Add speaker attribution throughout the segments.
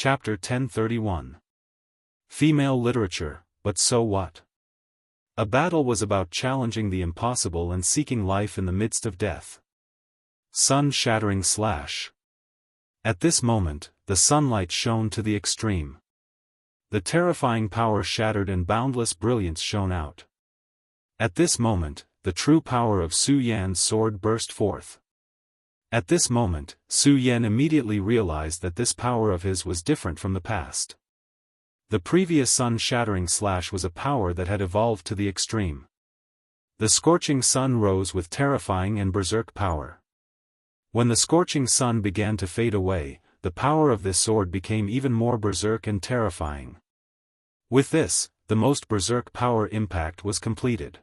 Speaker 1: Chapter 1031. Female Literature, But So What? A battle was about challenging the impossible and seeking life in the midst of death. Sun-shattering slash. At this moment, the sunlight shone to the extreme. The terrifying power shattered and boundless brilliance shone out. At this moment, the true power of Su Yan's sword burst forth. At this moment, Su Yan immediately realized that this power of his was different from the past. The previous sun-shattering slash was a power that had evolved to the extreme. The scorching sun rose with terrifying and berserk power. When the scorching sun began to fade away, the power of this sword became even more berserk and terrifying. With this, the most berserk power impact was completed.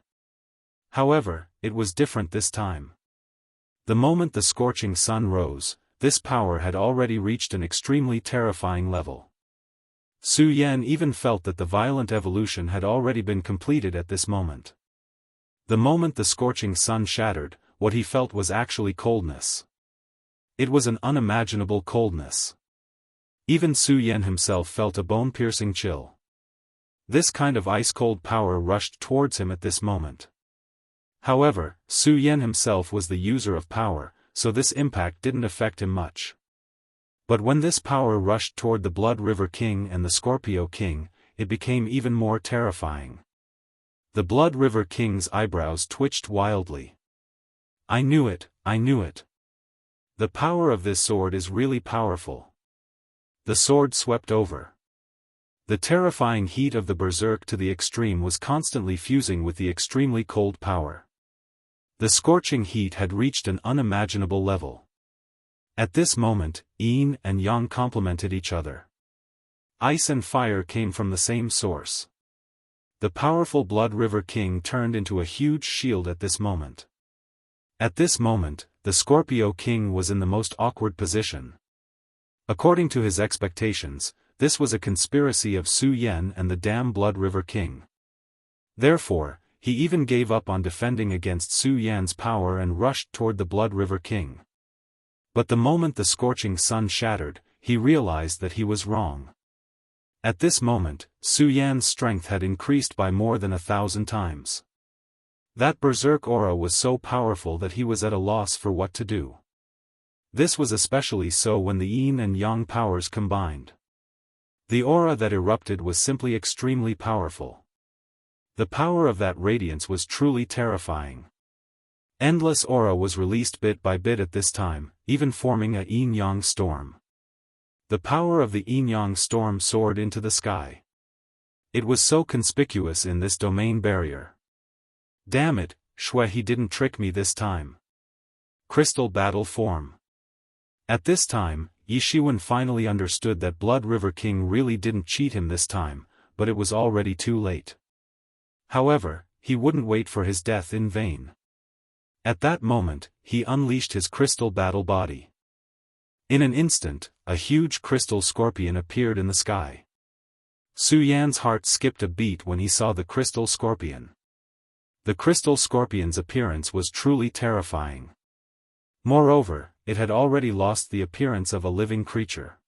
Speaker 1: However, it was different this time. The moment the scorching sun rose, this power had already reached an extremely terrifying level. Su Yan even felt that the violent evolution had already been completed at this moment. The moment the scorching sun shattered, what he felt was actually coldness. It was an unimaginable coldness. Even Su Yan himself felt a bone-piercing chill. This kind of ice-cold power rushed towards him at this moment. However, Su Yan himself was the user of power, so this impact didn't affect him much. But when this power rushed toward the Blood River King and the Scorpio King, it became even more terrifying. The Blood River King's eyebrows twitched wildly. I knew it, I knew it. The power of this sword is really powerful. The sword swept over. The terrifying heat of the berserk to the extreme was constantly fusing with the extremely cold power. The scorching heat had reached an unimaginable level. At this moment, yin and yang complemented each other. Ice and fire came from the same source. The powerful Blood River King turned into a huge shield at this moment. At this moment, the Scorpio King was in the most awkward position. According to his expectations, this was a conspiracy of Su Yan and the damn Blood River King. Therefore, he even gave up on defending against Su Yan's power and rushed toward the Blood River King. But the moment the scorching sun shattered, he realized that he was wrong. At this moment, Su Yan's strength had increased by more than 1,000 times. That berserk aura was so powerful that he was at a loss for what to do. This was especially so when the yin and yang powers combined. The aura that erupted was simply extremely powerful. The power of that radiance was truly terrifying. Endless aura was released bit by bit at this time, even forming a yin-yang storm. The power of the yin-yang storm soared into the sky. It was so conspicuous in this domain barrier. Damn it, Shui, he didn't trick me this time. Crystal battle form. At this time, Yi Shiwen finally understood that Blood River King really didn't cheat him this time, but it was already too late. However, he wouldn't wait for his death in vain. At that moment, he unleashed his crystal battle body. In an instant, a huge crystal scorpion appeared in the sky. Su Yan's heart skipped a beat when he saw the crystal scorpion. The crystal scorpion's appearance was truly terrifying. Moreover, it had already lost the appearance of a living creature.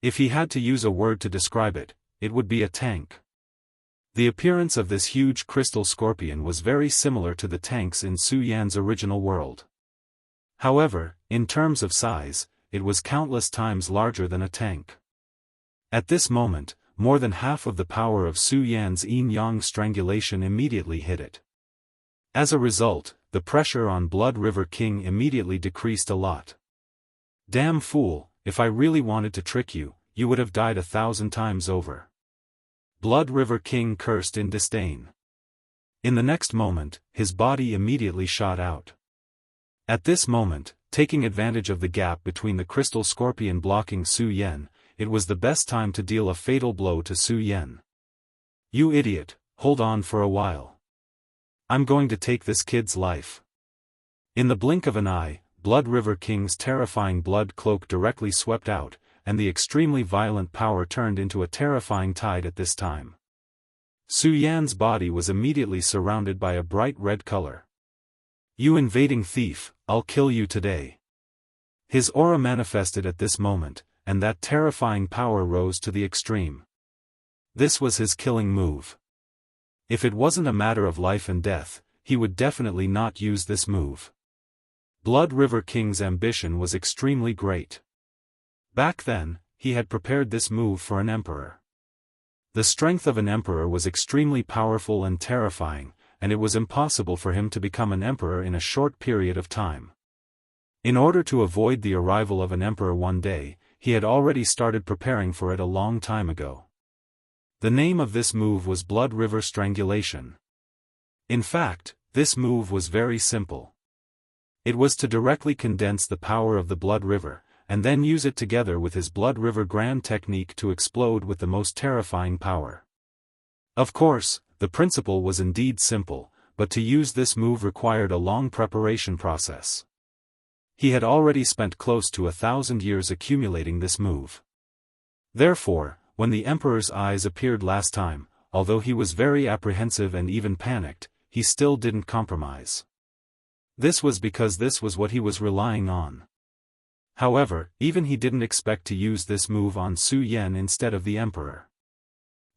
Speaker 1: If he had to use a word to describe it, it would be a tank. The appearance of this huge crystal scorpion was very similar to the tanks in Su Yan's original world. However, in terms of size, it was countless times larger than a tank. At this moment, more than half of the power of Su Yan's yin-yang strangulation immediately hit it. As a result, the pressure on Blood River King immediately decreased a lot. Damn fool, if I really wanted to trick you, you would have died 1,000 times over. Blood River King cursed in disdain. In the next moment, his body immediately shot out. At this moment, taking advantage of the gap between the crystal scorpion blocking Su Yan, it was the best time to deal a fatal blow to Su Yan. You idiot, hold on for a while. I'm going to take this kid's life. In the blink of an eye, Blood River King's terrifying blood cloak directly swept out, and the extremely violent power turned into a terrifying tide at this time. Su Yan's body was immediately surrounded by a bright red color. You invading thief, I'll kill you today. His aura manifested at this moment, and that terrifying power rose to the extreme. This was his killing move. If it wasn't a matter of life and death, he would definitely not use this move. Blood River King's ambition was extremely great. Back then, he had prepared this move for an emperor. The strength of an emperor was extremely powerful and terrifying, and it was impossible for him to become an emperor in a short period of time. In order to avoid the arrival of an emperor one day, he had already started preparing for it a long time ago. The name of this move was Blood River Strangulation. In fact, this move was very simple. It was to directly condense the power of the Blood River, and then use it together with his Blood River Grand technique to explode with the most terrifying power. Of course, the principle was indeed simple, but to use this move required a long preparation process. He had already spent close to 1,000 years accumulating this move. Therefore, when the Emperor's eyes appeared last time, although he was very apprehensive and even panicked, he still didn't compromise. This was because this was what he was relying on. However, even he didn't expect to use this move on Su Yan instead of the Emperor.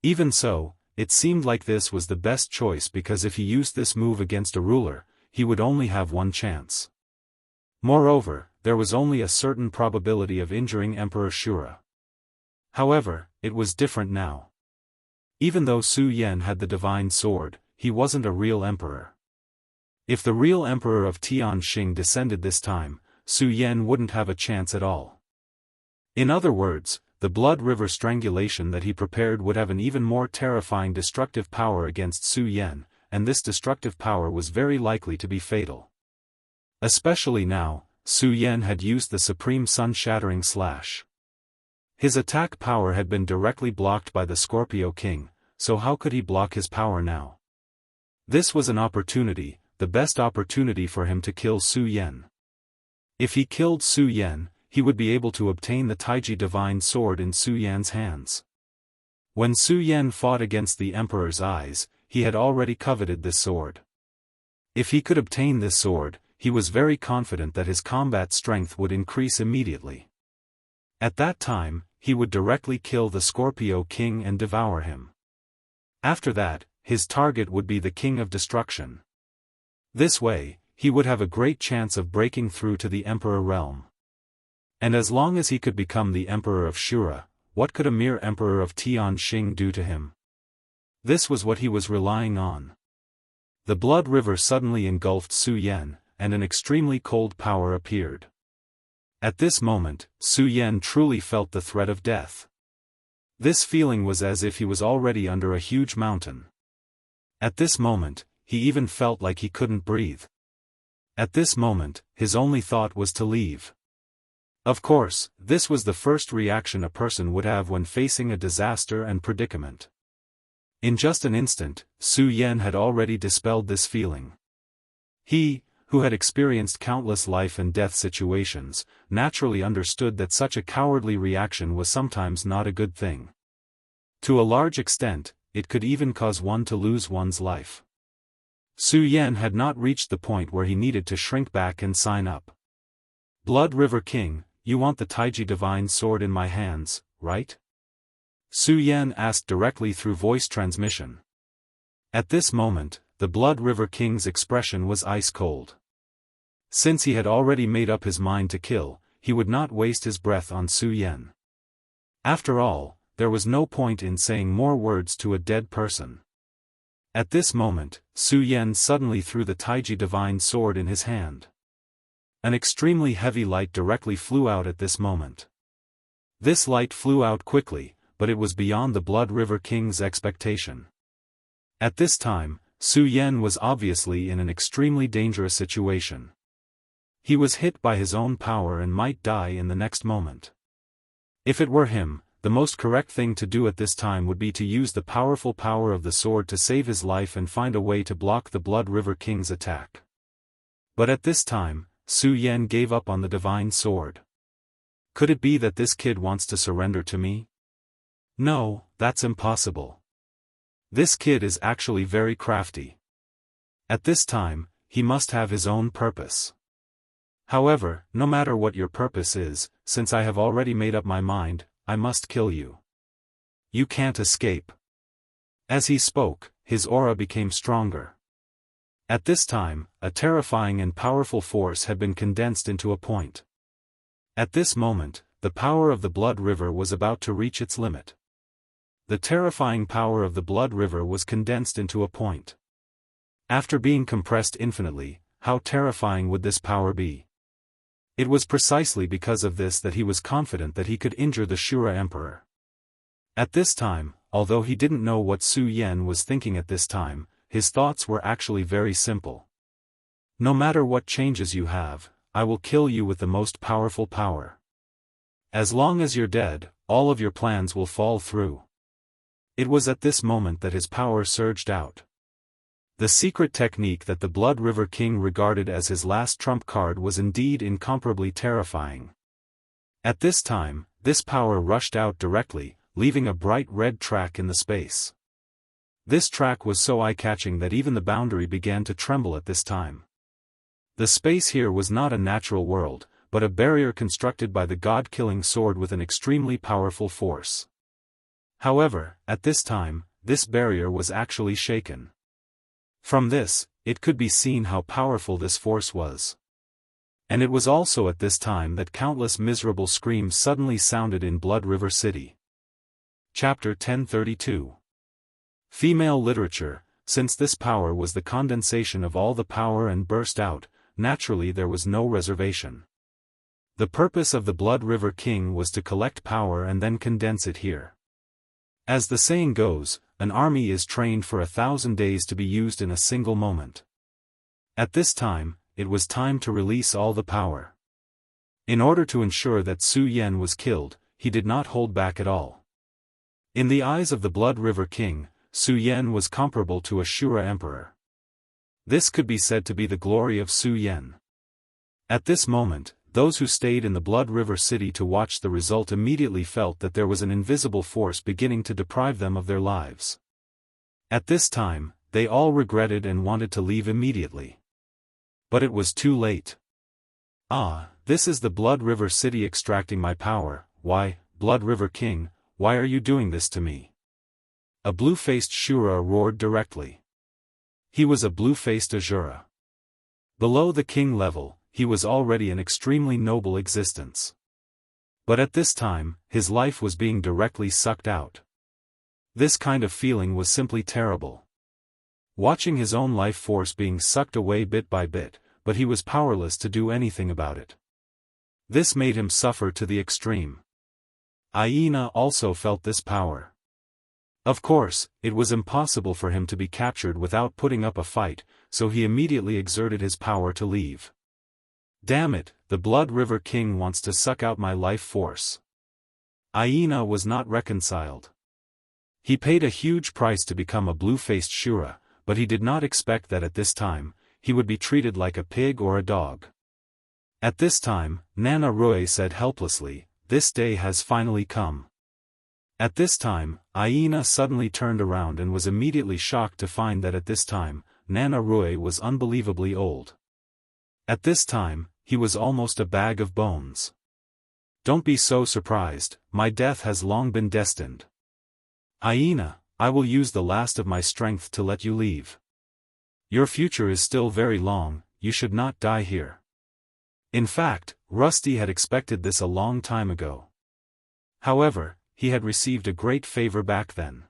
Speaker 1: Even so, it seemed like this was the best choice because if he used this move against a ruler, he would only have one chance. Moreover, there was only a certain probability of injuring Emperor Shura. However, it was different now. Even though Su Yan had the divine sword, he wasn't a real emperor. If the real emperor of Tianxing descended this time, Su Yan wouldn't have a chance at all. In other words, the Blood River Strangulation that he prepared would have an even more terrifying destructive power against Su Yan, and this destructive power was very likely to be fatal. Especially now, Su Yan had used the Supreme Sun-Shattering Slash. His attack power had been directly blocked by the Scorpio King, so how could he block his power now? This was an opportunity, the best opportunity for him to kill Su Yan. If he killed Su Yan, he would be able to obtain the Taiji Divine Sword in Su Yan's hands. When Su Yan fought against the Emperor's eyes, he had already coveted this sword. If he could obtain this sword, he was very confident that his combat strength would increase immediately. At that time, he would directly kill the Scorpio King and devour him. After that, his target would be the King of Destruction. This way, he would have a great chance of breaking through to the Emperor realm. And as long as he could become the Emperor of Shura, what could a mere Emperor of Tianxing do to him? This was what he was relying on. The Blood River suddenly engulfed Su Yan, and an extremely cold power appeared. At this moment, Su Yan truly felt the threat of death. This feeling was as if he was already under a huge mountain. At this moment, he even felt like he couldn't breathe. At this moment, his only thought was to leave. Of course, this was the first reaction a person would have when facing a disaster and predicament. In just an instant, Su Yan had already dispelled this feeling. He, who had experienced countless life and death situations, naturally understood that such a cowardly reaction was sometimes not a good thing. To a large extent, it could even cause one to lose one's life. Su Yan had not reached the point where he needed to shrink back and sign up. Blood River King, you want the Taiji Divine Sword in my hands, right? Su Yan asked directly through voice transmission. At this moment, the Blood River King's expression was ice cold. Since he had already made up his mind to kill, he would not waste his breath on Su Yan. After all, there was no point in saying more words to a dead person. At this moment, Su Yan suddenly threw the Taiji Divine Sword in his hand. An extremely heavy light directly flew out at this moment. This light flew out quickly, but it was beyond the Blood River King's expectation. At this time, Su Yan was obviously in an extremely dangerous situation. He was hit by his own power and might die in the next moment. If it were him, the most correct thing to do at this time would be to use the powerful power of the sword to save his life and find a way to block the Blood River King's attack. But at this time, Su Yan gave up on the divine sword. Could it be that this kid wants to surrender to me? No, that's impossible. This kid is actually very crafty. At this time, he must have his own purpose. However, no matter what your purpose is, since I have already made up my mind, I must kill you. You can't escape." As he spoke, his aura became stronger. At this time, a terrifying and powerful force had been condensed into a point. At this moment, the power of the Blood River was about to reach its limit. The terrifying power of the Blood River was condensed into a point. After being compressed infinitely, how terrifying would this power be? It was precisely because of this that he was confident that he could injure the Shura Emperor. At this time, although he didn't know what Su Yan was thinking at this time, his thoughts were actually very simple. No matter what changes you have, I will kill you with the most powerful power. As long as you're dead, all of your plans will fall through. It was at this moment that his power surged out. The secret technique that the Blood River King regarded as his last trump card was indeed incomparably terrifying. At this time, this power rushed out directly, leaving a bright red track in the space. This track was so eye-catching that even the boundary began to tremble at this time. The space here was not a natural world, but a barrier constructed by the god-killing sword with an extremely powerful force. However, at this time, this barrier was actually shaken. From this, it could be seen how powerful this force was. And it was also at this time that countless miserable screams suddenly sounded in Blood River City. Chapter 1032. Female Literature. Since this power was the condensation of all the power and burst out, naturally there was no reservation. The purpose of the Blood River King was to collect power and then condense it here. As the saying goes, an army is trained for 1,000 days to be used in a single moment. At this time, it was time to release all the power. In order to ensure that Su Yan was killed, he did not hold back at all. In the eyes of the Blood River King, Su Yan was comparable to a Shura Emperor. This could be said to be the glory of Su Yan. At this moment, those who stayed in the Blood River City to watch the result immediately felt that there was an invisible force beginning to deprive them of their lives. At this time, they all regretted and wanted to leave immediately. But it was too late. "Ah, this is the Blood River City extracting my power. Why, Blood River King, why are you doing this to me?" A blue-faced Shura roared directly. He was a blue-faced Azura. Below the king level, he was already an extremely noble existence. But at this time, his life was being directly sucked out. This kind of feeling was simply terrible. Watching his own life force being sucked away bit by bit, but he was powerless to do anything about it. This made him suffer to the extreme. Aina also felt this power. Of course, it was impossible for him to be captured without putting up a fight, so he immediately exerted his power to leave. "Damn it, the Blood River King wants to suck out my life force." Aina was not reconciled. He paid a huge price to become a blue-faced Shura, but he did not expect that at this time, he would be treated like a pig or a dog. At this time, Nana Rui said helplessly, "This day has finally come." At this time, Aina suddenly turned around and was immediately shocked to find that at this time, Nana Rui was unbelievably old. At this time, he was almost a bag of bones. "Don't be so surprised, my death has long been destined. Aina, I will use the last of my strength to let you leave. Your future is still very long, you should not die here." In fact, Rusty had expected this a long time ago. However, he had received a great favor back then.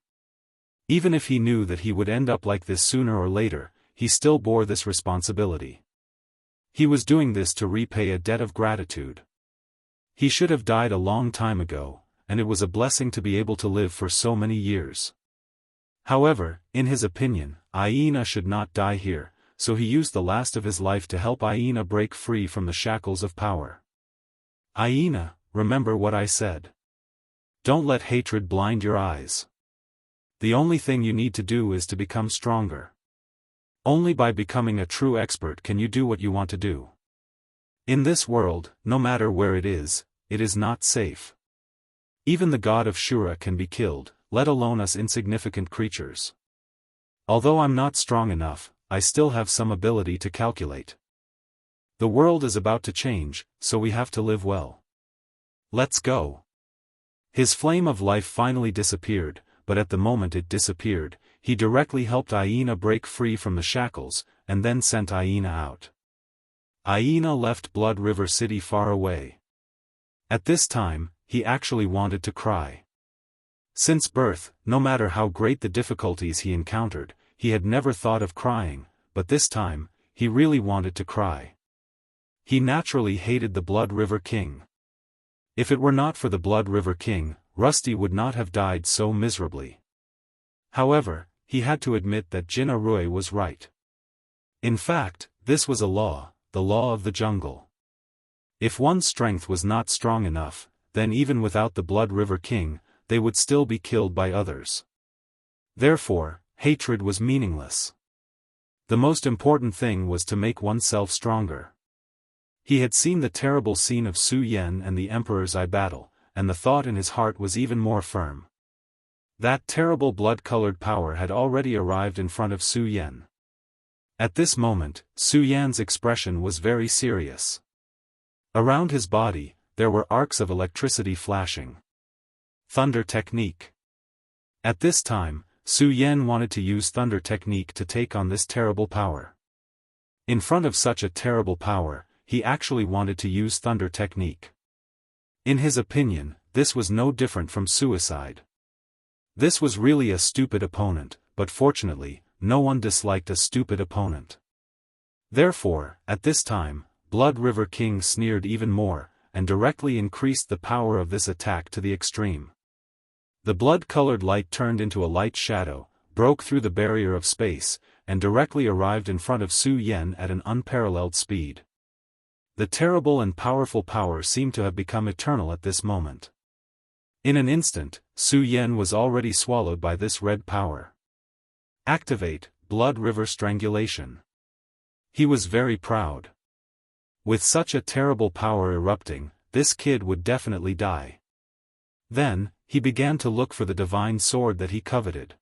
Speaker 1: Even if he knew that he would end up like this sooner or later, he still bore this responsibility. He was doing this to repay a debt of gratitude. He should have died a long time ago, and it was a blessing to be able to live for so many years. However, in his opinion, Aina should not die here, so he used the last of his life to help Aina break free from the shackles of power. "Aina, remember what I said. Don't let hatred blind your eyes. The only thing you need to do is to become stronger. Only by becoming a true expert can you do what you want to do. In this world, no matter where it is not safe. Even the god of Shura can be killed, let alone us insignificant creatures. Although I'm not strong enough, I still have some ability to calculate. The world is about to change, so we have to live well. Let's go. His flame of life finally disappeared, but at the moment it disappeared, he directly helped Aina break free from the shackles, and then sent Aina out. Aina left Blood River City far away. At this time, he actually wanted to cry. Since birth, no matter how great the difficulties he encountered, he had never thought of crying, but this time, he really wanted to cry. He naturally hated the Blood River King. If it were not for the Blood River King, Rusty would not have died so miserably. However, he had to admit that Jin Arui was right. In fact, this was a law, the law of the jungle. If one's strength was not strong enough, then even without the Blood River King, they would still be killed by others. Therefore, hatred was meaningless. The most important thing was to make oneself stronger. He had seen the terrible scene of Su Yan and the Emperor's eye battle, and the thought in his heart was even more firm. That terrible blood-colored power had already arrived in front of Su Yan. At this moment, Su Yan's expression was very serious. Around his body, there were arcs of electricity flashing. Thunder technique. At this time, Su Yan wanted to use thunder technique to take on this terrible power. In front of such a terrible power, he actually wanted to use thunder technique. In his opinion, this was no different from suicide. This was really a stupid opponent, but fortunately, no one disliked a stupid opponent. Therefore, at this time, Blood River King sneered even more, and directly increased the power of this attack to the extreme. The blood-colored light turned into a light shadow, broke through the barrier of space, and directly arrived in front of Su Yan at an unparalleled speed. The terrible and powerful power seemed to have become eternal at this moment. In an instant, Su Yan was already swallowed by this red power. Activate, Blood River Strangulation. He was very proud. With such a terrible power erupting, this kid would definitely die. Then, he began to look for the divine sword that he coveted.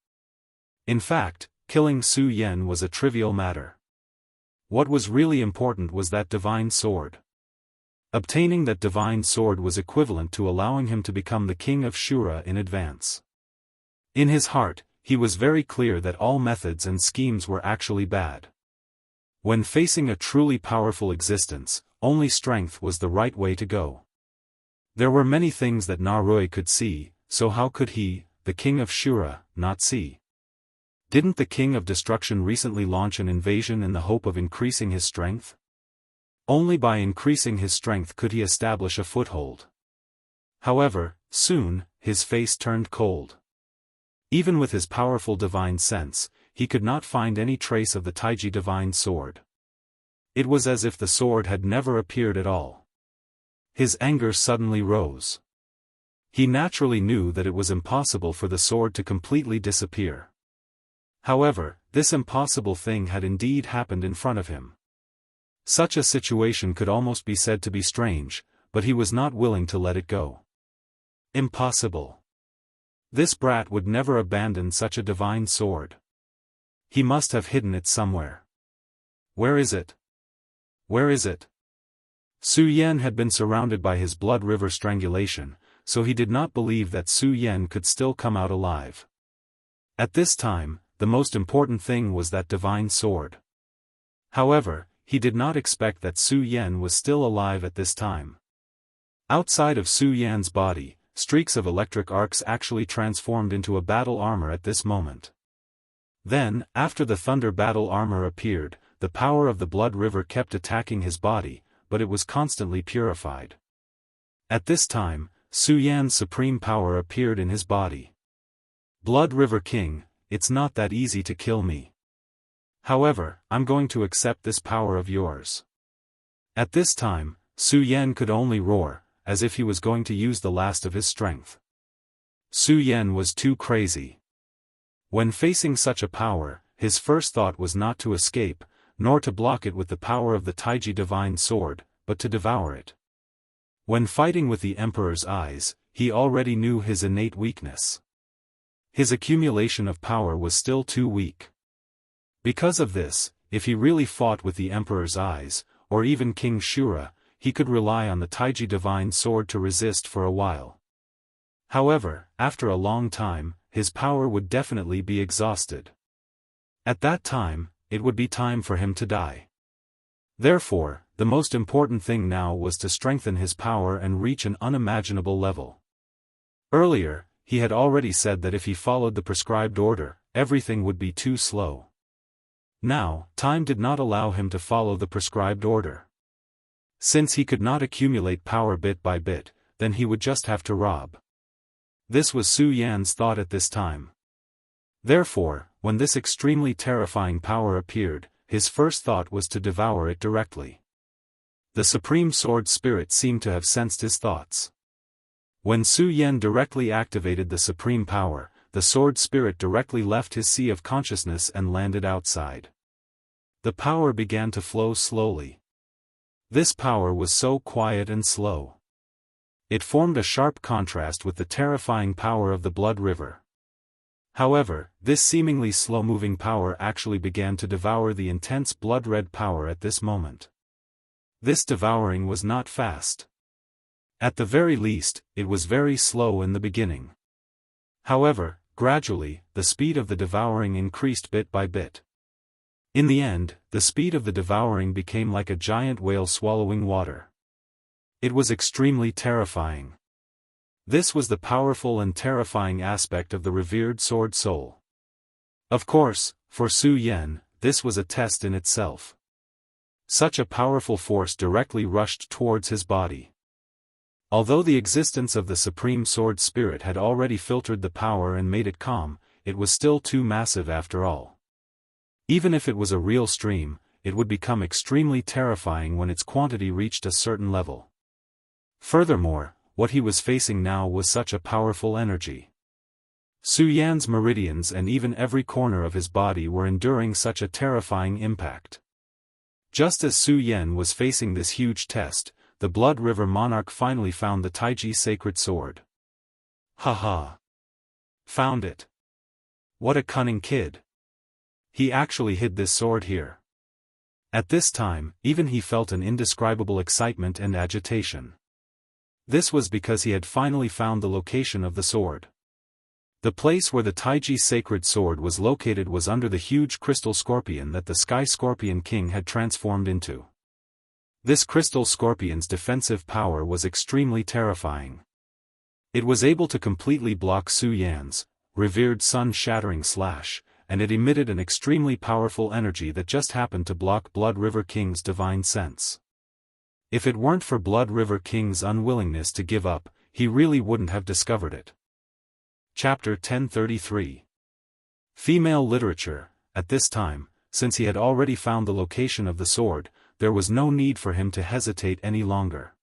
Speaker 1: In fact, killing Su Yan was a trivial matter. What was really important was that divine sword. Obtaining that divine sword was equivalent to allowing him to become the king of Shura in advance. In his heart, he was very clear that all methods and schemes were actually bad. When facing a truly powerful existence, only strength was the right way to go. There were many things that Narui could see, so how could he, the king of Shura, not see? Didn't the king of destruction recently launch an invasion in the hope of increasing his strength? Only by increasing his strength could he establish a foothold. However, soon, his face turned cold. Even with his powerful divine sense, he could not find any trace of the Taiji divine sword. It was as if the sword had never appeared at all. His anger suddenly rose. He naturally knew that it was impossible for the sword to completely disappear. However, this impossible thing had indeed happened in front of him. Such a situation could almost be said to be strange, but he was not willing to let it go. Impossible. This brat would never abandon such a divine sword. He must have hidden it somewhere. Where is it? Where is it? Su Yan had been surrounded by his blood river strangulation, so he did not believe that Su Yan could still come out alive. At this time, the most important thing was that divine sword. However, he did not expect that Su Yan was still alive at this time. Outside of Su Yan's body, streaks of electric arcs actually transformed into a battle armor at this moment. Then, after the thunder battle armor appeared, the power of the blood river kept attacking his body, but it was constantly purified. At this time, Su Yan's supreme power appeared in his body. Blood River King, it's not that easy to kill me. However, I'm going to accept this power of yours. At this time, Su Yan could only roar, as if he was going to use the last of his strength. Su Yan was too crazy. When facing such a power, his first thought was not to escape, nor to block it with the power of the Taiji divine sword, but to devour it. When fighting with the Emperor's eyes, he already knew his innate weakness. His accumulation of power was still too weak. Because of this, if he really fought with the Emperor's eyes, or even King Shura, he could rely on the Taiji divine sword to resist for a while. However, after a long time, his power would definitely be exhausted. At that time, it would be time for him to die. Therefore, the most important thing now was to strengthen his power and reach an unimaginable level. Earlier, he had already said that if he followed the prescribed order, everything would be too slow. Now, time did not allow him to follow the prescribed order. Since he could not accumulate power bit by bit, then he would just have to rob. This was Su Yan's thought at this time. Therefore, when this extremely terrifying power appeared, his first thought was to devour it directly. The Supreme Sword Spirit seemed to have sensed his thoughts. When Su Yan directly activated the Supreme Power, the Sword Spirit directly left his sea of consciousness and landed outside. The power began to flow slowly. This power was so quiet and slow. It formed a sharp contrast with the terrifying power of the Blood River. However, this seemingly slow-moving power actually began to devour the intense blood-red power at this moment. This devouring was not fast. At the very least, it was very slow in the beginning. However, gradually, the speed of the devouring increased bit by bit. In the end, the speed of the devouring became like a giant whale swallowing water. It was extremely terrifying. This was the powerful and terrifying aspect of the revered Sword Soul. Of course, for Su Yan, this was a test in itself. Such a powerful force directly rushed towards his body. Although the existence of the Supreme Sword Spirit had already filtered the power and made it calm, it was still too massive after all. Even if it was a real stream, it would become extremely terrifying when its quantity reached a certain level. Furthermore, what he was facing now was such a powerful energy. Su Yan's meridians and even every corner of his body were enduring such a terrifying impact. Just as Su Yan was facing this huge test, the Blood River Monarch finally found the Taiji sacred sword. Haha! Found it! What a cunning kid! He actually hid this sword here. At this time, even he felt an indescribable excitement and agitation. This was because he had finally found the location of the sword. The place where the Taiji sacred sword was located was under the huge crystal scorpion that the Sky Scorpion King had transformed into. This crystal scorpion's defensive power was extremely terrifying. It was able to completely block Su Yan's revered sun-shattering slash, and it emitted an extremely powerful energy that just happened to block Blood River King's divine sense. If it weren't for Blood River King's unwillingness to give up, he really wouldn't have discovered it. Chapter 1033. Female Literature. At this time, since he had already found the location of the sword, there was no need for him to hesitate any longer.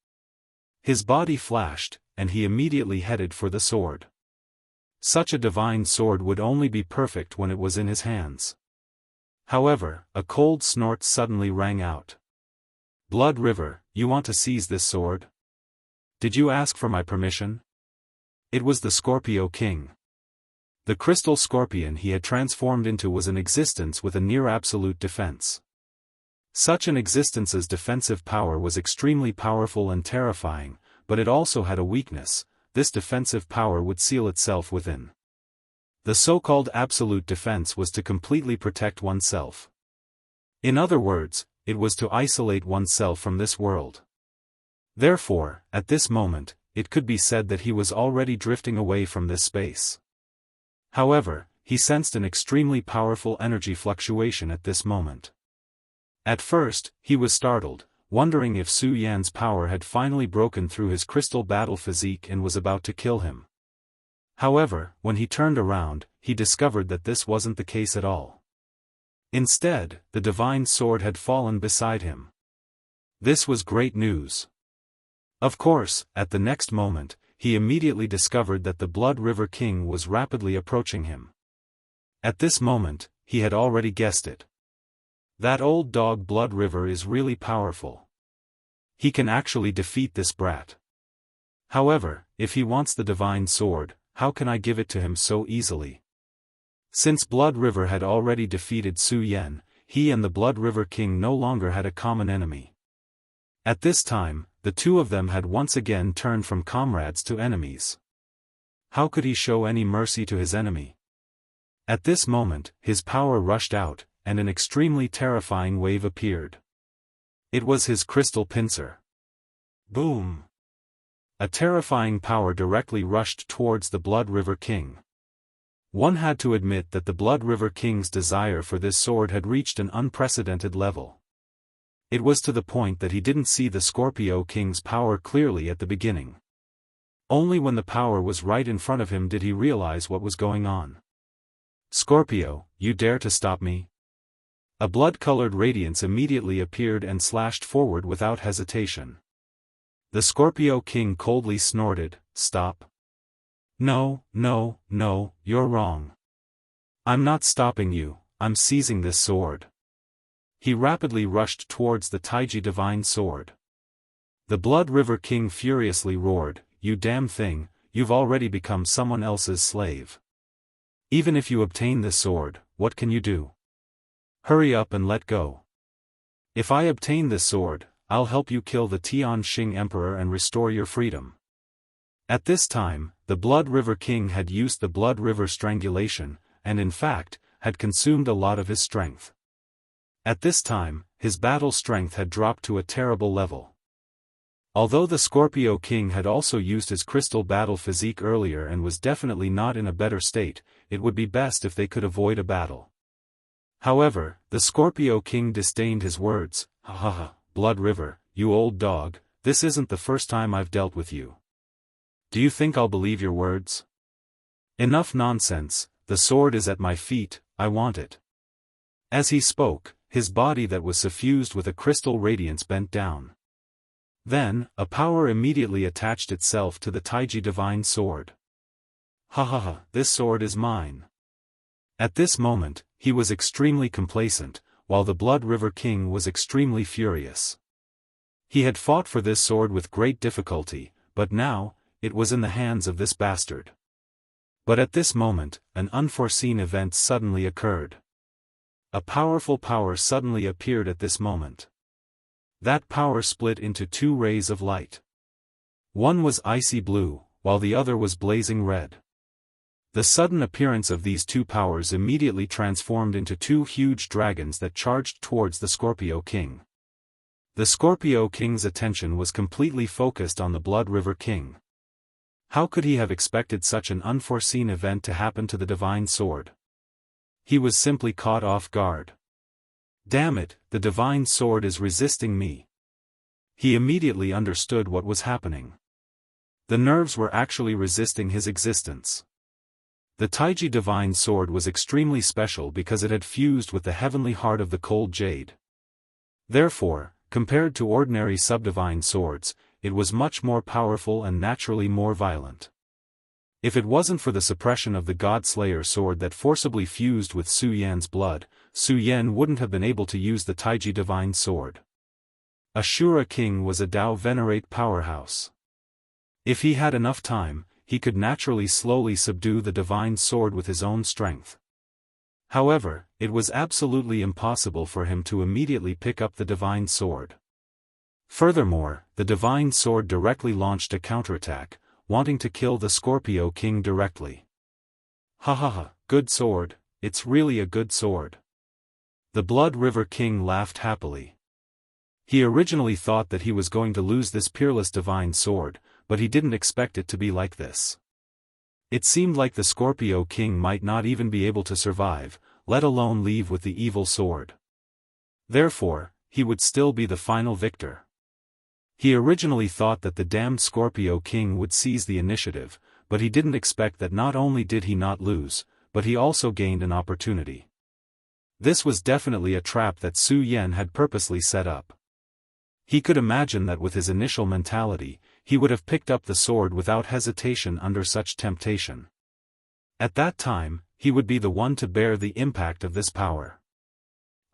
Speaker 1: His body flashed, and he immediately headed for the sword. Such a divine sword would only be perfect when it was in his hands. However, a cold snort suddenly rang out. Blood River, you want to seize this sword? Did you ask for my permission? It was the Scorpio King. The crystal scorpion he had transformed into was an existence with a near-absolute defense. Such an existence's defensive power was extremely powerful and terrifying, but it also had a weakness: this defensive power would seal itself within. The so-called absolute defense was to completely protect oneself. In other words, it was to isolate oneself from this world. Therefore, at this moment, it could be said that he was already drifting away from this space. However, he sensed an extremely powerful energy fluctuation at this moment. At first, he was startled, wondering if Su Yan's power had finally broken through his crystal battle physique and was about to kill him. However, when he turned around, he discovered that this wasn't the case at all. Instead, the divine sword had fallen beside him. This was great news. Of course, at the next moment, he immediately discovered that the Blood River King was rapidly approaching him. At this moment, he had already guessed it. That old dog Blood River is really powerful. He can actually defeat this brat. However, if he wants the divine sword, how can I give it to him so easily? Since Blood River had already defeated Su Yan, he and the Blood River King no longer had a common enemy. At this time, the two of them had once again turned from comrades to enemies. How could he show any mercy to his enemy? At this moment, his power rushed out, and an extremely terrifying wave appeared. It was his crystal pincer. Boom! A terrifying power directly rushed towards the Blood River King. One had to admit that the Blood River King's desire for this sword had reached an unprecedented level. It was to the point that he didn't see the Scorpio King's power clearly at the beginning. Only when the power was right in front of him did he realize what was going on. Scorpio, you dare to stop me? A blood-colored radiance immediately appeared and slashed forward without hesitation. The Scorpio King coldly snorted, "Stop. No, no, no, you're wrong. I'm not stopping you, I'm seizing this sword." He rapidly rushed towards the Taiji divine sword. The Blood River King furiously roared, "You damn thing, you've already become someone else's slave. Even if you obtain this sword, what can you do? Hurry up and let go. If I obtain this sword, I'll help you kill the Tian Xing Emperor and restore your freedom." At this time, the Blood River King had used the Blood River Strangulation, and in fact, had consumed a lot of his strength. At this time, his battle strength had dropped to a terrible level. Although the Scorpio King had also used his crystal battle physique earlier and was definitely not in a better state, it would be best if they could avoid a battle. However, the Scorpio King disdained his words. "Ha ha ha, Blood River, you old dog, this isn't the first time I've dealt with you. Do you think I'll believe your words? Enough nonsense, the sword is at my feet, I want it." As he spoke, his body that was suffused with a crystal radiance bent down. Then, a power immediately attached itself to the Taiji divine sword. "Ha ha ha, this sword is mine." At this moment, he was extremely complacent, while the Blood River King was extremely furious. He had fought for this sword with great difficulty, but now, it was in the hands of this bastard. But at this moment, an unforeseen event suddenly occurred. A powerful power suddenly appeared at this moment. That power split into two rays of light. One was icy blue, while the other was blazing red. The sudden appearance of these two powers immediately transformed into two huge dragons that charged towards the Scorpio King. The Scorpio King's attention was completely focused on the Blood River King. How could he have expected such an unforeseen event to happen to the divine sword? He was simply caught off guard. "Damn it, the divine sword is resisting me." He immediately understood what was happening. The nerves were actually resisting his existence. The Taiji divine sword was extremely special because it had fused with the heavenly heart of the cold jade. Therefore, compared to ordinary subdivine swords, it was much more powerful and naturally more violent. If it wasn't for the suppression of the God-Slayer sword that forcibly fused with Su Yan's blood, Su Yan wouldn't have been able to use the Taiji divine sword. Ashura King was a Tao Venerate powerhouse. If he had enough time, he could naturally slowly subdue the divine sword with his own strength. However, it was absolutely impossible for him to immediately pick up the divine sword. Furthermore, the divine sword directly launched a counterattack, wanting to kill the Scorpio King directly. "Ha ha ha, good sword, it's really a good sword." The Blood River King laughed happily. He originally thought that he was going to lose this peerless divine sword, but he didn't expect it to be like this. It seemed like the Scorpio King might not even be able to survive, let alone leave with the evil sword. Therefore, he would still be the final victor. He originally thought that the damned Scorpio King would seize the initiative, but he didn't expect that not only did he not lose, but he also gained an opportunity. This was definitely a trap that Su Yan had purposely set up. He could imagine that with his initial mentality, he would have picked up the sword without hesitation under such temptation. At that time, he would be the one to bear the impact of this power.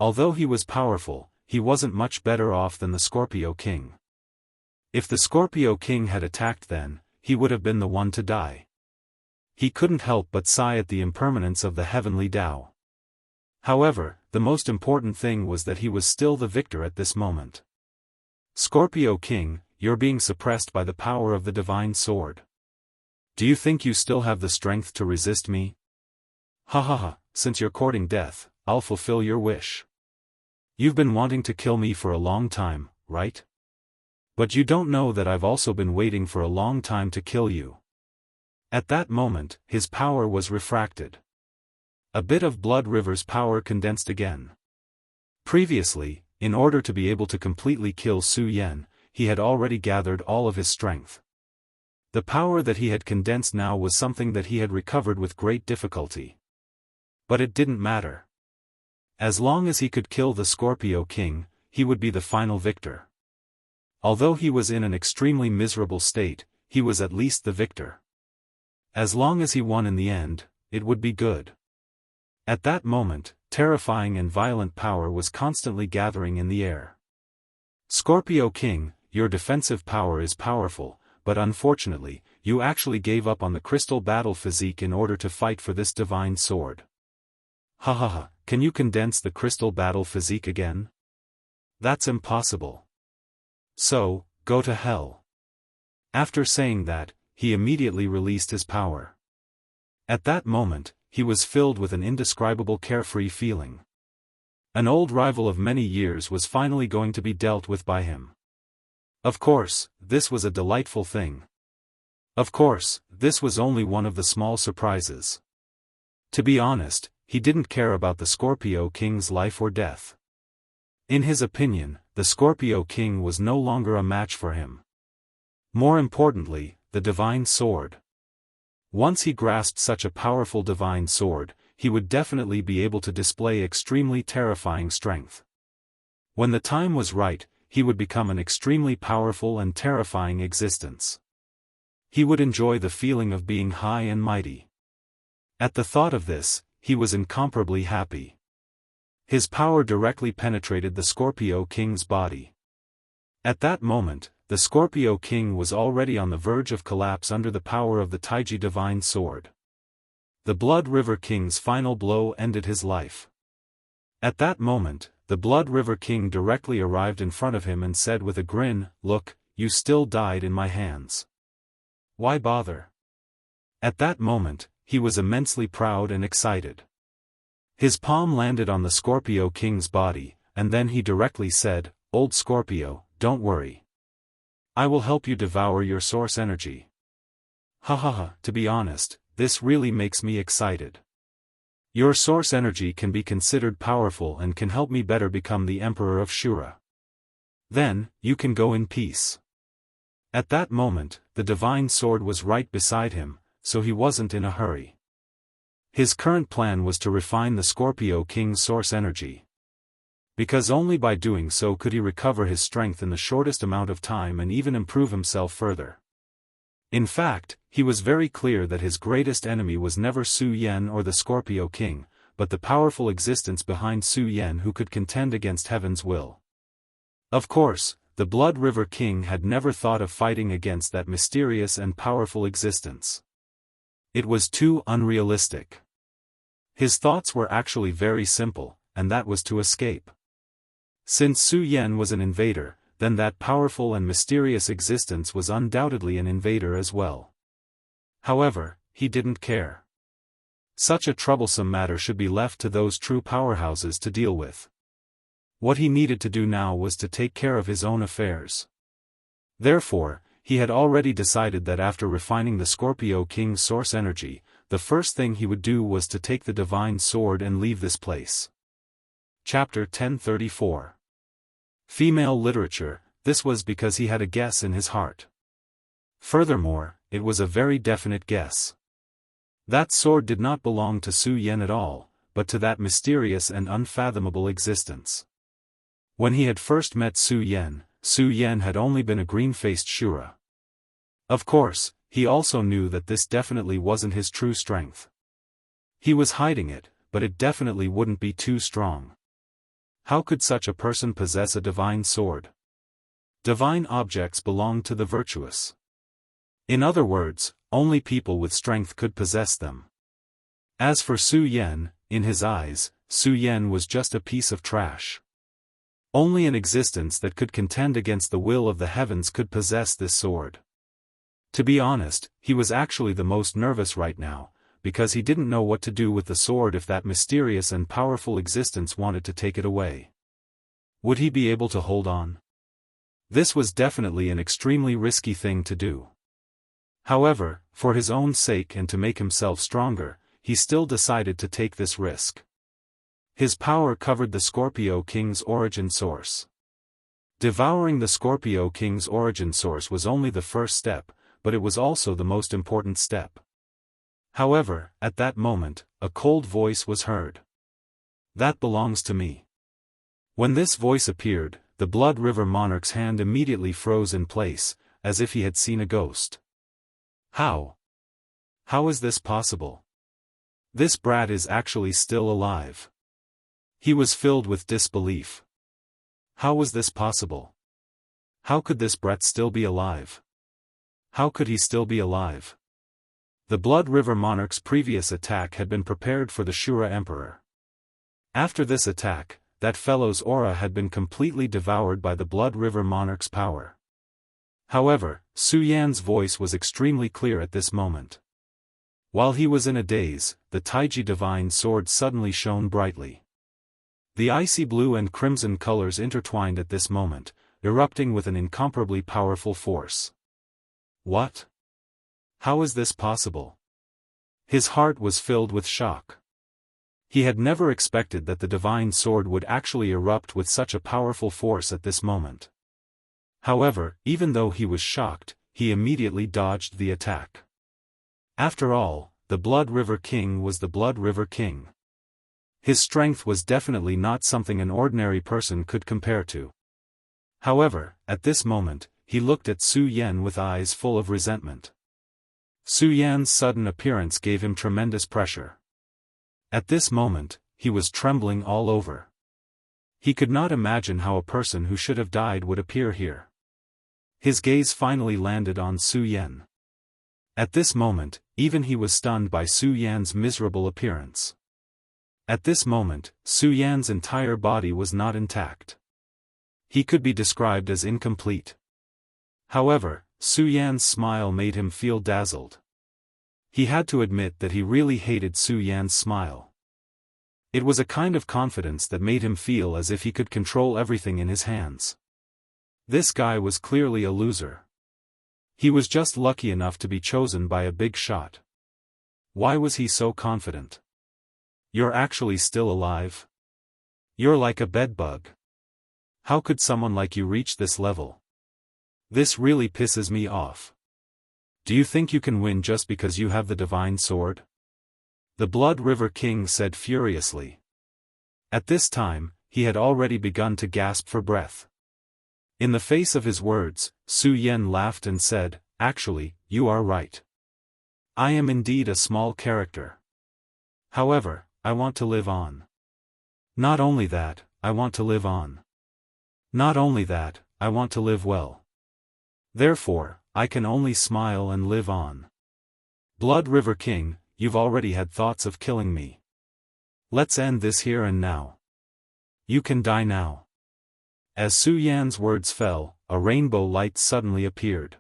Speaker 1: Although he was powerful, he wasn't much better off than the Scorpio King. If the Scorpio King had attacked then, he would have been the one to die. He couldn't help but sigh at the impermanence of the heavenly Tao. However, the most important thing was that he was still the victor at this moment. Scorpio King, you're being suppressed by the power of the divine sword. Do you think you still have the strength to resist me? Ha ha ha, since you're courting death, I'll fulfill your wish. You've been wanting to kill me for a long time, right? But you don't know that I've also been waiting for a long time to kill you. At that moment, his power was refracted. A bit of Blood River's power condensed again. Previously, in order to be able to completely kill Su Yan, he had already gathered all of his strength. The power that he had condensed now was something that he had recovered with great difficulty. But it didn't matter. As long as he could kill the Scorpio King, he would be the final victor. Although he was in an extremely miserable state, he was at least the victor. As long as he won in the end, it would be good. At that moment, terrifying and violent power was constantly gathering in the air. Scorpio King, your defensive power is powerful, but unfortunately, you actually gave up on the crystal battle physique in order to fight for this divine sword. Ha ha ha, can you condense the crystal battle physique again? That's impossible. So, go to hell. After saying that, he immediately released his power. At that moment, he was filled with an indescribable carefree feeling. An old rival of many years was finally going to be dealt with by him. Of course, this was a delightful thing. Of course, this was only one of the small surprises. To be honest, he didn't care about the Scorpio King's life or death. In his opinion, the Scorpio King was no longer a match for him. More importantly, the divine sword. Once he grasped such a powerful divine sword, he would definitely be able to display extremely terrifying strength. When the time was right, he would become an extremely powerful and terrifying existence. He would enjoy the feeling of being high and mighty. At the thought of this, he was incomparably happy. His power directly penetrated the Scorpio King's body. At that moment, the Scorpio King was already on the verge of collapse under the power of the Taiji divine sword. The Blood River King's final blow ended his life. At that moment, the Blood River King directly arrived in front of him and said with a grin, "Look, you still died in my hands. Why bother?" At that moment, he was immensely proud and excited. His palm landed on the Scorpio King's body, and then he directly said, "Old Scorpio, don't worry. I will help you devour your source energy." Ha ha ha, to be honest, this really makes me excited. Your source energy can be considered powerful and can help me better become the Emperor of Shura. Then, you can go in peace. At that moment, the divine sword was right beside him, so he wasn't in a hurry. His current plan was to refine the Scorpio King's source energy. Because only by doing so could he recover his strength in the shortest amount of time and even improve himself further. In fact, he was very clear that his greatest enemy was never Su Yan or the Scorpio King, but the powerful existence behind Su Yan who could contend against heaven's will. Of course, the Blood River King had never thought of fighting against that mysterious and powerful existence. It was too unrealistic. His thoughts were actually very simple, and that was to escape. Since Su Yan was an invader, then that powerful and mysterious existence was undoubtedly an invader as well. However, he didn't care. Such a troublesome matter should be left to those true powerhouses to deal with. What he needed to do now was to take care of his own affairs. Therefore, he had already decided that after refining the Scorpio King's source energy, the first thing he would do was to take the divine sword and leave this place. Chapter 1034. Female literature. This was because he had a guess in his heart. Furthermore, it was a very definite guess. That sword did not belong to Su Yan at all, but to that mysterious and unfathomable existence. When he had first met Su Yan had only been a green-faced Shura. Of course, he also knew that this definitely wasn't his true strength. He was hiding it, but it definitely wouldn't be too strong. How could such a person possess a divine sword? Divine objects belong to the virtuous. In other words, only people with strength could possess them. As for Su Yan, in his eyes, Su Yan was just a piece of trash. Only an existence that could contend against the will of the heavens could possess this sword. To be honest, he was actually the most nervous right now, because he didn't know what to do with the sword if that mysterious and powerful existence wanted to take it away. Would he be able to hold on? This was definitely an extremely risky thing to do. However, for his own sake and to make himself stronger, he still decided to take this risk. His power covered the Scorpio King's origin source. Devouring the Scorpio King's origin source was only the first step, but it was also the most important step. However, at that moment, a cold voice was heard. "That belongs to me." When this voice appeared, the Blood River Monarch's hand immediately froze in place, as if he had seen a ghost. How? How is this possible? This brat is actually still alive. He was filled with disbelief. How was this possible? How could this brat still be alive? How could he still be alive? The Blood River Monarch's previous attack had been prepared for the Shura Emperor. After this attack, that fellow's aura had been completely devoured by the Blood River Monarch's power. However, Su Yan's voice was extremely clear at this moment. While he was in a daze, the Taiji Divine Sword suddenly shone brightly. The icy blue and crimson colors intertwined at this moment, erupting with an incomparably powerful force. What? How is this possible? His heart was filled with shock. He had never expected that the divine sword would actually erupt with such a powerful force at this moment. However, even though he was shocked, he immediately dodged the attack. After all, the Blood River King was the Blood River King. His strength was definitely not something an ordinary person could compare to. However, at this moment, he looked at Su Yan with eyes full of resentment. Su Yan's sudden appearance gave him tremendous pressure. At this moment, he was trembling all over. He could not imagine how a person who should have died would appear here. His gaze finally landed on Su Yan. At this moment, even he was stunned by Su Yan's miserable appearance. At this moment, Su Yan's entire body was not intact. He could be described as incomplete. However, Su Yan's smile made him feel dazzled. He had to admit that he really hated Su Yan's smile. It was a kind of confidence that made him feel as if he could control everything in his hands. This guy was clearly a loser. He was just lucky enough to be chosen by a big shot. Why was he so confident? You're actually still alive? You're like a bedbug. How could someone like you reach this level? This really pisses me off. Do you think you can win just because you have the divine sword? The Blood River King said furiously. At this time, he had already begun to gasp for breath. In the face of his words, Su Yan laughed and said, "Actually, you are right. I am indeed a small character. However, I want to live on. Not only that, I want to live on. Not only that, I want to live well. Therefore, I can only smile and live on. Blood River King, you've already had thoughts of killing me. Let's end this here and now. You can die now." As Su Yan's words fell, a rainbow light suddenly appeared.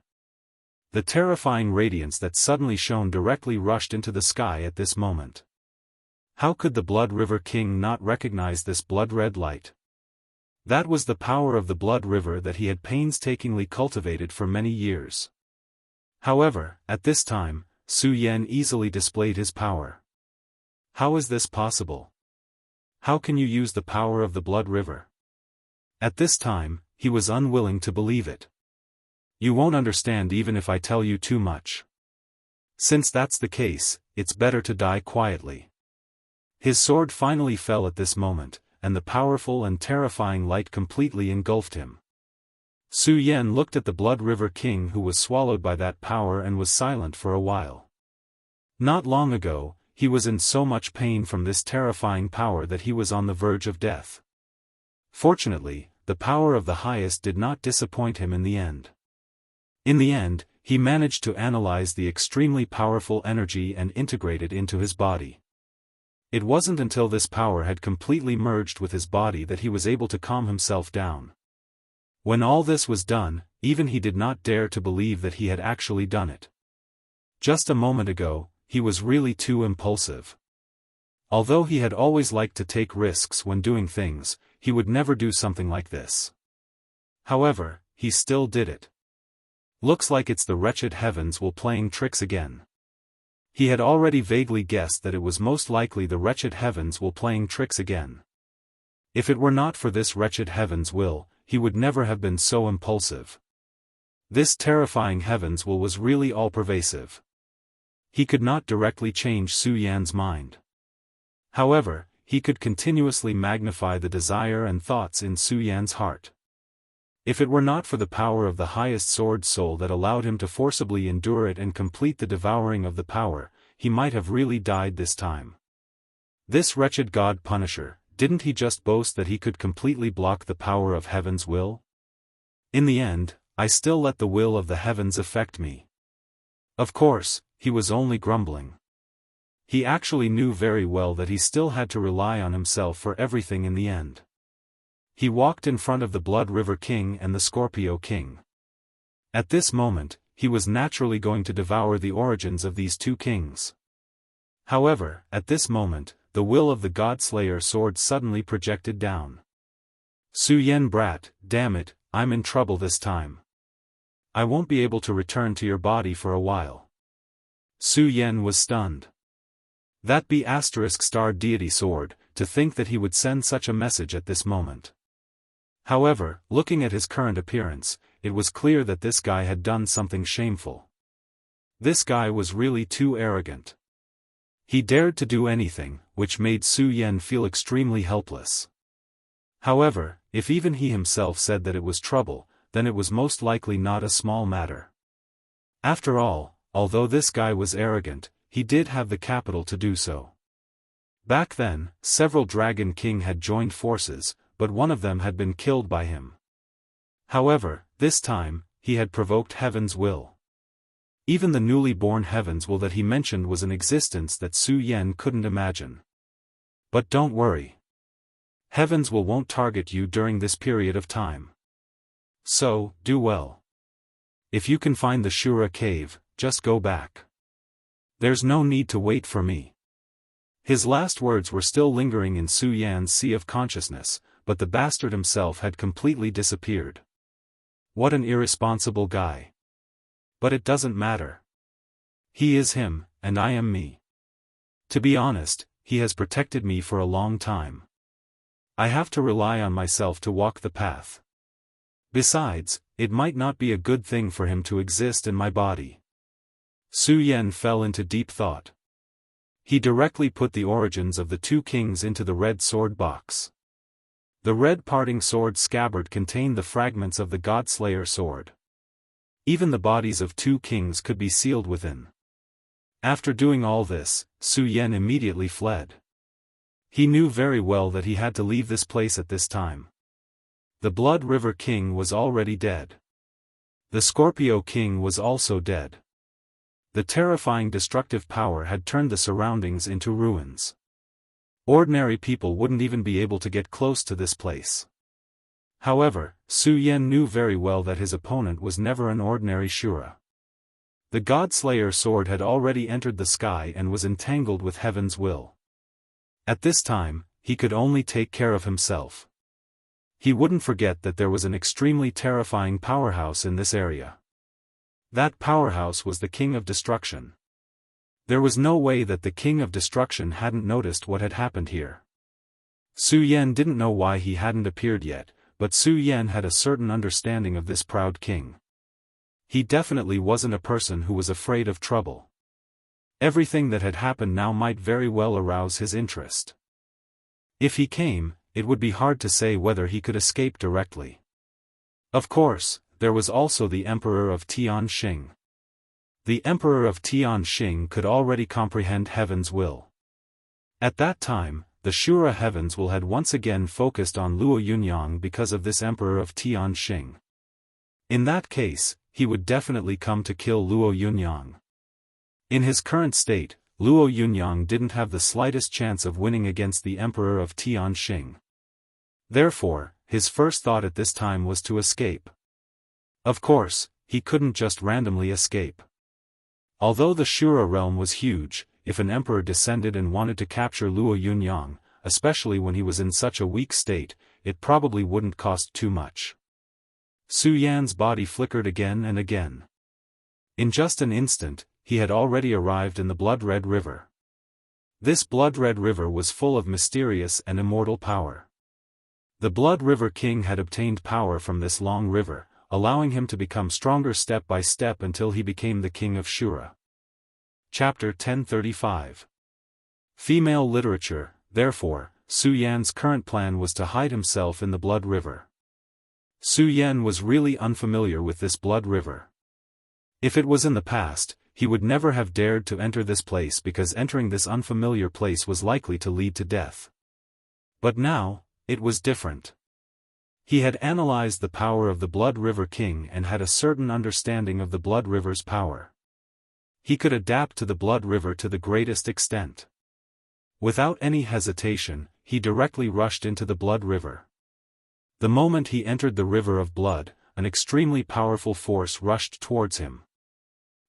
Speaker 1: The terrifying radiance that suddenly shone directly rushed into the sky at this moment. How could the Blood River King not recognize this blood-red light? That was the power of the Blood River that he had painstakingly cultivated for many years. However, at this time, Su Yan easily displayed his power. How is this possible? How can you use the power of the Blood River? At this time, he was unwilling to believe it. You won't understand even if I tell you too much. Since that's the case, it's better to die quietly. His sword finally fell at this moment, and the powerful and terrifying light completely engulfed him. Su Yan looked at the Blood River King, who was swallowed by that power, and was silent for a while. Not long ago, he was in so much pain from this terrifying power that he was on the verge of death. Fortunately, the power of the highest did not disappoint him in the end. In the end, he managed to analyze the extremely powerful energy and integrate it into his body. It wasn't until this power had completely merged with his body that he was able to calm himself down. When all this was done, even he did not dare to believe that he had actually done it. Just a moment ago, he was really too impulsive. Although he had always liked to take risks when doing things, he would never do something like this. However, he still did it. Looks like it's the wretched heavens will playing tricks again. He had already vaguely guessed that it was most likely the wretched heavens will playing tricks again. If it were not for this wretched heavens will, he would never have been so impulsive. This terrifying heavens will was really all-pervasive. He could not directly change Su Yan's mind. However, he could continuously magnify the desire and thoughts in Su Yan's heart. If it were not for the power of the highest sword soul that allowed him to forcibly endure it and complete the devouring of the power, he might have really died this time. This wretched God Punisher, didn't he just boast that he could completely block the power of heaven's will? In the end, I still let the will of the heavens affect me. Of course, he was only grumbling. He actually knew very well that he still had to rely on himself for everything in the end. He walked in front of the Blood River King and the Scorpio King. At this moment, he was naturally going to devour the origins of these two kings. However, at this moment, the will of the God-Slayer sword suddenly projected down. Su Yan brat, damn it, I'm in trouble this time. I won't be able to return to your body for a while. Su Yan was stunned. That be ** deity sword, to think that he would send such a message at this moment. However, looking at his current appearance, it was clear that this guy had done something shameful. This guy was really too arrogant. He dared to do anything, which made Su Yan feel extremely helpless. However, if even he himself said that it was trouble, then it was most likely not a small matter. After all, although this guy was arrogant, he did have the capital to do so. Back then, several Dragon King had joined forces, but one of them had been killed by him. However, this time, he had provoked Heaven's will. Even the newly born Heaven's will that he mentioned was an existence that Su Yan couldn't imagine. But don't worry. Heaven's will won't target you during this period of time. So, do well. If you can find the Shura cave, just go back. There's no need to wait for me. His last words were still lingering in Su Yan's sea of consciousness, but the bastard himself had completely disappeared. What an irresponsible guy. But it doesn't matter. He is him, and I am me. To be honest, he has protected me for a long time. I have to rely on myself to walk the path. Besides, it might not be a good thing for him to exist in my body. Su Yan fell into deep thought. He directly put the origins of the two kings into the red sword box. The red parting sword scabbard contained the fragments of the God-Slayer sword. Even the bodies of two kings could be sealed within. After doing all this, Su Yan immediately fled. He knew very well that he had to leave this place at this time. The Blood River King was already dead. The Scorpio King was also dead. The terrifying destructive power had turned the surroundings into ruins. Ordinary people wouldn't even be able to get close to this place. However, Su Yan knew very well that his opponent was never an ordinary Shura. The God-Slayer sword had already entered the sky and was entangled with Heaven's will. At this time, he could only take care of himself. He wouldn't forget that there was an extremely terrifying powerhouse in this area. That powerhouse was the King of Destruction. There was no way that the King of Destruction hadn't noticed what had happened here. Su Yan didn't know why he hadn't appeared yet, but Su Yan had a certain understanding of this proud king. He definitely wasn't a person who was afraid of trouble. Everything that had happened now might very well arouse his interest. If he came, it would be hard to say whether he could escape directly. Of course, there was also the Emperor of Tianxing. The Emperor of Tianxing could already comprehend Heaven's will. At that time, the Shura Heaven's will had once again focused on Luo Yunyang because of this Emperor of Tianxing. In that case, he would definitely come to kill Luo Yunyang. In his current state, Luo Yunyang didn't have the slightest chance of winning against the Emperor of Tianxing. Therefore, his first thought at this time was to escape. Of course, he couldn't just randomly escape. Although the Shura realm was huge, if an emperor descended and wanted to capture Luo Yunyang, especially when he was in such a weak state, it probably wouldn't cost too much. Su Yan's body flickered again and again. In just an instant, he had already arrived in the blood-red river. This blood-red river was full of mysterious and immortal power. The Blood River King had obtained power from this long river, allowing him to become stronger step by step until he became the King of Shura. Chapter 1035. Female Literature. Therefore, Su Yan's current plan was to hide himself in the Blood River. Su Yan was really unfamiliar with this Blood River. If it was in the past, he would never have dared to enter this place because entering this unfamiliar place was likely to lead to death. But now, it was different. He had analyzed the power of the Blood River King and had a certain understanding of the Blood River's power. He could adapt to the Blood River to the greatest extent. Without any hesitation, he directly rushed into the Blood River. The moment he entered the River of Blood, an extremely powerful force rushed towards him.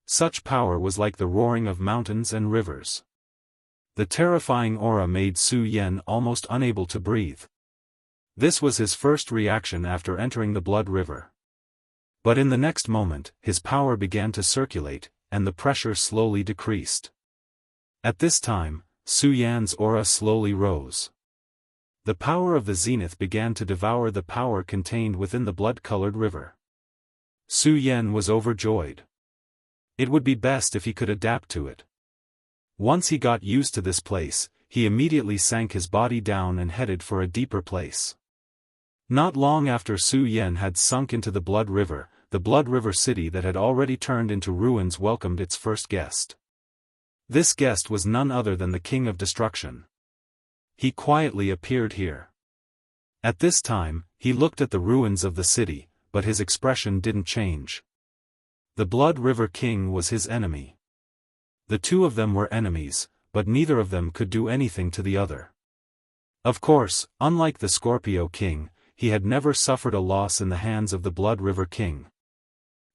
Speaker 1: Such power was like the roaring of mountains and rivers. The terrifying aura made Su Yan almost unable to breathe. This was his first reaction after entering the Blood River. But in the next moment, his power began to circulate, and the pressure slowly decreased. At this time, Su Yan's aura slowly rose. The power of the zenith began to devour the power contained within the blood-colored river. Su Yan was overjoyed. It would be best if he could adapt to it. Once he got used to this place, he immediately sank his body down and headed for a deeper place. Not long after Su Yan had sunk into the Blood River, the Blood River city that had already turned into ruins welcomed its first guest. This guest was none other than the King of Destruction. He quietly appeared here. At this time, he looked at the ruins of the city, but his expression didn't change. The Blood River King was his enemy. The two of them were enemies, but neither of them could do anything to the other. Of course, unlike the Scorpio King, he had never suffered a loss in the hands of the Blood River King.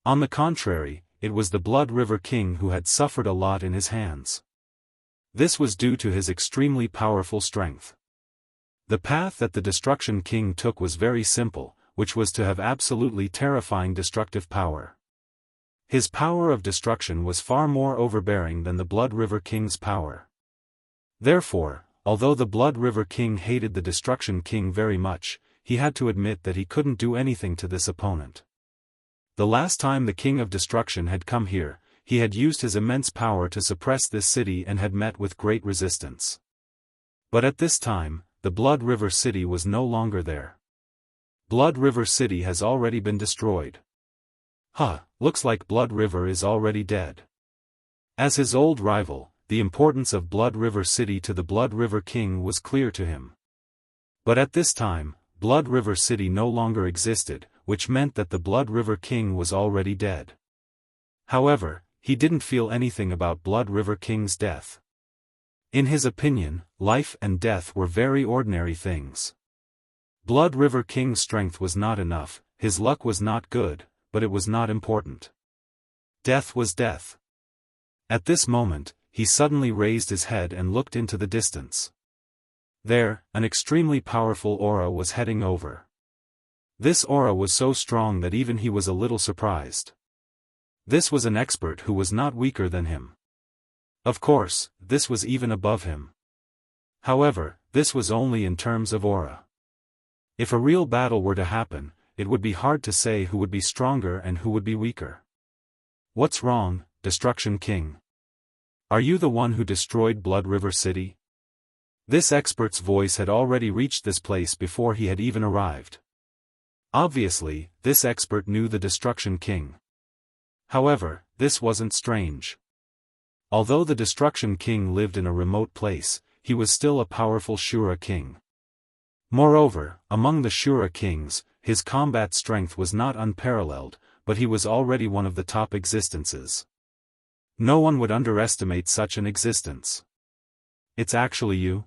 Speaker 1: On the contrary, it was the Blood River King who had suffered a lot in his hands. This was due to his extremely powerful strength. The path that the Destruction King took was very simple, which was to have absolutely terrifying destructive power. His power of destruction was far more overbearing than the Blood River King's power. Therefore, although the Blood River King hated the Destruction King very much, he had to admit that he couldn't do anything to this opponent. The last time the King of Destruction had come here, he had used his immense power to suppress this city and had met with great resistance. But at this time, the Blood River City was no longer there. Blood River City has already been destroyed. Looks like Blood River is already dead. As his old rival, the importance of Blood River City to the Blood River King was clear to him. But at this time, Blood River City no longer existed, which meant that the Blood River King was already dead. However, he didn't feel anything about Blood River King's death. In his opinion, life and death were very ordinary things. Blood River King's strength was not enough, his luck was not good, but it was not important. Death was death. At this moment, he suddenly raised his head and looked into the distance. There, an extremely powerful aura was heading over. This aura was so strong that even he was a little surprised. This was an expert who was not weaker than him. Of course, this was even above him. However, this was only in terms of aura. If a real battle were to happen, it would be hard to say who would be stronger and who would be weaker. What's wrong, Destruction King? Are you the one who destroyed Blood River City? This expert's voice had already reached this place before he had even arrived. Obviously, this expert knew the Destruction King. However, this wasn't strange. Although the Destruction King lived in a remote place, he was still a powerful Shura King. Moreover, among the Shura Kings, his combat strength was not unparalleled, but he was already one of the top existences. No one would underestimate such an existence. It's actually you?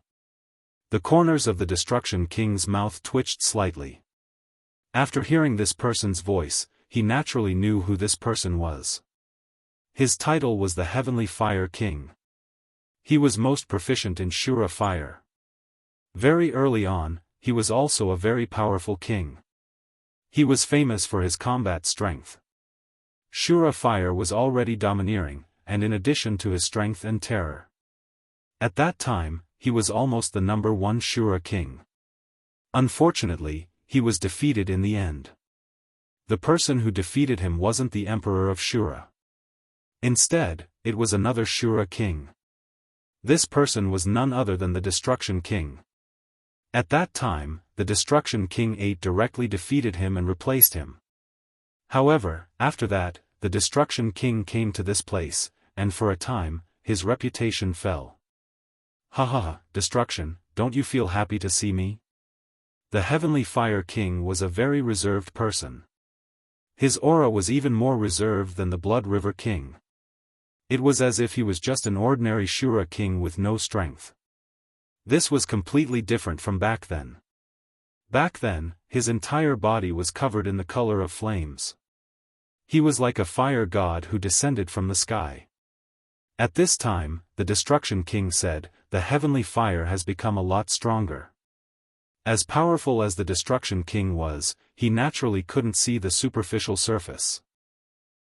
Speaker 1: The corners of the Destruction King's mouth twitched slightly. After hearing this person's voice, he naturally knew who this person was. His title was the Heavenly Fire King. He was most proficient in Shura fire. Very early on, he was also a very powerful king. He was famous for his combat strength. Shura fire was already domineering, and in addition to his strength and terror. At that time, he was almost the number one Shura king. Unfortunately, he was defeated in the end. The person who defeated him wasn't the Emperor of Shura. Instead, it was another Shura king. This person was none other than the Destruction King. At that time, the Destruction King 8 directly defeated him and replaced him. However, after that, the Destruction King came to this place, and for a time, his reputation fell. Ha ha ha, Destruction, don't you feel happy to see me? The Heavenly Fire King was a very reserved person. His aura was even more reserved than the Blood River King. It was as if he was just an ordinary Shura king with no strength. This was completely different from back then. Back then, his entire body was covered in the color of flames. He was like a fire god who descended from the sky. At this time, the Destruction King said, "The heavenly fire has become a lot stronger." As powerful as the Destruction King was, he naturally couldn't see the superficial surface.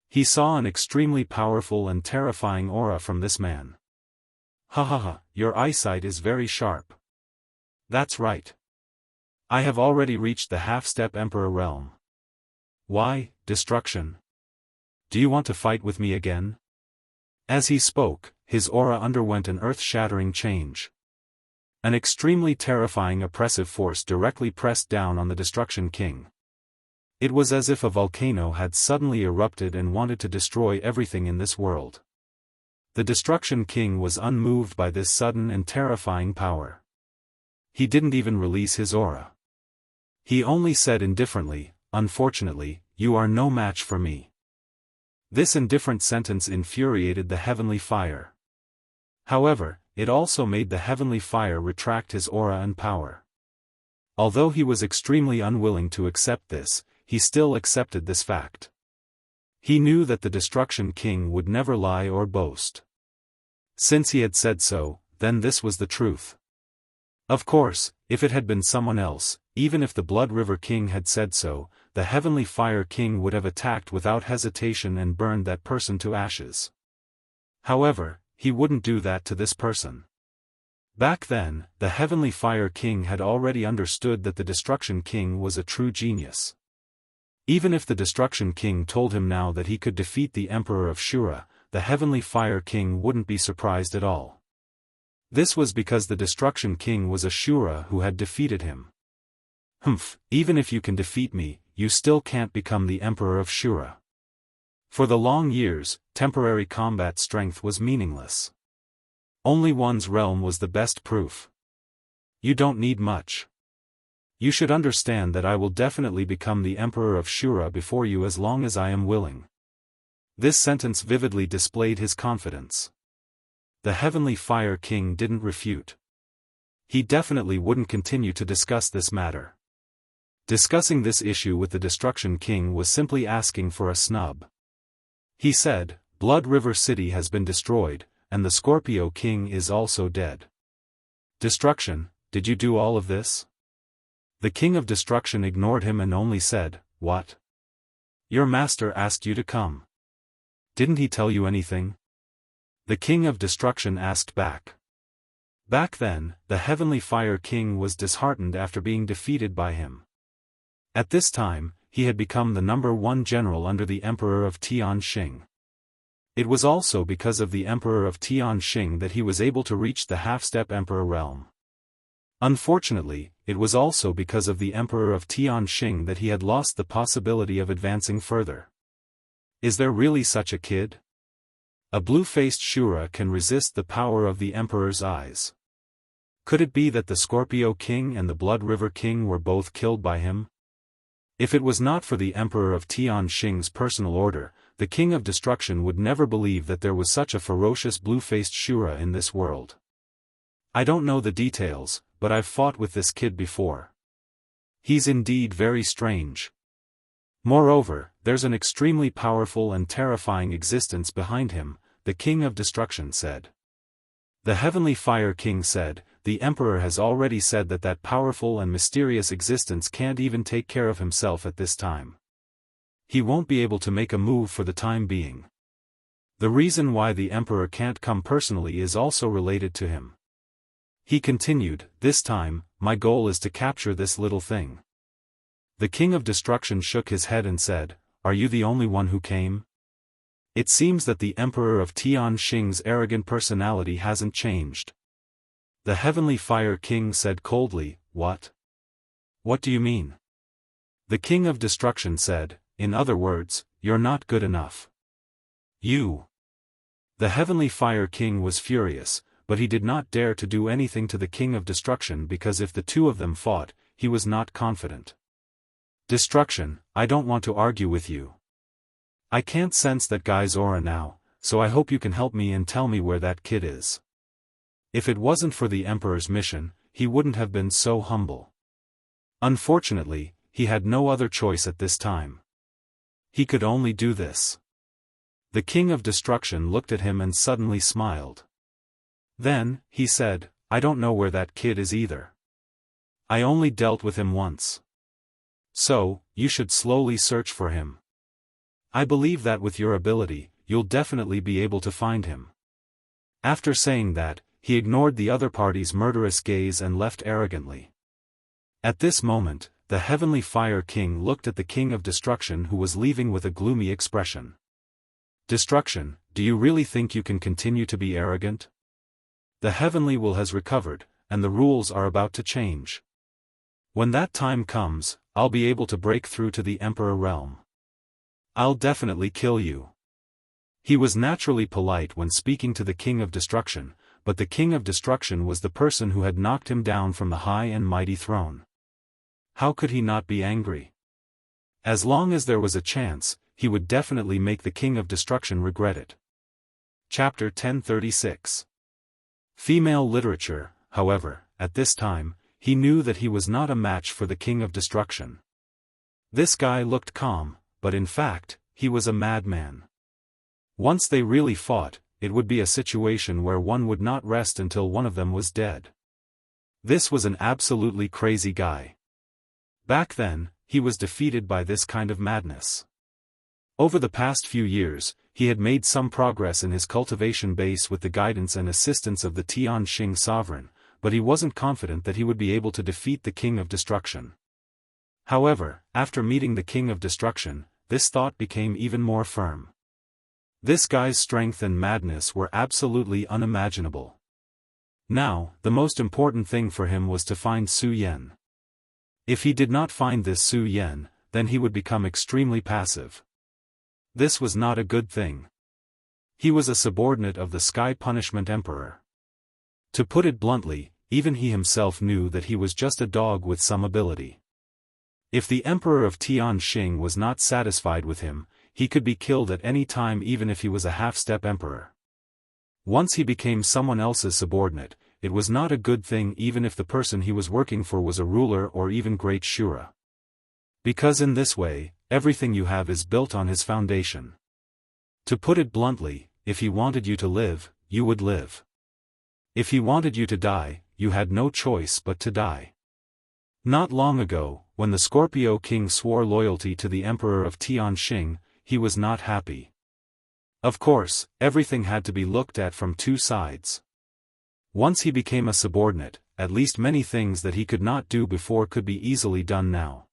Speaker 1: He saw an extremely powerful and terrifying aura from this man. Ha ha ha, your eyesight is very sharp. That's right. I have already reached the half-step Emperor realm. Why, Destruction? Do you want to fight with me again? As he spoke, his aura underwent an earth-shattering change. An extremely terrifying oppressive force directly pressed down on the Destruction King. It was as if a volcano had suddenly erupted and wanted to destroy everything in this world. The Destruction King was unmoved by this sudden and terrifying power. He didn't even release his aura. He only said indifferently, "Unfortunately, you are no match for me." This indifferent sentence infuriated the Heavenly Fire. However, it also made the Heavenly Fire retract his aura and power. Although he was extremely unwilling to accept this, he still accepted this fact. He knew that the Destruction King would never lie or boast. Since he had said so, then this was the truth. Of course, if it had been someone else, even if the Blood River King had said so, the Heavenly Fire King would have attacked without hesitation and burned that person to ashes. However, he wouldn't do that to this person. Back then, the Heavenly Fire King had already understood that the Destruction King was a true genius. Even if the Destruction King told him now that he could defeat the Emperor of Shura, the Heavenly Fire King wouldn't be surprised at all. This was because the Destruction King was a Shura who had defeated him. Even if you can defeat me, you still can't become the Emperor of Shura. For the long years, temporary combat strength was meaningless. Only one's realm was the best proof. You don't need much. You should understand that I will definitely become the Emperor of Shura before you as long as I am willing. This sentence vividly displayed his confidence. The Heavenly Fire King didn't refute. He definitely wouldn't continue to discuss this matter. Discussing this issue with the Destruction King was simply asking for a snub. He said, "Blood River City has been destroyed, and the Scorpio King is also dead." Destruction, did you do all of this? The King of Destruction ignored him and only said, "What? Your master asked you to come. Didn't he tell you anything?" The King of Destruction asked back. Back then, the Heavenly Fire King was disheartened after being defeated by him. At this time, he had become the number one general under the Emperor of Tianxing. It was also because of the Emperor of Tianxing that he was able to reach the half-step Emperor realm. Unfortunately, it was also because of the Emperor of Tianxing that he had lost the possibility of advancing further. Is there really such a kid? A blue-faced Shura can resist the power of the Emperor's eyes. Could it be that the Scorpio King and the Blood River King were both killed by him? If it was not for the Emperor of Tianxing's personal order, the King of Destruction would never believe that there was such a ferocious blue-faced Shura in this world. I don't know the details, but I've fought with this kid before. He's indeed very strange. Moreover, there's an extremely powerful and terrifying existence behind him, the King of Destruction said. The Heavenly Fire King said, the Emperor has already said that that powerful and mysterious existence can't even take care of himself at this time. He won't be able to make a move for the time being. The reason why the Emperor can't come personally is also related to him. He continued, this time, my goal is to capture this little thing. The King of Destruction shook his head and said, are you the only one who came? It seems that the Emperor of Tianxing's arrogant personality hasn't changed. The Heavenly Fire King said coldly, what? What do you mean? The King of Destruction said, in other words, you're not good enough. You. The Heavenly Fire King was furious, but he did not dare to do anything to the King of Destruction because if the two of them fought, he was not confident. Destruction, I don't want to argue with you. I can't sense that guy's aura now, so I hope you can help me and tell me where that kid is. If it wasn't for the Emperor's mission, he wouldn't have been so humble. Unfortunately, he had no other choice at this time. He could only do this. The King of Destruction looked at him and suddenly smiled. Then, he said, I don't know where that kid is either. I only dealt with him once. So, you should slowly search for him. I believe that with your ability, you'll definitely be able to find him. After saying that, he ignored the other party's murderous gaze and left arrogantly. At this moment, the Heavenly Fire King looked at the King of Destruction who was leaving with a gloomy expression. Destruction, do you really think you can continue to be arrogant? The Heavenly Will has recovered, and the rules are about to change. When that time comes, I'll be able to break through to the Emperor realm. I'll definitely kill you. He was naturally polite when speaking to the King of Destruction, but the King of Destruction was the person who had knocked him down from the high and mighty throne. How could he not be angry? As long as there was a chance, he would definitely make the King of Destruction regret it. Chapter 1036. Female literature, however, at this time, he knew that he was not a match for the King of Destruction. This guy looked calm, but in fact, he was a madman. Once they really fought, it would be a situation where one would not rest until one of them was dead. This was an absolutely crazy guy. Back then, he was defeated by this kind of madness. Over the past few years, he had made some progress in his cultivation base with the guidance and assistance of the Tianxing sovereign, but he wasn't confident that he would be able to defeat the King of Destruction. However, after meeting the King of Destruction, this thought became even more firm. This guy's strength and madness were absolutely unimaginable. Now, the most important thing for him was to find Su Yan. If he did not find this Su Yan, then he would become extremely passive. This was not a good thing. He was a subordinate of the Sky Punishment Emperor. To put it bluntly, even he himself knew that he was just a dog with some ability. If the Emperor of Tianxing was not satisfied with him, he could be killed at any time even if he was a half-step emperor. Once he became someone else's subordinate, it was not a good thing even if the person he was working for was a ruler or even great Shura. Because in this way, everything you have is built on his foundation. To put it bluntly, if he wanted you to live, you would live. If he wanted you to die, you had no choice but to die. Not long ago, when the Scorpio King swore loyalty to the Emperor of Tianxing, he was not happy. Of course, everything had to be looked at from two sides. Once he became a subordinate, at least many things that he could not do before could be easily done now.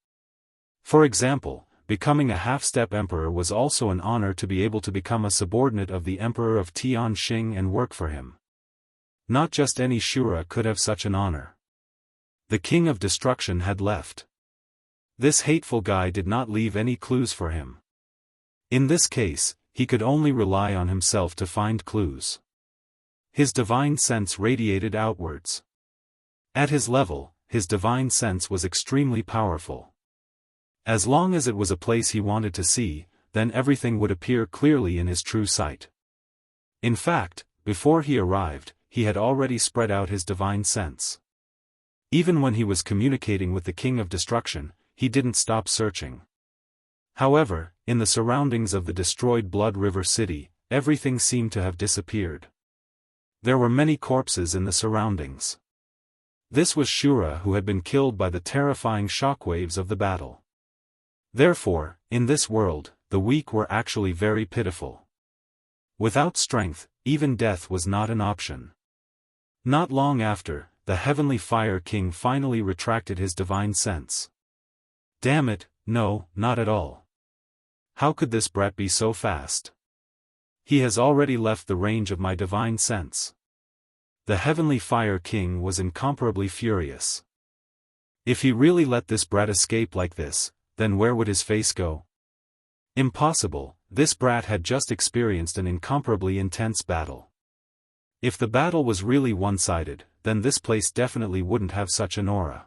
Speaker 1: For example, becoming a half-step emperor was also an honor to be able to become a subordinate of the Emperor of Tianxing and work for him. Not just any Shura could have such an honor. The King of Destruction had left. This hateful guy did not leave any clues for him. In this case, he could only rely on himself to find clues. His divine sense radiated outwards. At his level, his divine sense was extremely powerful. As long as it was a place he wanted to see, then everything would appear clearly in his true sight. In fact, before he arrived, he had already spread out his divine sense. Even when he was communicating with the King of Destruction, he didn't stop searching. However, in the surroundings of the destroyed Blood River City, everything seemed to have disappeared. There were many corpses in the surroundings. This was Shura, who had been killed by the terrifying shockwaves of the battle. Therefore, in this world, the weak were actually very pitiful. Without strength, even death was not an option. Not long after, the Heavenly Fire King finally retracted his divine sense. Damn it, no, not at all. How could this brat be so fast? He has already left the range of my divine sense. The Heavenly Fire King was incomparably furious. If he really let this brat escape like this, then where would his face go? Impossible, this brat had just experienced an incomparably intense battle. If the battle was really one-sided, then this place definitely wouldn't have such an aura.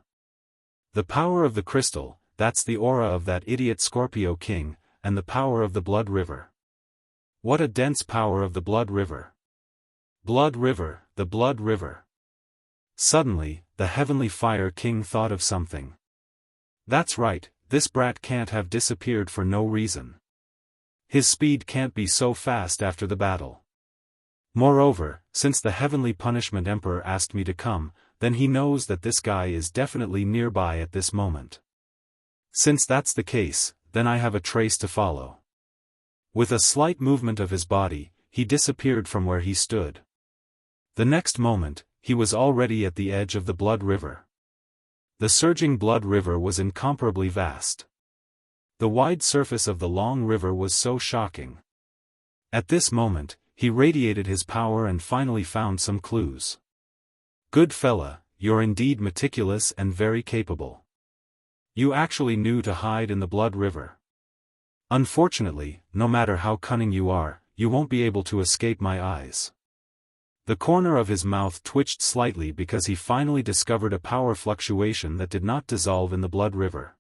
Speaker 1: The power of the crystal, that's the aura of that idiot Scorpio King, and the power of the Blood River. What a dense power of the Blood River. Blood River, the Blood River. Suddenly, the Heavenly Fire King thought of something. That's right, this brat can't have disappeared for no reason. His speed can't be so fast after the battle. Moreover, since the Heavenly Punishment Emperor asked me to come, then he knows that this guy is definitely nearby at this moment. Since that's the case, then I have a trace to follow. With a slight movement of his body, he disappeared from where he stood. The next moment, he was already at the edge of the Blood River. The surging Blood River was incomparably vast. The wide surface of the long river was so shocking. At this moment, he radiated his power and finally found some clues. Good fella, you're indeed meticulous and very capable. You actually knew to hide in the Blood River. Unfortunately, no matter how cunning you are, you won't be able to escape my eyes. The corner of his mouth twitched slightly because he finally discovered a power fluctuation that did not dissolve in the Blood River.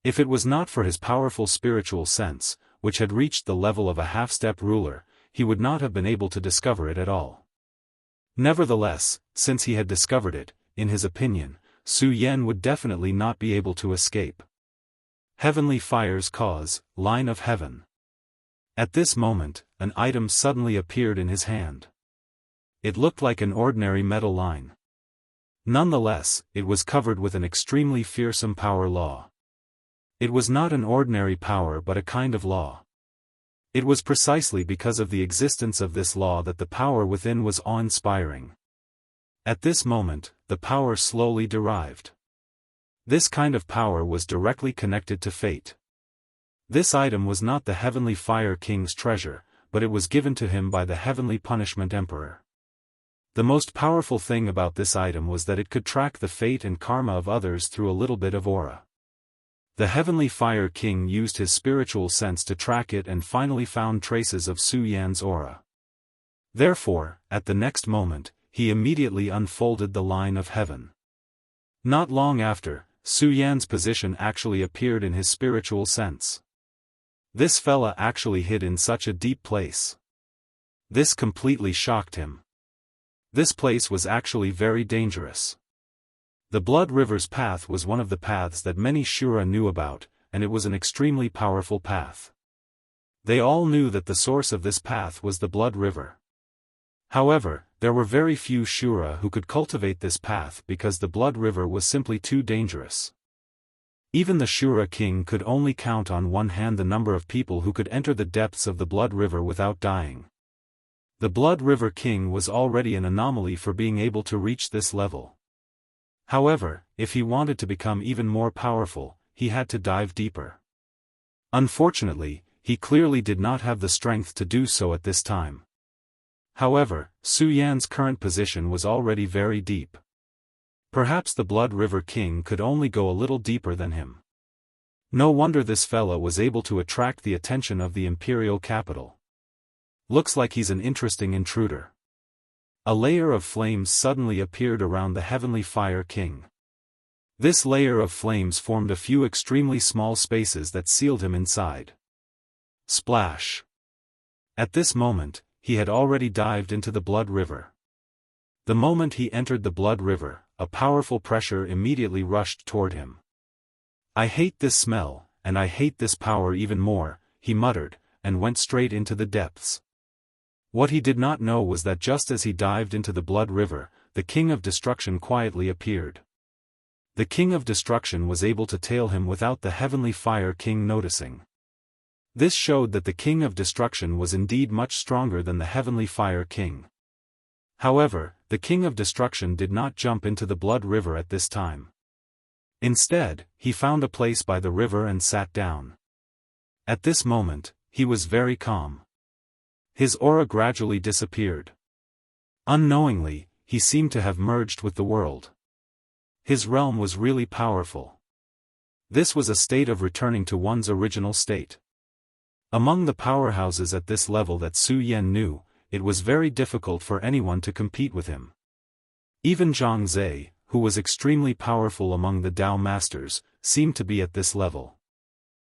Speaker 1: If it was not for his powerful spiritual sense, which had reached the level of a half-step ruler, he would not have been able to discover it at all. Nevertheless, since he had discovered it, in his opinion, Su Yan would definitely not be able to escape. Heavenly Fire's cause, Line of Heaven. At this moment, an item suddenly appeared in his hand. It looked like an ordinary metal line. Nonetheless, it was covered with an extremely fearsome power law. It was not an ordinary power but a kind of law. It was precisely because of the existence of this law that the power within was awe-inspiring. At this moment, the power slowly derived. This kind of power was directly connected to fate. This item was not the Heavenly Fire King's treasure, but it was given to him by the Heavenly Punishment Emperor. The most powerful thing about this item was that it could track the fate and karma of others through a little bit of aura. The Heavenly Fire King used his spiritual sense to track it and finally found traces of Su Yan's aura. Therefore, at the next moment, he immediately unfolded the Line of Heaven. Not long after, Su Yan's position actually appeared in his spiritual sense. This fella actually hid in such a deep place. This completely shocked him. This place was actually very dangerous. The Blood River's path was one of the paths that many Shura knew about, and it was an extremely powerful path. They all knew that the source of this path was the Blood River. However, there were very few Shura who could cultivate this path because the Blood River was simply too dangerous. Even the Shura King could only count on one hand the number of people who could enter the depths of the Blood River without dying. The Blood River King was already an anomaly for being able to reach this level. However, if he wanted to become even more powerful, he had to dive deeper. Unfortunately, he clearly did not have the strength to do so at this time. However, Su Yan's current position was already very deep. Perhaps the Blood River King could only go a little deeper than him. No wonder this fella was able to attract the attention of the imperial capital. Looks like he's an interesting intruder. A layer of flames suddenly appeared around the Heavenly Fire King. This layer of flames formed a few extremely small spaces that sealed him inside. Splash! At this moment, he had already dived into the blood river. The moment he entered the blood river, a powerful pressure immediately rushed toward him. "I hate this smell, and I hate this power even more," he muttered, and went straight into the depths. What he did not know was that just as he dived into the blood river, the King of Destruction quietly appeared. The King of Destruction was able to tail him without the Heavenly Fire King noticing. This showed that the King of Destruction was indeed much stronger than the Heavenly Fire King. However, the King of Destruction did not jump into the blood river at this time. Instead, he found a place by the river and sat down. At this moment, he was very calm. His aura gradually disappeared. Unknowingly, he seemed to have merged with the world. His realm was really powerful. This was a state of returning to one's original state. Among the powerhouses at this level that Su Yan knew, it was very difficult for anyone to compete with him. Even Zhang Zhe, who was extremely powerful among the Tao Masters, seemed to be at this level.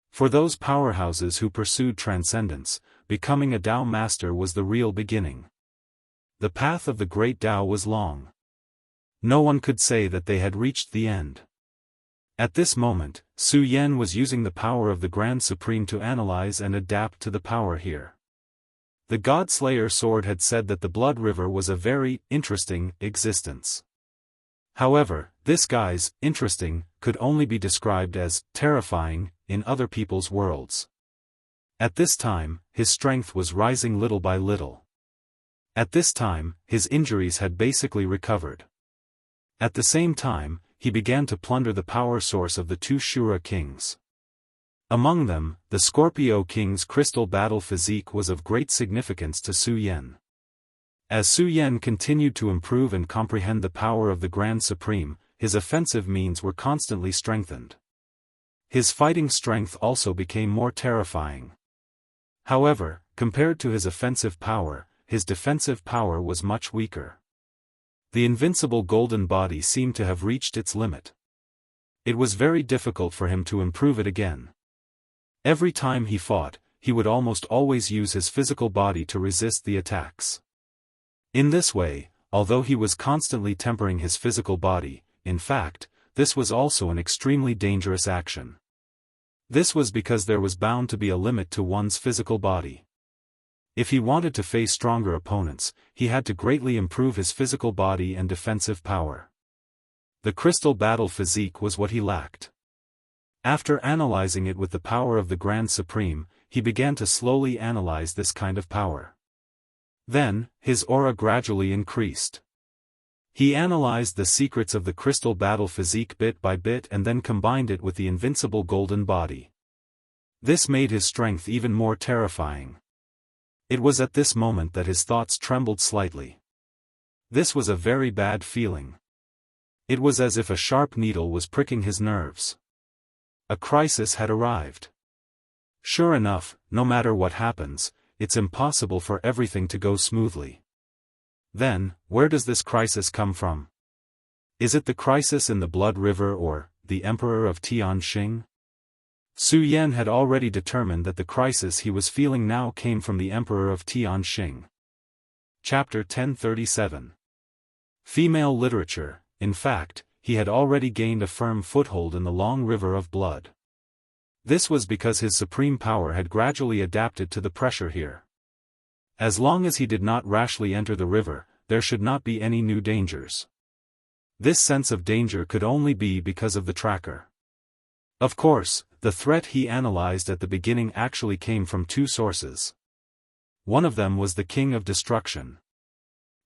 Speaker 1: For those powerhouses who pursued transcendence, becoming a Tao Master was the real beginning. The path of the great Tao was long. No one could say that they had reached the end. At this moment, Su Yan was using the power of the Grand Supreme to analyze and adapt to the power here. The God-Slayer sword had said that the Blood River was a very interesting existence. However, this guy's interesting could only be described as terrifying in other people's worlds. At this time, his strength was rising little by little. At this time, his injuries had basically recovered. At the same time, he began to plunder the power source of the two Shura kings. Among them, the Scorpio King's crystal battle physique was of great significance to Su Yan. As Su Yan continued to improve and comprehend the power of the Grand Supreme, his offensive means were constantly strengthened. His fighting strength also became more terrifying. However, compared to his offensive power, his defensive power was much weaker. The invincible golden body seemed to have reached its limit. It was very difficult for him to improve it again. Every time he fought, he would almost always use his physical body to resist the attacks. In this way, although he was constantly tempering his physical body, in fact, this was also an extremely dangerous action. This was because there was bound to be a limit to one's physical body. If he wanted to face stronger opponents, he had to greatly improve his physical body and defensive power. The crystal battle physique was what he lacked. After analyzing it with the power of the Grand Supreme, he began to slowly analyze this kind of power. Then, his aura gradually increased. He analyzed the secrets of the crystal battle physique bit by bit and then combined it with the invincible golden body. This made his strength even more terrifying. It was at this moment that his thoughts trembled slightly. This was a very bad feeling. It was as if a sharp needle was pricking his nerves. A crisis had arrived. Sure enough, no matter what happens, it's impossible for everything to go smoothly. Then, where does this crisis come from? Is it the crisis in the Blood River or the Emperor of Tianxing? Su Yan had already determined that the crisis he was feeling now came from the Emperor of Tianxing. Chapter 1037. Female Literature. In fact, he had already gained a firm foothold in the long river of blood. This was because his supreme power had gradually adapted to the pressure here. As long as he did not rashly enter the river, there should not be any new dangers. This sense of danger could only be because of the tracker. Of course, the threat he analyzed at the beginning actually came from two sources. One of them was the King of Destruction.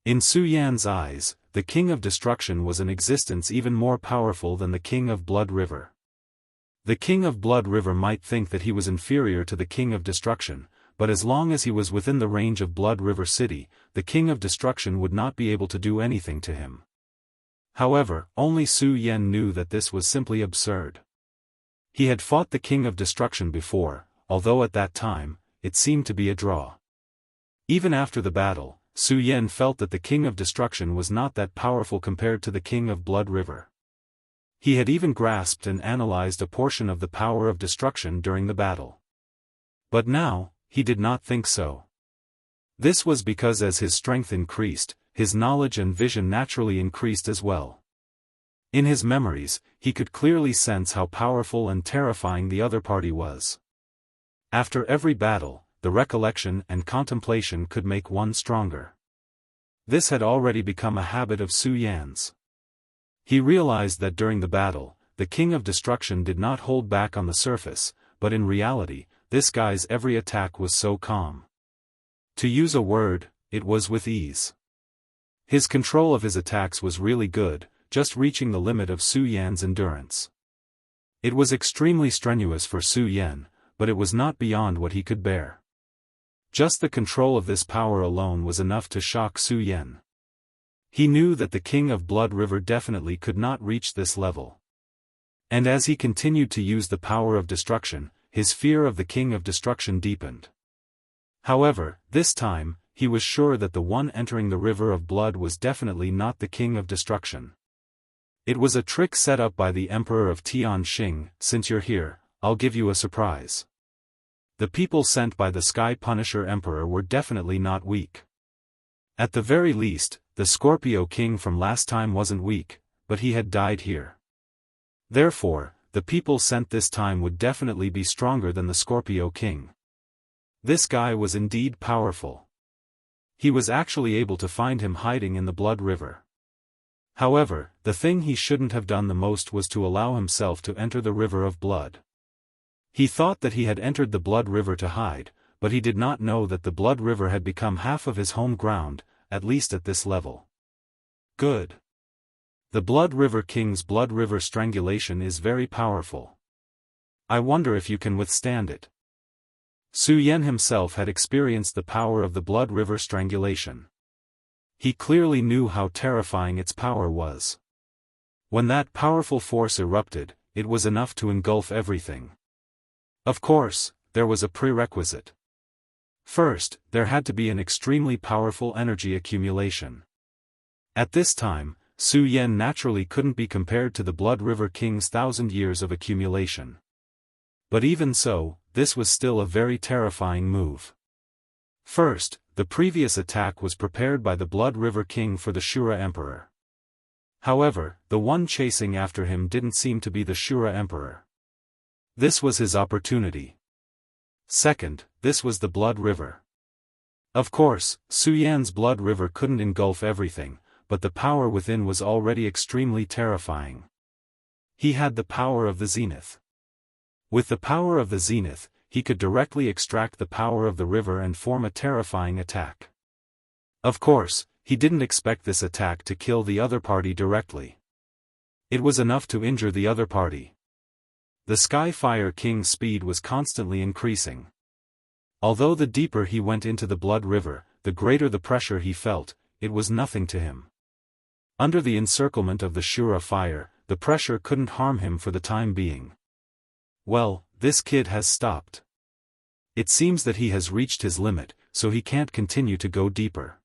Speaker 1: In Su Yan's eyes, the King of Destruction was an existence even more powerful than the King of Blood River. The King of Blood River might think that he was inferior to the King of Destruction, but as long as he was within the range of Blood River City, the King of Destruction would not be able to do anything to him. However, only Su Yan knew that this was simply absurd. He had fought the King of Destruction before, although at that time, it seemed to be a draw. Even after the battle, Su Yan felt that the King of Destruction was not that powerful compared to the King of Blood River. He had even grasped and analyzed a portion of the power of destruction during the battle. But now, he did not think so. This was because as his strength increased, his knowledge and vision naturally increased as well. In his memories, he could clearly sense how powerful and terrifying the other party was. After every battle, the recollection and contemplation could make one stronger. This had already become a habit of Su Yan's. He realized that during the battle, the King of Destruction did not hold back on the surface, but in reality, this guy's every attack was so calm. To use a word, it was with ease. His control of his attacks was really good, just reaching the limit of Su Yan's endurance. It was extremely strenuous for Su Yan, but it was not beyond what he could bear. Just the control of this power alone was enough to shock Su Yan. He knew that the King of Blood River definitely could not reach this level. And as he continued to use the power of destruction, his fear of the King of Destruction deepened. However, this time, he was sure that the one entering the river of blood was definitely not the King of Destruction. It was a trick set up by the Emperor of Tianxing. Since you're here, I'll give you a surprise. The people sent by the Sky Punisher Emperor were definitely not weak. At the very least, the Scorpio King from last time wasn't weak, but he had died here. Therefore, the people sent this time would definitely be stronger than the Scorpio King. This guy was indeed powerful. He was actually able to find him hiding in the Blood River. However, the thing he shouldn't have done the most was to allow himself to enter the river of blood. He thought that he had entered the Blood River to hide, but he did not know that the Blood River had become half of his home ground, at least at this level. Good. The Blood River King's Blood River Strangulation is very powerful. I wonder if you can withstand it. Su Yan himself had experienced the power of the Blood River Strangulation. He clearly knew how terrifying its power was. When that powerful force erupted, it was enough to engulf everything. Of course, there was a prerequisite. First, there had to be an extremely powerful energy accumulation. At this time, Su Yan naturally couldn't be compared to the Blood River King's 1,000 years of accumulation. But even so, this was still a very terrifying move. First, the previous attack was prepared by the Blood River King for the Shura Emperor. However, the one chasing after him didn't seem to be the Shura Emperor. This was his opportunity. Second, this was the Blood River. Of course, Su Yan's Blood River couldn't engulf everything, but the power within was already extremely terrifying. He had the power of the Zenith. With the power of the Zenith, he could directly extract the power of the river and form a terrifying attack. Of course, he didn't expect this attack to kill the other party directly. It was enough to injure the other party. The Skyfire King's speed was constantly increasing. Although the deeper he went into the Blood River, the greater the pressure he felt, it was nothing to him. Under the encirclement of the Shura fire, the pressure couldn't harm him for the time being. Well, this kid has stopped. It seems that he has reached his limit, so he can't continue to go deeper.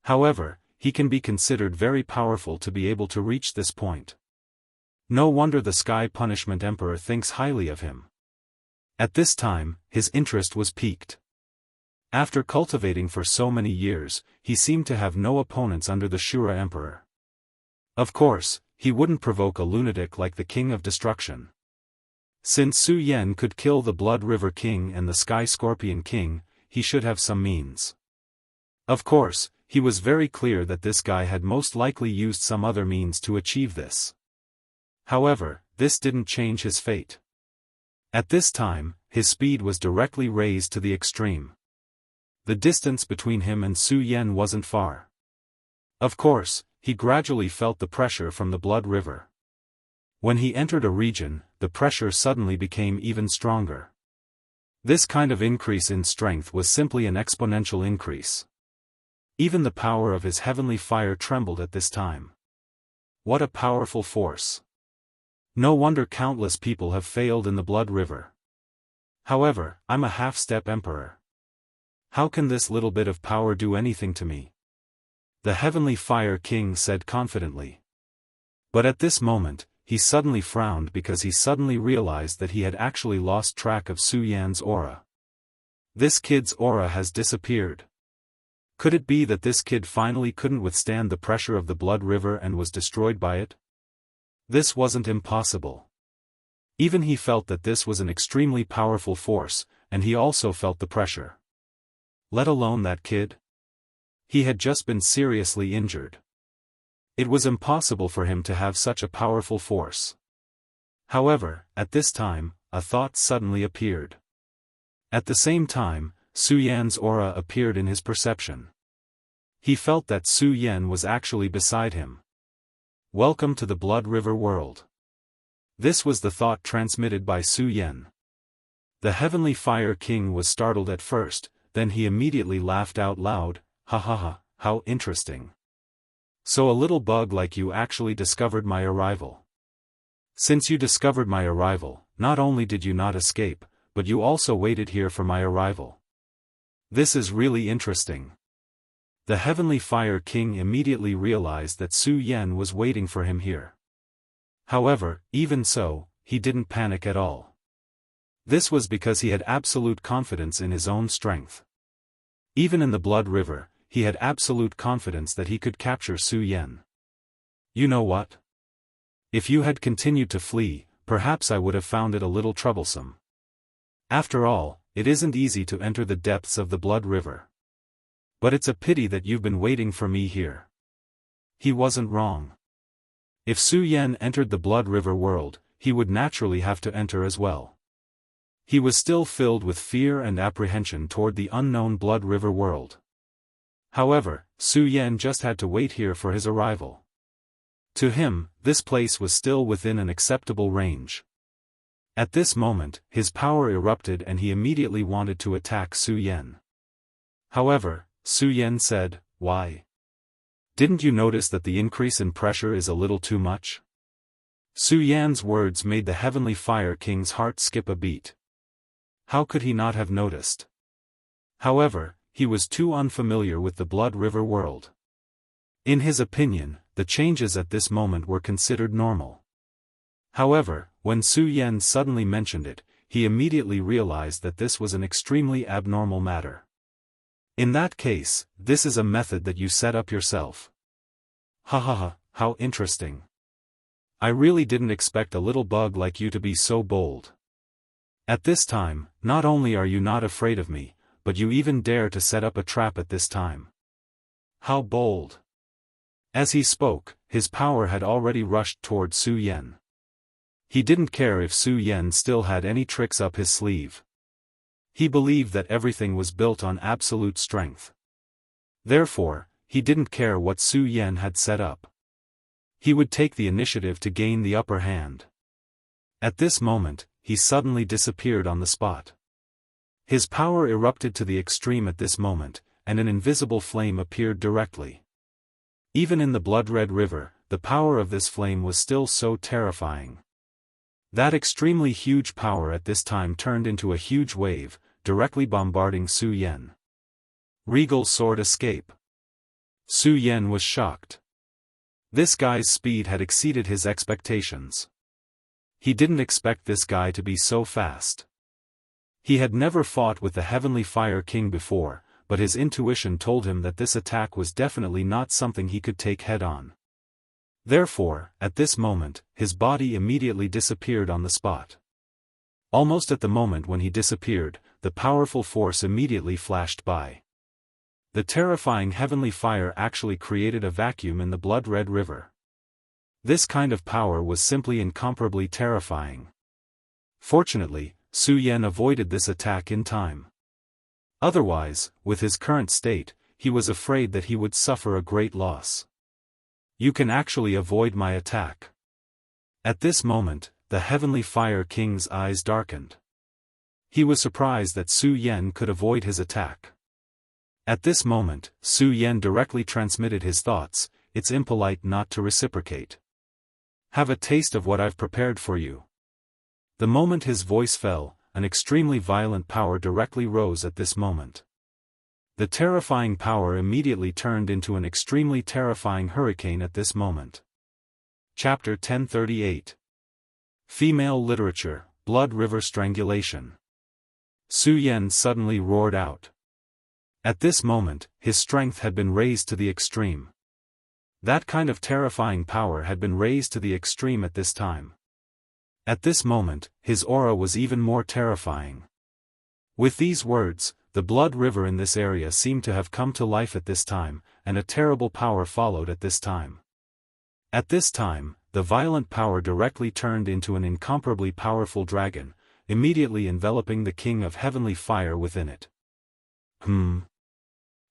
Speaker 1: However, he can be considered very powerful to be able to reach this point. No wonder the Sky Punishment Emperor thinks highly of him. At this time, his interest was piqued. After cultivating for so many years, he seemed to have no opponents under the Shura Emperor. Of course, he wouldn't provoke a lunatic like the King of Destruction. Since Su Yan could kill the Blood River King and the Sky Scorpion King, he should have some means. Of course, he was very clear that this guy had most likely used some other means to achieve this. However, this didn't change his fate. At this time, his speed was directly raised to the extreme. The distance between him and Su Yan wasn't far. Of course, he gradually felt the pressure from the Blood River. When he entered a region, the pressure suddenly became even stronger. This kind of increase in strength was simply an exponential increase. Even the power of his heavenly fire trembled at this time. What a powerful force! No wonder countless people have failed in the Blood River. However, I'm a half-step emperor. How can this little bit of power do anything to me? The Heavenly Fire King said confidently. But at this moment, he suddenly frowned because he suddenly realized that he had actually lost track of Su Yan's aura. This kid's aura has disappeared. Could it be that this kid finally couldn't withstand the pressure of the blood river and was destroyed by it? This wasn't impossible. Even he felt that this was an extremely powerful force, and he also felt the pressure. Let alone that kid. He had just been seriously injured. It was impossible for him to have such a powerful force. However, at this time, a thought suddenly appeared. At the same time, Su Yan's aura appeared in his perception. He felt that Su Yan was actually beside him. Welcome to the Blood River world. This was the thought transmitted by Su Yan. The Heavenly Fire King was startled at first, then he immediately laughed out loud, "Ha ha ha, how interesting. So a little bug like you actually discovered my arrival. Since you discovered my arrival, not only did you not escape, but you also waited here for my arrival. This is really interesting." The Heavenly Fire King immediately realized that Su Yan was waiting for him here. However, even so, he didn't panic at all. This was because he had absolute confidence in his own strength. Even in the Blood River, he had absolute confidence that he could capture Su Yan. You know what? If you had continued to flee, perhaps I would have found it a little troublesome. After all, it isn't easy to enter the depths of the Blood River. But it's a pity that you've been waiting for me here. He wasn't wrong. If Su Yan entered the Blood River world, he would naturally have to enter as well. He was still filled with fear and apprehension toward the unknown Blood River world. However, Su Yan just had to wait here for his arrival. To him, this place was still within an acceptable range. At this moment, his power erupted and he immediately wanted to attack Su Yan. However, Su Yan said, "Why? Didn't you notice that the increase in pressure is a little too much?" Su Yan's words made the Heavenly Fire King's heart skip a beat. How could he not have noticed? However, he was too unfamiliar with the Blood River world. In his opinion, the changes at this moment were considered normal. However, when Su Yan suddenly mentioned it, he immediately realized that this was an extremely abnormal matter. In that case, this is a method that you set up yourself. Ha ha ha, how interesting. I really didn't expect a little bug like you to be so bold. At this time, not only are you not afraid of me, but you even dare to set up a trap at this time. How bold. As he spoke, his power had already rushed toward Su Yan. He didn't care if Su Yan still had any tricks up his sleeve. He believed that everything was built on absolute strength. Therefore, he didn't care what Su Yan had set up. He would take the initiative to gain the upper hand. At this moment, he suddenly disappeared on the spot. His power erupted to the extreme at this moment, and an invisible flame appeared directly. Even in the blood-red river, the power of this flame was still so terrifying. That extremely huge power at this time turned into a huge wave, directly bombarding Su Yan. Regal sword escape. Su Yan was shocked. This guy's speed had exceeded his expectations. He didn't expect this guy to be so fast. He had never fought with the Heavenly Fire King before, but his intuition told him that this attack was definitely not something he could take head-on. Therefore, at this moment, his body immediately disappeared on the spot. Almost at the moment when he disappeared, the powerful force immediately flashed by. The terrifying heavenly fire actually created a vacuum in the blood-red river. This kind of power was simply incomparably terrifying. Fortunately, Su Yan avoided this attack in time. Otherwise, with his current state, he was afraid that he would suffer a great loss. You can actually avoid my attack. At this moment, the Heavenly Fire King's eyes darkened. He was surprised that Su Yan could avoid his attack. At this moment, Su Yan directly transmitted his thoughts, "It's impolite not to reciprocate. Have a taste of what I've prepared for you." The moment his voice fell, an extremely violent power directly rose at this moment. The terrifying power immediately turned into an extremely terrifying hurricane at this moment. Chapter 1038. Female Literature, Blood River Strangulation. Su Yan suddenly roared out. At this moment, his strength had been raised to the extreme. That kind of terrifying power had been raised to the extreme at this time. At this moment, his aura was even more terrifying. With these words, the blood river in this area seemed to have come to life at this time, and a terrible power followed at this time. At this time, the violent power directly turned into an incomparably powerful dragon, immediately enveloping the king of heavenly fire within it.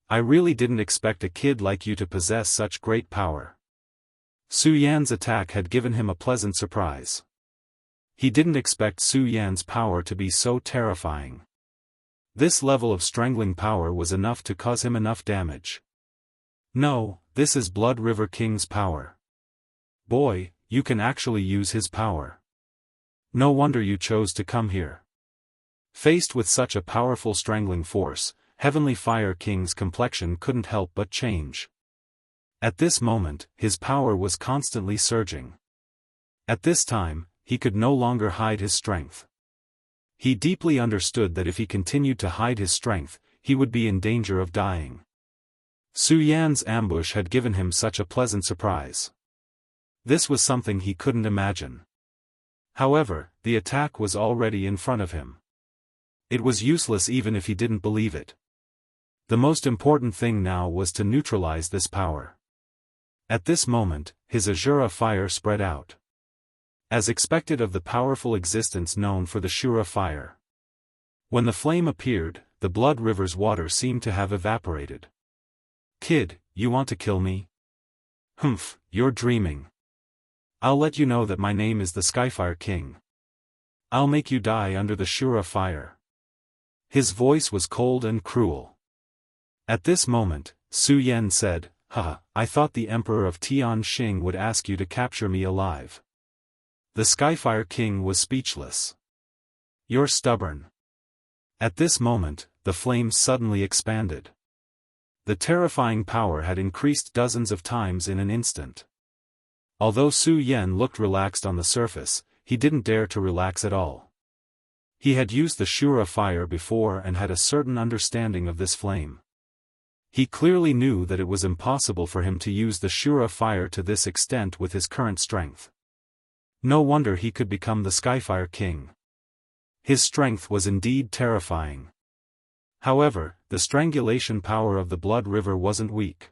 Speaker 1: I really didn't expect a kid like you to possess such great power. Su Yan's attack had given him a pleasant surprise. He didn't expect Su Yan's power to be so terrifying. This level of strangling power was enough to cause him enough damage. No, this is Blood River King's power. Boy, you can actually use his power. No wonder you chose to come here. Faced with such a powerful strangling force, Heavenly Fire King's complexion couldn't help but change. At this moment, his power was constantly surging. At this time, he could no longer hide his strength. He deeply understood that if he continued to hide his strength, he would be in danger of dying. Su Yan's ambush had given him such a pleasant surprise. This was something he couldn't imagine. However, the attack was already in front of him. It was useless even if he didn't believe it. The most important thing now was to neutralize this power. At this moment, his Azura fire spread out. As expected of the powerful existence known for the Shura fire. When the flame appeared, the blood river's water seemed to have evaporated. Kid, you want to kill me? Humph, you're dreaming. I'll let you know that my name is the Skyfire King. I'll make you die under the Shura fire. His voice was cold and cruel. At this moment, Su Yan said, Haha, I thought the Emperor of Tianxing would ask you to capture me alive. The Skyfire King was speechless. You're stubborn. At this moment, the flames suddenly expanded. The terrifying power had increased dozens of times in an instant. Although Su Yan looked relaxed on the surface, he didn't dare to relax at all. He had used the Shura fire before and had a certain understanding of this flame. He clearly knew that it was impossible for him to use the Shura fire to this extent with his current strength. No wonder he could become the Skyfire King. His strength was indeed terrifying. However, the strangulation power of the blood river wasn't weak.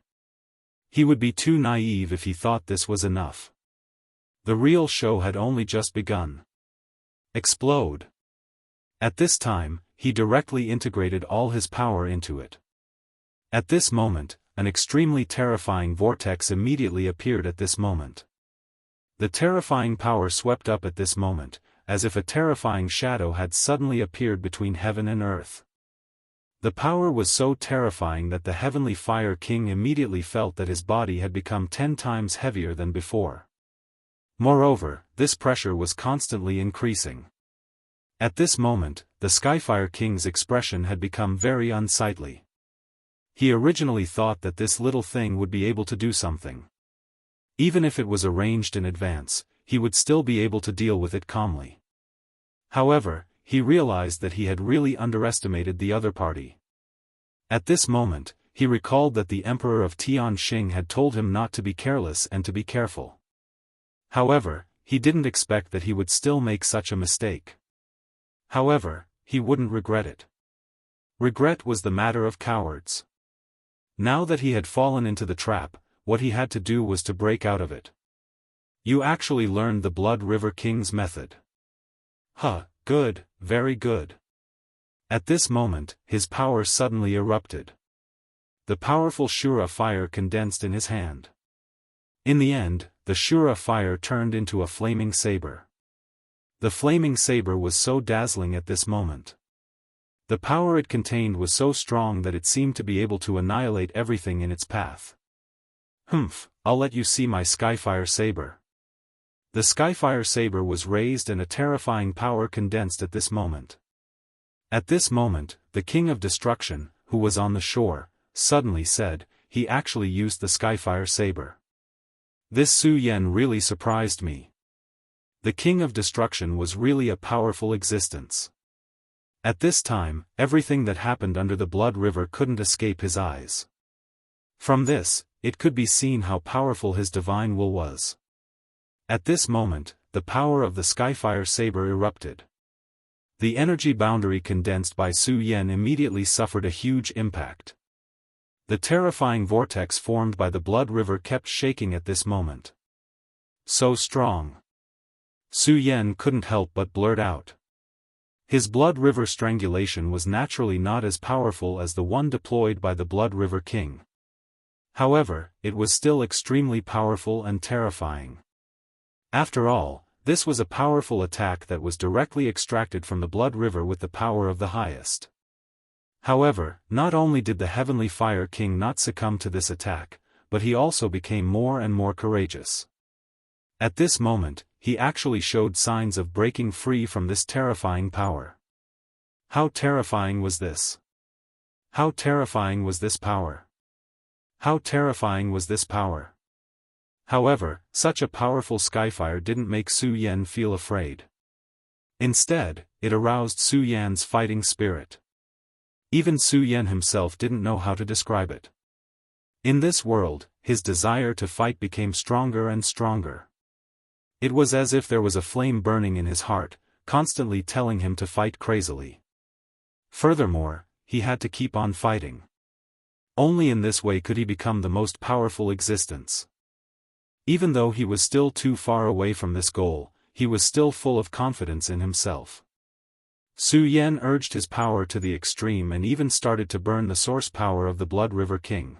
Speaker 1: He would be too naive if he thought this was enough. The real show had only just begun. Explode. At this time, he directly integrated all his power into it. At this moment, an extremely terrifying vortex immediately appeared at this moment. The terrifying power swept up at this moment, as if a terrifying shadow had suddenly appeared between heaven and earth. The power was so terrifying that the Heavenly Fire King immediately felt that his body had become 10 times heavier than before. Moreover, this pressure was constantly increasing. At this moment, the Skyfire King's expression had become very unsightly. He originally thought that this little thing would be able to do something. Even if it was arranged in advance, he would still be able to deal with it calmly. However, he realized that he had really underestimated the other party. At this moment, he recalled that the Emperor of Tianxing had told him not to be careless and to be careful. However, he didn't expect that he would still make such a mistake. However, he wouldn't regret it. Regret was the matter of cowards. Now that he had fallen into the trap, what he had to do was to break out of it. You actually learned the Blood River King's method. Huh, good, very good. At this moment, his power suddenly erupted. The powerful Shura fire condensed in his hand. In the end, the Shura fire turned into a flaming saber. The flaming saber was so dazzling at this moment. The power it contained was so strong that it seemed to be able to annihilate everything in its path. Humph, I'll let you see my Skyfire saber. The Skyfire saber was raised and a terrifying power condensed at this moment. At this moment, the King of Destruction, who was on the shore, suddenly said, he actually used the Skyfire saber. This Su Yan really surprised me. The King of Destruction was really a powerful existence. At this time, everything that happened under the Blood River couldn't escape his eyes. From this, it could be seen how powerful his divine will was. At this moment, the power of the Skyfire Saber erupted. The energy boundary condensed by Su Yan immediately suffered a huge impact. The terrifying vortex formed by the Blood River kept shaking at this moment. So strong. Su Yan couldn't help but blurt out. His Blood River strangulation was naturally not as powerful as the one deployed by the Blood River King. However, it was still extremely powerful and terrifying. After all, this was a powerful attack that was directly extracted from the Blood River with the power of the highest. However, not only did the Heavenly Fire King not succumb to this attack, but he also became more and more courageous. At this moment, he actually showed signs of breaking free from this terrifying power. How terrifying was this? How terrifying was this power? How terrifying was this power? However, such a powerful Skyfire didn't make Su Yan feel afraid. Instead, it aroused Su Yan's fighting spirit. Even Su Yan himself didn't know how to describe it. In this world, his desire to fight became stronger and stronger. It was as if there was a flame burning in his heart, constantly telling him to fight crazily. Furthermore, he had to keep on fighting. Only in this way could he become the most powerful existence. Even though he was still too far away from this goal, he was still full of confidence in himself. Su Yan urged his power to the extreme and even started to burn the source power of the Blood River King.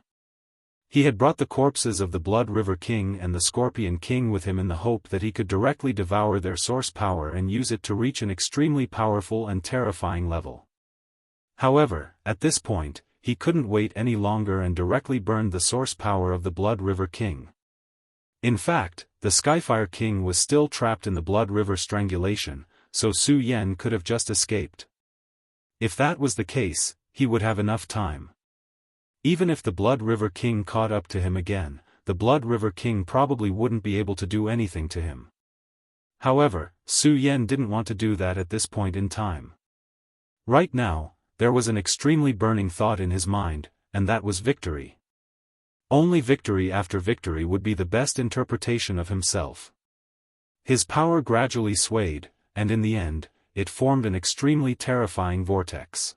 Speaker 1: He had brought the corpses of the Blood River King and the Scorpion King with him in the hope that he could directly devour their source power and use it to reach an extremely powerful and terrifying level. However, at this point, he couldn't wait any longer and directly burned the source power of the Blood River King. In fact, the Skyfire King was still trapped in the Blood River strangulation, so Su Yan could have just escaped. If that was the case, he would have enough time. Even if the Blood River King caught up to him again, the Blood River King probably wouldn't be able to do anything to him. However, Su Yan didn't want to do that at this point in time. Right now, there was an extremely burning thought in his mind, and that was victory. Only victory after victory would be the best interpretation of himself. His power gradually swayed, and in the end, it formed an extremely terrifying vortex.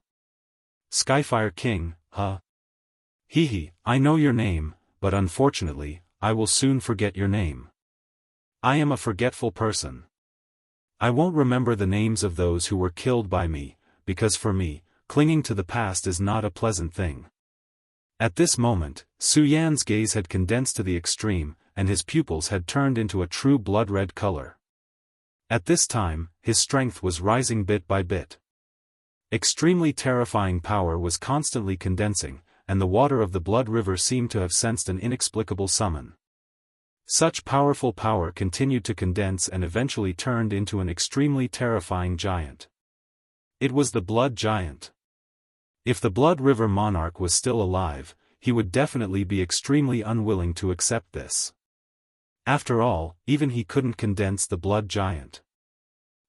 Speaker 1: Skyfire King, huh? Hehe, I know your name, but unfortunately, I will soon forget your name. I am a forgetful person. I won't remember the names of those who were killed by me, because for me, clinging to the past is not a pleasant thing. At this moment, Su Yan's gaze had condensed to the extreme, and his pupils had turned into a true blood-red color. At this time, his strength was rising bit by bit. Extremely terrifying power was constantly condensing, and the water of the Blood River seemed to have sensed an inexplicable summon. Such powerful power continued to condense and eventually turned into an extremely terrifying giant. It was the Blood Giant. If the Blood River Monarch was still alive, he would definitely be extremely unwilling to accept this. After all, even he couldn't condense the Blood Giant.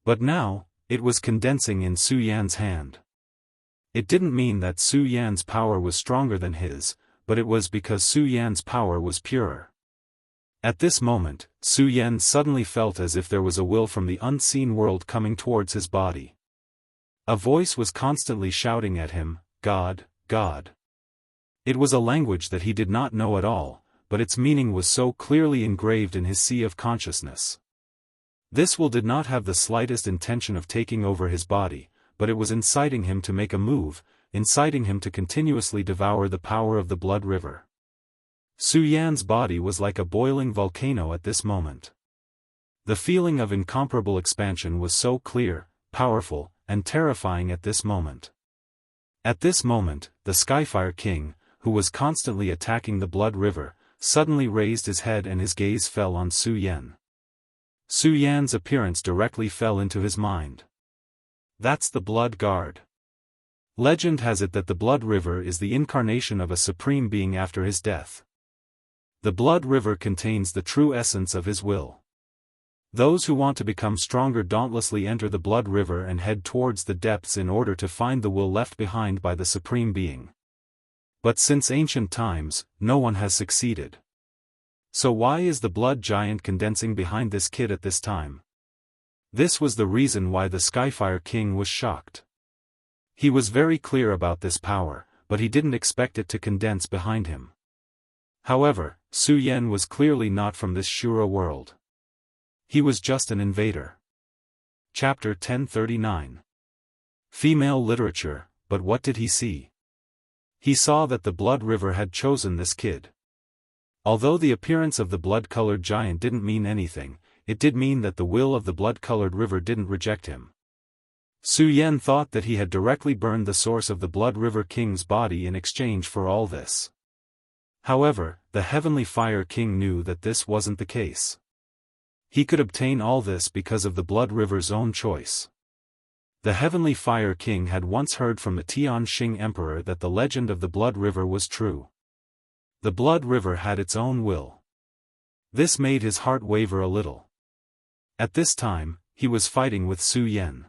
Speaker 1: But now, it was condensing in Su Yan's hand. It didn't mean that Su Yan's power was stronger than his, but it was because Su Yan's power was purer. At this moment, Su Yan suddenly felt as if there was a will from the unseen world coming towards his body. A voice was constantly shouting at him, God, God. It was a language that he did not know at all, but its meaning was so clearly engraved in his sea of consciousness. This will did not have the slightest intention of taking over his body, but it was inciting him to make a move, inciting him to continuously devour the power of the Blood River. Su Yan's body was like a boiling volcano at this moment. The feeling of incomparable expansion was so clear, powerful, and terrifying at this moment. At this moment, the Skyfire King, who was constantly attacking the Blood River, suddenly raised his head and his gaze fell on Su Yan. Su Yan's appearance directly fell into his mind. That's the Blood Guard. Legend has it that the Blood River is the incarnation of a supreme being after his death. The Blood River contains the true essence of his will. Those who want to become stronger dauntlessly enter the blood river and head towards the depths in order to find the will left behind by the Supreme Being. But since ancient times, no one has succeeded. So why is the blood giant condensing behind this kid at this time? This was the reason why the Skyfire King was shocked. He was very clear about this power, but he didn't expect it to condense behind him. However, Su Yan was clearly not from this Shura world. He was just an invader. Chapter 1039. Female Literature, but what did he see? He saw that the blood river had chosen this kid. Although the appearance of the blood-colored giant didn't mean anything, it did mean that the will of the blood-colored river didn't reject him. Su Yan thought that he had directly burned the source of the Blood River King's body in exchange for all this. However, the Heavenly Fire King knew that this wasn't the case. He could obtain all this because of the Blood River's own choice. The Heavenly Fire King had once heard from the Tianxing Emperor that the legend of the Blood River was true. The Blood River had its own will. This made his heart waver a little. At this time, he was fighting with Su Yan.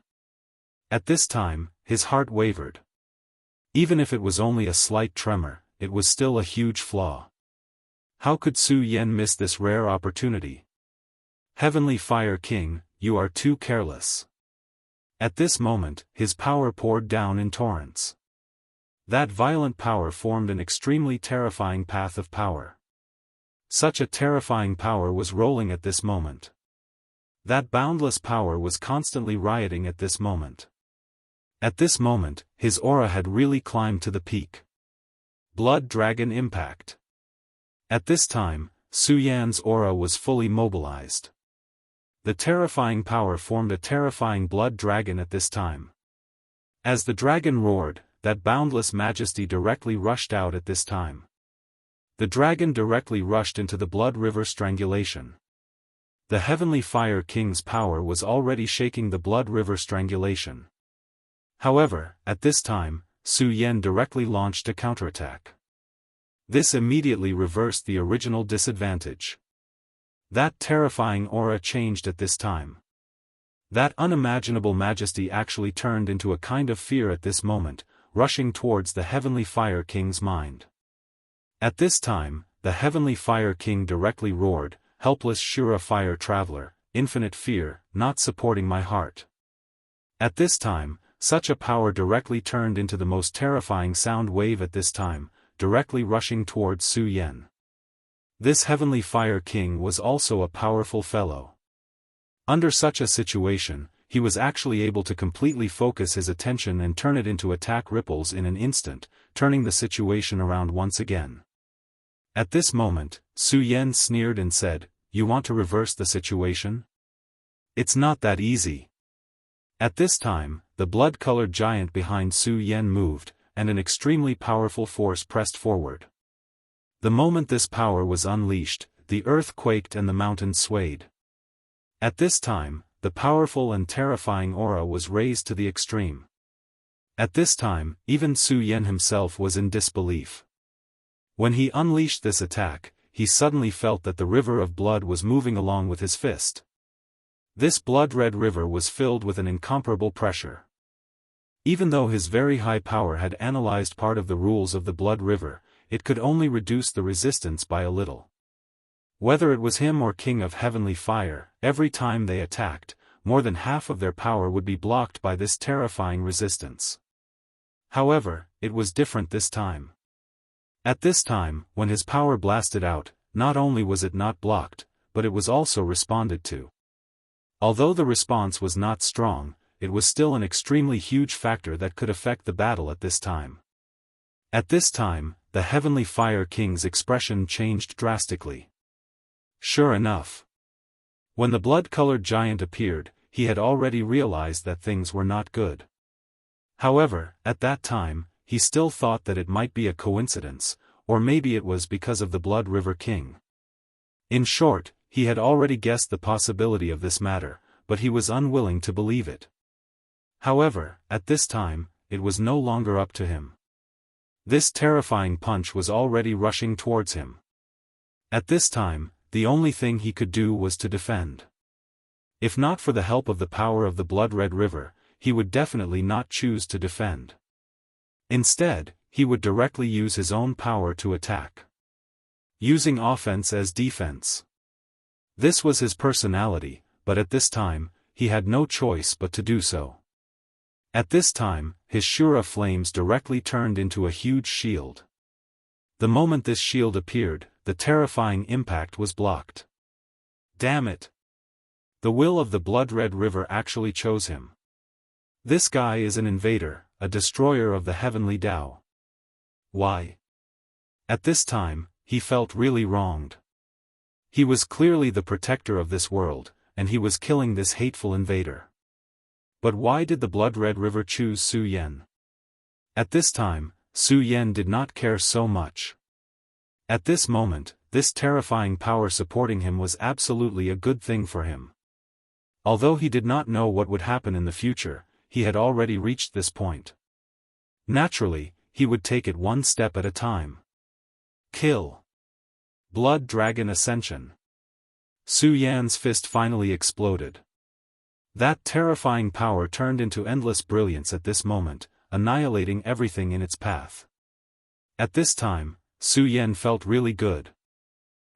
Speaker 1: At this time, his heart wavered. Even if it was only a slight tremor, it was still a huge flaw. How could Su Yan miss this rare opportunity? Heavenly Fire King, you are too careless. At this moment, his power poured down in torrents. That violent power formed an extremely terrifying path of power. Such a terrifying power was rolling at this moment. That boundless power was constantly rioting at this moment. At this moment, his aura had really climbed to the peak. Blood Dragon Impact. At this time, Su Yan's aura was fully mobilized. The terrifying power formed a terrifying blood dragon at this time. As the dragon roared, that boundless majesty directly rushed out at this time. The dragon directly rushed into the Blood River Strangulation. The Heavenly Fire King's power was already shaking the Blood River Strangulation. However, at this time, Su Yan directly launched a counterattack. This immediately reversed the original disadvantage. That terrifying aura changed at this time. That unimaginable majesty actually turned into a kind of fear at this moment, rushing towards the Heavenly Fire King's mind. At this time, the Heavenly Fire King directly roared, "Helpless Shura Fire Traveler, infinite fear, not supporting my heart." At this time, such a power directly turned into the most terrifying sound wave at this time, directly rushing towards Su Yan. This Heavenly Fire King was also a powerful fellow. Under such a situation, he was actually able to completely focus his attention and turn it into attack ripples in an instant, turning the situation around once again. At this moment, Su Yan sneered and said, "You want to reverse the situation? It's not that easy." At this time, the blood-colored giant behind Su Yan moved, and an extremely powerful force pressed forward. The moment this power was unleashed, the earth quaked and the mountains swayed. At this time, the powerful and terrifying aura was raised to the extreme. At this time, even Su Yan himself was in disbelief. When he unleashed this attack, he suddenly felt that the river of blood was moving along with his fist. This blood-red river was filled with an incomparable pressure. Even though his very high power had analyzed part of the rules of the blood river, it could only reduce the resistance by a little. Whether it was him or King of Heavenly Fire, every time they attacked, more than half of their power would be blocked by this terrifying resistance. However, it was different this time. At this time, when his power blasted out, not only was it not blocked, but it was also responded to. Although the response was not strong, it was still an extremely huge factor that could affect the battle at this time. At this time, the Heavenly Fire King's expression changed drastically. Sure enough. When the blood-colored giant appeared, he had already realized that things were not good. However, at that time, he still thought that it might be a coincidence, or maybe it was because of the Blood River King. In short, he had already guessed the possibility of this matter, but he was unwilling to believe it. However, at this time, it was no longer up to him. This terrifying punch was already rushing towards him. At this time, the only thing he could do was to defend. If not for the help of the power of the blood-red river, he would definitely not choose to defend. Instead, he would directly use his own power to attack, using offense as defense. This was his personality, but at this time, he had no choice but to do so. At this time, his Shura flames directly turned into a huge shield. The moment this shield appeared, the terrifying impact was blocked. Damn it! The will of the blood-red river actually chose him. This guy is an invader, a destroyer of the heavenly Tao. Why? At this time, he felt really wronged. He was clearly the protector of this world, and he was killing this hateful invader. But why did the blood-red river choose Su Yan? At this time, Su Yan did not care so much. At this moment, this terrifying power supporting him was absolutely a good thing for him. Although he did not know what would happen in the future, he had already reached this point. Naturally, he would take it one step at a time. Kill. Blood Dragon Ascension. Su Yan's fist finally exploded. That terrifying power turned into endless brilliance at this moment, annihilating everything in its path. At this time, Su Yan felt really good.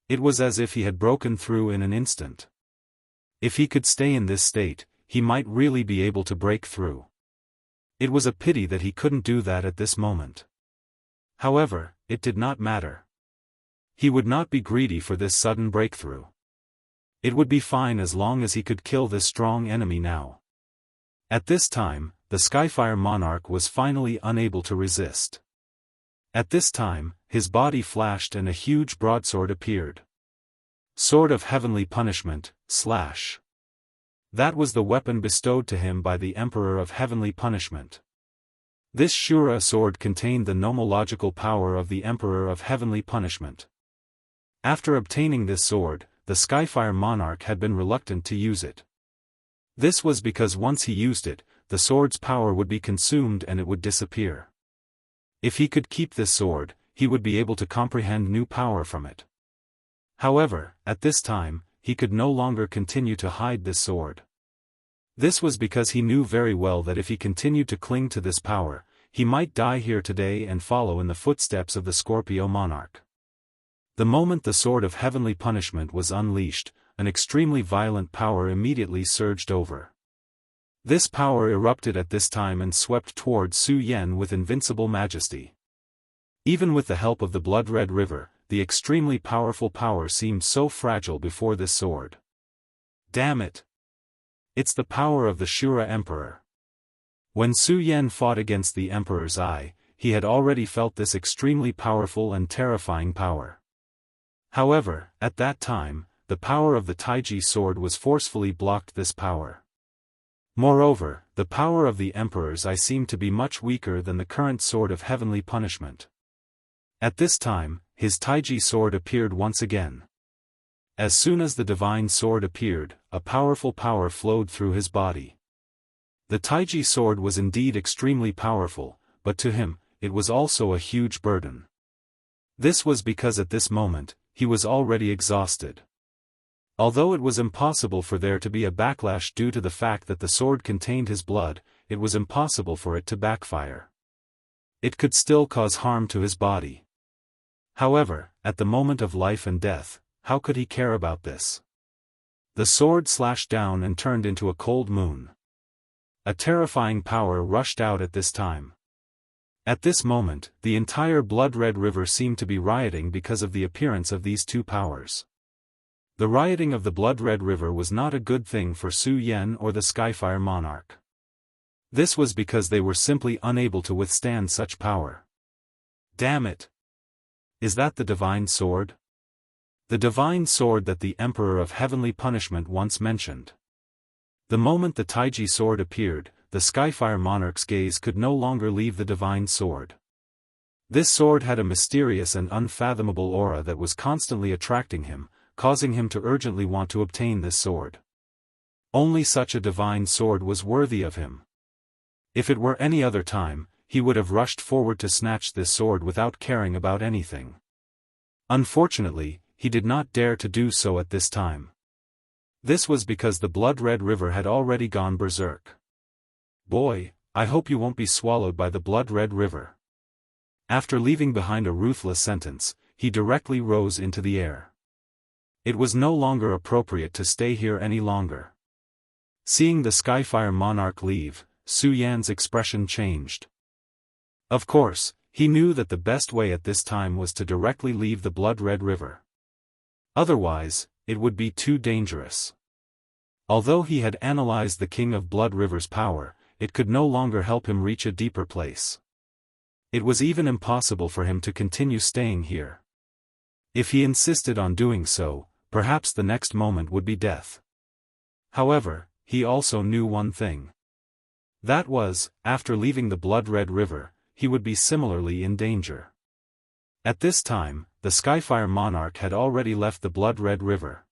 Speaker 1: It was as if he had broken through in an instant. If he could stay in this state, he might really be able to break through. It was a pity that he couldn't do that at this moment. However, it did not matter. He would not be greedy for this sudden breakthrough. It would be fine as long as he could kill this strong enemy now. At this time, the Skyfire Monarch was finally unable to resist. At this time, his body flashed and a huge broadsword appeared. Sword of Heavenly Punishment, slash. That was the weapon bestowed to him by the Emperor of Heavenly Punishment. This Shura sword contained the nomological power of the Emperor of Heavenly Punishment. After obtaining this sword, the Skyfire Monarch had been reluctant to use it. This was because once he used it, the sword's power would be consumed and it would disappear. If he could keep this sword, he would be able to comprehend new power from it. However, at this time, he could no longer continue to hide this sword. This was because he knew very well that if he continued to cling to this power, he might die here today and follow in the footsteps of the Scorpio Monarch. The moment the Sword of Heavenly Punishment was unleashed, an extremely violent power immediately surged over. This power erupted at this time and swept towards Su Yan with invincible majesty. Even with the help of the blood-red river, the extremely powerful power seemed so fragile before this sword. Damn it! It's the power of the Shura Emperor. When Su Yan fought against the Emperor's eye, he had already felt this extremely powerful and terrifying power. However, at that time, the power of the Taiji sword was forcefully blocked this power. Moreover, the power of the Emperor's eye seemed to be much weaker than the current Sword of Heavenly Punishment. At this time, his Taiji sword appeared once again. As soon as the divine sword appeared, a powerful power flowed through his body. The Taiji sword was indeed extremely powerful, but to him, it was also a huge burden. This was because at this moment, he was already exhausted. Although it was impossible for there to be a backlash due to the fact that the sword contained his blood, it was impossible for it to backfire. It could still cause harm to his body. However, at the moment of life and death, how could he care about this? The sword slashed down and turned into a cold moon. A terrifying power rushed out at this time. At this moment, the entire blood-red river seemed to be rioting because of the appearance of these two powers. The rioting of the blood-red river was not a good thing for Su Yan or the Skyfire Monarch. This was because they were simply unable to withstand such power. Damn it! Is that the divine sword? The divine sword that the Emperor of Heavenly Punishment once mentioned. The moment the Taiji sword appeared, the Skyfire Monarch's gaze could no longer leave the divine sword. This sword had a mysterious and unfathomable aura that was constantly attracting him, causing him to urgently want to obtain this sword. Only such a divine sword was worthy of him. If it were any other time, he would have rushed forward to snatch this sword without caring about anything. Unfortunately, he did not dare to do so at this time. This was because the blood-red river had already gone berserk. "Boy, I hope you won't be swallowed by the blood-red river." After leaving behind a ruthless sentence, he directly rose into the air. It was no longer appropriate to stay here any longer. Seeing the Skyfire monarch leave, Su Yan's expression changed. Of course, he knew that the best way at this time was to directly leave the blood-red river. Otherwise, it would be too dangerous. Although he had analyzed the King of Blood River's power, it could no longer help him reach a deeper place. It was even impossible for him to continue staying here. If he insisted on doing so, perhaps the next moment would be death. However, he also knew one thing. That was, after leaving the blood-red river, he would be similarly in danger. At this time, the Skyfire monarch had already left the blood-red river.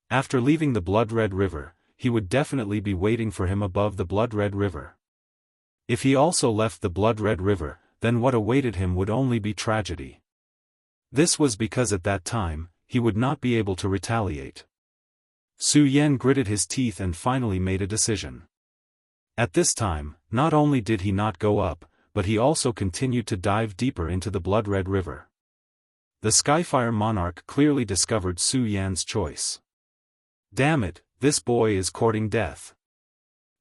Speaker 1: After leaving the blood-red river, he would definitely be waiting for him above the blood-red river. If he also left the blood-red river, then what awaited him would only be tragedy. This was because at that time, he would not be able to retaliate. Su Yan gritted his teeth and finally made a decision. At this time, not only did he not go up, but he also continued to dive deeper into the blood-red river. The Skyfire monarch clearly discovered Su Yan's choice. Damn it, this boy is courting death.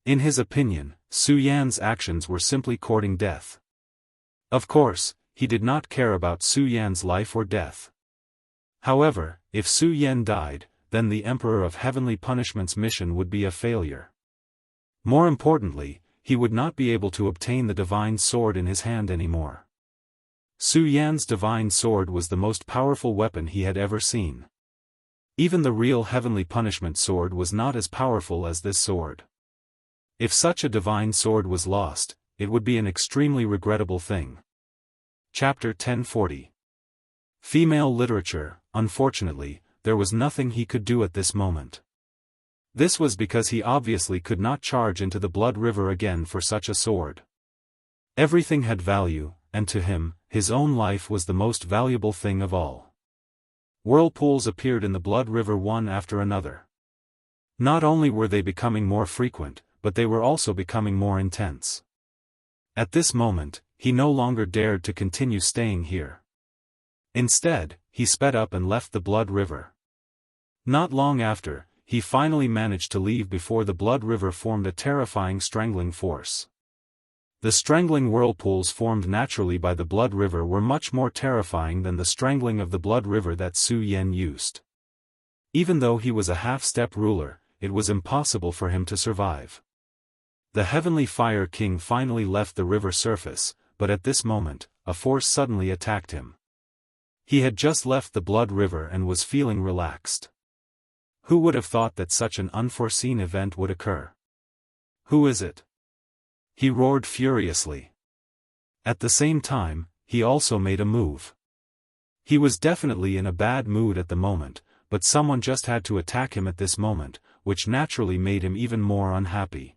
Speaker 1: In his opinion, Su Yan's actions were simply courting death. Of course, he did not care about Su Yan's life or death. However, if Su Yan died, then the Emperor of Heavenly Punishment's mission would be a failure. More importantly, he would not be able to obtain the divine sword in his hand anymore. Su Yan's divine sword was the most powerful weapon he had ever seen. Even the real Heavenly Punishment sword was not as powerful as this sword. If such a divine sword was lost, it would be an extremely regrettable thing. Chapter 1040. Female Literature. Unfortunately, there was nothing he could do at this moment. This was because he obviously could not charge into the blood river again for such a sword. Everything had value, and to him, his own life was the most valuable thing of all. Whirlpools appeared in the blood river one after another. Not only were they becoming more frequent, but they were also becoming more intense. At this moment, he no longer dared to continue staying here. Instead, he sped up and left the blood river. Not long after, he finally managed to leave before the blood river formed a terrifying strangling force. The strangling whirlpools formed naturally by the blood river were much more terrifying than the strangling of the blood river that Su Yan used. Even though he was a half-step ruler, it was impossible for him to survive. The Heavenly Fire King finally left the river surface, but at this moment, a force suddenly attacked him. He had just left the blood river and was feeling relaxed. Who would have thought that such an unforeseen event would occur? Who is it? He roared furiously. At the same time, he also made a move. He was definitely in a bad mood at the moment, but someone just had to attack him at this moment, which naturally made him even more unhappy.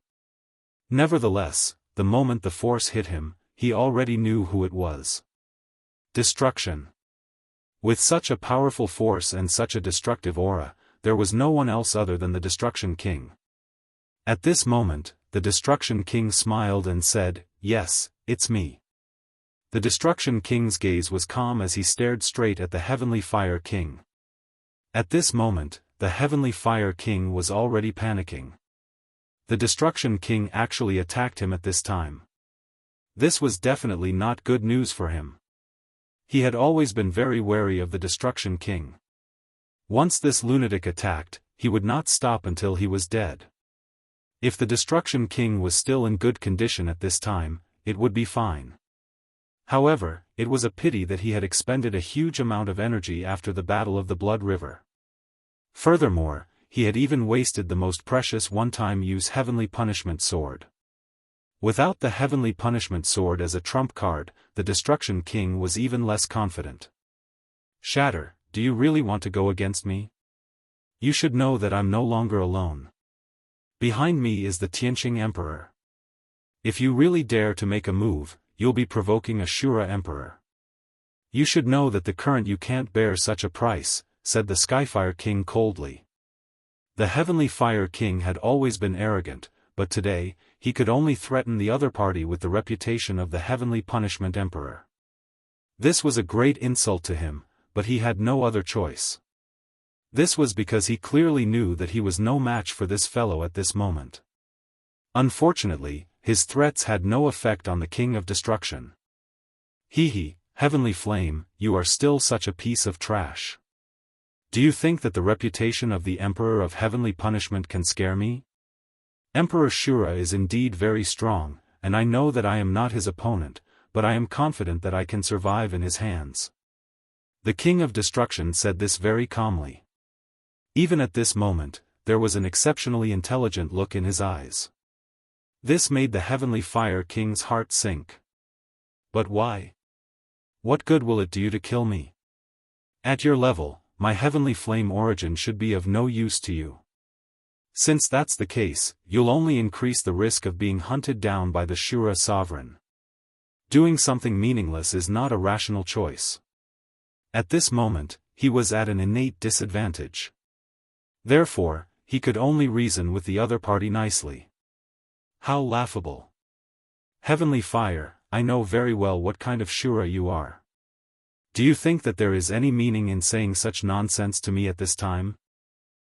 Speaker 1: Nevertheless, the moment the force hit him, he already knew who it was. Destruction. With such a powerful force and such a destructive aura, there was no one else other than the Destruction King. At this moment, the Destruction King smiled and said, "Yes, it's me." The Destruction King's gaze was calm as he stared straight at the Heavenly Fire King. At this moment, the Heavenly Fire King was already panicking. The Destruction King actually attacked him at this time. This was definitely not good news for him. He had always been very wary of the Destruction King. Once this lunatic attacked, he would not stop until he was dead. If the Destruction King was still in good condition at this time, it would be fine. However, it was a pity that he had expended a huge amount of energy after the Battle of the Blood River. Furthermore, he had even wasted the most precious one-time use Heavenly Punishment Sword. Without the Heavenly Punishment Sword as a trump card, the Destruction King was even less confident. "Shatter, do you really want to go against me? You should know that I'm no longer alone. Behind me is the Tianqing Emperor. If you really dare to make a move, you'll be provoking a Shura Emperor. You should know that the current you can't bear such a price," said the Skyfire King coldly. The Heavenly Fire King had always been arrogant, but today, he could only threaten the other party with the reputation of the Heavenly Punishment Emperor. This was a great insult to him, but he had no other choice. This was because he clearly knew that he was no match for this fellow at this moment. Unfortunately, his threats had no effect on the King of Destruction. Hee, Heavenly Flame, you are still such a piece of trash. Do you think that the reputation of the Emperor of Heavenly Punishment can scare me? Emperor Shura is indeed very strong, and I know that I am not his opponent, but I am confident that I can survive in his hands. The King of Destruction said this very calmly. Even at this moment, there was an exceptionally intelligent look in his eyes. This made the Heavenly Fire King's heart sink. But why? What good will it do you to kill me? At your level, my Heavenly Flame origin should be of no use to you. Since that's the case, you'll only increase the risk of being hunted down by the Shura sovereign. Doing something meaningless is not a rational choice. At this moment, he was at an innate disadvantage. Therefore, he could only reason with the other party nicely. How laughable. Heavenly Fire, I know very well what kind of Shura you are. Do you think that there is any meaning in saying such nonsense to me at this time?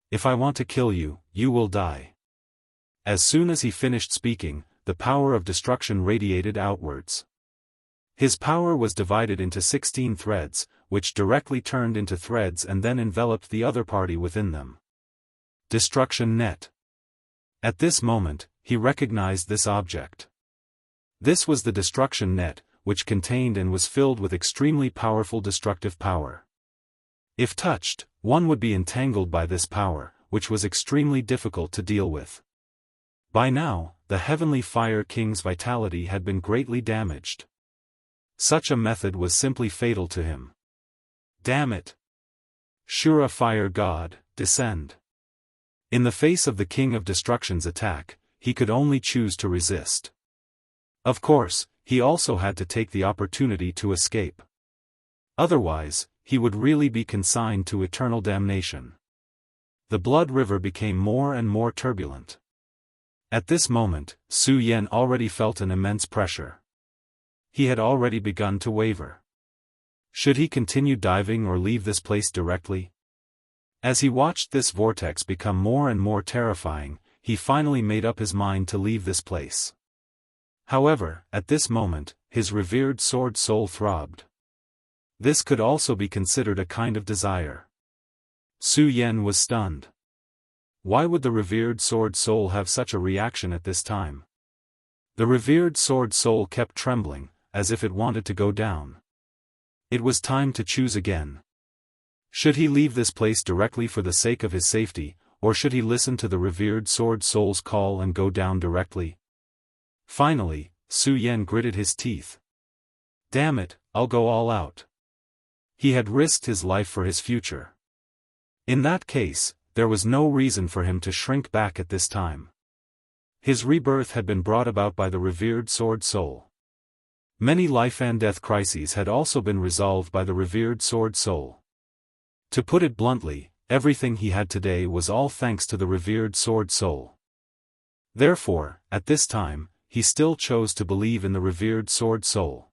Speaker 1: If I want to kill you, you will die. As soon as he finished speaking, the power of destruction radiated outwards. His power was divided into 16 threads, which directly turned into threads and then enveloped the other party within them. Destruction Net. At this moment, he recognized this object. This was the destruction net, which contained and was filled with extremely powerful destructive power. If touched, one would be entangled by this power, which was extremely difficult to deal with. By now, the Heavenly Fire King's vitality had been greatly damaged. Such a method was simply fatal to him. Damn it! Shura Fire God, descend. In the face of the King of Destruction's attack, he could only choose to resist. Of course, he also had to take the opportunity to escape. Otherwise, he would really be consigned to eternal damnation. The blood river became more and more turbulent. At this moment, Su Yan already felt an immense pressure. He had already begun to waver. Should he continue diving or leave this place directly? As he watched this vortex become more and more terrifying, he finally made up his mind to leave this place. However, at this moment, his revered sword soul throbbed. This could also be considered a kind of desire. Su Yan was stunned. Why would the revered sword soul have such a reaction at this time? The revered sword soul kept trembling, as if it wanted to go down. It was time to choose again. Should he leave this place directly for the sake of his safety, or should he listen to the revered sword soul's call and go down directly? Finally, Su Yan gritted his teeth. Damn it, I'll go all out. He had risked his life for his future. In that case, there was no reason for him to shrink back at this time. His rebirth had been brought about by the revered sword soul. Many life and death crises had also been resolved by the revered sword soul. To put it bluntly, everything he had today was all thanks to the revered sword soul. Therefore, at this time, he still chose to believe in the revered sword soul.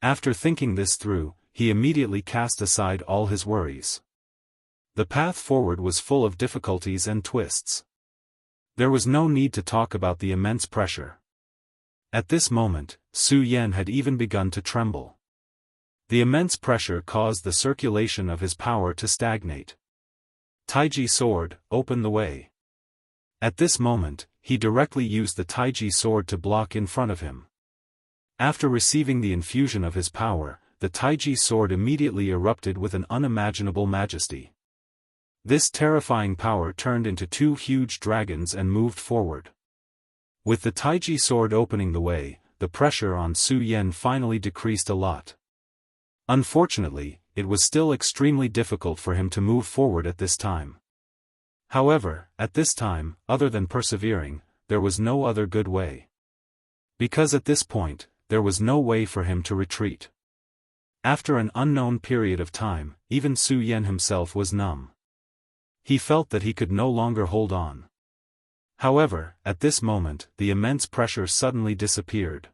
Speaker 1: After thinking this through, he immediately cast aside all his worries. The path forward was full of difficulties and twists. There was no need to talk about the immense pressure. At this moment, Su Yan had even begun to tremble. The immense pressure caused the circulation of his power to stagnate. Taiji sword, open the way. At this moment, he directly used the Taiji sword to block in front of him. After receiving the infusion of his power, the Taiji sword immediately erupted with an unimaginable majesty. This terrifying power turned into two huge dragons and moved forward. With the Taiji sword opening the way, the pressure on Su Yan finally decreased a lot. Unfortunately, it was still extremely difficult for him to move forward at this time. However, at this time, other than persevering, there was no other good way. Because at this point, there was no way for him to retreat. After an unknown period of time, even Su Yan himself was numb. He felt that he could no longer hold on. However, at this moment, the immense pressure suddenly disappeared.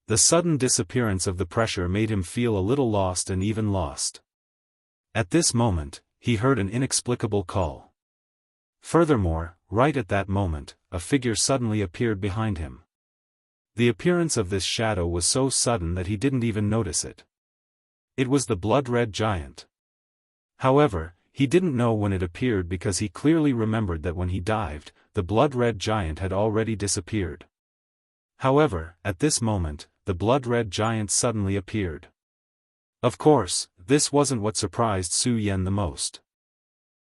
Speaker 1: The sudden disappearance of the pressure made him feel a little lost and even lost. At this moment, he heard an inexplicable call. Furthermore, right at that moment, a figure suddenly appeared behind him. The appearance of this shadow was so sudden that he didn't even notice it. It was the blood-red giant. However, he didn't know when it appeared because he clearly remembered that when he dived, the blood-red giant had already disappeared. However, at this moment, the blood-red giant suddenly appeared. Of course, this wasn't what surprised Su Yan the most.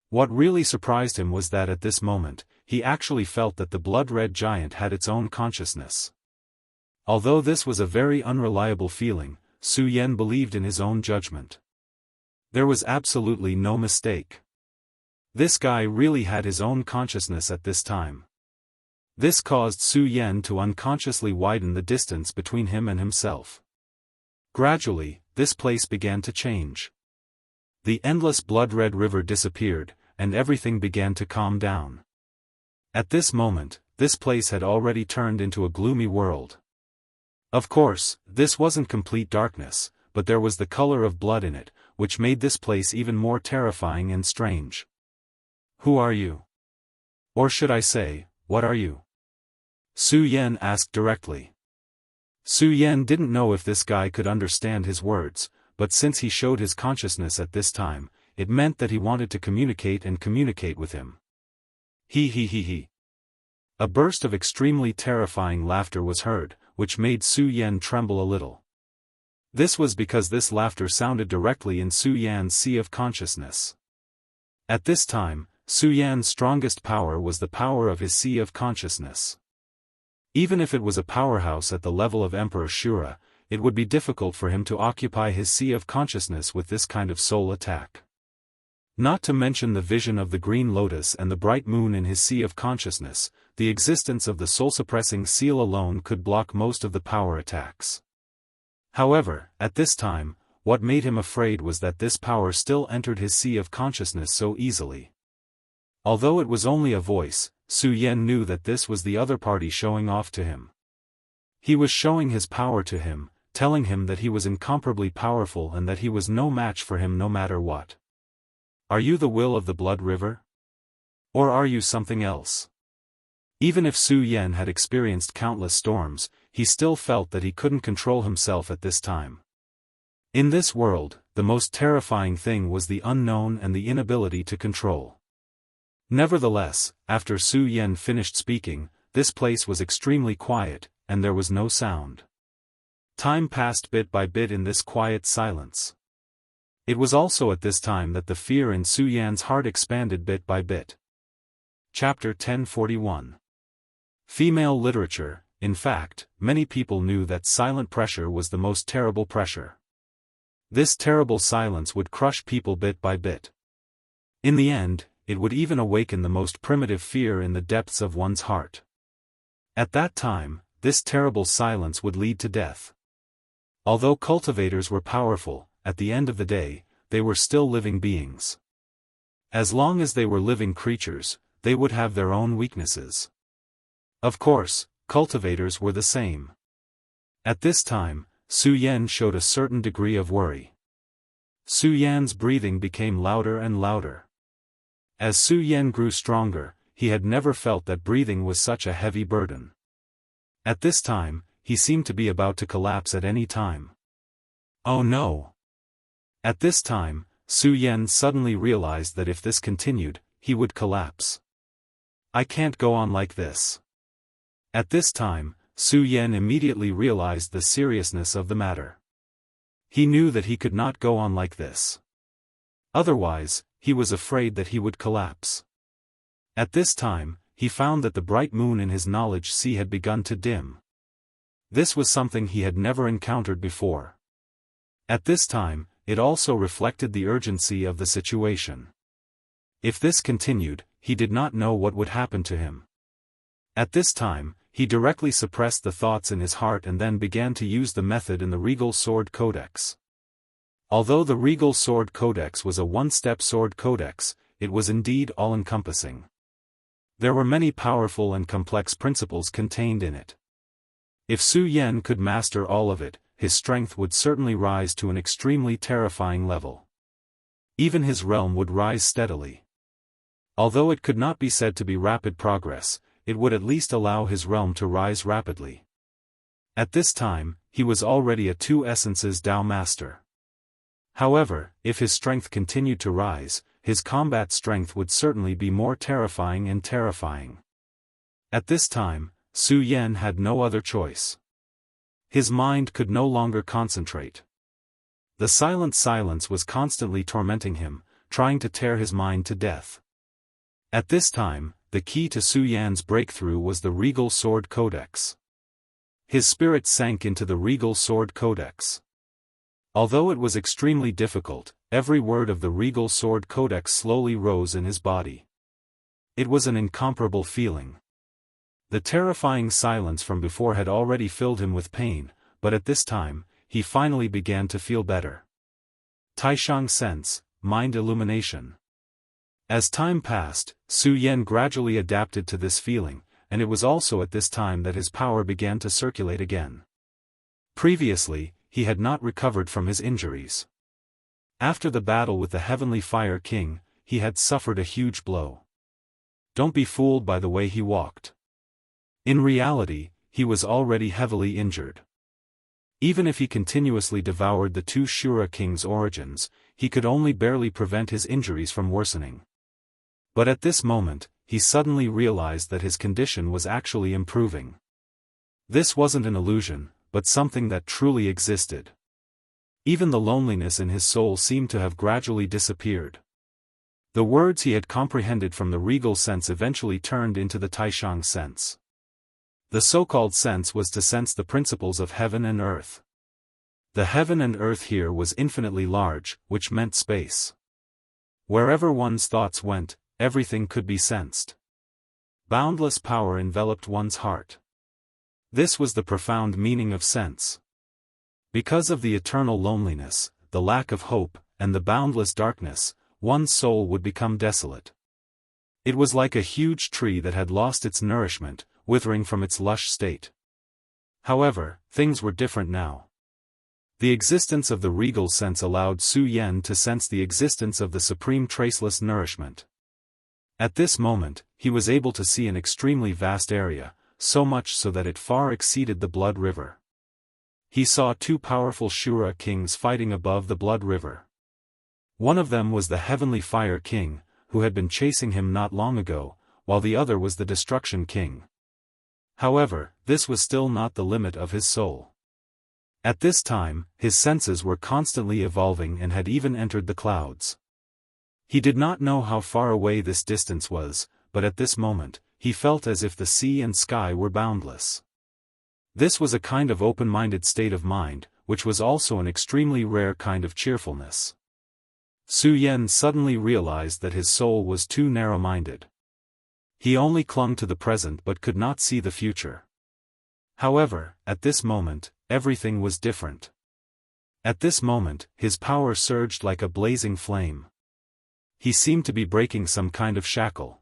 Speaker 1: What really surprised him was that at this moment, he actually felt that the blood-red giant had its own consciousness. Although this was a very unreliable feeling, Su Yan believed in his own judgment. There was absolutely no mistake. This guy really had his own consciousness at this time. This caused Su Yan to unconsciously widen the distance between him and himself. Gradually, this place began to change. The endless blood-red river disappeared, and everything began to calm down. At this moment, this place had already turned into a gloomy world. Of course, this wasn't complete darkness, but there was the color of blood in it, which made this place even more terrifying and strange. Who are you? Or should I say, what are you? Su Yan asked directly. Su Yan didn't know if this guy could understand his words, but since he showed his consciousness at this time, it meant that he wanted to communicate with him. He. A burst of extremely terrifying laughter was heard, which made Su Yan tremble a little. This was because this laughter sounded directly in Su Yan's sea of consciousness. At this time, Su Yan's strongest power was the power of his sea of consciousness. Even if it was a powerhouse at the level of Emperor Shura, it would be difficult for him to occupy his sea of consciousness with this kind of soul attack. Not to mention the vision of the green lotus and the bright moon in his sea of consciousness, the existence of the soul-suppressing seal alone could block most of the power attacks. However, at this time, what made him afraid was that this power still entered his sea of consciousness so easily. Although it was only a voice, Su Yan knew that this was the other party showing off to him. He was showing his power to him, telling him that he was incomparably powerful and that he was no match for him no matter what. Are you the will of the blood river? Or are you something else? Even if Su Yan had experienced countless storms, he still felt that he couldn't control himself at this time. In this world, the most terrifying thing was the unknown and the inability to control. Nevertheless, after Su Yan finished speaking, this place was extremely quiet, and there was no sound. Time passed bit by bit in this quiet silence. It was also at this time that the fear in Su Yan's heart expanded bit by bit. Chapter 1041. Female literature. In fact, many people knew that silent pressure was the most terrible pressure. This terrible silence would crush people bit by bit. In the end, it would even awaken the most primitive fear in the depths of one's heart. At that time, this terrible silence would lead to death. Although cultivators were powerful, at the end of the day, they were still living beings. As long as they were living creatures, they would have their own weaknesses. Of course, cultivators were the same. At this time, Su Yan showed a certain degree of worry. Su Yan's breathing became louder and louder. As Su Yan grew stronger, he had never felt that breathing was such a heavy burden. At this time, he seemed to be about to collapse at any time. Oh no! At this time, Su Yan suddenly realized that if this continued, he would collapse. I can't go on like this. At this time, Su Yan immediately realized the seriousness of the matter. He knew that he could not go on like this. Otherwise, he was afraid that he would collapse. At this time, he found that the bright moon in his knowledge sea had begun to dim. This was something he had never encountered before. At this time, it also reflected the urgency of the situation. If this continued, he did not know what would happen to him. At this time, he directly suppressed the thoughts in his heart and then began to use the method in the Regal Sword Codex. Although the Regal Sword Codex was a one-step sword codex, it was indeed all-encompassing. There were many powerful and complex principles contained in it. If Su Yan could master all of it, his strength would certainly rise to an extremely terrifying level. Even his realm would rise steadily. Although it could not be said to be rapid progress, it would at least allow his realm to rise rapidly. At this time, he was already a two essences Dao master. However, if his strength continued to rise, his combat strength would certainly be more terrifying and terrifying. At this time, Su Yan had no other choice. His mind could no longer concentrate. The silent silence was constantly tormenting him, trying to tear his mind to death. At this time, the key to Su Yan's breakthrough was the Regal Sword Codex. His spirit sank into the Regal Sword Codex. Although it was extremely difficult, every word of the Regal Sword Codex slowly rose in his body. It was an incomparable feeling. The terrifying silence from before had already filled him with pain, but at this time, he finally began to feel better. Taishang sense, mind illumination. As time passed, Su Yan gradually adapted to this feeling, and it was also at this time that his power began to circulate again. Previously, he had not recovered from his injuries. After the battle with the Heavenly Fire King, he had suffered a huge blow. Don't be fooled by the way he walked. In reality, he was already heavily injured. Even if he continuously devoured the two Shura Kings' origins, he could only barely prevent his injuries from worsening. But at this moment, he suddenly realized that his condition was actually improving. This wasn't an illusion, but something that truly existed. Even the loneliness in his soul seemed to have gradually disappeared. The words he had comprehended from the regal sense eventually turned into the Taishang sense. The so-called sense was to sense the principles of heaven and earth. The heaven and earth here was infinitely large, which meant space. Wherever one's thoughts went, everything could be sensed. Boundless power enveloped one's heart. This was the profound meaning of sense. Because of the eternal loneliness, the lack of hope, and the boundless darkness, one's soul would become desolate. It was like a huge tree that had lost its nourishment, withering from its lush state. However, things were different now. The existence of the regal sense allowed Su Yan to sense the existence of the supreme traceless nourishment. At this moment, he was able to see an extremely vast area, so much so that it far exceeded the Blood River. He saw two powerful Shura kings fighting above the Blood River. One of them was the Heavenly Fire King, who had been chasing him not long ago, while the other was the Destruction King. However, this was still not the limit of his soul. At this time, his senses were constantly evolving and had even entered the clouds. He did not know how far away this distance was, but at this moment, he felt as if the sea and sky were boundless. This was a kind of open-minded state of mind, which was also an extremely rare kind of cheerfulness. Su Yan suddenly realized that his soul was too narrow-minded. He only clung to the present but could not see the future. However, at this moment, everything was different. At this moment, his power surged like a blazing flame. He seemed to be breaking some kind of shackle.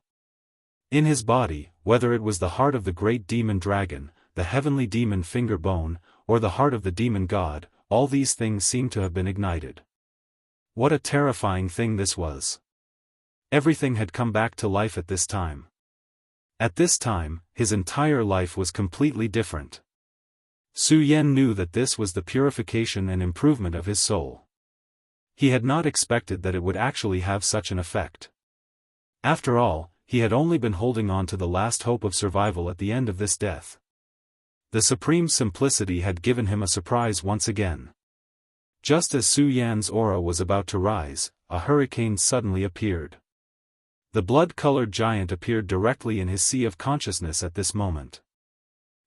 Speaker 1: In his body, whether it was the heart of the great demon dragon, the heavenly demon finger bone, or the heart of the demon god, all these things seemed to have been ignited. What a terrifying thing this was. Everything had come back to life at this time. At this time, his entire life was completely different. Su Yan knew that this was the purification and improvement of his soul. He had not expected that it would actually have such an effect. After all, he had only been holding on to the last hope of survival at the end of this death. The supreme simplicity had given him a surprise once again. Just as Su Yan's aura was about to rise, a hurricane suddenly appeared. The blood-colored giant appeared directly in his sea of consciousness at this moment.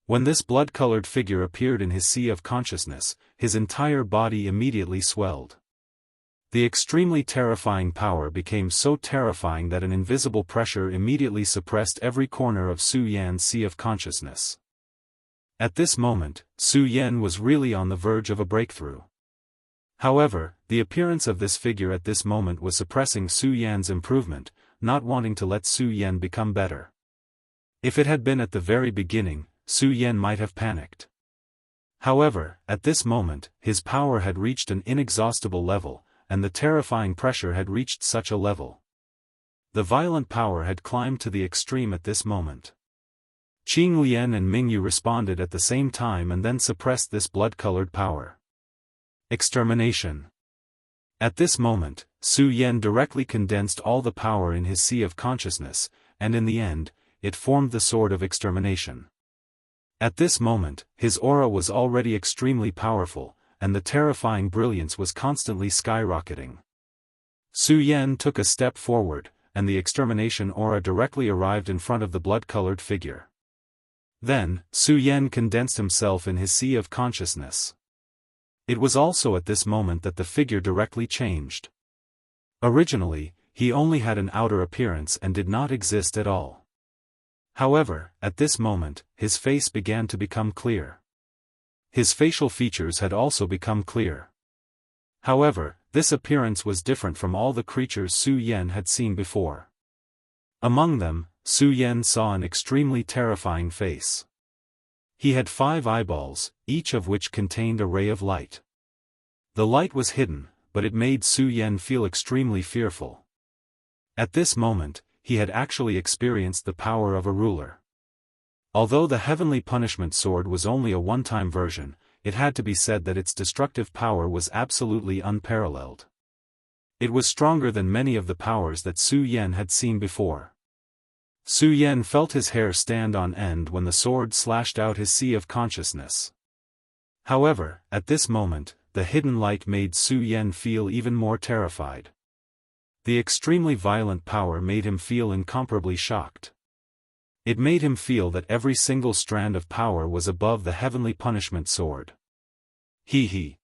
Speaker 1: When this blood-colored figure appeared in his sea of consciousness, his entire body immediately swelled. The extremely terrifying power became so terrifying that an invisible pressure immediately suppressed every corner of Su Yan's sea of consciousness. At this moment, Su Yan was really on the verge of a breakthrough. However, the appearance of this figure at this moment was suppressing Su Yan's improvement, not wanting to let Su Yan become better. If it had been at the very beginning, Su Yan might have panicked. However, at this moment, his power had reached an inexhaustible level, and the terrifying pressure had reached such a level. The violent power had climbed to the extreme at this moment. Qing Lian and Mingyu responded at the same time and then suppressed this blood-colored power. Extermination. At this moment, Su Yan directly condensed all the power in his sea of consciousness, and in the end, it formed the sword of extermination. At this moment, his aura was already extremely powerful, and the terrifying brilliance was constantly skyrocketing. Su Yan took a step forward, and the extermination aura directly arrived in front of the blood-colored figure. Then, Su Yan condensed himself in his sea of consciousness. It was also at this moment that the figure directly changed. Originally, he only had an outer appearance and did not exist at all. However, at this moment, his face began to become clear. His facial features had also become clear. However, this appearance was different from all the creatures Su Yan had seen before. Among them, Su Yan saw an extremely terrifying face. He had 5 eyeballs, each of which contained a ray of light. The light was hidden, but it made Su Yan feel extremely fearful. At this moment, he had actually experienced the power of a ruler. Although the heavenly punishment sword was only a one-time version, it had to be said that its destructive power was absolutely unparalleled. It was stronger than many of the powers that Su Yan had seen before. Su Yan felt his hair stand on end when the sword slashed out his sea of consciousness. However, at this moment, the hidden light made Su Yan feel even more terrified. The extremely violent power made him feel incomparably shocked. It made him feel that every single strand of power was above the heavenly punishment sword. He.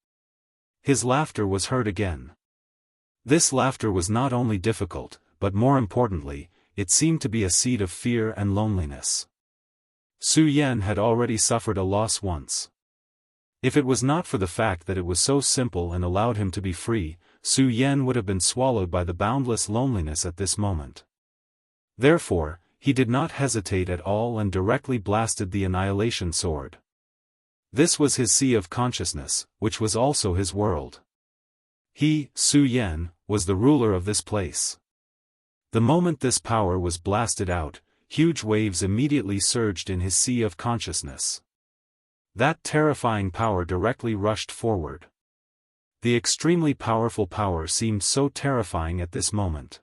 Speaker 1: His laughter was heard again. This laughter was not only difficult, but more importantly, it seemed to be a seed of fear and loneliness. Su Yan had already suffered a loss once. If it was not for the fact that it was so simple and allowed him to be free, Su Yan would have been swallowed by the boundless loneliness at this moment. Therefore, he did not hesitate at all and directly blasted the annihilation sword. This was his sea of consciousness, which was also his world. He, Su Yan, was the ruler of this place. The moment this power was blasted out, huge waves immediately surged in his sea of consciousness. That terrifying power directly rushed forward. The extremely powerful power seemed so terrifying at this moment.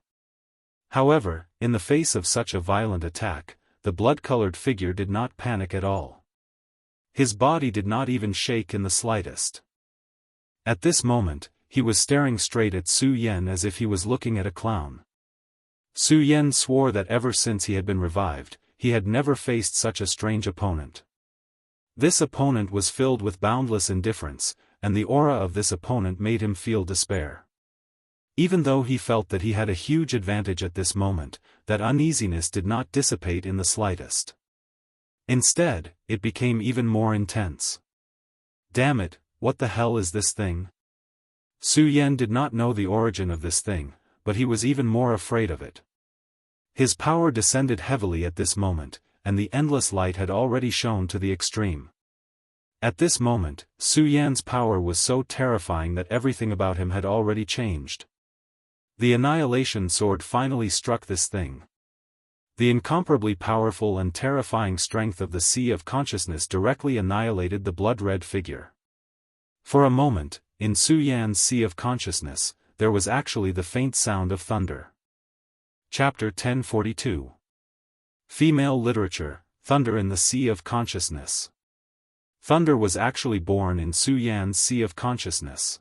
Speaker 1: However, in the face of such a violent attack, the blood-colored figure did not panic at all. His body did not even shake in the slightest. At this moment, he was staring straight at Su Yan as if he was looking at a clown. Su Yan swore that ever since he had been revived, he had never faced such a strange opponent. This opponent was filled with boundless indifference, and the aura of this opponent made him feel despair. Even though he felt that he had a huge advantage at this moment, that uneasiness did not dissipate in the slightest. Instead, it became even more intense. Damn it, what the hell is this thing? Su Yan did not know the origin of this thing, but he was even more afraid of it. His power descended heavily at this moment, and the endless light had already shone to the extreme. At this moment, Su Yan's power was so terrifying that everything about him had already changed. The annihilation sword finally struck this thing. The incomparably powerful and terrifying strength of the sea of consciousness directly annihilated the blood-red figure. For a moment, in Su Yan's sea of consciousness, there was actually the faint sound of thunder. Chapter 1042. Female Literature, Thunder in the Sea of Consciousness. Thunder was actually born in Su Yan's sea of consciousness.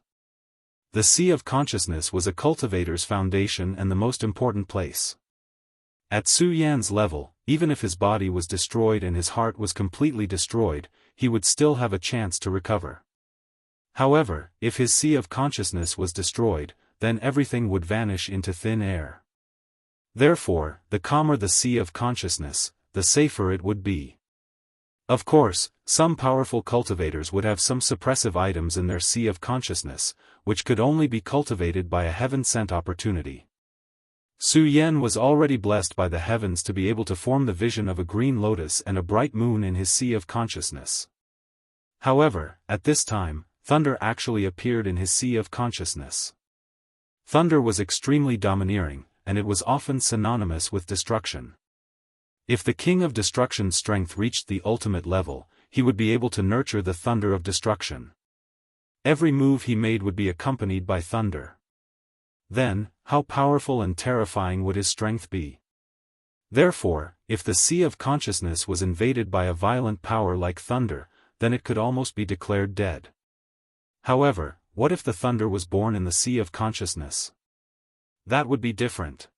Speaker 1: The sea of consciousness was a cultivator's foundation and the most important place. At Su Yan's level, even if his body was destroyed and his heart was completely destroyed, he would still have a chance to recover. However, if his sea of consciousness was destroyed, then everything would vanish into thin air. Therefore, the calmer the sea of consciousness, the safer it would be. Of course, some powerful cultivators would have some suppressive items in their sea of consciousness, which could only be cultivated by a heaven-sent opportunity. Su Yan was already blessed by the heavens to be able to form the vision of a green lotus and a bright moon in his sea of consciousness. However, at this time, thunder actually appeared in his sea of consciousness. Thunder was extremely domineering, and it was often synonymous with destruction. If the king of destruction's strength reached the ultimate level, he would be able to nurture the thunder of destruction. Every move he made would be accompanied by thunder. Then, how powerful and terrifying would his strength be? Therefore, if the sea of consciousness was invaded by a violent power like thunder, then it could almost be declared dead. However, what if the thunder was born in the sea of consciousness? That would be different.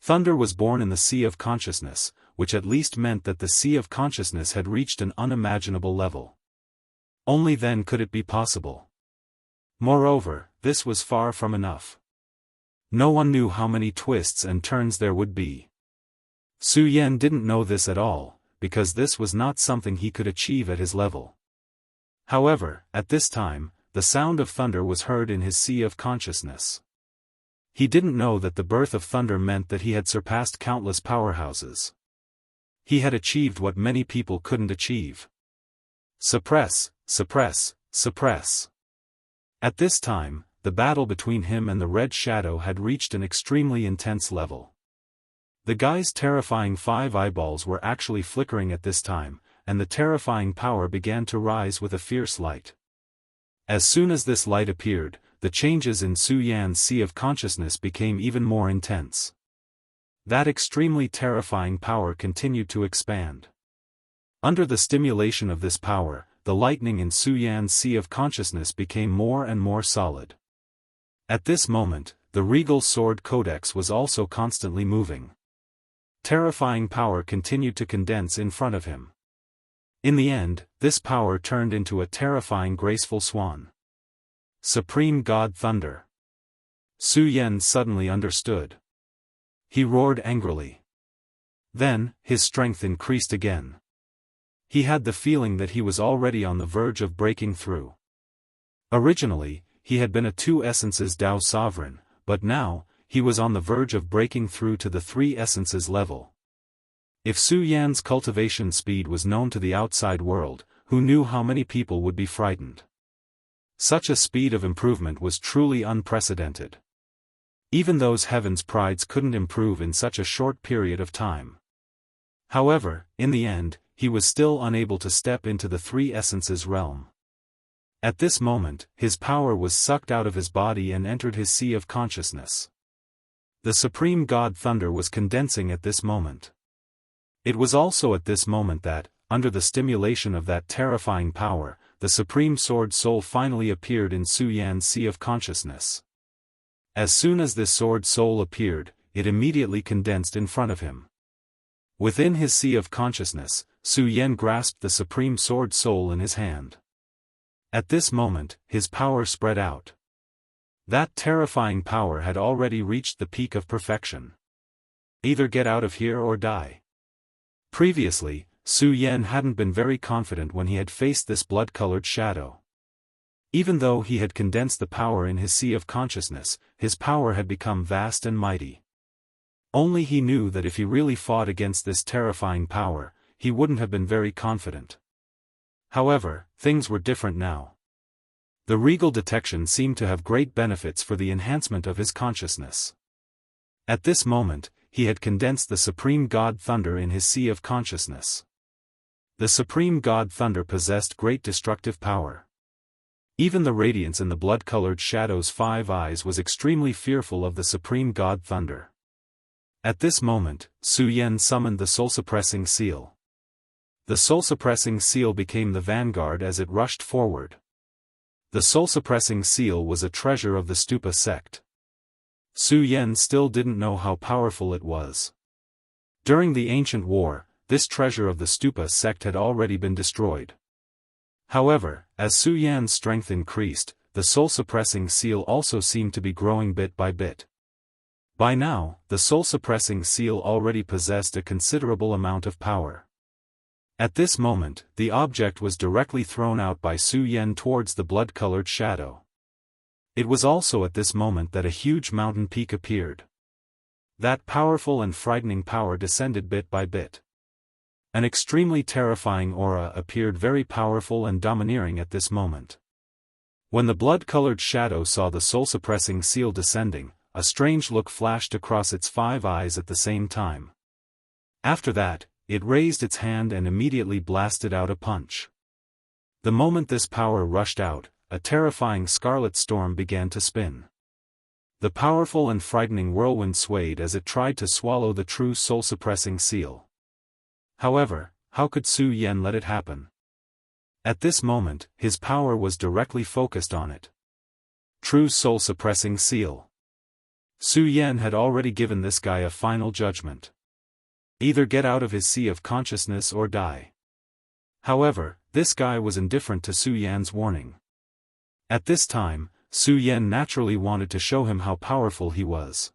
Speaker 1: Thunder was born in the sea of consciousness, which at least meant that the sea of consciousness had reached an unimaginable level. Only then could it be possible. Moreover, this was far from enough. No one knew how many twists and turns there would be. Su Yan didn't know this at all, because this was not something he could achieve at his level. However, at this time, the sound of thunder was heard in his sea of consciousness. He didn't know that the birth of thunder meant that he had surpassed countless powerhouses. He had achieved what many people couldn't achieve. Suppress, suppress, suppress. At this time, the battle between him and the Red Shadow had reached an extremely intense level. The guy's terrifying 5 eyeballs were actually flickering at this time, and the terrifying power began to rise with a fierce light. As soon as this light appeared, the changes in Su Yan's sea of consciousness became even more intense. That extremely terrifying power continued to expand. Under the stimulation of this power, the lightning in Su Yan's sea of consciousness became more and more solid. At this moment, the regal sword codex was also constantly moving. Terrifying power continued to condense in front of him. In the end, this power turned into a terrifying graceful swan. Supreme God Thunder. Su Yan suddenly understood. He roared angrily. Then, his strength increased again. He had the feeling that he was already on the verge of breaking through. Originally, he had been a 2 essences Tao sovereign, but now, he was on the verge of breaking through to the 3 essences level. If Su Yan's cultivation speed was known to the outside world, who knew how many people would be frightened? Such a speed of improvement was truly unprecedented. Even those heavens' prides couldn't improve in such a short period of time. However, in the end, he was still unable to step into the 3 essences realm. At this moment, his power was sucked out of his body and entered his sea of consciousness. The Supreme God Thunder was condensing at this moment. It was also at this moment that, under the stimulation of that terrifying power, the Supreme Sword Soul finally appeared in Su Yan's sea of consciousness. As soon as this Sword Soul appeared, it immediately condensed in front of him. Within his sea of consciousness, Su Yan grasped the Supreme Sword Soul in his hand. At this moment, his power spread out. That terrifying power had already reached the peak of perfection. Either get out of here or die. Previously, Su Yan hadn't been very confident when he had faced this blood-colored shadow. Even though he had condensed the power in his sea of consciousness, his power had become vast and mighty. Only he knew that if he really fought against this terrifying power, he wouldn't have been very confident. However, things were different now. The regal detection seemed to have great benefits for the enhancement of his consciousness. At this moment, he had condensed the Supreme God Thunder in his sea of consciousness. The Supreme God Thunder possessed great destructive power. Even the radiance in the blood-colored shadow's 5 eyes was extremely fearful of the Supreme God Thunder. At this moment, Su Yan summoned the soul-suppressing seal. The soul-suppressing seal became the vanguard as it rushed forward. The soul-suppressing seal was a treasure of the Stupa sect. Su Yan still didn't know how powerful it was. During the ancient war, this treasure of the Stupa sect had already been destroyed. However, as Su Yan's strength increased, the soul-suppressing seal also seemed to be growing bit by bit. By now, the soul-suppressing seal already possessed a considerable amount of power. At this moment, the object was directly thrown out by Su Yan towards the blood-colored shadow. It was also at this moment that a huge mountain peak appeared. That powerful and frightening power descended bit by bit. An extremely terrifying aura appeared, very powerful and domineering at this moment. When the blood-colored shadow saw the soul-suppressing seal descending, a strange look flashed across its 5 eyes at the same time. After that, it raised its hand and immediately blasted out a punch. The moment this power rushed out, a terrifying scarlet storm began to spin. The powerful and frightening whirlwind swayed as it tried to swallow the true soul-suppressing seal. However, how could Su Yan let it happen? At this moment, his power was directly focused on it. True soul-suppressing seal. Su Yan had already given this guy a final judgment. Either get out of his sea of consciousness or die. However, this guy was indifferent to Su Yan's warning. At this time, Su Yan naturally wanted to show him how powerful he was.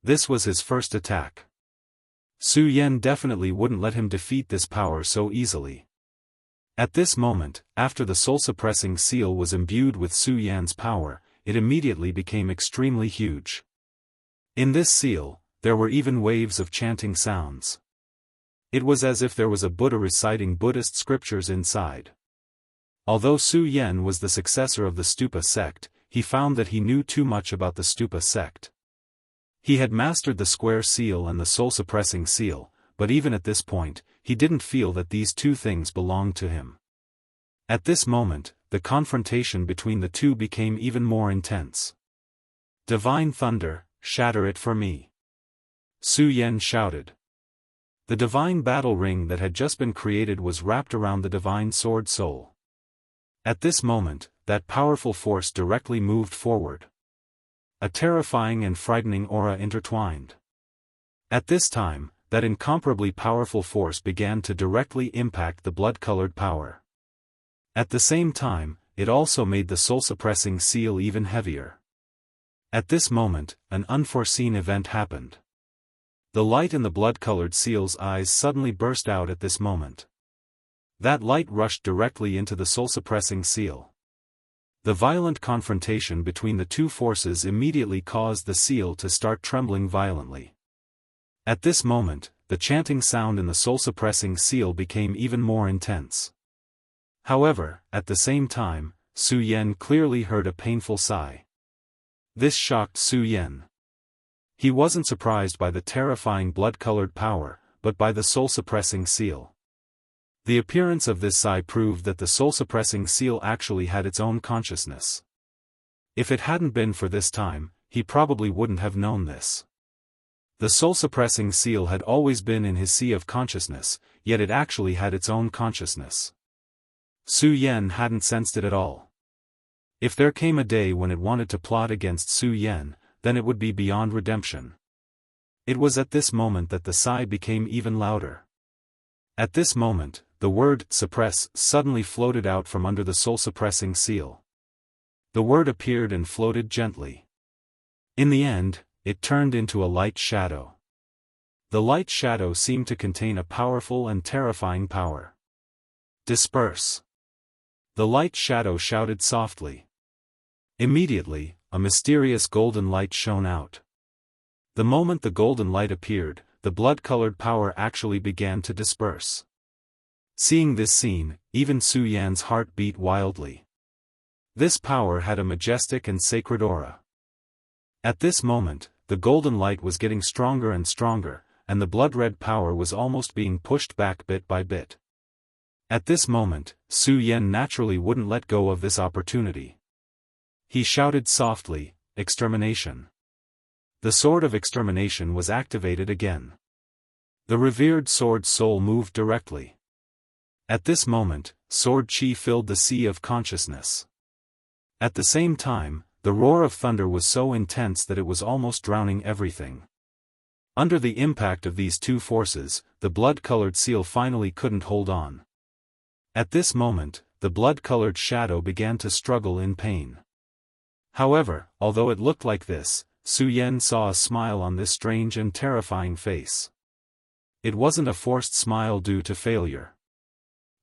Speaker 1: This was his first attack. Su Yan definitely wouldn't let him defeat this power so easily. At this moment, after the soul-suppressing seal was imbued with Su Yan's power, it immediately became extremely huge. In this seal, there were even waves of chanting sounds. It was as if there was a Buddha reciting Buddhist scriptures inside. Although Su Yan was the successor of the Stupa sect, he found that he knew too much about the Stupa sect. He had mastered the square seal and the soul-suppressing seal, but even at this point, he didn't feel that these two things belonged to him. At this moment, the confrontation between the two became even more intense. "Divine thunder, shatter it for me," Su Yan shouted. The divine battle ring that had just been created was wrapped around the divine sword soul. At this moment, that powerful force directly moved forward. A terrifying and frightening aura intertwined. At this time, that incomparably powerful force began to directly impact the blood-colored power. At the same time, it also made the soul-suppressing seal even heavier. At this moment, an unforeseen event happened. The light in the blood-colored seal's eyes suddenly burst out at this moment. That light rushed directly into the soul-suppressing seal. The violent confrontation between the two forces immediately caused the seal to start trembling violently. At this moment, the chanting sound in the soul-suppressing seal became even more intense. However, at the same time, Su Yan clearly heard a painful sigh. This shocked Su Yan. He wasn't surprised by the terrifying blood-colored power, but by the soul-suppressing seal. The appearance of this sigh proved that the soul-suppressing seal actually had its own consciousness. If it hadn't been for this time, he probably wouldn't have known this. The soul-suppressing seal had always been in his sea of consciousness, yet it actually had its own consciousness. Su Yan hadn't sensed it at all. If there came a day when it wanted to plot against Su Yan, then it would be beyond redemption. It was at this moment that the sigh became even louder. At this moment, the word "suppress" suddenly floated out from under the soul-suppressing seal. The word appeared and floated gently. In the end, it turned into a light shadow. The light shadow seemed to contain a powerful and terrifying power. "Disperse!" The light shadow shouted softly. Immediately, a mysterious golden light shone out. The moment the golden light appeared, the blood-colored power actually began to disperse. Seeing this scene, even Su Yan's heart beat wildly. This power had a majestic and sacred aura. At this moment, the golden light was getting stronger and stronger, and the blood-red power was almost being pushed back bit by bit. At this moment, Su Yan naturally wouldn't let go of this opportunity. He shouted softly, "Extermination." The sword of extermination was activated again. The revered sword soul moved directly. At this moment, sword chi filled the sea of consciousness. At the same time, the roar of thunder was so intense that it was almost drowning everything. Under the impact of these two forces, the blood-colored seal finally couldn't hold on. At this moment, the blood-colored shadow began to struggle in pain. However, although it looked like this, Su Yan saw a smile on this strange and terrifying face. It wasn't a forced smile due to failure.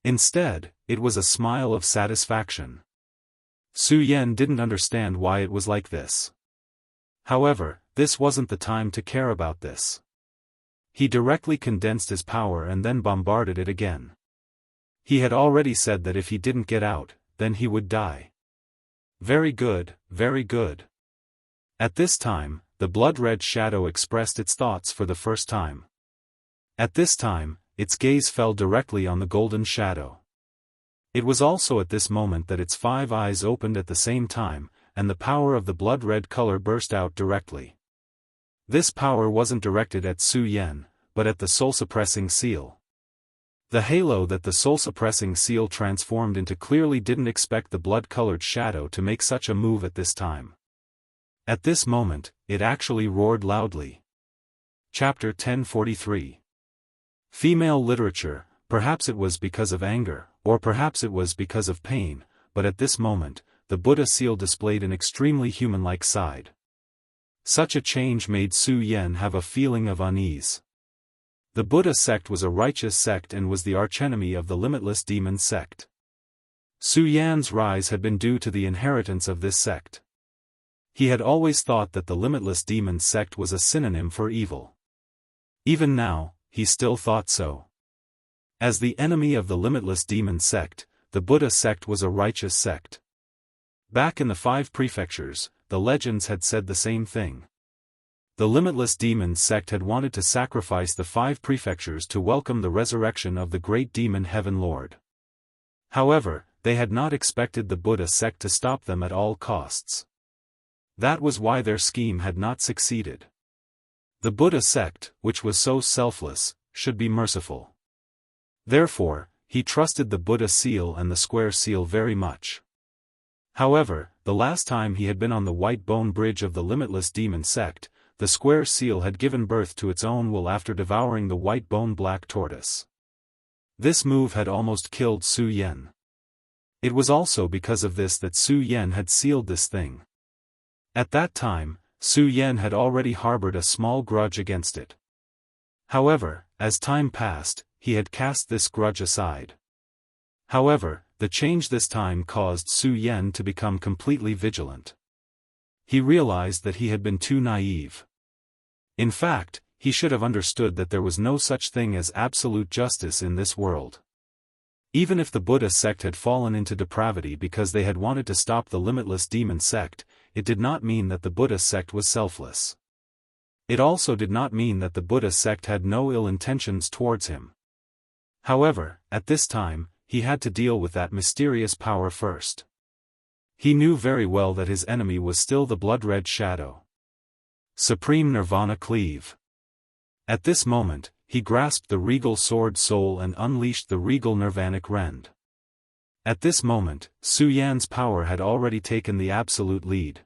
Speaker 1: Instead, it was a smile of satisfaction. Su Yan didn't understand why it was like this. However, this wasn't the time to care about this. He directly condensed his power and then bombarded it again. He had already said that if he didn't get out, then he would die. Very good, very good. At this time, the blood-red shadow expressed its thoughts for the first time. At this time, its gaze fell directly on the golden shadow. It was also at this moment that its 5 eyes opened at the same time, and the power of the blood-red color burst out directly. This power wasn't directed at Su Yan, but at the soul-suppressing seal. The halo that the soul-suppressing seal transformed into clearly didn't expect the blood-colored shadow to make such a move at this time. At this moment, it actually roared loudly. Chapter 1043. Female literature. Perhaps it was because of anger, or perhaps it was because of pain, but at this moment, the Buddha seal displayed an extremely human-like side. Such a change made Su Yan have a feeling of unease. The Buddha sect was a righteous sect and was the archenemy of the limitless demon sect. Su Yan's rise had been due to the inheritance of this sect. He had always thought that the limitless demon sect was a synonym for evil. Even now, he still thought so. As the enemy of the limitless demon sect, the Buddha sect was a righteous sect. Back in the 5 prefectures, the legends had said the same thing. The limitless demon sect had wanted to sacrifice the 5 prefectures to welcome the resurrection of the great demon Heaven Lord. However, they had not expected the Buddha sect to stop them at all costs. That was why their scheme had not succeeded. The Buddha sect, which was so selfless, should be merciful. Therefore, he trusted the Buddha seal and the square seal very much. However, the last time he had been on the white bone bridge of the limitless demon sect, the square seal had given birth to its own will after devouring the white bone black tortoise. This move had almost killed Su Yan. It was also because of this that Su Yan had sealed this thing. At that time, Su Yan had already harbored a small grudge against it. However, as time passed, he had cast this grudge aside. However, the change this time caused Su Yan to become completely vigilant. He realized that he had been too naive. In fact, he should have understood that there was no such thing as absolute justice in this world. Even if the Buddha sect had fallen into depravity because they had wanted to stop the limitless demon sect, it did not mean that the Buddha sect was selfless. It also did not mean that the Buddha sect had no ill intentions towards him. However, at this time, he had to deal with that mysterious power first. He knew very well that his enemy was still the blood-red shadow. Supreme Nirvana Cleave. At this moment, he grasped the regal sword soul and unleashed the regal nirvanic rend. At this moment, Su Yan's power had already taken the absolute lead.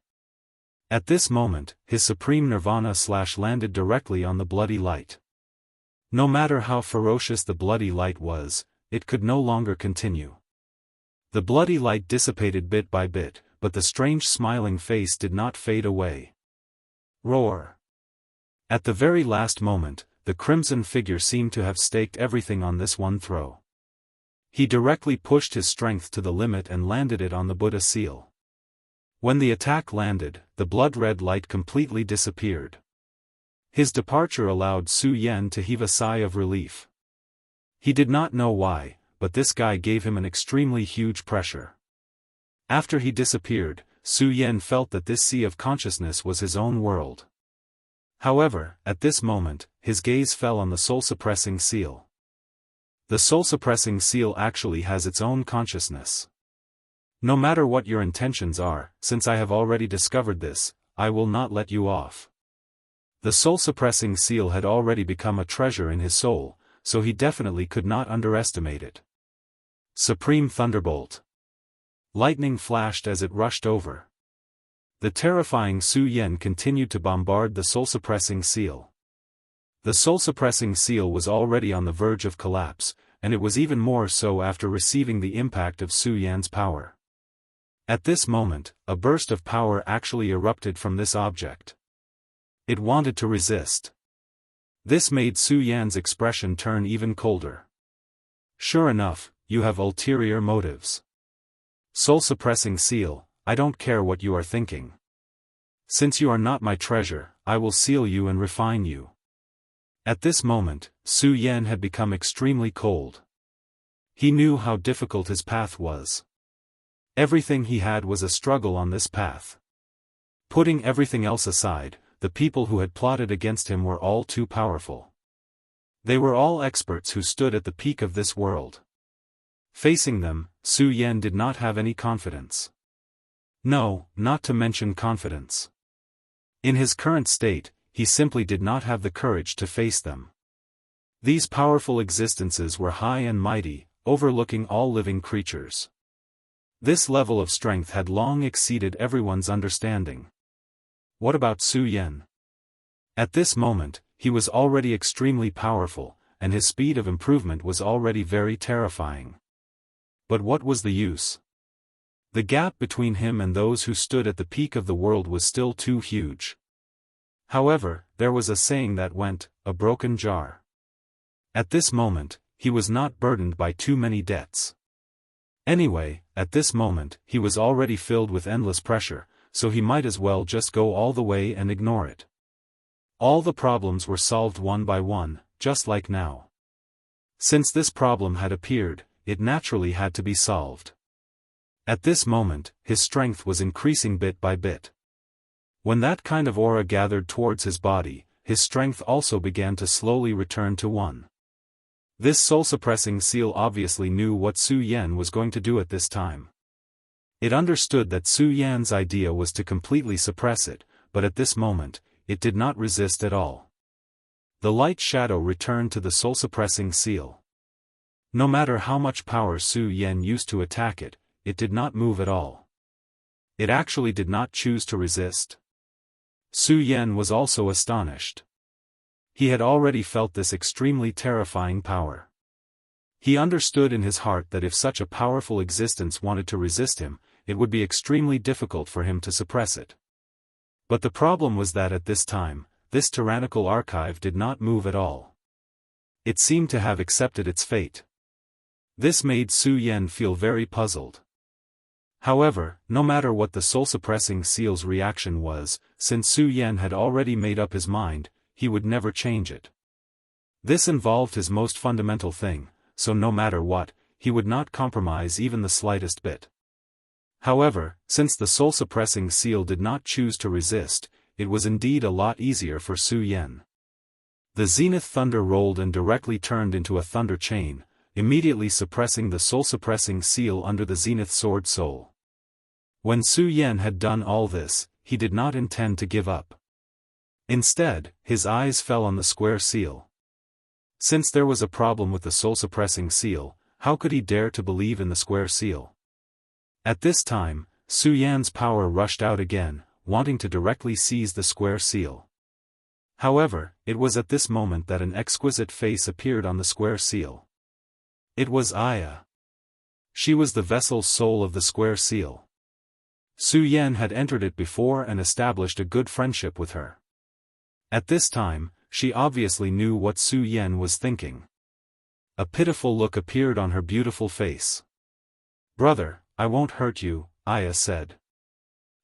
Speaker 1: At this moment, his supreme nirvana landed directly on the bloody light. No matter how ferocious the bloody light was, it could no longer continue. The bloody light dissipated bit by bit, but the strange smiling face did not fade away. Roar! At the very last moment, the crimson figure seemed to have staked everything on this one throw. He directly pushed his strength to the limit and landed it on the Buddha seal. When the attack landed, the blood-red light completely disappeared. His departure allowed Su Yan to heave a sigh of relief. He did not know why, but this guy gave him an extremely huge pressure. After he disappeared, Su Yan felt that this sea of consciousness was his own world. However, at this moment, his gaze fell on the soul-suppressing seal. The soul-suppressing seal actually has its own consciousness. No matter what your intentions are, since I have already discovered this, I will not let you off. The soul-suppressing seal had already become a treasure in his soul, so he definitely could not underestimate it. Supreme Thunderbolt. Lightning flashed as it rushed over. The terrifying Su Yan continued to bombard the soul-suppressing seal. The soul-suppressing seal was already on the verge of collapse, and it was even more so after receiving the impact of Su Yan's power. At this moment, a burst of power actually erupted from this object. It wanted to resist. This made Su Yan's expression turn even colder. Sure enough, you have ulterior motives. Soul-suppressing seal, I don't care what you are thinking. Since you are not my treasure, I will seal you and refine you. At this moment, Su Yan had become extremely cold. He knew how difficult his path was. Everything he had was a struggle on this path. Putting everything else aside, the people who had plotted against him were all too powerful. They were all experts who stood at the peak of this world. Facing them, Su Yan did not have any confidence. No, not to mention confidence. In his current state, he simply did not have the courage to face them. These powerful existences were high and mighty, overlooking all living creatures. This level of strength had long exceeded everyone's understanding. What about Su Yan? At this moment, he was already extremely powerful, and his speed of improvement was already very terrifying. But what was the use? The gap between him and those who stood at the peak of the world was still too huge. However, there was a saying that went, "A broken jar." At this moment, he was not burdened by too many debts. Anyway, at this moment, he was already filled with endless pressure, so he might as well just go all the way and ignore it. All the problems were solved one by one, just like now. Since this problem had appeared, it naturally had to be solved. At this moment, his strength was increasing bit by bit. When that kind of aura gathered towards his body, his strength also began to slowly return to one. This soul-suppressing seal obviously knew what Su Yan was going to do at this time. It understood that Su Yan's idea was to completely suppress it, but at this moment, it did not resist at all. The light shadow returned to the soul-suppressing seal. No matter how much power Su Yan used to attack it, it did not move at all. It actually did not choose to resist. Su Yan was also astonished. He had already felt this extremely terrifying power. He understood in his heart that if such a powerful existence wanted to resist him, it would be extremely difficult for him to suppress it. But the problem was that at this time, this tyrannical archive did not move at all. It seemed to have accepted its fate. This made Su Yan feel very puzzled. However, no matter what the soul-suppressing seal's reaction was, since Su Yan had already made up his mind, he would never change it. This involved his most fundamental thing, so no matter what, he would not compromise even the slightest bit. However, since the soul-suppressing seal did not choose to resist, it was indeed a lot easier for Su Yan. The zenith thunder rolled and directly turned into a thunder chain, immediately suppressing the soul-suppressing seal under the zenith sword soul. When Su Yan had done all this, he did not intend to give up. Instead, his eyes fell on the square seal. Since there was a problem with the soul-suppressing seal, how could he dare to believe in the square seal? At this time, Su Yan's power rushed out again, wanting to directly seize the square seal. However, it was at this moment that an exquisite face appeared on the square seal. It was Aya. She was the vessel's soul of the square seal. Su Yan had entered it before and established a good friendship with her. At this time, she obviously knew what Su Yan was thinking. A pitiful look appeared on her beautiful face. "Brother, I won't hurt you," Aya said.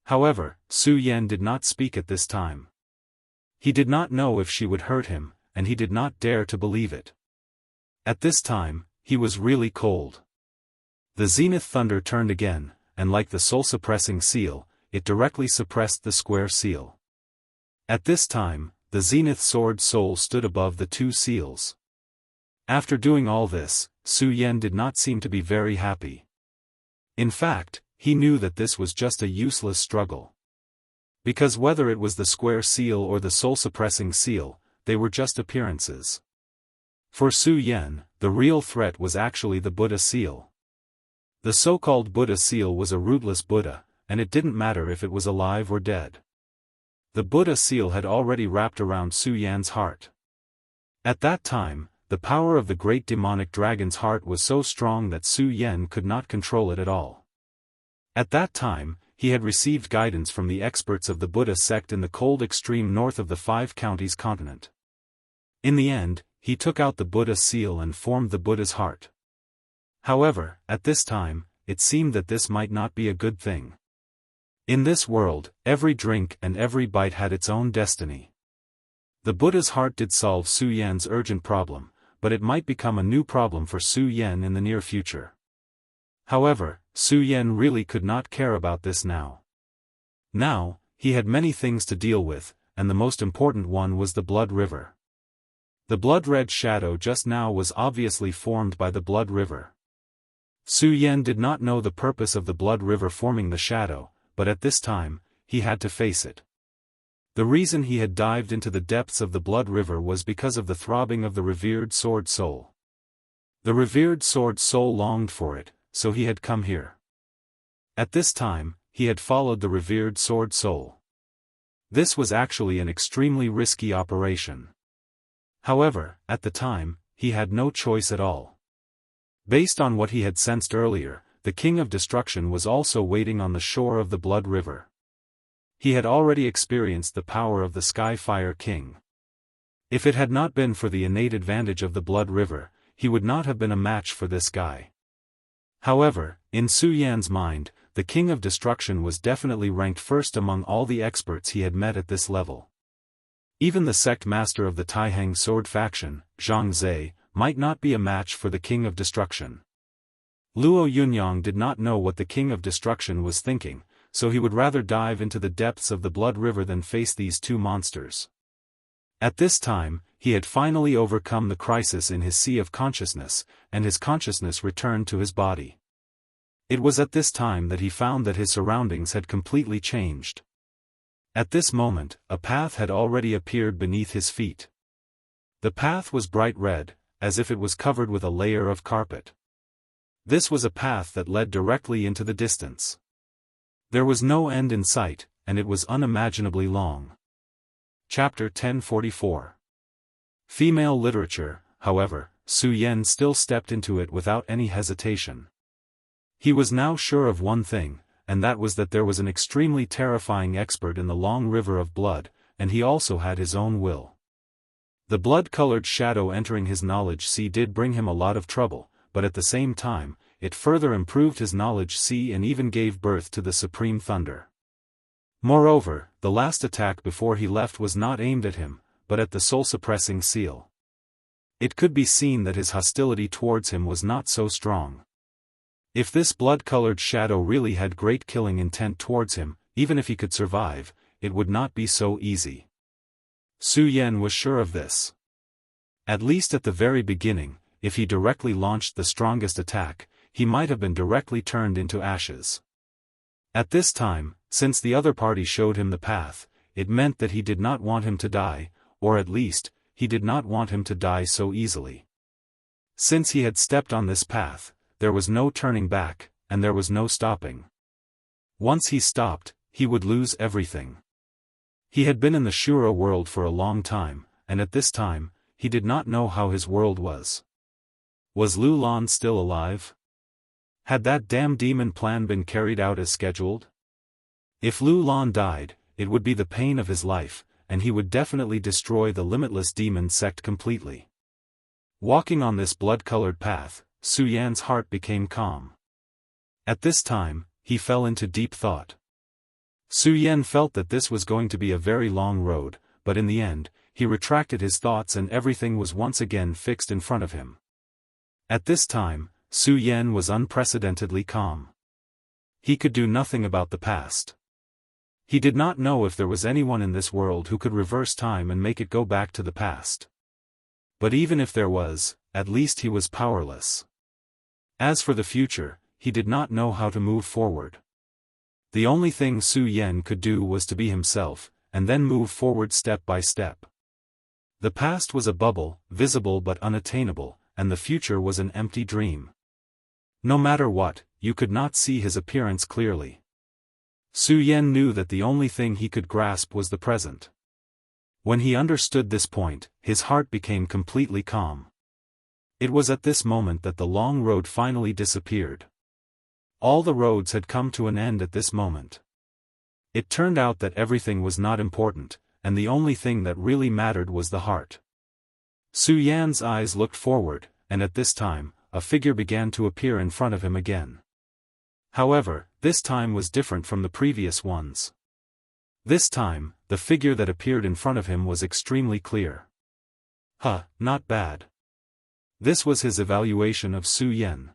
Speaker 1: However, Su Yan did not speak at this time. He did not know if she would hurt him, and he did not dare to believe it. At this time, he was really cold. The zenith thunder turned again, and like the soul-suppressing seal, it directly suppressed the square seal. At this time, the zenith sword soul stood above the two seals. After doing all this, Su Yan did not seem to be very happy. In fact, he knew that this was just a useless struggle. Because whether it was the square seal or the soul-suppressing seal, they were just appearances. For Su Yan, the real threat was actually the Buddha seal. The so-called Buddha seal was a rootless Buddha, and it didn't matter if it was alive or dead. The Buddha seal had already wrapped around Su Yan's heart. At that time, the power of the great demonic dragon's heart was so strong that Su Yan could not control it at all. At that time, he had received guidance from the experts of the Buddha sect in the cold extreme north of the Five Counties continent. In the end, he took out the Buddha seal and formed the Buddha's heart. However, at this time, it seemed that this might not be a good thing. In this world, every drink and every bite had its own destiny. The Buddha's heart did solve Su Yan's urgent problem, but it might become a new problem for Su Yan in the near future. However, Su Yan really could not care about this now. Now, he had many things to deal with, and the most important one was the Blood River. The blood-red shadow just now was obviously formed by the Blood River. Su Yan did not know the purpose of the Blood River forming the shadow, but at this time, he had to face it. The reason he had dived into the depths of the Blood River was because of the throbbing of the revered Sword Soul. The revered Sword Soul longed for it, so he had come here. At this time, he had followed the revered Sword Soul. This was actually an extremely risky operation. However, at the time, he had no choice at all. Based on what he had sensed earlier, the King of Destruction was also waiting on the shore of the Blood River. He had already experienced the power of the Sky Fire King. If it had not been for the innate advantage of the Blood River, he would not have been a match for this guy. However, in Su Yan's mind, the King of Destruction was definitely ranked first among all the experts he had met at this level. Even the sect master of the Taihang sword faction, Zhang Zhe, might not be a match for the King of Destruction. Luo Yunyang did not know what the King of Destruction was thinking, so he would rather dive into the depths of the Blood River than face these two monsters. At this time, he had finally overcome the crisis in his sea of consciousness, and his consciousness returned to his body. It was at this time that he found that his surroundings had completely changed. At this moment, a path had already appeared beneath his feet. The path was bright red, as if it was covered with a layer of carpet. This was a path that led directly into the distance. There was no end in sight, and it was unimaginably long. Chapter 1044. Female literature. However, Su Yan still stepped into it without any hesitation. He was now sure of one thing, and that was that there was an extremely terrifying expert in the long river of blood, and he also had his own will. The blood-colored shadow entering his knowledge sea did bring him a lot of trouble, but at the same time, it further improved his knowledge sea and even gave birth to the Supreme Thunder. Moreover, the last attack before he left was not aimed at him, but at the soul-suppressing seal. It could be seen that his hostility towards him was not so strong. If this blood-colored shadow really had great killing intent towards him, even if he could survive, it would not be so easy. Su Yan was sure of this. At least at the very beginning, if he directly launched the strongest attack, he might have been directly turned into ashes. At this time, since the other party showed him the path, it meant that he did not want him to die, or at least, he did not want him to die so easily. Since he had stepped on this path, there was no turning back, and there was no stopping. Once he stopped, he would lose everything. He had been in the Shura world for a long time, and at this time, he did not know how his world was. Was Lu Lan still alive? Had that damn demon plan been carried out as scheduled? If Lu Lan died, it would be the pain of his life, and he would definitely destroy the limitless demon sect completely. Walking on this blood-colored path, Su Yan's heart became calm. At this time, he fell into deep thought. Su Yan felt that this was going to be a very long road, but in the end, he retracted his thoughts and everything was once again fixed in front of him. At this time, Su Yan was unprecedentedly calm. He could do nothing about the past. He did not know if there was anyone in this world who could reverse time and make it go back to the past. But even if there was, at least he was powerless. As for the future, he did not know how to move forward. The only thing Su Yan could do was to be himself, and then move forward step by step. The past was a bubble, visible but unattainable, and the future was an empty dream. No matter what, you could not see his appearance clearly. Su Yan knew that the only thing he could grasp was the present. When he understood this point, his heart became completely calm. It was at this moment that the long road finally disappeared. All the roads had come to an end at this moment. It turned out that everything was not important, and the only thing that really mattered was the heart. Su Yan's eyes looked forward, and at this time, a figure began to appear in front of him again. However, this time was different from the previous ones. This time, the figure that appeared in front of him was extremely clear. Not bad. This was his evaluation of Su Yan.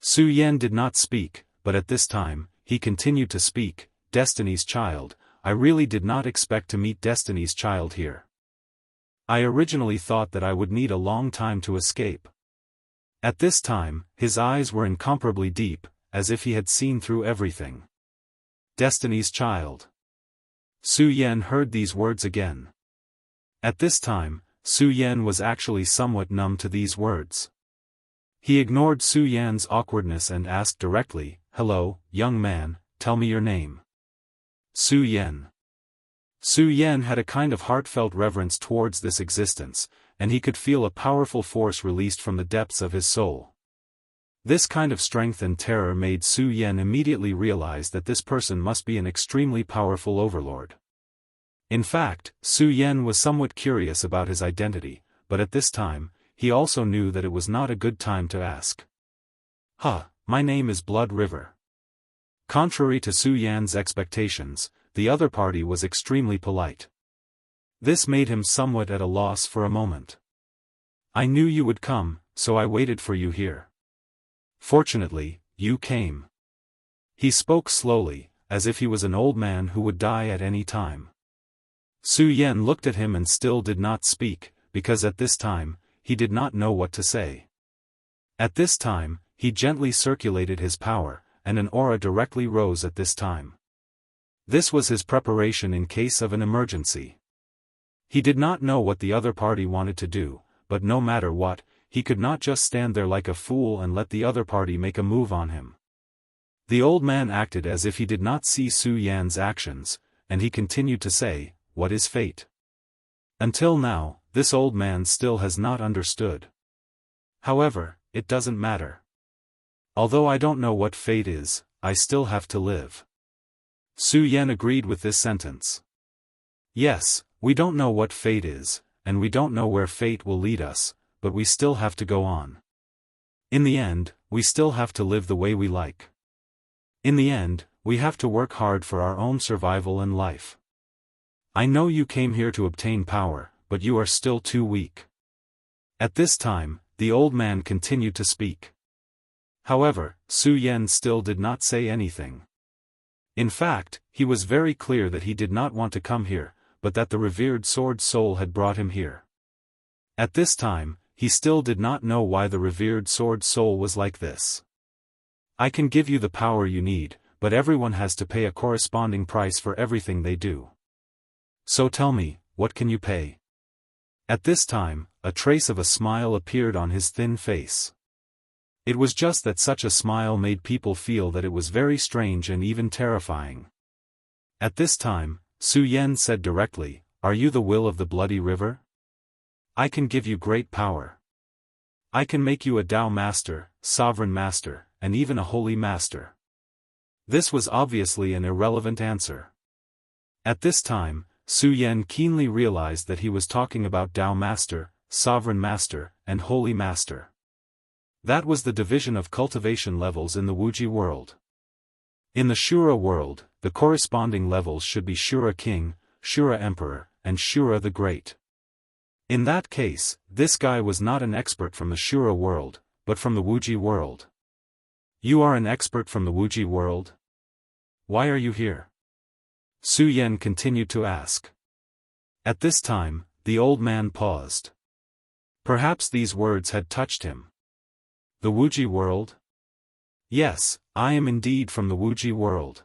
Speaker 1: Su Yan did not speak, but at this time, he continued to speak. Destiny's child, I really did not expect to meet Destiny's child here. I originally thought that I would need a long time to escape. At this time, his eyes were incomparably deep, as if he had seen through everything. Destiny's child. Su Yan heard these words again. At this time, Su Yan was actually somewhat numb to these words. He ignored Su Yan's awkwardness and asked directly, "Hello, young man, tell me your name." Su Yan. Su Yan had a kind of heartfelt reverence towards this existence, and he could feel a powerful force released from the depths of his soul. This kind of strength and terror made Su Yan immediately realize that this person must be an extremely powerful overlord. In fact, Su Yan was somewhat curious about his identity, but at this time, he also knew that it was not a good time to ask. My name is Blood River. Contrary to Su Yan's expectations, the other party was extremely polite. This made him somewhat at a loss for a moment. I knew you would come, so I waited for you here. Fortunately, you came. He spoke slowly, as if he was an old man who would die at any time. Su Yan looked at him and still did not speak, because at this time, he did not know what to say. At this time, he gently circulated his power, and an aura directly rose at this time. This was his preparation in case of an emergency. He did not know what the other party wanted to do, but no matter what, he could not just stand there like a fool and let the other party make a move on him. The old man acted as if he did not see Su Yan's actions, and he continued to say, "What is fate?" Until now, this old man still has not understood. However, it doesn't matter. Although I don't know what fate is, I still have to live. Su Yan agreed with this sentence. Yes, we don't know what fate is, and we don't know where fate will lead us, but we still have to go on. In the end, we still have to live the way we like. In the end, we have to work hard for our own survival and life. I know you came here to obtain power, but you are still too weak. At this time, the old man continued to speak. However, Su Yan still did not say anything. In fact, he was very clear that he did not want to come here, but that the revered sword soul had brought him here. At this time, he still did not know why the revered sword soul was like this. I can give you the power you need, but everyone has to pay a corresponding price for everything they do. So tell me, what can you pay? At this time, a trace of a smile appeared on his thin face. It was just that such a smile made people feel that it was very strange and even terrifying. At this time, Su Yan said directly, "Are you the will of the bloody river? I can give you great power. I can make you a Tao master, sovereign master, and even a holy master." This was obviously an irrelevant answer. At this time, Su Yan keenly realized that he was talking about Tao master, sovereign master, and holy master. That was the division of cultivation levels in the Wuxia world. In the Shura world, the corresponding levels should be Shura King, Shura Emperor, and Shura the Great. In that case, this guy was not an expert from the Shura world, but from the Wuxia world. You are an expert from the Wuxia world? Why are you here? Su Yan continued to ask. At this time, the old man paused. Perhaps these words had touched him. The Wuxia world? Yes, I am indeed from the Wuxia world.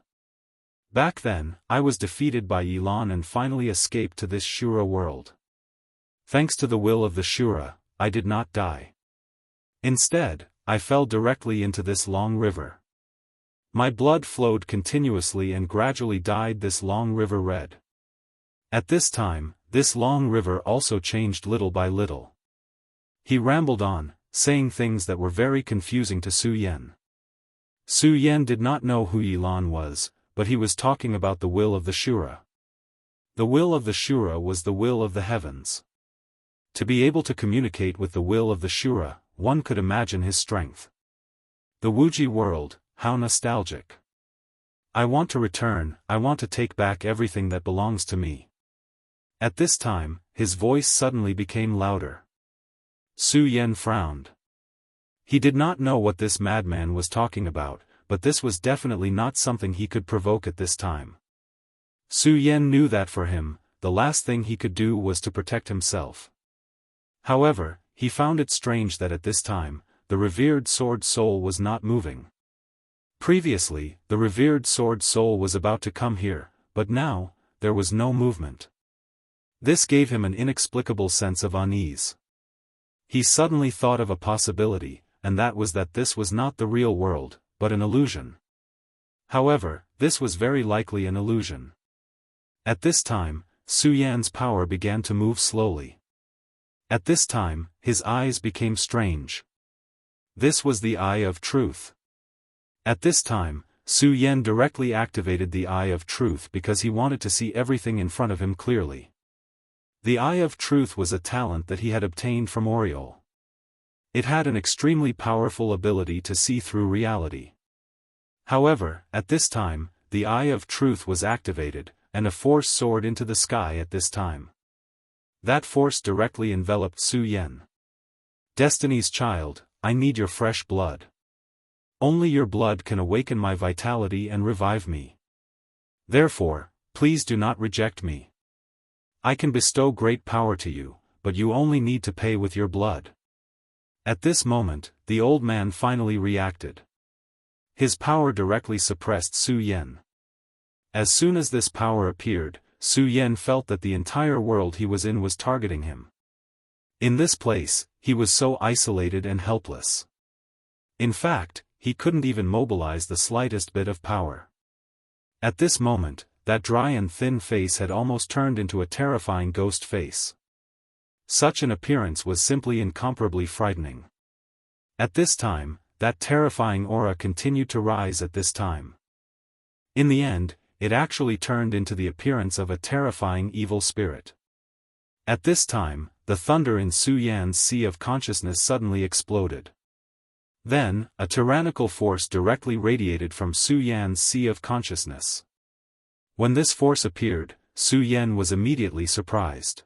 Speaker 1: Back then, I was defeated by Yilan and finally escaped to this Shura world. Thanks to the will of the Shura, I did not die. Instead, I fell directly into this long river. My blood flowed continuously and gradually dyed this long river red. At this time, this long river also changed little by little. He rambled on, saying things that were very confusing to Su Yan. Su Yan did not know who Yilan was, but he was talking about the will of the Shura. The will of the Shura was the will of the heavens. To be able to communicate with the will of the Shura, one could imagine his strength. The Wuxia world, how nostalgic. I want to return, I want to take back everything that belongs to me. At this time, his voice suddenly became louder. Su Yan frowned. He did not know what this madman was talking about, but this was definitely not something he could provoke at this time. Su Yan knew that for him, the last thing he could do was to protect himself. However, he found it strange that at this time, the revered sword soul was not moving. Previously, the revered sword soul was about to come here, but now, there was no movement. This gave him an inexplicable sense of unease. He suddenly thought of a possibility, and that was that this was not the real world, but an illusion. However, this was very likely an illusion. At this time, Su Yan's power began to move slowly. At this time, his eyes became strange. This was the Eye of Truth. At this time, Su Yan directly activated the Eye of Truth because he wanted to see everything in front of him clearly. The Eye of Truth was a talent that he had obtained from Oriole. It had an extremely powerful ability to see through reality. However, at this time, the Eye of Truth was activated, and a force soared into the sky at this time. That force directly enveloped Su Yan. Destiny's child, I need your fresh blood. Only your blood can awaken my vitality and revive me. Therefore, please do not reject me. I can bestow great power to you, but you only need to pay with your blood. At this moment, the old man finally reacted. His power directly suppressed Su Yan. As soon as this power appeared, Su Yan felt that the entire world he was in was targeting him. In this place, he was so isolated and helpless. In fact, he couldn't even mobilize the slightest bit of power. At this moment, that dry and thin face had almost turned into a terrifying ghost face. Such an appearance was simply incomparably frightening. At this time, that terrifying aura continued to rise at this time. In the end, it actually turned into the appearance of a terrifying evil spirit. At this time, the thunder in Su Yan's sea of consciousness suddenly exploded. Then, a tyrannical force directly radiated from Su Yan's sea of consciousness. When this force appeared, Su Yan was immediately surprised.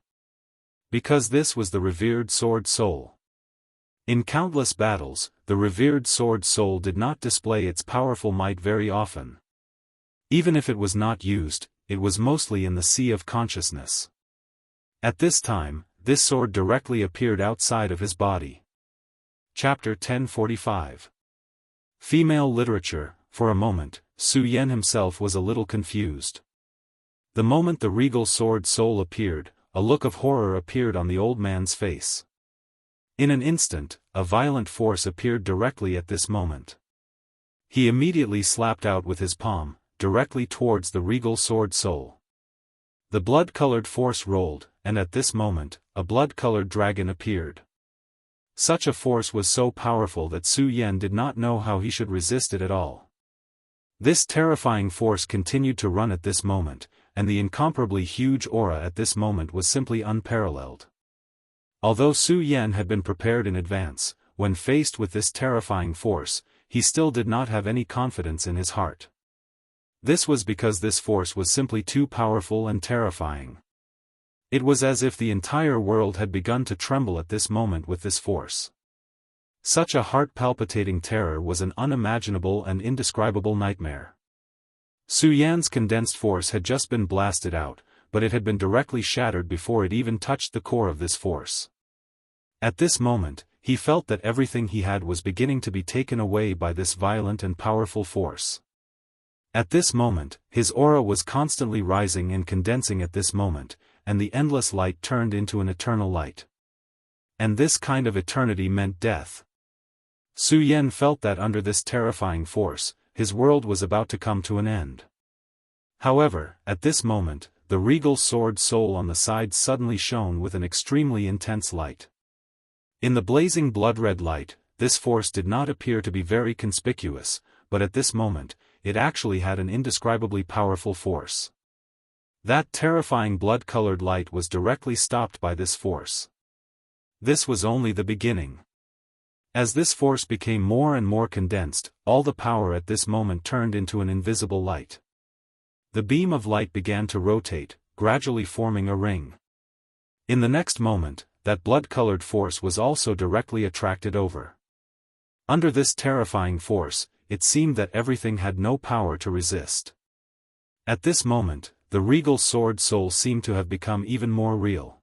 Speaker 1: Because this was the revered sword soul. In countless battles, the revered sword soul did not display its powerful might very often. Even if it was not used, it was mostly in the sea of consciousness. At this time, this sword directly appeared outside of his body. Chapter 1045. Female Literature. For a moment, Su Yan himself was a little confused. The moment the regal sword soul appeared, a look of horror appeared on the old man's face. In an instant, a violent force appeared directly at this moment. He immediately slapped out with his palm, directly towards the regal sword soul. The blood-colored force rolled, and at this moment, a blood-colored dragon appeared. Such a force was so powerful that Su Yan did not know how he should resist it at all. This terrifying force continued to run at this moment, and the incomparably huge aura at this moment was simply unparalleled. Although Su Yan had been prepared in advance, when faced with this terrifying force, he still did not have any confidence in his heart. This was because this force was simply too powerful and terrifying. It was as if the entire world had begun to tremble at this moment with this force. Such a heart-palpitating terror was an unimaginable and indescribable nightmare. Su Yan's condensed force had just been blasted out, but it had been directly shattered before it even touched the core of this force. At this moment, he felt that everything he had was beginning to be taken away by this violent and powerful force. At this moment, his aura was constantly rising and condensing at this moment, and the endless light turned into an eternal light. And this kind of eternity meant death. Su Yan felt that under this terrifying force, his world was about to come to an end. However, at this moment, the regal sword soul on the side suddenly shone with an extremely intense light. In the blazing blood-red light, this force did not appear to be very conspicuous, but at this moment, it actually had an indescribably powerful force. That terrifying blood-colored light was directly stopped by this force. This was only the beginning. As this force became more and more condensed, all the power at this moment turned into an invisible light. The beam of light began to rotate, gradually forming a ring. In the next moment, that blood-colored force was also directly attracted over. Under this terrifying force, it seemed that everything had no power to resist. At this moment, the regal sword soul seemed to have become even more real.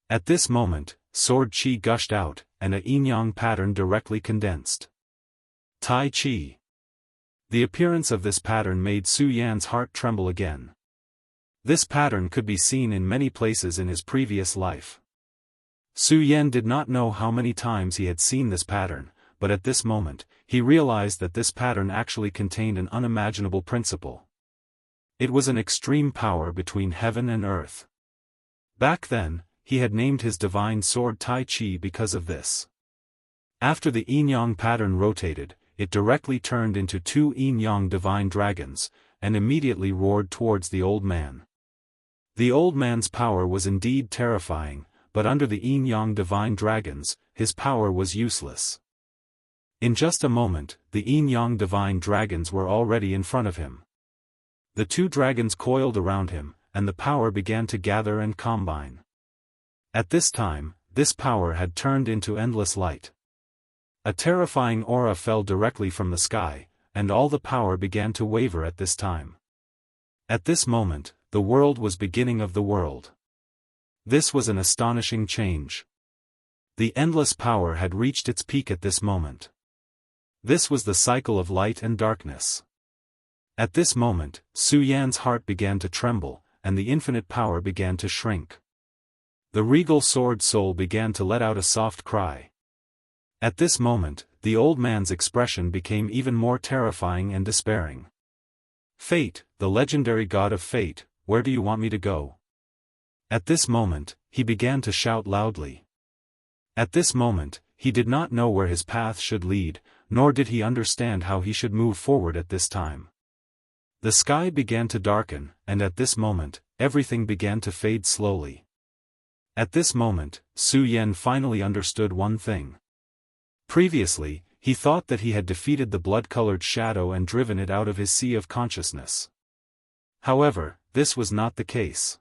Speaker 1: At this moment, sword chi gushed out, and a yin-yang pattern directly condensed. Tai Chi. The appearance of this pattern made Su Yan's heart tremble again. This pattern could be seen in many places in his previous life. Su Yan did not know how many times he had seen this pattern, but at this moment, he realized that this pattern actually contained an unimaginable principle. It was an extreme power between heaven and earth. Back then, he had named his divine sword Tai Chi because of this. After the yin-yang pattern rotated, it directly turned into two yin-yang divine dragons, and immediately roared towards the old man. The old man's power was indeed terrifying, but under the yin-yang divine dragons, his power was useless. In just a moment, the yin-yang divine dragons were already in front of him. The two dragons coiled around him, and the power began to gather and combine. At this time, this power had turned into endless light. A terrifying aura fell directly from the sky, and all the power began to waver at this time. At this moment, the world was beginning of the world. This was an astonishing change. The endless power had reached its peak at this moment. This was the cycle of light and darkness. At this moment, Su Yan's heart began to tremble, and the infinite power began to shrink. The regal sword soul began to let out a soft cry. At this moment, the old man's expression became even more terrifying and despairing. Fate, the legendary god of fate, where do you want me to go? At this moment, he began to shout loudly. At this moment, he did not know where his path should lead, nor did he understand how he should move forward at this time. The sky began to darken, and at this moment, everything began to fade slowly. At this moment, Su Yan finally understood one thing. Previously, he thought that he had defeated the blood-colored shadow and driven it out of his sea of consciousness. However, this was not the case.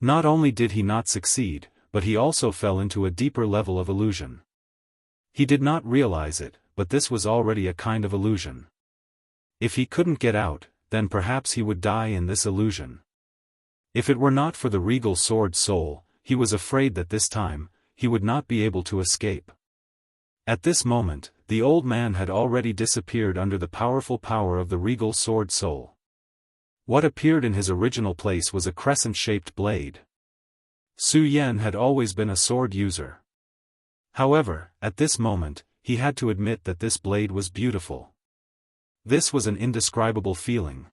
Speaker 1: Not only did he not succeed, but he also fell into a deeper level of illusion. He did not realize it, but this was already a kind of illusion. If he couldn't get out, then perhaps he would die in this illusion. If it were not for the regal sword soul, he was afraid that this time, he would not be able to escape. At this moment, the old man had already disappeared under the powerful power of the regal sword soul. What appeared in his original place was a crescent-shaped blade. Su Yan had always been a sword user. However, at this moment, he had to admit that this blade was beautiful. This was an indescribable feeling.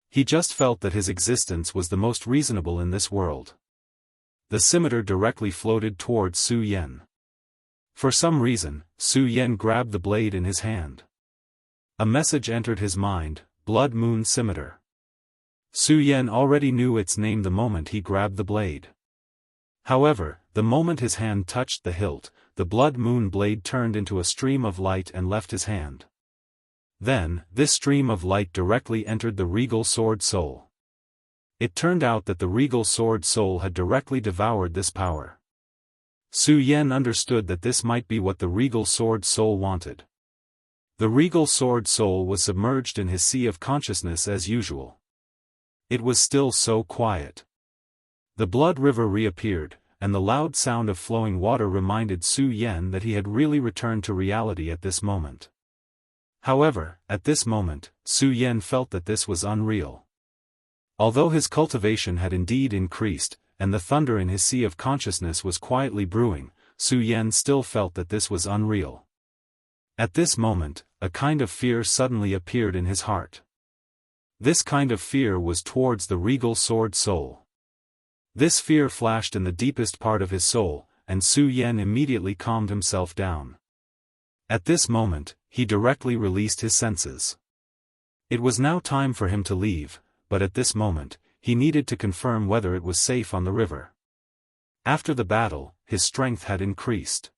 Speaker 1: He just felt that his existence was the most reasonable in this world. The scimitar directly floated towards Su Yan. For some reason, Su Yan grabbed the blade in his hand. A message entered his mind, Blood Moon Scimitar. Su Yan already knew its name the moment he grabbed the blade. However, the moment his hand touched the hilt, the Blood Moon blade turned into a stream of light and left his hand. Then, this stream of light directly entered the regal sword soul. It turned out that the regal sword soul had directly devoured this power. Su Yan understood that this might be what the regal sword soul wanted. The regal sword soul was submerged in his sea of consciousness as usual. It was still so quiet. The blood river reappeared, and the loud sound of flowing water reminded Su Yan that he had really returned to reality at this moment. However, at this moment, Su Yan felt that this was unreal. Although his cultivation had indeed increased, and the thunder in his sea of consciousness was quietly brewing, Su Yan still felt that this was unreal. At this moment, a kind of fear suddenly appeared in his heart. This kind of fear was towards the regal sword soul. This fear flashed in the deepest part of his soul, and Su Yan immediately calmed himself down. At this moment, he directly released his senses. It was now time for him to leave, but at this moment, he needed to confirm whether it was safe on the river. After the battle, his strength had increased.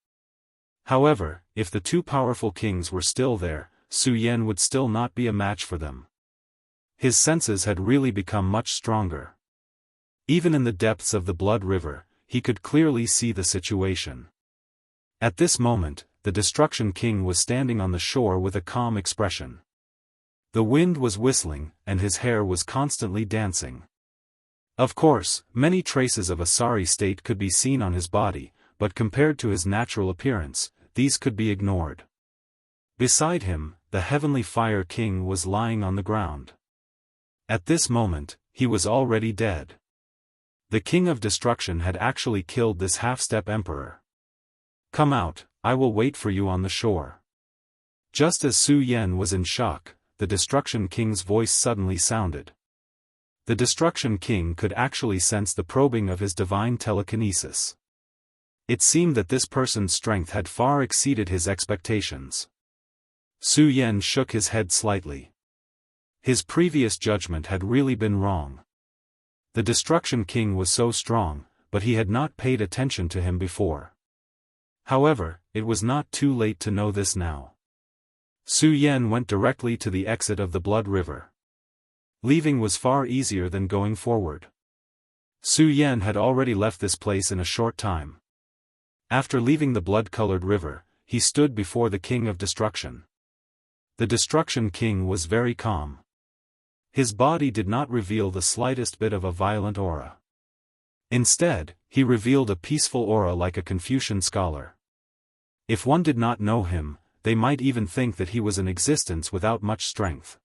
Speaker 1: However, if the two powerful kings were still there, Su Yan would still not be a match for them. His senses had really become much stronger. Even in the depths of the Blood River, he could clearly see the situation. At this moment, the Destruction King was standing on the shore with a calm expression. The wind was whistling, and his hair was constantly dancing. Of course, many traces of a sorry state could be seen on his body, but compared to his natural appearance, these could be ignored. Beside him, the Heavenly Fire King was lying on the ground. At this moment, he was already dead. The King of Destruction had actually killed this half-step emperor. "Come out, I will wait for you on the shore." Just as Su Yan was in shock, the Destruction King's voice suddenly sounded. The Destruction King could actually sense the probing of his divine telekinesis. It seemed that this person's strength had far exceeded his expectations. Su Yan shook his head slightly. His previous judgment had really been wrong. The Destruction King was so strong, but he had not paid attention to him before. However, it was not too late to know this now. Su Yan went directly to the exit of the Blood River. Leaving was far easier than going forward. Su Yan had already left this place in a short time. After leaving the blood-colored river, he stood before the King of Destruction. The Destruction King was very calm. His body did not reveal the slightest bit of a violent aura. Instead, he revealed a peaceful aura like a Confucian scholar. If one did not know him, they might even think that he was in existence without much strength.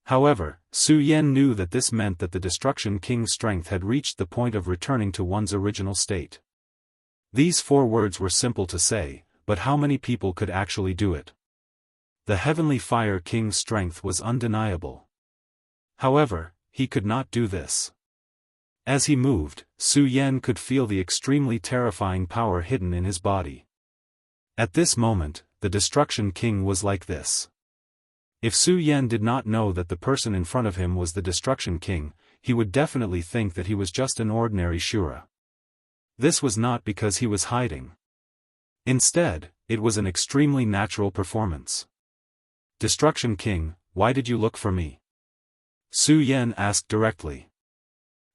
Speaker 1: However, Su Yan knew that this meant that the Destruction King's strength had reached the point of returning to one's original state. These 4 words were simple to say, but how many people could actually do it? The Heavenly Fire King's strength was undeniable. However, he could not do this. As he moved, Su Yan could feel the extremely terrifying power hidden in his body. At this moment, the Destruction King was like this. If Su Yan did not know that the person in front of him was the Destruction King, he would definitely think that he was just an ordinary Shura. This was not because he was hiding. Instead, it was an extremely natural performance. "Destruction King, why did you look for me?" Su Yan asked directly.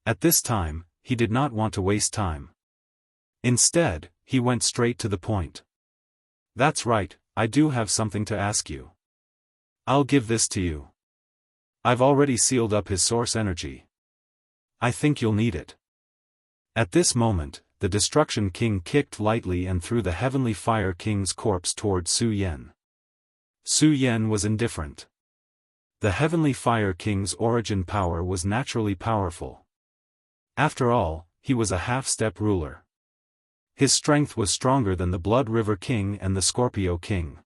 Speaker 1: At this time, he did not want to waste time. Instead, he went straight to the point. "That's right, I do have something to ask you. I'll give this to you. I've already sealed up his source energy. I think you'll need it." At this moment, the Destruction King kicked lightly and threw the Heavenly Fire King's corpse toward Su Yan. Su Yan was indifferent. The Heavenly Fire King's origin power was naturally powerful. After all, he was a half-step ruler. His strength was stronger than the Blood River King and the Scorpio King.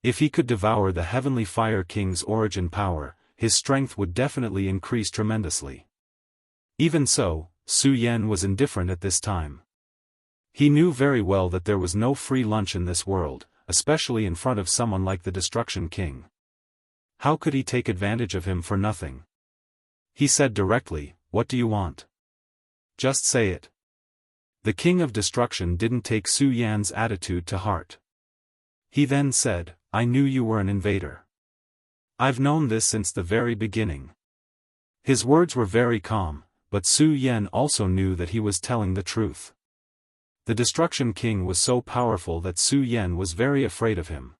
Speaker 1: If he could devour the Heavenly Fire King's origin power, his strength would definitely increase tremendously. Even so, Su Yan was indifferent at this time. He knew very well that there was no free lunch in this world, especially in front of someone like the Destruction King. How could he take advantage of him for nothing? He said directly, "What do you want? Just say it." The King of Destruction didn't take Su Yan's attitude to heart. He then said, "I knew you were an invader. I've known this since the very beginning." His words were very calm, but Su Yan also knew that he was telling the truth. The Destruction King was so powerful that Su Yan was very afraid of him.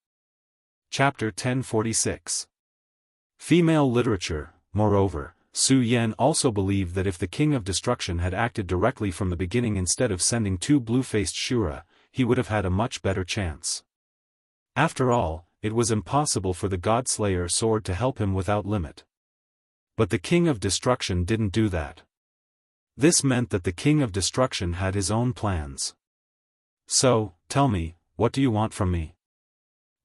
Speaker 1: Chapter 1046. Female Literature. Moreover, Su Yan also believed that if the King of Destruction had acted directly from the beginning instead of sending 2 blue-faced Shura, he would have had a much better chance. After all, it was impossible for the God-Slayer sword to help him without limit. But the King of Destruction didn't do that. This meant that the King of Destruction had his own plans. "So, tell me, what do you want from me?"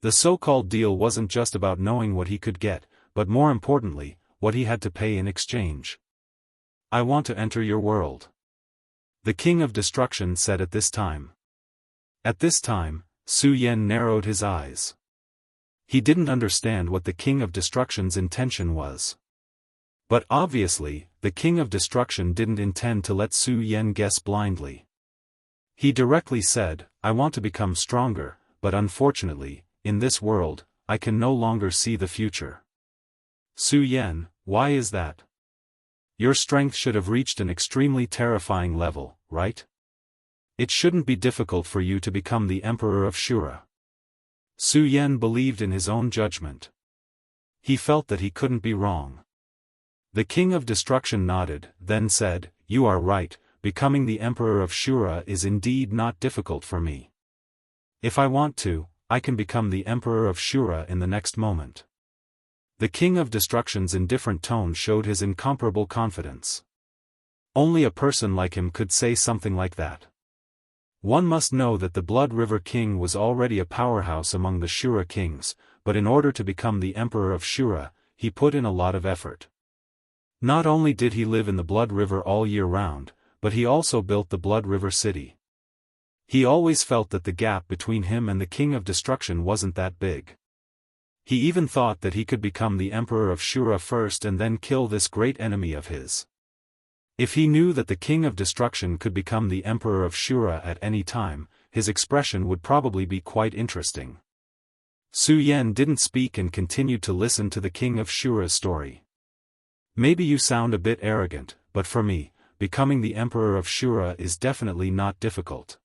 Speaker 1: The so-called deal wasn't just about knowing what he could get, but more importantly, what he had to pay in exchange. "I want to enter your world," the King of Destruction said at this time. At this time, Su Yan narrowed his eyes. He didn't understand what the King of Destruction's intention was. But obviously, the King of Destruction didn't intend to let Su Yan guess blindly. He directly said, "I want to become stronger, but unfortunately, in this world, I can no longer see the future. Su Yan, why is that? Your strength should have reached an extremely terrifying level, right? It shouldn't be difficult for you to become the Emperor of Shura. Su Yan believed in his own judgment. He felt that he couldn't be wrong. The King of Destruction nodded, then said, "You are right, becoming the Emperor of Shura is indeed not difficult for me. If I want to, I can become the Emperor of Shura in the next moment." The King of Destruction's indifferent tone showed his incomparable confidence. Only a person like him could say something like that. One must know that the Blood River King was already a powerhouse among the Shura kings, but in order to become the Emperor of Shura, he put in a lot of effort. Not only did he live in the Blood River all year round, but he also built the Blood River City. He always felt that the gap between him and the King of Destruction wasn't that big. He even thought that he could become the Emperor of Shura first and then kill this great enemy of his. If he knew that the King of Destruction could become the Emperor of Shura at any time, his expression would probably be quite interesting. Su Yan didn't speak and continued to listen to the King of Shura's story. "Maybe you sound a bit arrogant, but for me, becoming the Emperor of Shura is definitely not difficult.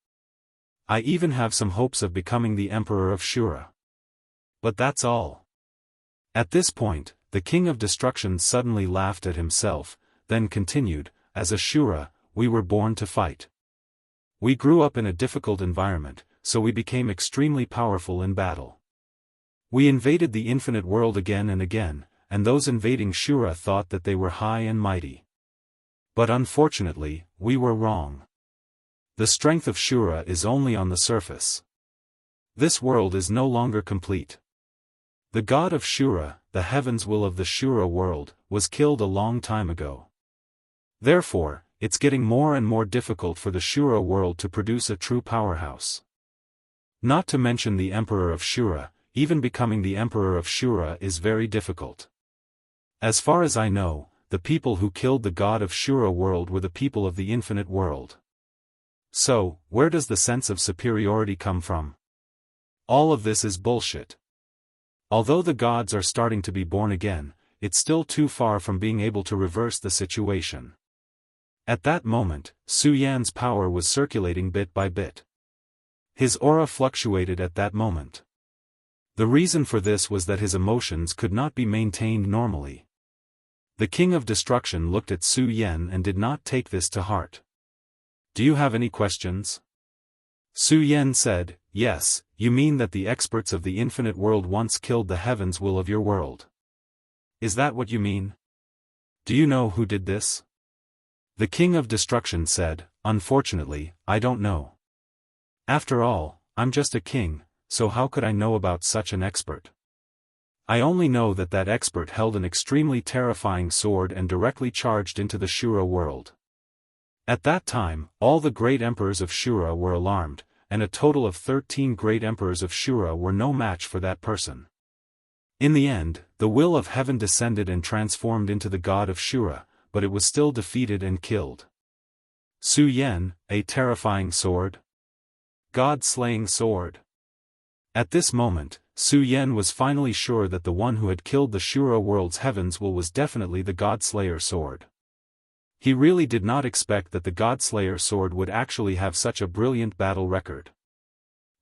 Speaker 1: I even have some hopes of becoming the Emperor of Shura. But that's all." At this point, the King of Destruction suddenly laughed at himself, then continued, "As a Shura, we were born to fight. We grew up in a difficult environment, so we became extremely powerful in battle. We invaded the infinite world again and again, and those invading Shura thought that they were high and mighty. But unfortunately, we were wrong. The strength of Shura is only on the surface. This world is no longer complete. The god of Shura, the heaven's will of the Shura world, was killed a long time ago. Therefore, it's getting more and more difficult for the Shura world to produce a true powerhouse. Not to mention the Emperor of Shura, even becoming the Emperor of Shura is very difficult. As far as I know, the people who killed the god of Shura world were the people of the infinite world. So, where does the sense of superiority come from? All of this is bullshit. Although the gods are starting to be born again, it's still too far from being able to reverse the situation." At that moment, Su Yan's power was circulating bit by bit. His aura fluctuated at that moment. The reason for this was that his emotions could not be maintained normally. The King of Destruction looked at Su Yan and did not take this to heart. "Do you have any questions?" Su Yan said, "Yes, you mean that the experts of the infinite world once killed the heaven's will of your world. Is that what you mean? Do you know who did this?" The King of Destruction said, "Unfortunately, I don't know. After all, I'm just a king, so how could I know about such an expert? I only know that that expert held an extremely terrifying sword and directly charged into the Shura world. At that time, all the great emperors of Shura were alarmed, and a total of 13 great emperors of Shura were no match for that person. In the end, the will of heaven descended and transformed into the god of Shura, but it was still defeated and killed." Su Yan, a terrifying sword? God-slaying sword? At this moment, Su Yan was finally sure that the one who had killed the Shura world's heaven's will was definitely the God-slayer sword. He really did not expect that the God-slayer sword would actually have such a brilliant battle record.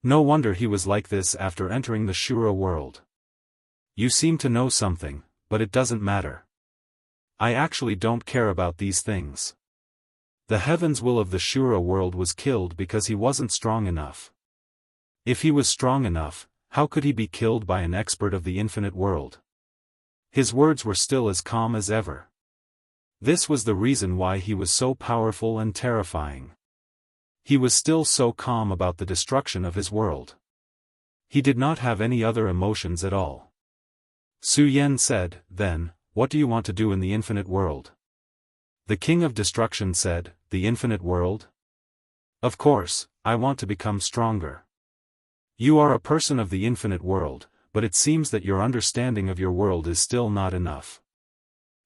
Speaker 1: No wonder he was like this after entering the Shura world. "You seem to know something, but it doesn't matter. I actually don't care about these things. The heaven's will of the Shura world was killed because he wasn't strong enough. If he was strong enough, how could he be killed by an expert of the infinite world?" His words were still as calm as ever. This was the reason why he was so powerful and terrifying. He was still so calm about the destruction of his world. He did not have any other emotions at all. Su Yan said, "Then, what do you want to do in the infinite world?" The King of Destruction said, "The infinite world? Of course, I want to become stronger. You are a person of the infinite world, but it seems that your understanding of your world is still not enough.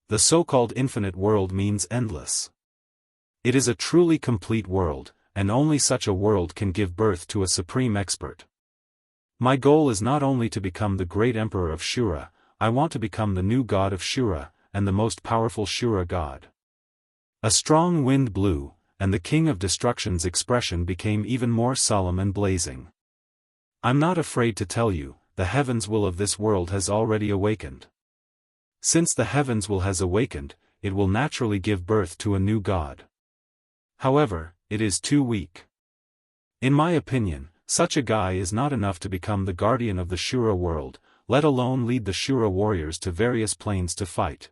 Speaker 1: The so-called infinite world means endless. It is a truly complete world, and only such a world can give birth to a supreme expert. My goal is not only to become the great emperor of Shura, I want to become the new god of Shura, and the most powerful Shura god. A strong wind blew, and the king of destruction's expression became even more solemn and blazing. I'm not afraid to tell you, the heavens will of this world has already awakened. Since the heavens will has awakened, it will naturally give birth to a new god. However, it is too weak. In my opinion, such a guy is not enough to become the guardian of the Shura world, let alone lead the Shura warriors to various planes to fight.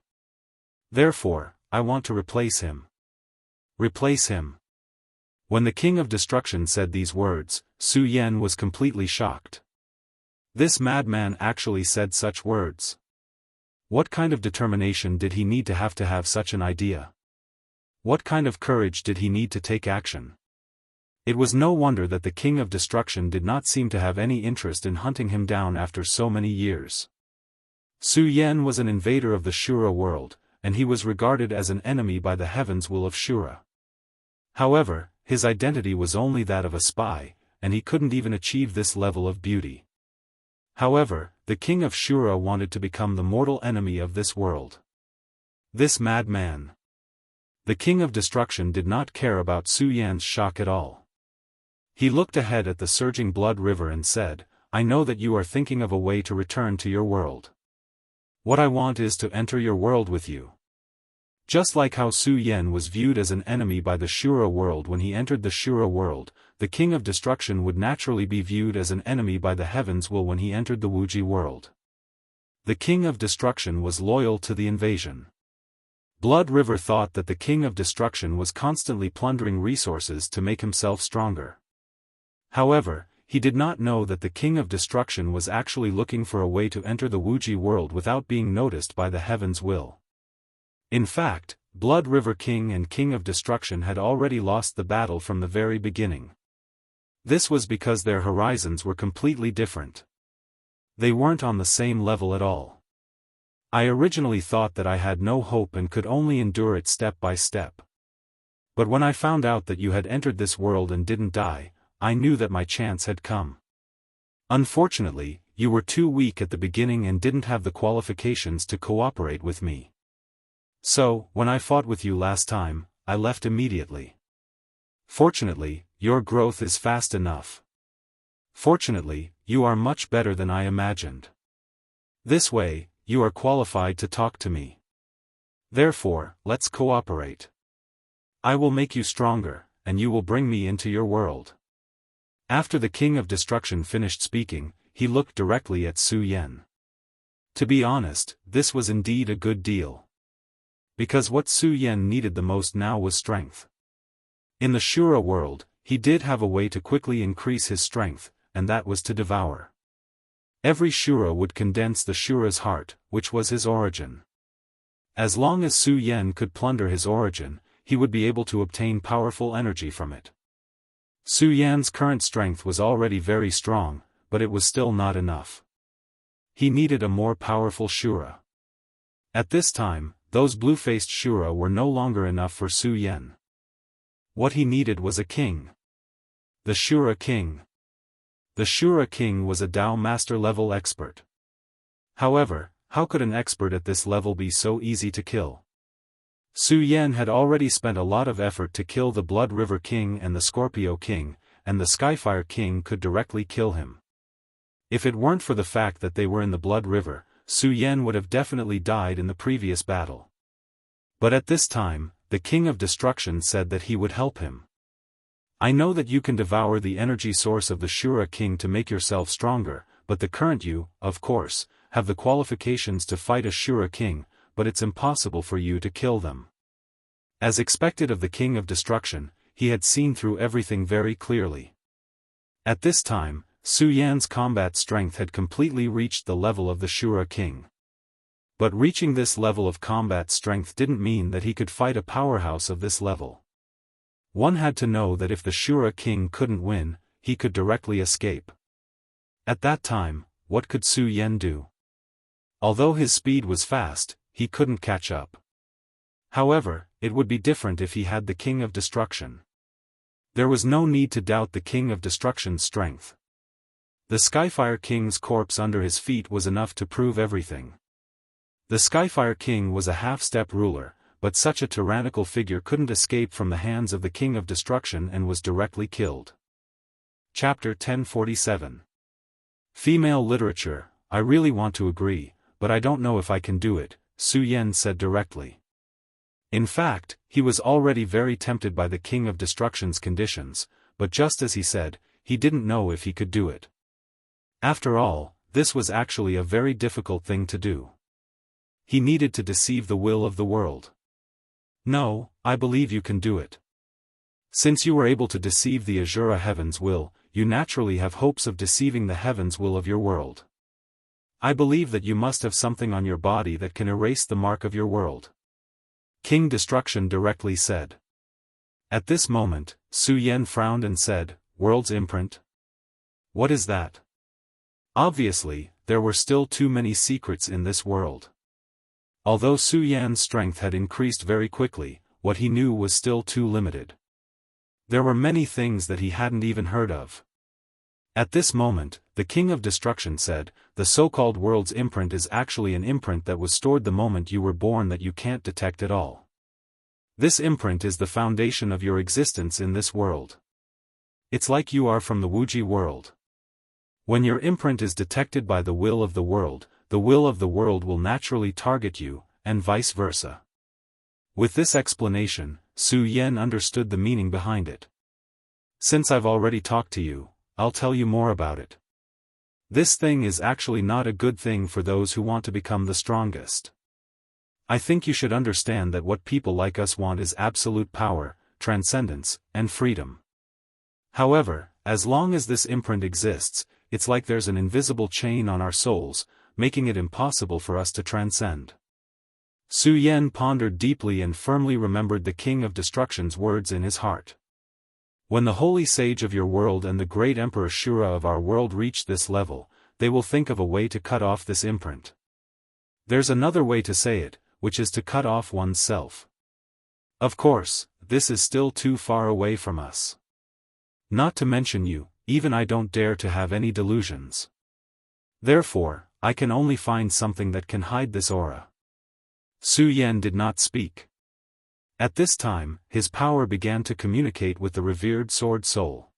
Speaker 1: Therefore, I want to replace him. Replace him. When the king of destruction said these words, Su Yan was completely shocked. This madman actually said such words. What kind of determination did he need to have such an idea? What kind of courage did he need to take action? It was no wonder that the king of destruction did not seem to have any interest in hunting him down after so many years. Su Yan was an invader of the Shura world, and he was regarded as an enemy by the heavens will of Shura. However, his identity was only that of a spy, and he couldn't even achieve this level of beauty. However, the king of Shura wanted to become the mortal enemy of this world. This madman. The king of destruction did not care about Su Yan's shock at all. He looked ahead at the surging blood river and said, I know that you are thinking of a way to return to your world. What I want is to enter your world with you. Just like how Su Yan was viewed as an enemy by the Shura world when he entered the Shura world, the king of destruction would naturally be viewed as an enemy by the heavens will when he entered the Wuxia world. The king of destruction was loyal to the invasion. Blood River thought that the king of destruction was constantly plundering resources to make himself stronger. However, he did not know that the king of destruction was actually looking for a way to enter the Wuxia world without being noticed by the heavens will. In fact, Blood River King and King of Destruction had already lost the battle from the very beginning. This was because their horizons were completely different. They weren't on the same level at all. I originally thought that I had no hope and could only endure it step by step. But when I found out that you had entered this world and didn't die, I knew that my chance had come. Unfortunately, you were too weak at the beginning and didn't have the qualifications to cooperate with me. So, when I fought with you last time, I left immediately. Fortunately, your growth is fast enough. Fortunately, you are much better than I imagined. This way, you are qualified to talk to me. Therefore, let's cooperate. I will make you stronger, and you will bring me into your world. After the king of destruction finished speaking, he looked directly at Su Yan. To be honest, this was indeed a good deal. Because what Su Yan needed the most now was strength. In the Shura world, he did have a way to quickly increase his strength, and that was to devour. Every Shura would condense the Shura's heart, which was his origin. As long as Su Yan could plunder his origin, he would be able to obtain powerful energy from it. Su Yan's current strength was already very strong, but it was still not enough. He needed a more powerful Shura. At this time, those blue-faced Shura were no longer enough for Su Yan. What he needed was a king. The Shura king. The Shura king was a Dao master level expert. However, how could an expert at this level be so easy to kill? Su Yan had already spent a lot of effort to kill the Blood River King and the Scorpio King, and the Skyfire King could directly kill him. If it weren't for the fact that they were in the Blood River, Su Yan would have definitely died in the previous battle. But at this time, the King of Destruction said that he would help him. I know that you can devour the energy source of the Shura King to make yourself stronger, but the current you, of course, have the qualifications to fight a Shura King, but it's impossible for you to kill them. As expected of the King of Destruction, he had seen through everything very clearly. At this time, Su Yan's combat strength had completely reached the level of the Shura King. But reaching this level of combat strength didn't mean that he could fight a powerhouse of this level. One had to know that if the Shura King couldn't win, he could directly escape. At that time, what could Su Yan do? Although his speed was fast, he couldn't catch up. However, it would be different if he had the King of Destruction. There was no need to doubt the King of Destruction's strength. The Skyfire King's corpse under his feet was enough to prove everything. The Skyfire King was a half-step ruler, but such a tyrannical figure couldn't escape from the hands of the King of Destruction and was directly killed. Chapter 1047. Female Literature. I really want to agree, but I don't know if I can do it, Su Yan said directly. In fact, he was already very tempted by the King of Destruction's conditions, but just as he said, he didn't know if he could do it. After all, this was actually a very difficult thing to do. He needed to deceive the will of the world. No, I believe you can do it. Since you were able to deceive the Azura Heaven's will, you naturally have hopes of deceiving the Heaven's will of your world. I believe that you must have something on your body that can erase the mark of your world. King Destruction directly said. At this moment, Su Yan frowned and said, World's imprint? What is that? Obviously, there were still too many secrets in this world. Although Su Yan's strength had increased very quickly, what he knew was still too limited. There were many things that he hadn't even heard of. At this moment, the King of Destruction said, the so-called world's imprint is actually an imprint that was stored the moment you were born that you can't detect at all. This imprint is the foundation of your existence in this world. It's like you are from the Wuxia world. When your imprint is detected by the will of the world will naturally target you, and vice versa. With this explanation, Su Yan understood the meaning behind it. Since I've already talked to you, I'll tell you more about it. This thing is actually not a good thing for those who want to become the strongest. I think you should understand that what people like us want is absolute power, transcendence, and freedom. However, as long as this imprint exists, it's like there's an invisible chain on our souls, making it impossible for us to transcend. Su Yan pondered deeply and firmly remembered the King of Destruction's words in his heart. When the holy sage of your world and the great Emperor Shura of our world reach this level, they will think of a way to cut off this imprint. There's another way to say it, which is to cut off oneself. Of course, this is still too far away from us. Not to mention you, even I don't dare to have any delusions. Therefore, I can only find something that can hide this aura. Su Yan did not speak. At this time, his power began to communicate with the revered Sword Soul.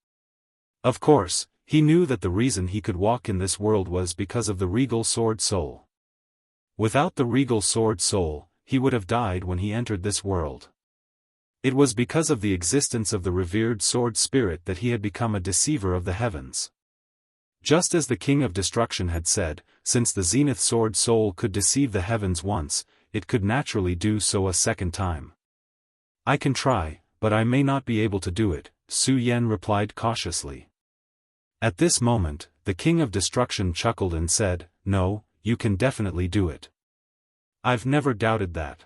Speaker 1: Of course, he knew that the reason he could walk in this world was because of the regal Sword Soul. Without the regal Sword Soul, he would have died when he entered this world. It was because of the existence of the revered Sword Spirit that he had become a deceiver of the heavens. Just as the King of Destruction had said, since the Zenith Sword Soul could deceive the heavens once, it could naturally do so a second time. I can try, but I may not be able to do it, Su Yan replied cautiously. At this moment, the King of Destruction chuckled and said, No, you can definitely do it. I've never doubted that.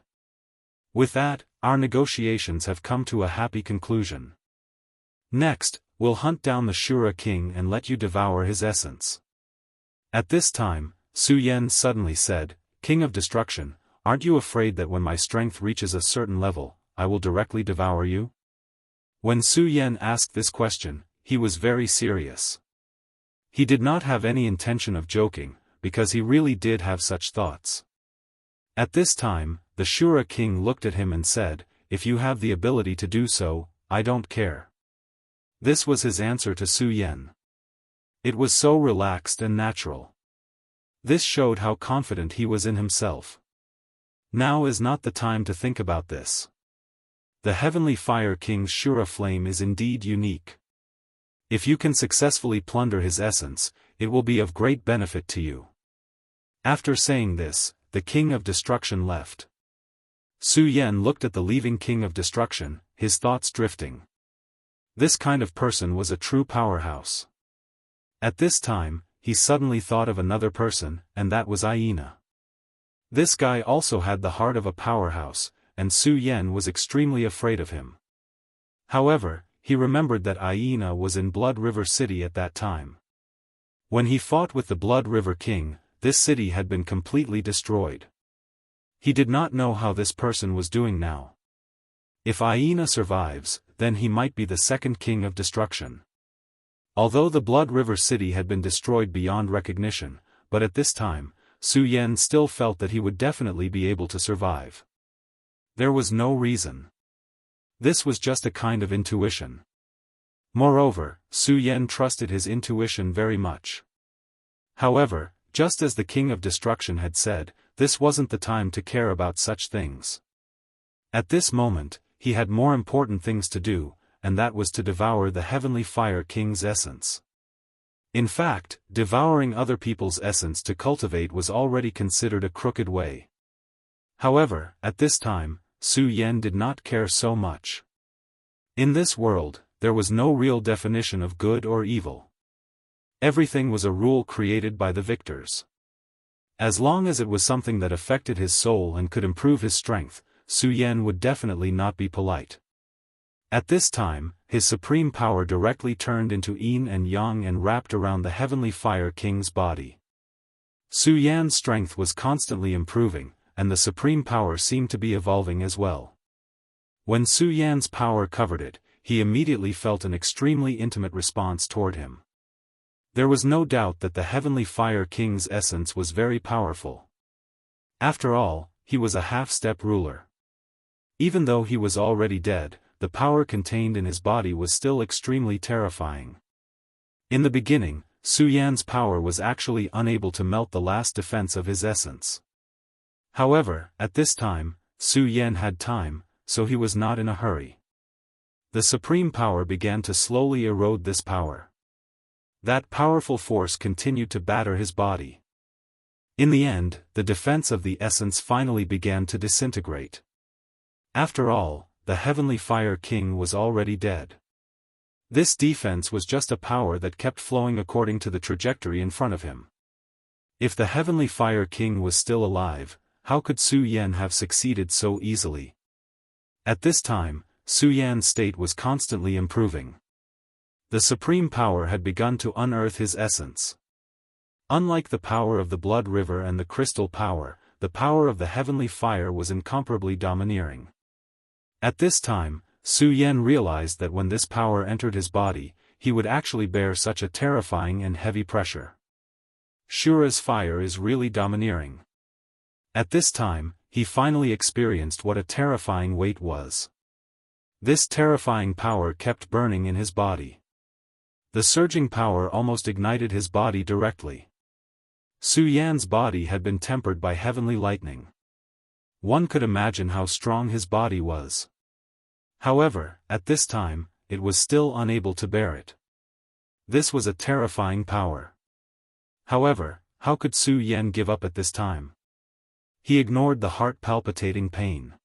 Speaker 1: With that, our negotiations have come to a happy conclusion. Next, we'll hunt down the Shura King and let you devour his essence. At this time, Su Yan suddenly said, King of Destruction, aren't you afraid that when my strength reaches a certain level, I will directly devour you? When Su Yan asked this question, he was very serious. He did not have any intention of joking, because he really did have such thoughts. At this time, the Shura King looked at him and said, If you have the ability to do so, I don't care. This was his answer to Su Yan. It was so relaxed and natural. This showed how confident he was in himself. Now is not the time to think about this. The Heavenly Fire King's Shura flame is indeed unique. If you can successfully plunder his essence, it will be of great benefit to you. After saying this, the King of Destruction left. Su Yan looked at the leaving King of Destruction, his thoughts drifting. This kind of person was a true powerhouse. At this time, he suddenly thought of another person, and that was Aina. This guy also had the heart of a powerhouse, and Su Yan was extremely afraid of him. However, he remembered that Aina was in Blood River City at that time. When he fought with the Blood River King, this city had been completely destroyed. He did not know how this person was doing now. If Aina survives, then he might be the second King of Destruction. Although the Blood River City had been destroyed beyond recognition, but at this time, Su Yan still felt that he would definitely be able to survive. There was no reason. This was just a kind of intuition. Moreover, Su Yan trusted his intuition very much. However, just as the King of Destruction had said, this wasn't the time to care about such things. At this moment, he had more important things to do, and that was to devour the Heavenly Fire King's essence. In fact, devouring other people's essence to cultivate was already considered a crooked way. However, at this time, Su Yan did not care so much. In this world, there was no real definition of good or evil. Everything was a rule created by the victors. As long as it was something that affected his soul and could improve his strength, Su Yan would definitely not be polite. At this time, his supreme power directly turned into yin and yang and wrapped around the Heavenly Fire King's body. Su Yan's strength was constantly improving, and the supreme power seemed to be evolving as well. When Su Yan's power covered it, he immediately felt an extremely intimate response toward him. There was no doubt that the Heavenly Fire King's essence was very powerful. After all, he was a half-step ruler. Even though he was already dead, the power contained in his body was still extremely terrifying. In the beginning, Su Yan's power was actually unable to melt the last defense of his essence. However, at this time, Su Yan had time, so he was not in a hurry. The supreme power began to slowly erode this power. That powerful force continued to batter his body. In the end, the defense of the essence finally began to disintegrate. After all, the Heavenly Fire King was already dead. This defense was just a power that kept flowing according to the trajectory in front of him. If the Heavenly Fire King was still alive, how could Su Yan have succeeded so easily? At this time, Su Yan's state was constantly improving. The supreme power had begun to unearth his essence. Unlike the power of the Blood River and the Crystal Power, the power of the Heavenly Fire was incomparably domineering. At this time, Su Yan realized that when this power entered his body, he would actually bear such a terrifying and heavy pressure. Shura's fire is really domineering. At this time, he finally experienced what a terrifying weight was. This terrifying power kept burning in his body. The surging power almost ignited his body directly. Su Yan's body had been tempered by heavenly lightning. One could imagine how strong his body was. However, at this time, it was still unable to bear it. This was a terrifying power. However, how could Su Yan give up at this time? He ignored the heart-palpitating pain.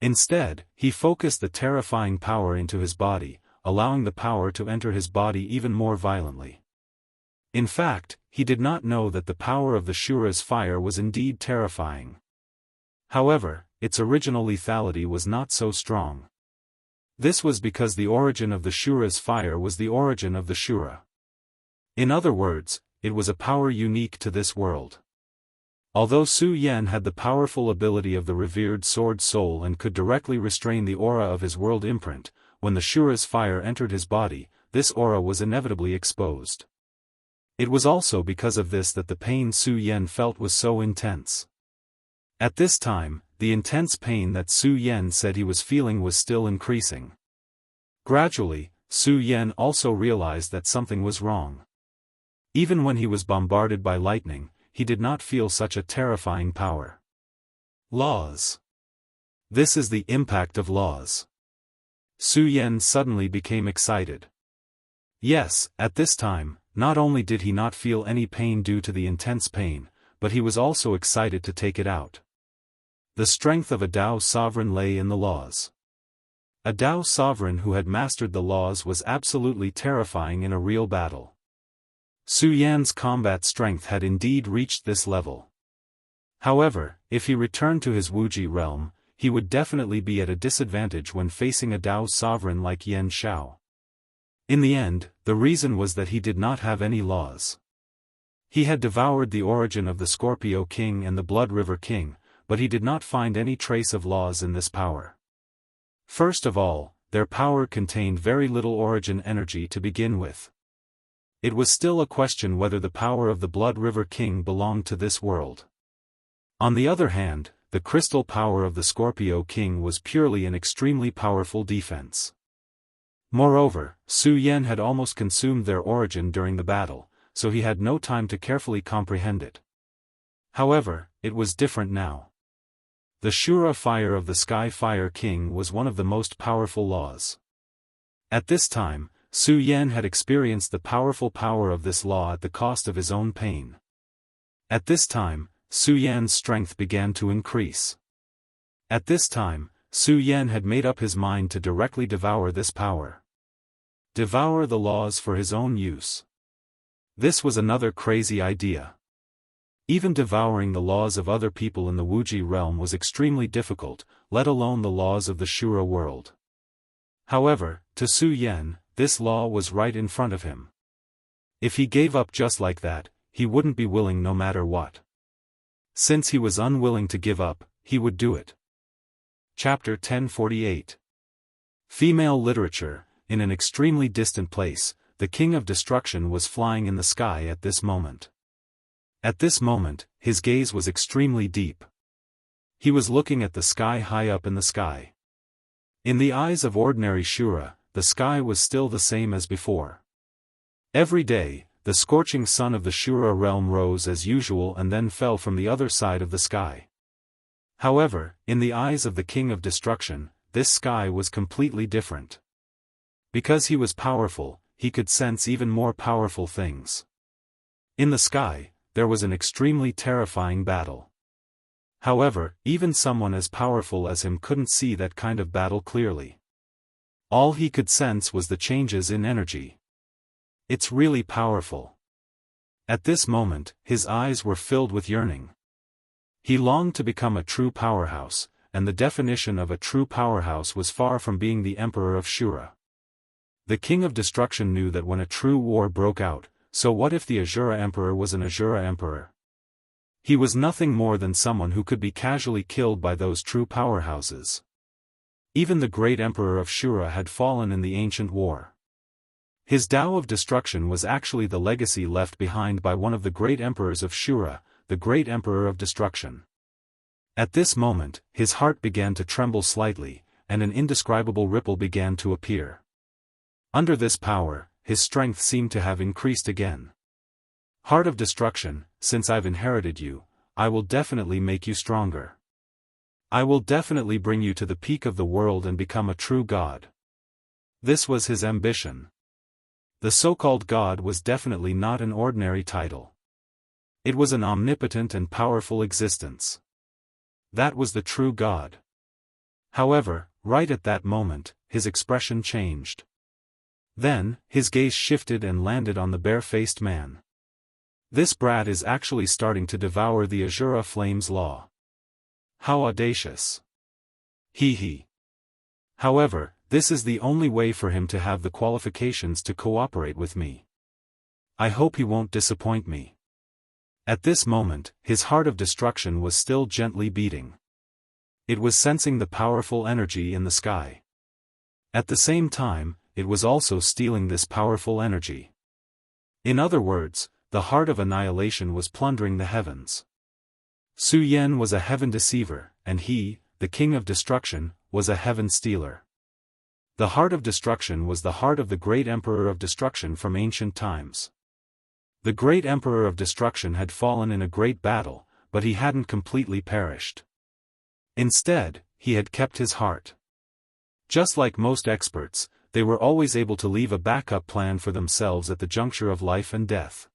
Speaker 1: Instead, he focused the terrifying power into his body, allowing the power to enter his body even more violently. In fact, he did not know that the power of the Shura's fire was indeed terrifying. However, its original lethality was not so strong. This was because the origin of the Shura's fire was the origin of the Shura. In other words, it was a power unique to this world. Although Su Yan had the powerful ability of the revered Sword Soul and could directly restrain the aura of his world imprint, when the Shura's fire entered his body, this aura was inevitably exposed. It was also because of this that the pain Su Yan felt was so intense. At this time, the intense pain that Su Yan said he was feeling was still increasing. Gradually, Su Yan also realized that something was wrong. Even when he was bombarded by lightning, he did not feel such a terrifying power. Laws. This is the impact of laws. Su Yan suddenly became excited. Yes, at this time, not only did he not feel any pain due to the intense pain, but he was also excited to take it out. The strength of a Tao sovereign lay in the laws. A Tao sovereign who had mastered the laws was absolutely terrifying in a real battle. Su Yan's combat strength had indeed reached this level. However, if he returned to his Wuji realm, he would definitely be at a disadvantage when facing a Tao sovereign like Yan Xiao. In the end, the reason was that he did not have any laws. He had devoured the origin of the Scorpio King and the Blood River King, but he did not find any trace of laws in this power. First of all, their power contained very little origin energy to begin with. It was still a question whether the power of the Blood River King belonged to this world. On the other hand, the crystal power of the Scorpio King was purely an extremely powerful defense. Moreover, Su Yan had almost consumed their origin during the battle, so he had no time to carefully comprehend it. However, it was different now. The Shura fire of the Sky Fire King was one of the most powerful laws. At this time, Su Yan had experienced the powerful power of this law at the cost of his own pain. At this time, Su Yan's strength began to increase. At this time, Su Yan had made up his mind to directly devour this power. Devour the laws for his own use. This was another crazy idea. Even devouring the laws of other people in the Wuxia realm was extremely difficult, let alone the laws of the Shura world. However, to Su Yan, this law was right in front of him. If he gave up just like that, he wouldn't be willing no matter what. Since he was unwilling to give up, he would do it. Chapter 1048. Female Literature. In an extremely distant place, the King of Destruction was flying in the sky at this moment. At this moment, his gaze was extremely deep. He was looking at the sky high up in the sky. In the eyes of ordinary Shura, the sky was still the same as before. Every day, the scorching sun of the Shura realm rose as usual and then fell from the other side of the sky. However, in the eyes of the King of Destruction, this sky was completely different. Because he was powerful, he could sense even more powerful things. In the sky, there was an extremely terrifying battle. However, even someone as powerful as him couldn't see that kind of battle clearly. All he could sense was the changes in energy. It's really powerful. At this moment, his eyes were filled with yearning. He longed to become a true powerhouse, and the definition of a true powerhouse was far from being the Emperor of Shura. The King of Destruction knew that when a true war broke out, so what if the Azura Emperor was an Azura Emperor? He was nothing more than someone who could be casually killed by those true powerhouses. Even the great Emperor of Shura had fallen in the ancient war. His Tao of Destruction was actually the legacy left behind by one of the great emperors of Shura, the great Emperor of Destruction. At this moment, his heart began to tremble slightly, and an indescribable ripple began to appear. Under this power, his strength seemed to have increased again. Heart of Destruction, since I've inherited you, I will definitely make you stronger. I will definitely bring you to the peak of the world and become a true god. This was his ambition. The so-called god was definitely not an ordinary title. It was an omnipotent and powerful existence. That was the true god. However, right at that moment, his expression changed. Then, his gaze shifted and landed on the bare-faced man. This brat is actually starting to devour the Azura Flame's law. How audacious. Hee. However, this is the only way for him to have the qualifications to cooperate with me. I hope he won't disappoint me. At this moment, his heart of destruction was still gently beating. It was sensing the powerful energy in the sky. At the same time, it was also stealing this powerful energy. In other words, the heart of annihilation was plundering the heavens. Su Yan was a heaven deceiver, and he, the King of Destruction, was a heaven stealer. The heart of destruction was the heart of the great Emperor of Destruction from ancient times. The great Emperor of Destruction had fallen in a great battle, but he hadn't completely perished. Instead, he had kept his heart. Just like most experts, they were always able to leave a backup plan for themselves at the juncture of life and death.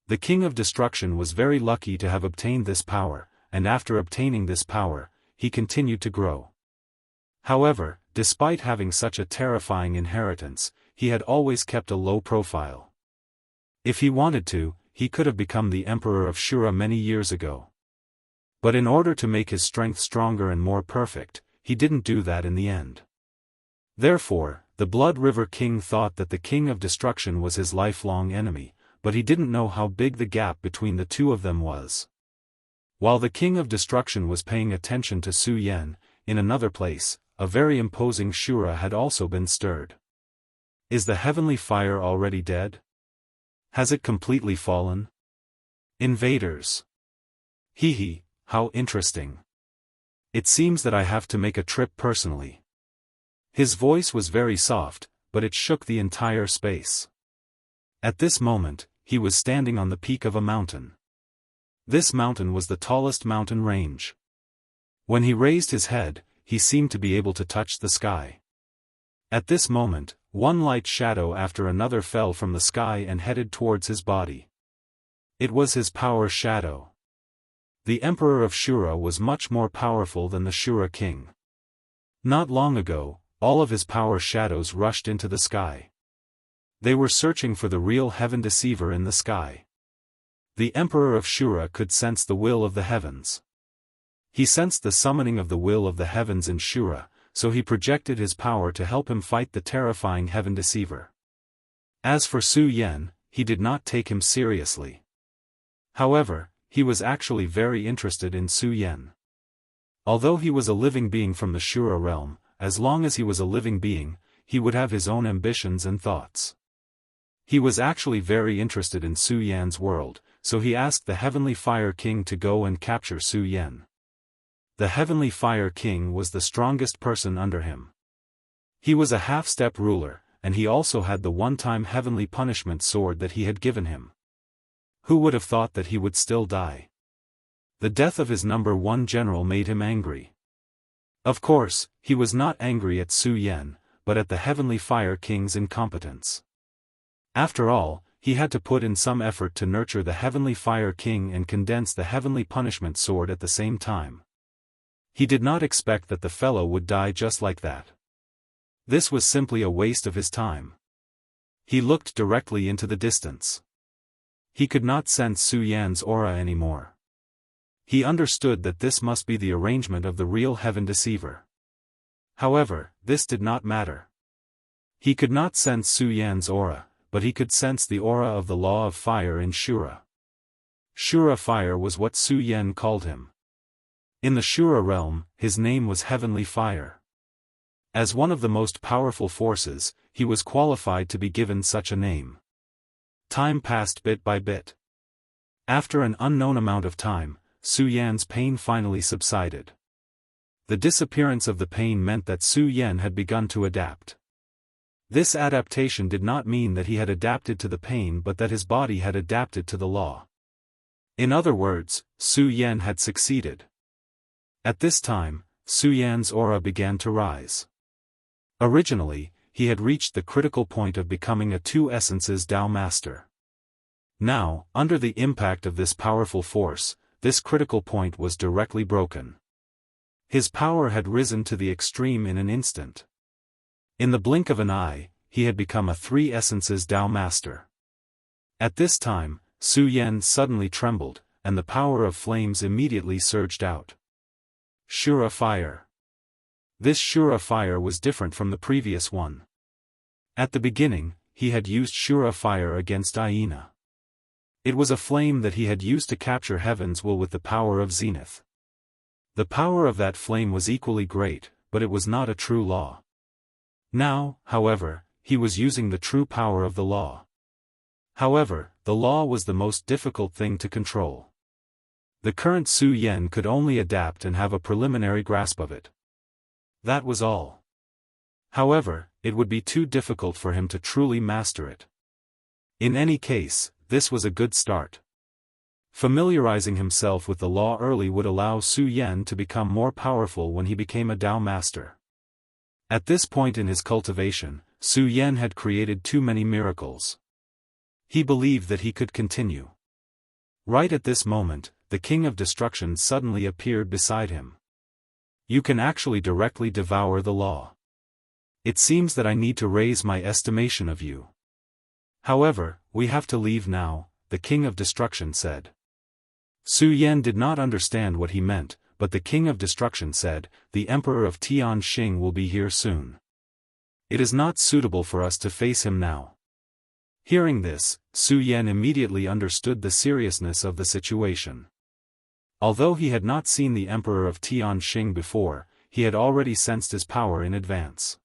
Speaker 1: The King of Destruction was very lucky to have obtained this power, and after obtaining this power, he continued to grow. However, despite having such a terrifying inheritance, he had always kept a low profile. If he wanted to, he could have become the Emperor of Shura many years ago. But in order to make his strength stronger and more perfect, he didn't do that in the end. Therefore, the Blood River King thought that the King of Destruction was his lifelong enemy, but he didn't know how big the gap between the two of them was. While the King of Destruction was paying attention to Su Yan, in another place, a very imposing Shura had also been stirred. Is the heavenly fire already dead? Has it completely fallen? Invaders. Hee, how interesting. It seems that I have to make a trip personally. His voice was very soft, but it shook the entire space. At this moment, he was standing on the peak of a mountain. This mountain was the tallest mountain range. When he raised his head, he seemed to be able to touch the sky. At this moment, one light shadow after another fell from the sky and headed towards his body. It was his power shadow. The Emperor of Shura was much more powerful than the Shura king. Not long ago, all of his power shadows rushed into the sky. They were searching for the real heaven deceiver in the sky. The Emperor of Shura could sense the will of the heavens. He sensed the summoning of the will of the heavens in Shura, so he projected his power to help him fight the terrifying heaven deceiver. As for Su Yan, he did not take him seriously. However, he was actually very interested in Su Yan. Although he was a living being from the Shura realm, as long as he was a living being, he would have his own ambitions and thoughts. He was actually very interested in Su Yan's world, so he asked the Heavenly Fire King to go and capture Su Yan. The Heavenly Fire King was the strongest person under him. He was a half-step ruler, and he also had the one-time heavenly punishment sword that he had given him. Who would have thought that he would still die? The death of his number one general made him angry. Of course, he was not angry at Su Yan, but at the Heavenly Fire King's incompetence. After all, he had to put in some effort to nurture the Heavenly Fire King and condense the heavenly punishment sword at the same time. He did not expect that the fellow would die just like that. This was simply a waste of his time. He looked directly into the distance. He could not sense Su Yan's aura anymore. He understood that this must be the arrangement of the real heaven deceiver. However, this did not matter. He could not sense Su Yan's aura, but he could sense the aura of the law of fire in Shura. Shura fire was what Su Yan called him. In the Shura realm, his name was Heavenly Fire. As one of the most powerful forces, he was qualified to be given such a name. Time passed bit by bit. After an unknown amount of time, Su Yan's pain finally subsided. The disappearance of the pain meant that Su Yan had begun to adapt. This adaptation did not mean that he had adapted to the pain but that his body had adapted to the law. In other words, Su Yan had succeeded. At this time, Su Yan's aura began to rise. Originally, he had reached the critical point of becoming a two essences Tao master. Now, under the impact of this powerful force, this critical point was directly broken. His power had risen to the extreme in an instant. In the blink of an eye, he had become a three essences Tao master. At this time, Su Yan suddenly trembled, and the power of flames immediately surged out. Shura fire. This Shura fire was different from the previous one. At the beginning, he had used Shura fire against Aina. It was a flame that he had used to capture Heaven's will with the power of Zenith. The power of that flame was equally great, but it was not a true law. Now, however, he was using the true power of the law. However, the law was the most difficult thing to control. The current Su Yan could only adapt and have a preliminary grasp of it. That was all. However, it would be too difficult for him to truly master it. In any case, this was a good start. Familiarizing himself with the law early would allow Su Yan to become more powerful when he became a Tao master. At this point in his cultivation, Su Yan had created too many miracles. He believed that he could continue. Right at this moment, the King of Destruction suddenly appeared beside him. You can actually directly devour the law. It seems that I need to raise my estimation of you. However, we have to leave now, the King of Destruction said. Su Yan did not understand what he meant, but the King of Destruction said, the Emperor of Tianxing will be here soon. It is not suitable for us to face him now. Hearing this, Su Yan immediately understood the seriousness of the situation. Although he had not seen the Emperor of Tianxing before, he had already sensed his power in advance.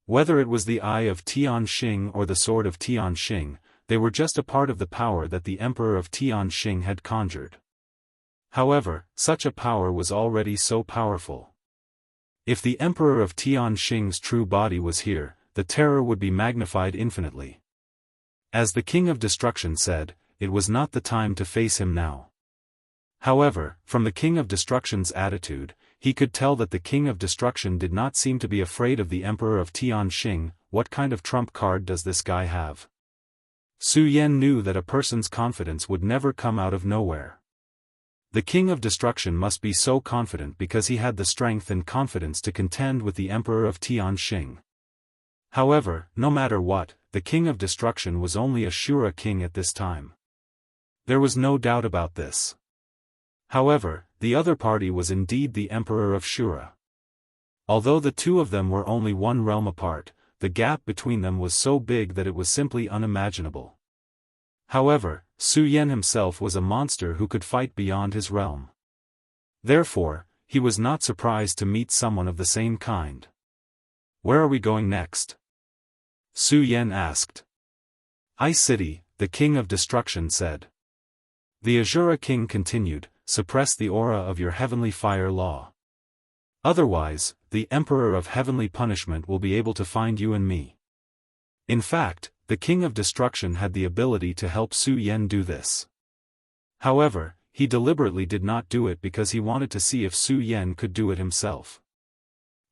Speaker 1: Whether it was the Eye of Tianxing or the Sword of Tianxing, they were just a part of the power that the Emperor of Tianxing had conjured. However, such a power was already so powerful. If the Emperor of Tianxing's true body was here, the terror would be magnified infinitely. As the King of Destruction said, it was not the time to face him now. However, from the King of Destruction's attitude, he could tell that the King of Destruction did not seem to be afraid of the Emperor of Tianxing. What kind of trump card does this guy have? Su Yan knew that a person's confidence would never come out of nowhere. The King of Destruction must be so confident because he had the strength and confidence to contend with the Emperor of Tianxing. However, no matter what, the King of Destruction was only a Shura king at this time. There was no doubt about this. However, the other party was indeed the Emperor of Shura. Although the two of them were only one realm apart, the gap between them was so big that it was simply unimaginable. However, Su Yan himself was a monster who could fight beyond his realm. Therefore, he was not surprised to meet someone of the same kind. "Where are we going next?" Su Yan asked. "Ice City," the King of Destruction said. The Azura King continued, "Suppress the aura of your heavenly fire law. Otherwise, the Emperor of Heavenly Punishment will be able to find you and me." In fact, the King of Destruction had the ability to help Su Yan do this. However, he deliberately did not do it because he wanted to see if Su Yan could do it himself.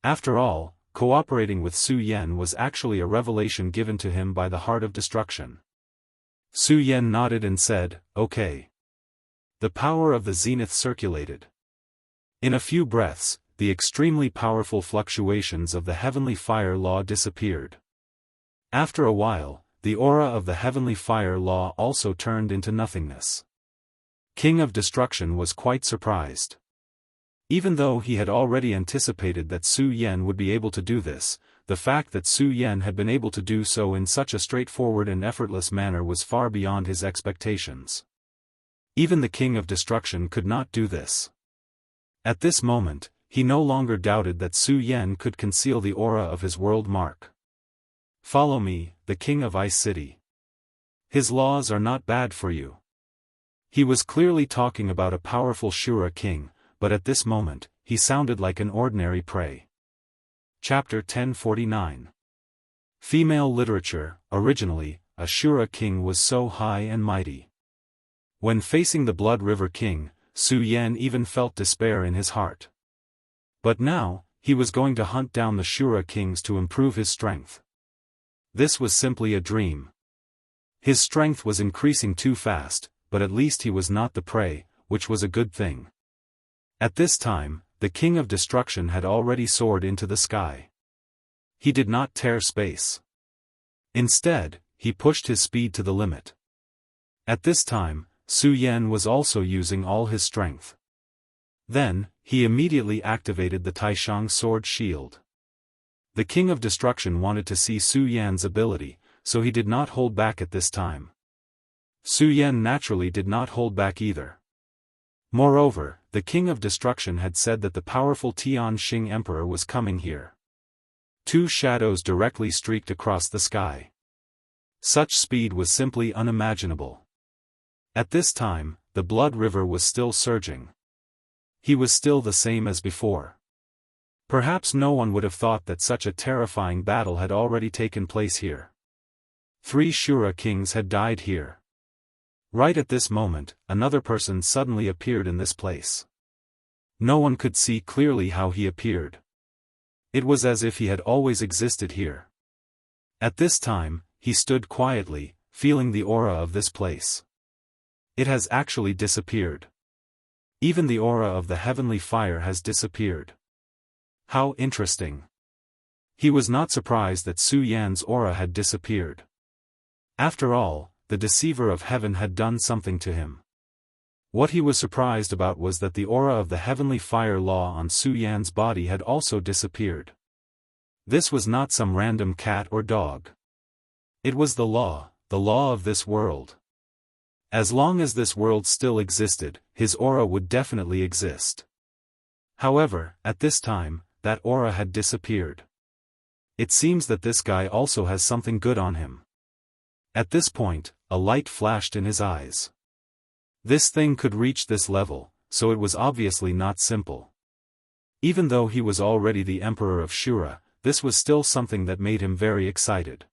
Speaker 1: After all, cooperating with Su Yan was actually a revelation given to him by the Heart of Destruction. Su Yan nodded and said, "Okay." The power of the zenith circulated. In a few breaths, the extremely powerful fluctuations of the heavenly fire law disappeared. After a while, the aura of the heavenly fire law also turned into nothingness. King of Destruction was quite surprised. Even though he had already anticipated that Su Yan would be able to do this, the fact that Su Yan had been able to do so in such a straightforward and effortless manner was far beyond his expectations. Even the King of Destruction could not do this. At this moment, he no longer doubted that Su Yan could conceal the aura of his world mark. "Follow me, the King of Ice City. His laws are not bad for you." He was clearly talking about a powerful Shura king, but at this moment, he sounded like an ordinary prey. Chapter 1049. Female Literature. Originally, a Shura king was so high and mighty. When facing the Blood River King, Su Yan even felt despair in his heart. But now, he was going to hunt down the Shura kings to improve his strength. This was simply a dream. His strength was increasing too fast, but at least he was not the prey, which was a good thing. At this time, the King of Destruction had already soared into the sky. He did not tear space. Instead, he pushed his speed to the limit. At this time, Su Yan was also using all his strength. Then, he immediately activated the Taishang sword shield. The King of Destruction wanted to see Su Yan's ability, so he did not hold back at this time. Su Yan naturally did not hold back either. Moreover, the King of Destruction had said that the powerful Tianxing Emperor was coming here. Two shadows directly streaked across the sky. Such speed was simply unimaginable. At this time, the Blood River was still surging. He was still the same as before. Perhaps no one would have thought that such a terrifying battle had already taken place here. 3 Shura kings had died here. Right at this moment, another person suddenly appeared in this place. No one could see clearly how he appeared. It was as if he had always existed here. At this time, he stood quietly, feeling the aura of this place. It has actually disappeared. Even the aura of the heavenly fire has disappeared. How interesting. He was not surprised that Su Yan's aura had disappeared. After all, the deceiver of heaven had done something to him. What he was surprised about was that the aura of the heavenly fire law on Su Yan's body had also disappeared. This was not some random cat or dog. It was the law of this world. As long as this world still existed, his aura would definitely exist. However, at this time, that aura had disappeared. It seems that this guy also has something good on him. At this point, a light flashed in his eyes. This thing could reach this level, so it was obviously not simple. Even though he was already the Emperor of Shura, this was still something that made him very excited.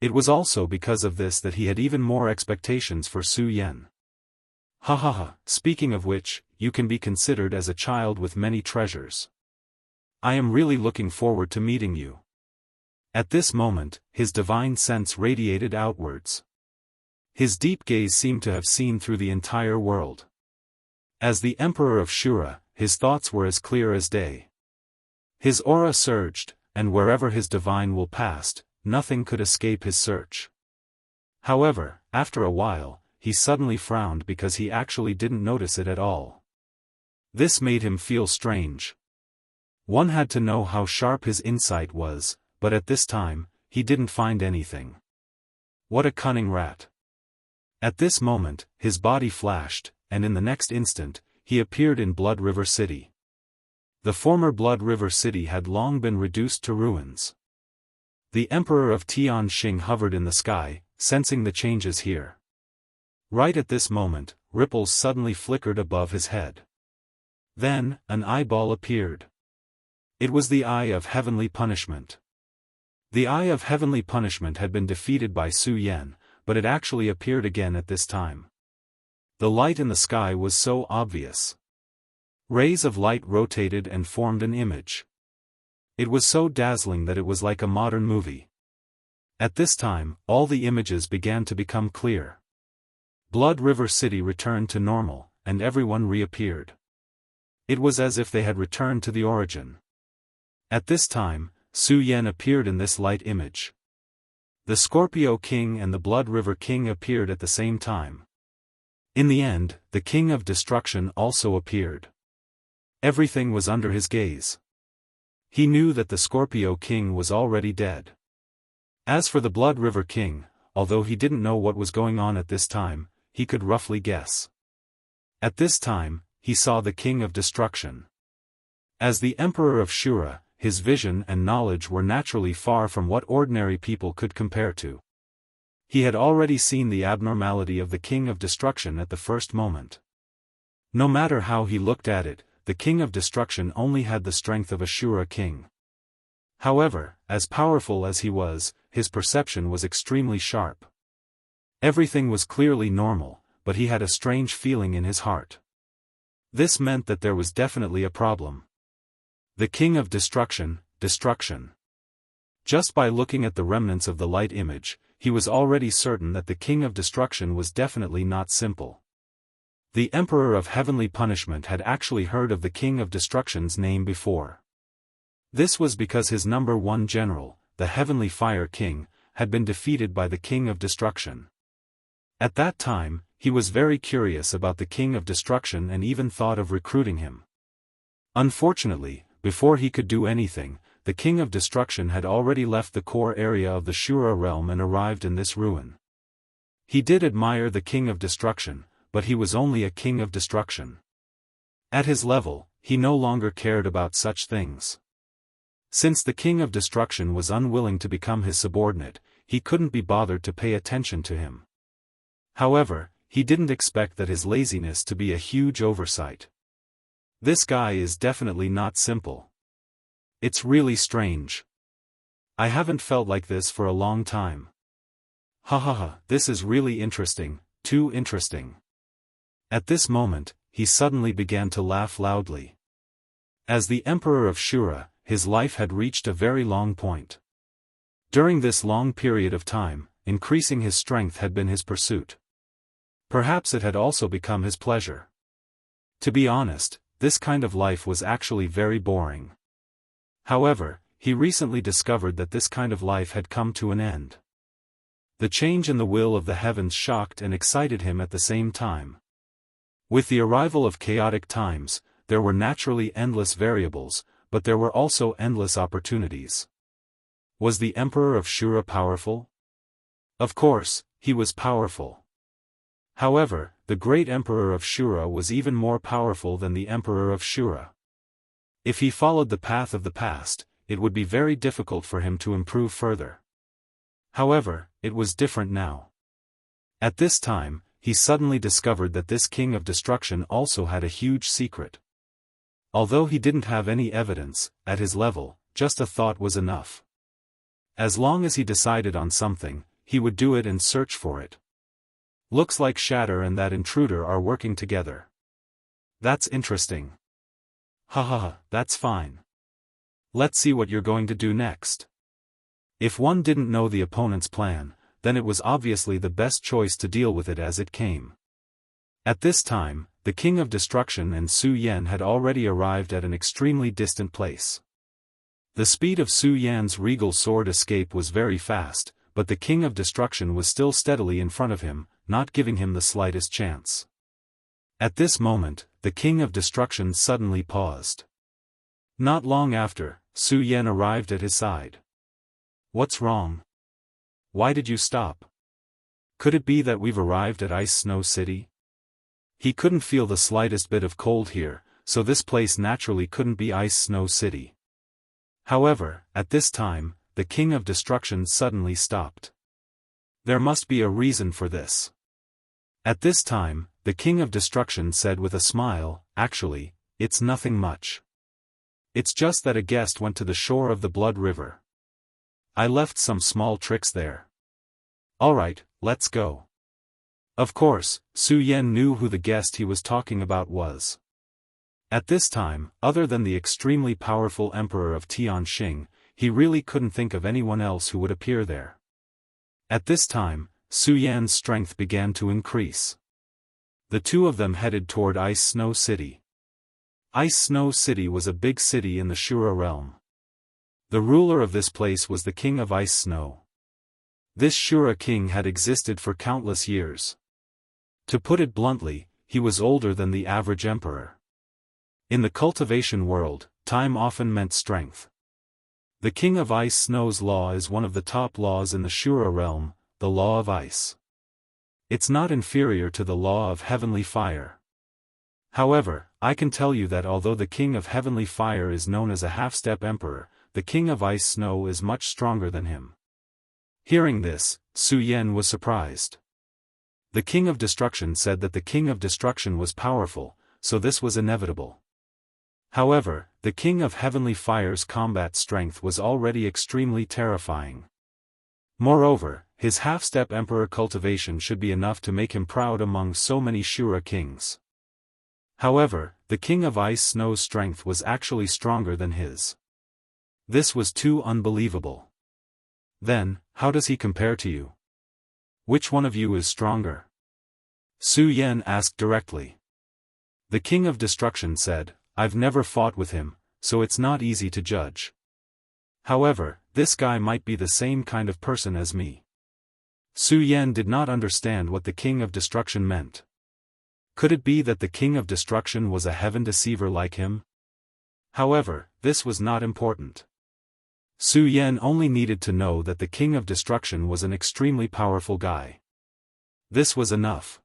Speaker 1: It was also because of this that he had even more expectations for Su Yan. Ha ha ha, speaking of which, you can be considered as a child with many treasures. I am really looking forward to meeting you. At this moment, his divine sense radiated outwards. His deep gaze seemed to have seen through the entire world. As the Emperor of Shura, his thoughts were as clear as day. His aura surged, and wherever his divine will passed, nothing could escape his search. However, after a while, he suddenly frowned because he actually didn't notice it at all. This made him feel strange. One had to know how sharp his insight was, but at this time, he didn't find anything. What a cunning rat. At this moment, his body flashed, and in the next instant, he appeared in Blood River City. The former Blood River City had long been reduced to ruins. The Emperor of Tianxing hovered in the sky, sensing the changes here. Right at this moment, ripples suddenly flickered above his head. Then, an eyeball appeared. It was the Eye of Heavenly Punishment. The Eye of Heavenly Punishment had been defeated by Su Yan, but it actually appeared again at this time. The light in the sky was so obvious. Rays of light rotated and formed an image. It was so dazzling that it was like a modern movie. At this time, all the images began to become clear. Blood River City returned to normal, and everyone reappeared. It was as if they had returned to the origin. At this time, Su Yan appeared in this light image. The Scorpio King and the Blood River King appeared at the same time. In the end, the King of Destruction also appeared. Everything was under his gaze. He knew that the Scorpio King was already dead. As for the Blood River King, although he didn't know what was going on at this time, he could roughly guess. At this time, he saw the King of Destruction. As the Emperor of Shura, his vision and knowledge were naturally far from what ordinary people could compare to. He had already seen the abnormality of the King of Destruction at the first moment. No matter how he looked at it, the King of Destruction only had the strength of a Shura king. However, as powerful as he was, his perception was extremely sharp. Everything was clearly normal, but he had a strange feeling in his heart. This meant that there was definitely a problem. The King of Destruction. Just by looking at the remnants of the light image, he was already certain that the King of Destruction was definitely not simple. The Emperor of Heavenly Punishment had actually heard of the King of Destruction's name before. This was because his number one general, the Heavenly Fire King, had been defeated by the King of Destruction. At that time, he was very curious about the King of Destruction and even thought of recruiting him. Unfortunately, before he could do anything, the King of Destruction had already left the core area of the Shura realm and arrived in this ruin. He did admire the King of Destruction, but he was only a King of Destruction. At his level, he no longer cared about such things. Since the King of Destruction was unwilling to become his subordinate, he couldn't be bothered to pay attention to him. However, he didn't expect that his laziness to be a huge oversight. This guy is definitely not simple. It's really strange. I haven't felt like this for a long time. Ha ha ha, this is really interesting, too interesting. At this moment, he suddenly began to laugh loudly. As the Emperor of Shura, his life had reached a very long point. During this long period of time, increasing his strength had been his pursuit. Perhaps it had also become his pleasure. To be honest, this kind of life was actually very boring. However, he recently discovered that this kind of life had come to an end. The change in the will of the heavens shocked and excited him at the same time. With the arrival of chaotic times, there were naturally endless variables, but there were also endless opportunities. Was the Emperor of Shura powerful? Of course, he was powerful. However, the great Emperor of Shura was even more powerful than the Emperor of Shura. If he followed the path of the past, it would be very difficult for him to improve further. However, it was different now. At this time, he suddenly discovered that this king of destruction also had a huge secret. Although he didn't have any evidence, at his level, just a thought was enough. As long as he decided on something, he would do it and search for it. Looks like Shatter and that intruder are working together. That's interesting. Haha, that's fine. Let's see what you're going to do next. If one didn't know the opponent's plan, then it was obviously the best choice to deal with it as it came. At this time, the King of Destruction and Su Yan had already arrived at an extremely distant place. The speed of Su Yan's regal sword escape was very fast, but the King of Destruction was still steadily in front of him, not giving him the slightest chance. At this moment, the King of Destruction suddenly paused. Not long after, Su Yan arrived at his side. What's wrong? Why did you stop? Could it be that we've arrived at Ice Snow City? He couldn't feel the slightest bit of cold here, so this place naturally couldn't be Ice Snow City. However, at this time, the King of Destruction suddenly stopped. There must be a reason for this. At this time, the King of Destruction said with a smile, actually, it's nothing much. It's just that a guest went to the shore of the Blood River. I left some small tricks there. Alright, let's go. Of course, Su Yan knew who the guest he was talking about was. At this time, other than the extremely powerful Emperor of Tianxing, he really couldn't think of anyone else who would appear there. At this time, Su Yan's strength began to increase. The two of them headed toward Ice Snow City. Ice Snow City was a big city in the Shura realm. The ruler of this place was the King of Ice Snow. This Shura king had existed for countless years. To put it bluntly, he was older than the average emperor. In the cultivation world, time often meant strength. The King of Ice Snow's law is one of the top laws in the Shura realm, the law of ice. It's not inferior to the law of heavenly fire. However, I can tell you that although the King of Heavenly Fire is known as a half-step emperor, the King of Ice Snow is much stronger than him. Hearing this, Su Yan was surprised. The King of Destruction said that the King of Destruction was powerful, so this was inevitable. However, the King of Heavenly Fire's combat strength was already extremely terrifying. Moreover, his half-step emperor cultivation should be enough to make him proud among so many Shura kings. However, the King of Ice Snow's strength was actually stronger than his. This was too unbelievable. Then, how does he compare to you? Which one of you is stronger? Su Yan asked directly. The King of Destruction said, I've never fought with him, so it's not easy to judge. However, this guy might be the same kind of person as me. Su Yan did not understand what the King of Destruction meant. Could it be that the King of Destruction was a heaven deceiver like him? However, this was not important. Su Yan only needed to know that the King of Destruction was an extremely powerful guy. This was enough.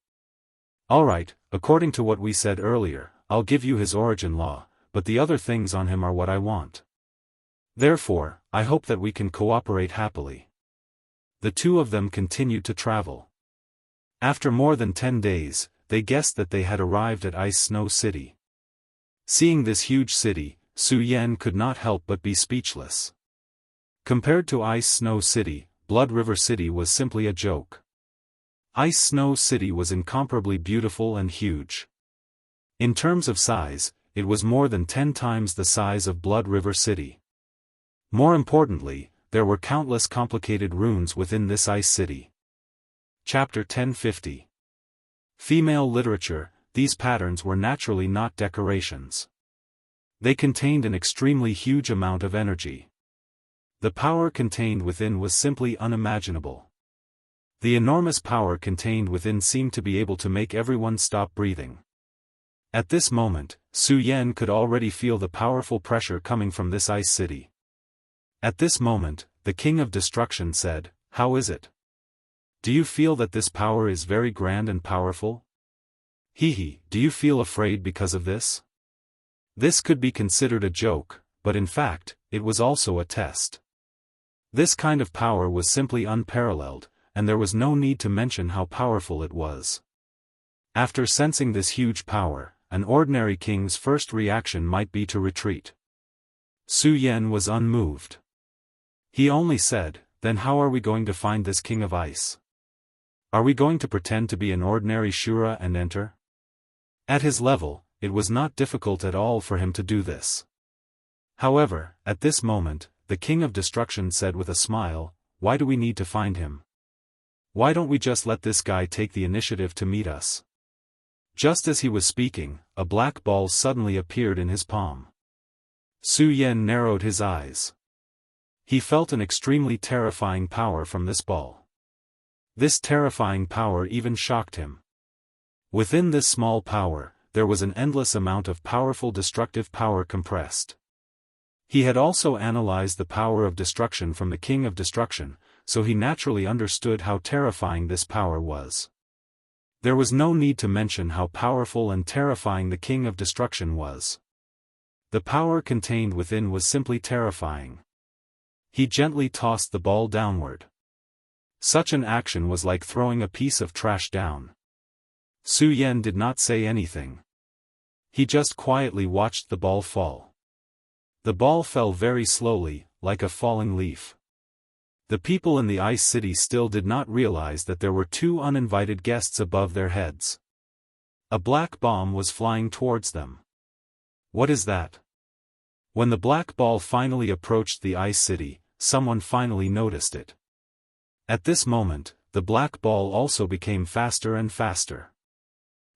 Speaker 1: Alright, according to what we said earlier, I'll give you his origin law, but the other things on him are what I want. Therefore, I hope that we can cooperate happily. The two of them continued to travel. After more than 10 days, they guessed that they had arrived at Ice Snow City. Seeing this huge city, Su Yan could not help but be speechless. Compared to Ice Snow City, Blood River City was simply a joke. Ice Snow City was incomparably beautiful and huge. In terms of size, it was more than 10 times the size of Blood River City. More importantly, there were countless complicated runes within this ice city. Chapter 1050. Female literature. These patterns were naturally not decorations. They contained an extremely huge amount of energy. The power contained within was simply unimaginable. The enormous power contained within seemed to be able to make everyone stop breathing. At this moment, Su Yan could already feel the powerful pressure coming from this ice city. At this moment, the King of Destruction said, How is it? Do you feel that this power is very grand and powerful? Hehe, do you feel afraid because of this? This could be considered a joke, but in fact, it was also a test. This kind of power was simply unparalleled, and there was no need to mention how powerful it was. After sensing this huge power, an ordinary king's first reaction might be to retreat. Su Yan was unmoved. He only said, "Then how are we going to find this king of ice? Are we going to pretend to be an ordinary Shura and enter?" At his level, it was not difficult at all for him to do this. However, at this moment, the King of Destruction said with a smile, "Why do we need to find him? Why don't we just let this guy take the initiative to meet us?" Just as he was speaking, a black ball suddenly appeared in his palm. Su Yan narrowed his eyes. He felt an extremely terrifying power from this ball. This terrifying power even shocked him. Within this small power, there was an endless amount of powerful destructive power compressed. He had also analyzed the power of destruction from the King of Destruction, so he naturally understood how terrifying this power was. There was no need to mention how powerful and terrifying the King of Destruction was. The power contained within was simply terrifying. He gently tossed the ball downward. Such an action was like throwing a piece of trash down. Su Yan did not say anything. He just quietly watched the ball fall. The ball fell very slowly, like a falling leaf. The people in the Ice City still did not realize that there were two uninvited guests above their heads. A black bomb was flying towards them. What is that? When the black ball finally approached the Ice City, someone finally noticed it. At this moment, the black ball also became faster and faster.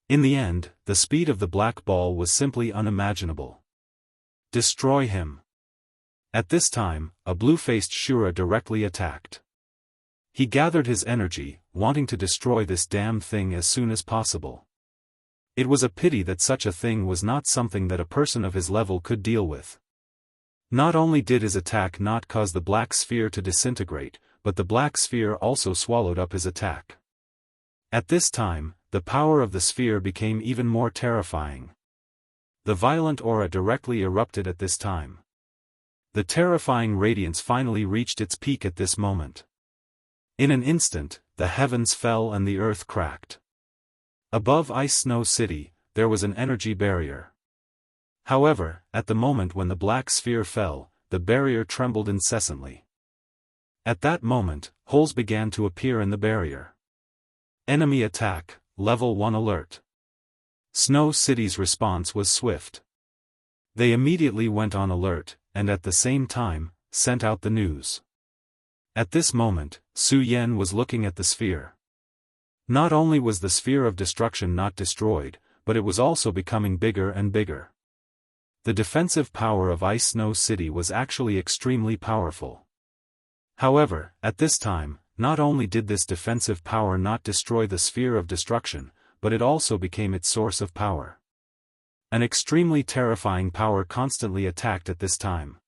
Speaker 1: In the end, the speed of the black ball was simply unimaginable. Destroy him. At this time, a blue-faced Shura directly attacked. He gathered his energy, wanting to destroy this damn thing as soon as possible. It was a pity that such a thing was not something that a person of his level could deal with. Not only did his attack not cause the black sphere to disintegrate, but the black sphere also swallowed up his attack. At this time, the power of the sphere became even more terrifying. The violent aura directly erupted at this time. The terrifying radiance finally reached its peak at this moment. In an instant, the heavens fell and the earth cracked. Above Ice Snow City, there was an energy barrier. However, at the moment when the black sphere fell, the barrier trembled incessantly. At that moment, holes began to appear in the barrier. Enemy attack, Level 1 alert. Snow City's response was swift. They immediately went on alert, and at the same time, sent out the news. At this moment, Su Yan was looking at the sphere. Not only was the sphere of destruction not destroyed, but it was also becoming bigger and bigger. The defensive power of Ice Snow City was actually extremely powerful. However, at this time, not only did this defensive power not destroy the sphere of destruction, but it also became its source of power. An extremely terrifying power constantly attacked at this time.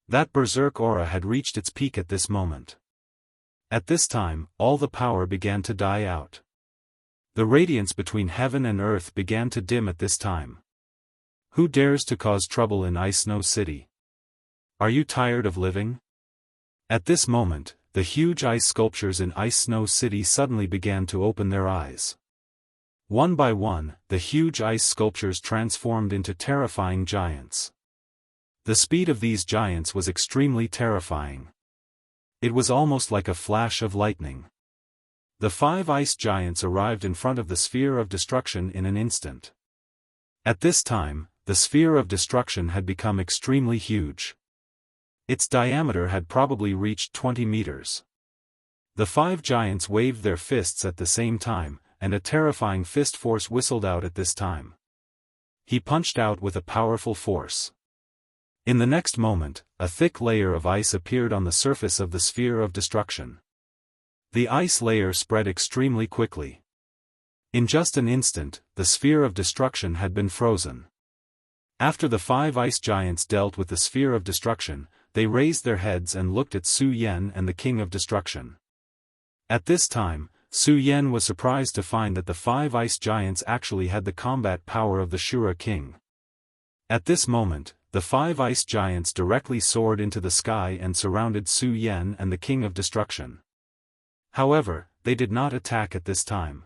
Speaker 1: That berserk aura had reached its peak at this moment. At this time, all the power began to die out. The radiance between heaven and earth began to dim at this time. Who dares to cause trouble in Ice Snow City? Are you tired of living? At this moment, the huge ice sculptures in Ice Snow City suddenly began to open their eyes. One by one, the huge ice sculptures transformed into terrifying giants. The speed of these giants was extremely terrifying. It was almost like a flash of lightning. The 5 ice giants arrived in front of the sphere of destruction in an instant. At this time, the sphere of destruction had become extremely huge. Its diameter had probably reached 20 meters. The 5 giants waved their fists at the same time, and a terrifying fist force whistled out at this time. He punched out with a powerful force. In the next moment, a thick layer of ice appeared on the surface of the sphere of destruction. The ice layer spread extremely quickly. In just an instant, the sphere of destruction had been frozen. After the 5 ice giants dealt with the sphere of destruction, they raised their heads and looked at Su Yan and the King of Destruction. At this time, Su Yan was surprised to find that the 5 ice giants actually had the combat power of the Shura King. At this moment, the 5 ice giants directly soared into the sky and surrounded Su Yan and the King of Destruction. However, they did not attack at this time.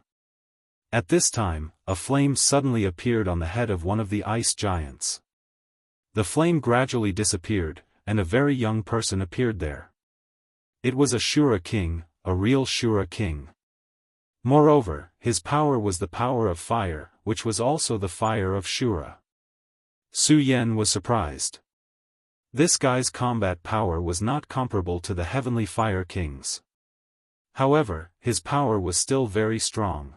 Speaker 1: At this time, a flame suddenly appeared on the head of one of the ice giants. The flame gradually disappeared, and a very young person appeared there. It was a Shura king, a real Shura king. Moreover, his power was the power of fire, which was also the fire of Shura. Su Yan was surprised. This guy's combat power was not comparable to the heavenly fire kings. However, his power was still very strong.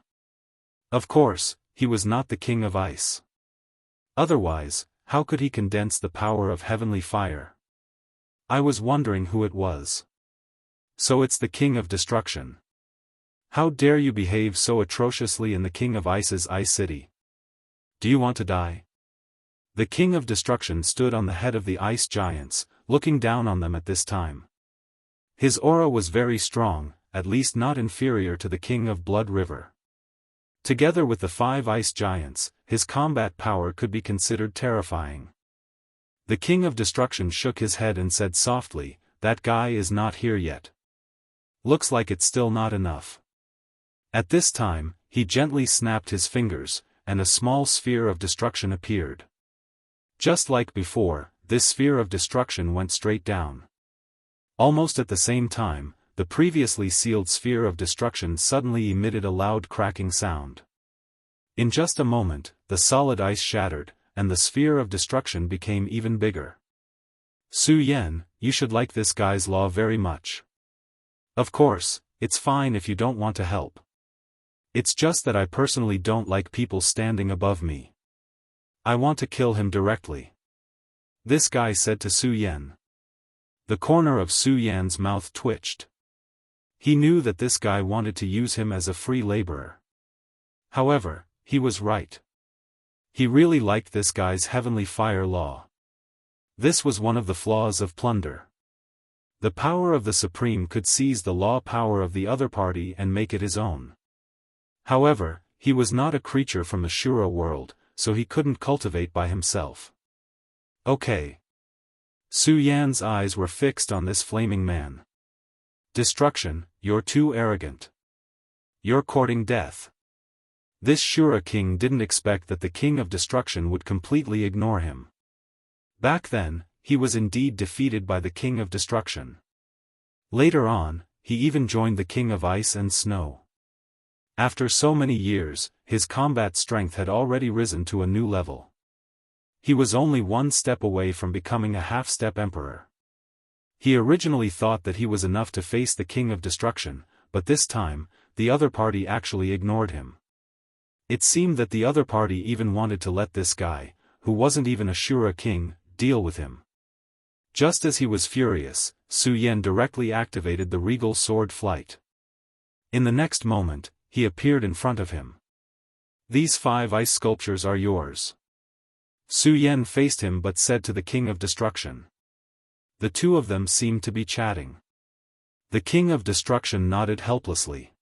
Speaker 1: Of course, he was not the king of ice. Otherwise, how could he condense the power of heavenly fire? I was wondering who it was. So it's the king of destruction. How dare you behave so atrociously in the king of ice's ice city? Do you want to die? The king of destruction stood on the head of the ice giants, looking down on them at this time. His aura was very strong, at least not inferior to the king of Blood River. Together with the 5 ice giants, his combat power could be considered terrifying. The king of destruction shook his head and said softly, "That guy is not here yet. Looks like it's still not enough." At this time, he gently snapped his fingers, and a small sphere of destruction appeared. Just like before, this sphere of destruction went straight down. Almost at the same time, the previously sealed sphere of destruction suddenly emitted a loud cracking sound. In just a moment, the solid ice shattered, and the sphere of destruction became even bigger. Su Yan, you should like this guy's law very much. Of course, it's fine if you don't want to help. It's just that I personally don't like people standing above me. I want to kill him directly. This guy said to Su Yan. The corner of Su Yan's mouth twitched. He knew that this guy wanted to use him as a free laborer. However, he was right. He really liked this guy's heavenly fire law. This was one of the flaws of plunder. The power of the Supreme could seize the law power of the other party and make it his own. However, he was not a creature from the Shura world, so he couldn't cultivate by himself. Okay. Su Yan's eyes were fixed on this flaming man. Destruction, you're too arrogant. You're courting death. This Shura king didn't expect that the king of destruction would completely ignore him. Back then, he was indeed defeated by the king of destruction. Later on, he even joined the king of ice and snow. After so many years, his combat strength had already risen to a new level. He was only one step away from becoming a half-step emperor. He originally thought that he was enough to face the king of destruction, but this time, the other party actually ignored him. It seemed that the other party even wanted to let this guy, who wasn't even a Shura king, deal with him. Just as he was furious, Su Yan directly activated the regal sword flight. In the next moment, he appeared in front of him. These 5 ice sculptures are yours. Su Yan faced him but said to the king of destruction. The two of them seemed to be chatting. The king of destruction nodded helplessly.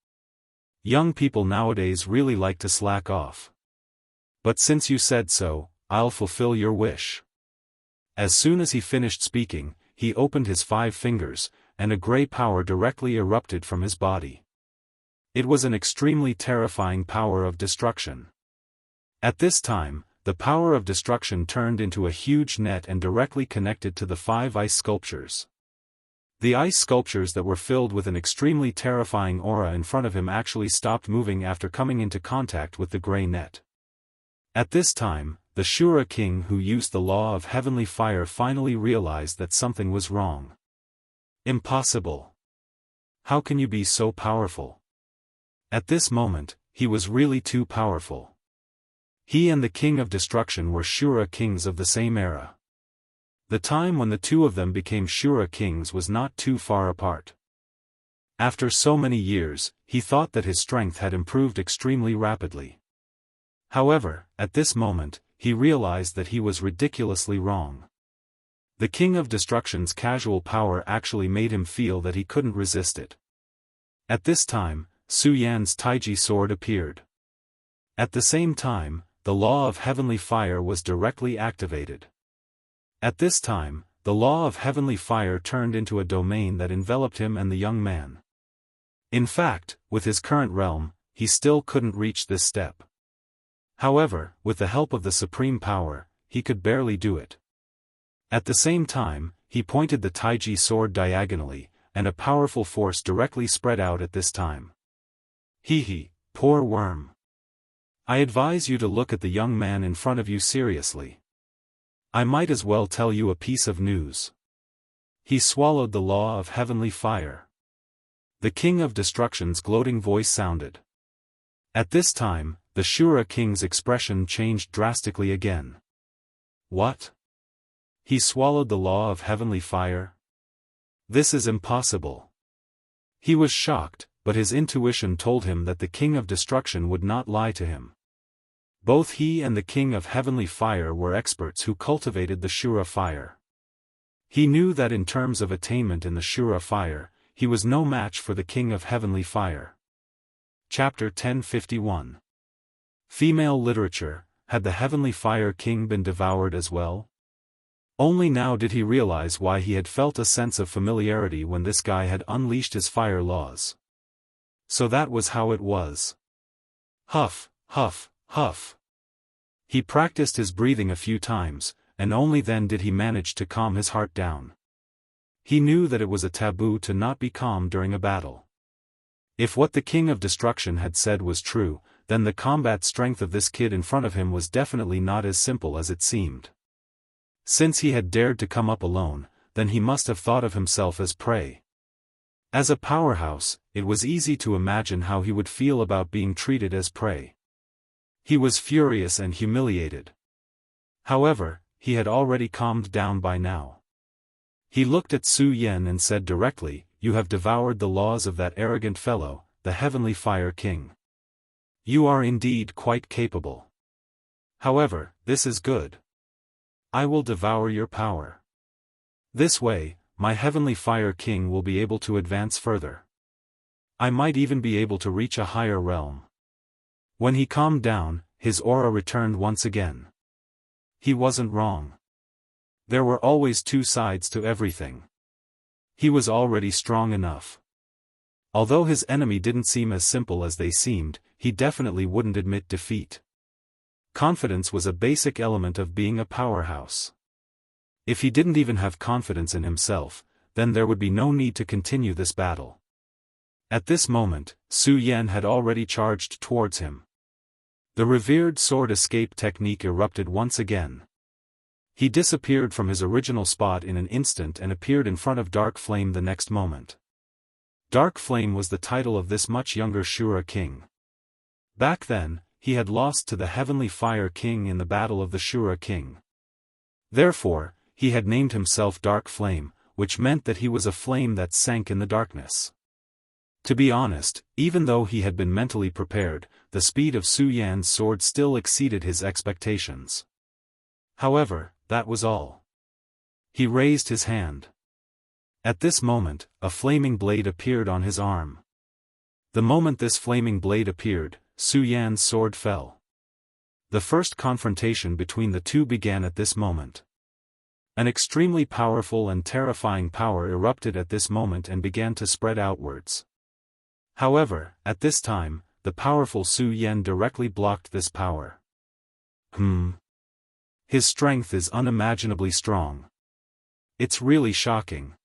Speaker 1: Young people nowadays really like to slack off. But since you said so, I'll fulfill your wish. As soon as he finished speaking, he opened his 5 fingers, and a gray power directly erupted from his body. It was an extremely terrifying power of destruction. At this time, the power of destruction turned into a huge net and directly connected to the 5 ice sculptures. The ice sculptures that were filled with an extremely terrifying aura in front of him actually stopped moving after coming into contact with the gray net. At this time, the Shura king who used the law of heavenly fire finally realized that something was wrong. Impossible. How can you be so powerful? At this moment, he was really too powerful. He and the king of destruction were Shura kings of the same era. The time when the two of them became Shura kings was not too far apart. After so many years, he thought that his strength had improved extremely rapidly. However, at this moment, he realized that he was ridiculously wrong. The king of destruction's casual power actually made him feel that he couldn't resist it. At this time, Su Yan's Taiji sword appeared. At the same time, the law of heavenly fire was directly activated. At this time, the law of heavenly fire turned into a domain that enveloped him and the young man. In fact, with his current realm, he still couldn't reach this step. However, with the help of the supreme power, he could barely do it. At the same time, he pointed the Taiji sword diagonally, and a powerful force directly spread out at this time. Hee, poor worm. I advise you to look at the young man in front of you seriously. I might as well tell you a piece of news. He swallowed the law of heavenly fire. The King of Destruction's gloating voice sounded. At this time, the Shura King's expression changed drastically again. What? He swallowed the law of heavenly fire? This is impossible. He was shocked, but his intuition told him that the King of Destruction would not lie to him. Both he and the King of Heavenly Fire were experts who cultivated the Shura fire. He knew that in terms of attainment in the Shura fire, he was no match for the King of Heavenly Fire. Chapter 1051. Female Literature. Had the Heavenly Fire King been devoured as well? Only now did he realize why he had felt a sense of familiarity when this guy had unleashed his fire laws. So that was how it was. Huff, huff, huff. He practiced his breathing a few times, and only then did he manage to calm his heart down. He knew that it was a taboo to not be calm during a battle. If what the King of Destruction had said was true, then the combat strength of this kid in front of him was definitely not as simple as it seemed. Since he had dared to come up alone, then he must have thought of himself as prey. As a powerhouse, it was easy to imagine how he would feel about being treated as prey. He was furious and humiliated. However, he had already calmed down by now. He looked at Su Yan and said directly, "You have devoured the laws of that arrogant fellow, the Heavenly Fire King. You are indeed quite capable. However, this is good. I will devour your power. This way, my Heavenly Fire King will be able to advance further. I might even be able to reach a higher realm." When he calmed down, his aura returned once again. He wasn't wrong. There were always two sides to everything. He was already strong enough. Although his enemy didn't seem as simple as they seemed, he definitely wouldn't admit defeat. Confidence was a basic element of being a powerhouse. If he didn't even have confidence in himself, then there would be no need to continue this battle. At this moment, Su Yan had already charged towards him. The revered sword escape technique erupted once again. He disappeared from his original spot in an instant and appeared in front of Dark Flame the next moment. Dark Flame was the title of this much younger Shura king. Back then, he had lost to the Heavenly Fire King in the Battle of the Shura King. Therefore, he had named himself Dark Flame, which meant that he was a flame that sank in the darkness. To be honest, even though he had been mentally prepared, the speed of Su Yan's sword still exceeded his expectations. However, that was all. He raised his hand. At this moment, a flaming blade appeared on his arm. The moment this flaming blade appeared, Su Yan's sword fell. The first confrontation between the two began at this moment. An extremely powerful and terrifying power erupted at this moment and began to spread outwards. However, at this time, the powerful Su Yan directly blocked this power. His strength is unimaginably strong. It's really shocking.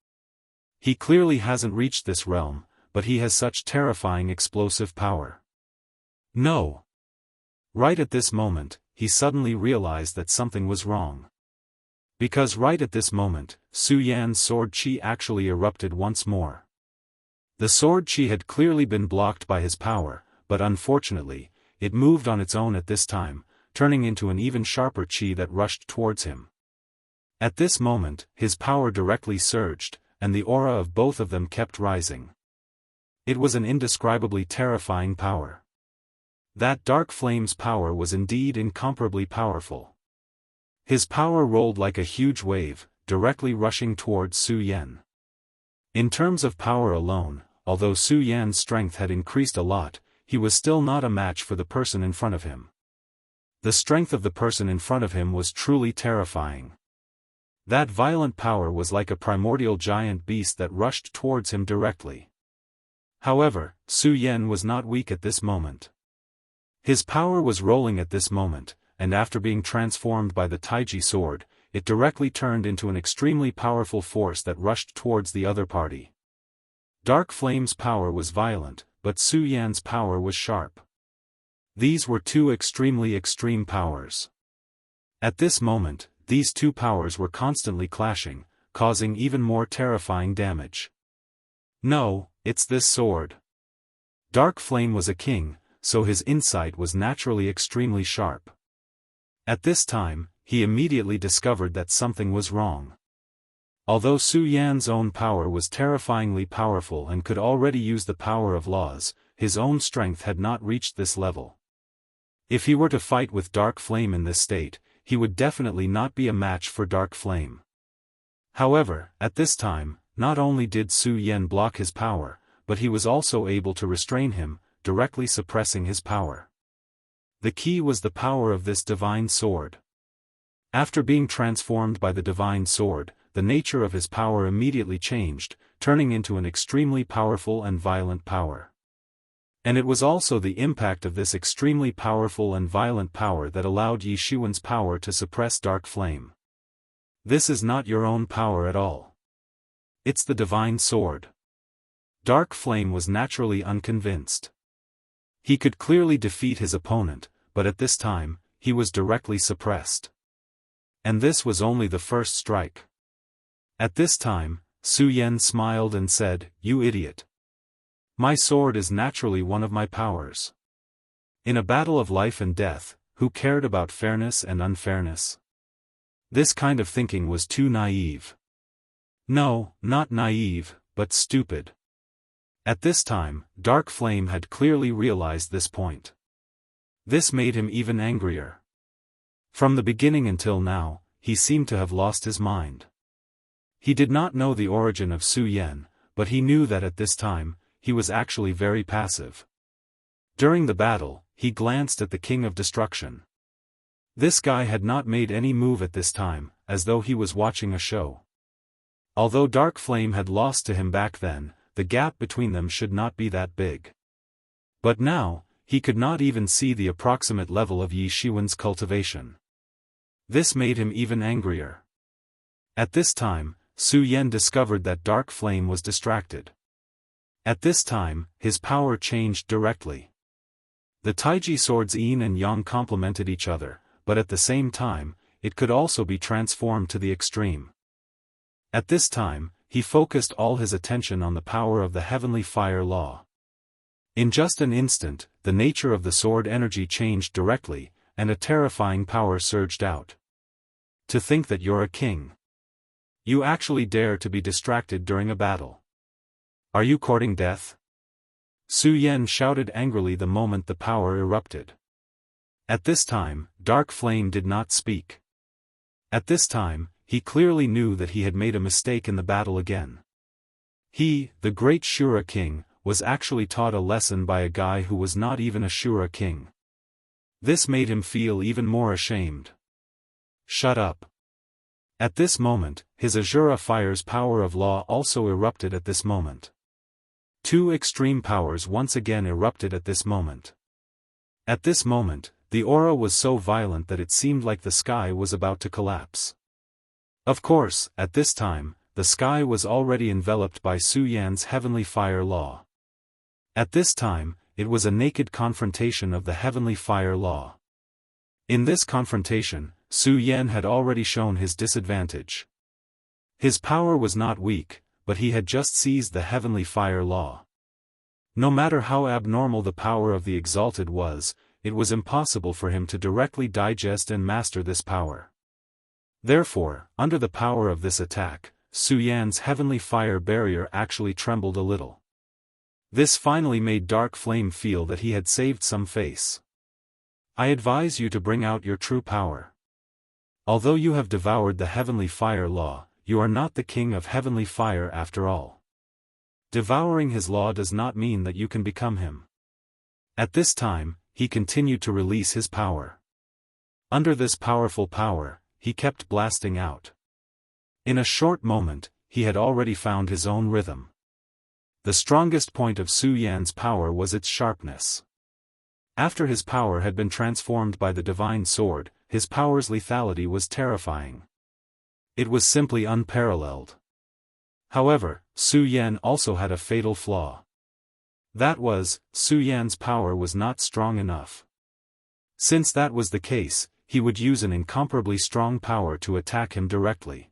Speaker 1: He clearly hasn't reached this realm, but he has such terrifying explosive power. No. Right at this moment, he suddenly realized that something was wrong. Because right at this moment, Su Yan's sword chi actually erupted once more. The sword chi had clearly been blocked by his power, but unfortunately, it moved on its own at this time, turning into an even sharper chi that rushed towards him. At this moment, his power directly surged, and the aura of both of them kept rising. It was an indescribably terrifying power. That dark flame's power was indeed incomparably powerful. His power rolled like a huge wave, directly rushing towards Su Yan. In terms of power alone, although Su Yan's strength had increased a lot, he was still not a match for the person in front of him. The strength of the person in front of him was truly terrifying. That violent power was like a primordial giant beast that rushed towards him directly. However, Su Yan was not weak at this moment. His power was rolling at this moment, and after being transformed by the Taiji sword, it directly turned into an extremely powerful force that rushed towards the other party. Dark Flame's power was violent, but Su Yan's power was sharp. These were two extremely extreme powers. At this moment, these two powers were constantly clashing, causing even more terrifying damage. No, it's this sword. Dark Flame was a king, so his insight was naturally extremely sharp. At this time, he immediately discovered that something was wrong. Although Su Yan's own power was terrifyingly powerful and could already use the power of laws, his own strength had not reached this level. If he were to fight with Dark Flame in this state, he would definitely not be a match for Dark Flame. However, at this time, not only did Su Yan block his power, but he was also able to restrain him, directly suppressing his power. The key was the power of this divine sword. After being transformed by the divine sword, the nature of his power immediately changed, turning into an extremely powerful and violent power. And it was also the impact of this extremely powerful and violent power that allowed Yi Shiwen's power to suppress Dark Flame. This is not your own power at all. It's the divine sword. Dark Flame was naturally unconvinced. He could clearly defeat his opponent, but at this time, he was directly suppressed. And this was only the first strike. At this time, Su Yan smiled and said, "You idiot. My sword is naturally one of my powers. In a battle of life and death, who cared about fairness and unfairness?" This kind of thinking was too naive. No, not naive, but stupid. At this time, Dark Flame had clearly realized this point. This made him even angrier. From the beginning until now, he seemed to have lost his mind. He did not know the origin of Su Yan, but he knew that at this time, he was actually very passive. During the battle, he glanced at the King of Destruction. This guy had not made any move at this time, as though he was watching a show. Although Dark Flame had lost to him back then, the gap between them should not be that big. But now, he could not even see the approximate level of Yi Shiwen's cultivation. This made him even angrier. At this time, Su Yan discovered that Dark Flame was distracted. At this time, his power changed directly. The Taiji swords Yin and Yang complemented each other, but at the same time, it could also be transformed to the extreme. At this time, he focused all his attention on the power of the heavenly fire law. In just an instant, the nature of the sword energy changed directly, and a terrifying power surged out. To think that you're a king. You actually dare to be distracted during a battle. Are you courting death? Su Yan shouted angrily the moment the power erupted. At this time, Dark Flame did not speak. At this time, he clearly knew that he had made a mistake in the battle again. He, the great Shura king, was actually taught a lesson by a guy who was not even a Shura king. This made him feel even more ashamed. Shut up. At this moment, his Azura Fire's power of law also erupted at this moment. Two extreme powers once again erupted at this moment. At this moment, the aura was so violent that it seemed like the sky was about to collapse. Of course, at this time, the sky was already enveloped by Su Yan's heavenly fire law. At this time, it was a naked confrontation of the heavenly fire law. In this confrontation, Su Yan had already shown his disadvantage. His power was not weak, but he had just seized the heavenly fire law. No matter how abnormal the power of the Exalted was, it was impossible for him to directly digest and master this power. Therefore, under the power of this attack, Su Yan's heavenly fire barrier actually trembled a little. This finally made Dark Flame feel that he had saved some face. I advise you to bring out your true power. Although you have devoured the heavenly fire law, you are not the king of heavenly fire after all. Devouring his law does not mean that you can become him. At this time, he continued to release his power. Under this powerful power, he kept blasting out. In a short moment, he had already found his own rhythm. The strongest point of Su Yan's power was its sharpness. After his power had been transformed by the divine sword, his power's lethality was terrifying. It was simply unparalleled. However, Su Yan also had a fatal flaw. That was, Su Yan's power was not strong enough. Since that was the case, he would use an incomparably strong power to attack him directly.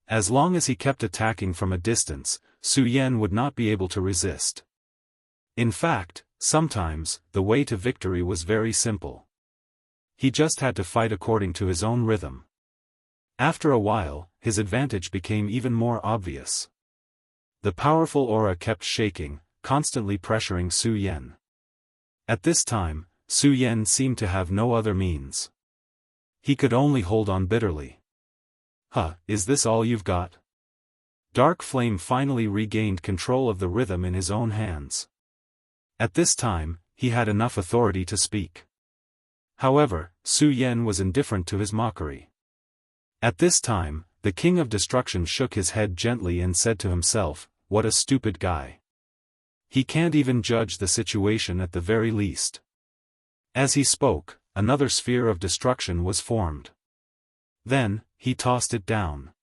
Speaker 1: As long as he kept attacking from a distance, Su Yan would not be able to resist. In fact, sometimes, the way to victory was very simple. He just had to fight according to his own rhythm. After a while, his advantage became even more obvious. The powerful aura kept shaking, constantly pressuring Su Yan. At this time, Su Yan seemed to have no other means. He could only hold on bitterly. Is this all you've got? Dark Flame finally regained control of the rhythm in his own hands. At this time, he had enough authority to speak. However, Su Yan was indifferent to his mockery. At this time, the King of Destruction shook his head gently and said to himself, "What a stupid guy. He can't even judge the situation at the very least." As he spoke, another sphere of destruction was formed. Then, he tossed it down.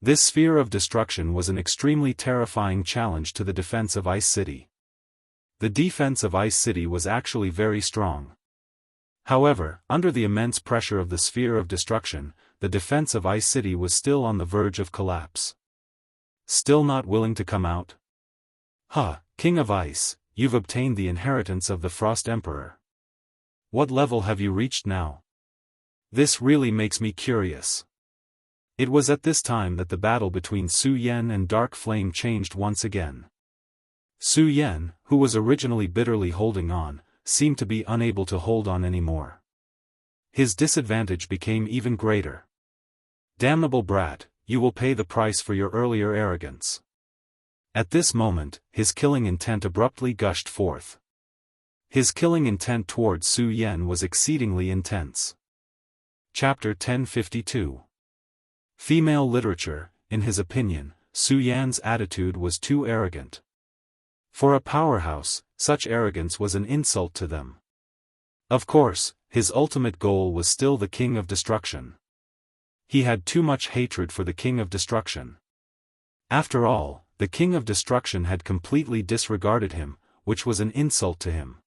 Speaker 1: This sphere of destruction was an extremely terrifying challenge to the defense of Ice City. The defense of Ice City was actually very strong. However, under the immense pressure of the sphere of destruction, the defense of Ice City was still on the verge of collapse. Still not willing to come out? King of Ice, you've obtained the inheritance of the Frost Emperor. What level have you reached now? This really makes me curious. It was at this time that the battle between Su Yan and Dark Flame changed once again. Su Yan, who was originally bitterly holding on, seemed to be unable to hold on anymore. His disadvantage became even greater. Damnable brat, you will pay the price for your earlier arrogance. At this moment, his killing intent abruptly gushed forth. His killing intent towards Su Yan was exceedingly intense. Chapter 1052. Female literature. In his opinion, Su Yan's attitude was too arrogant. For a powerhouse, such arrogance was an insult to them. Of course, his ultimate goal was still the King of Destruction. He had too much hatred for the King of Destruction. After all, the King of Destruction had completely disregarded him, which was an insult to him.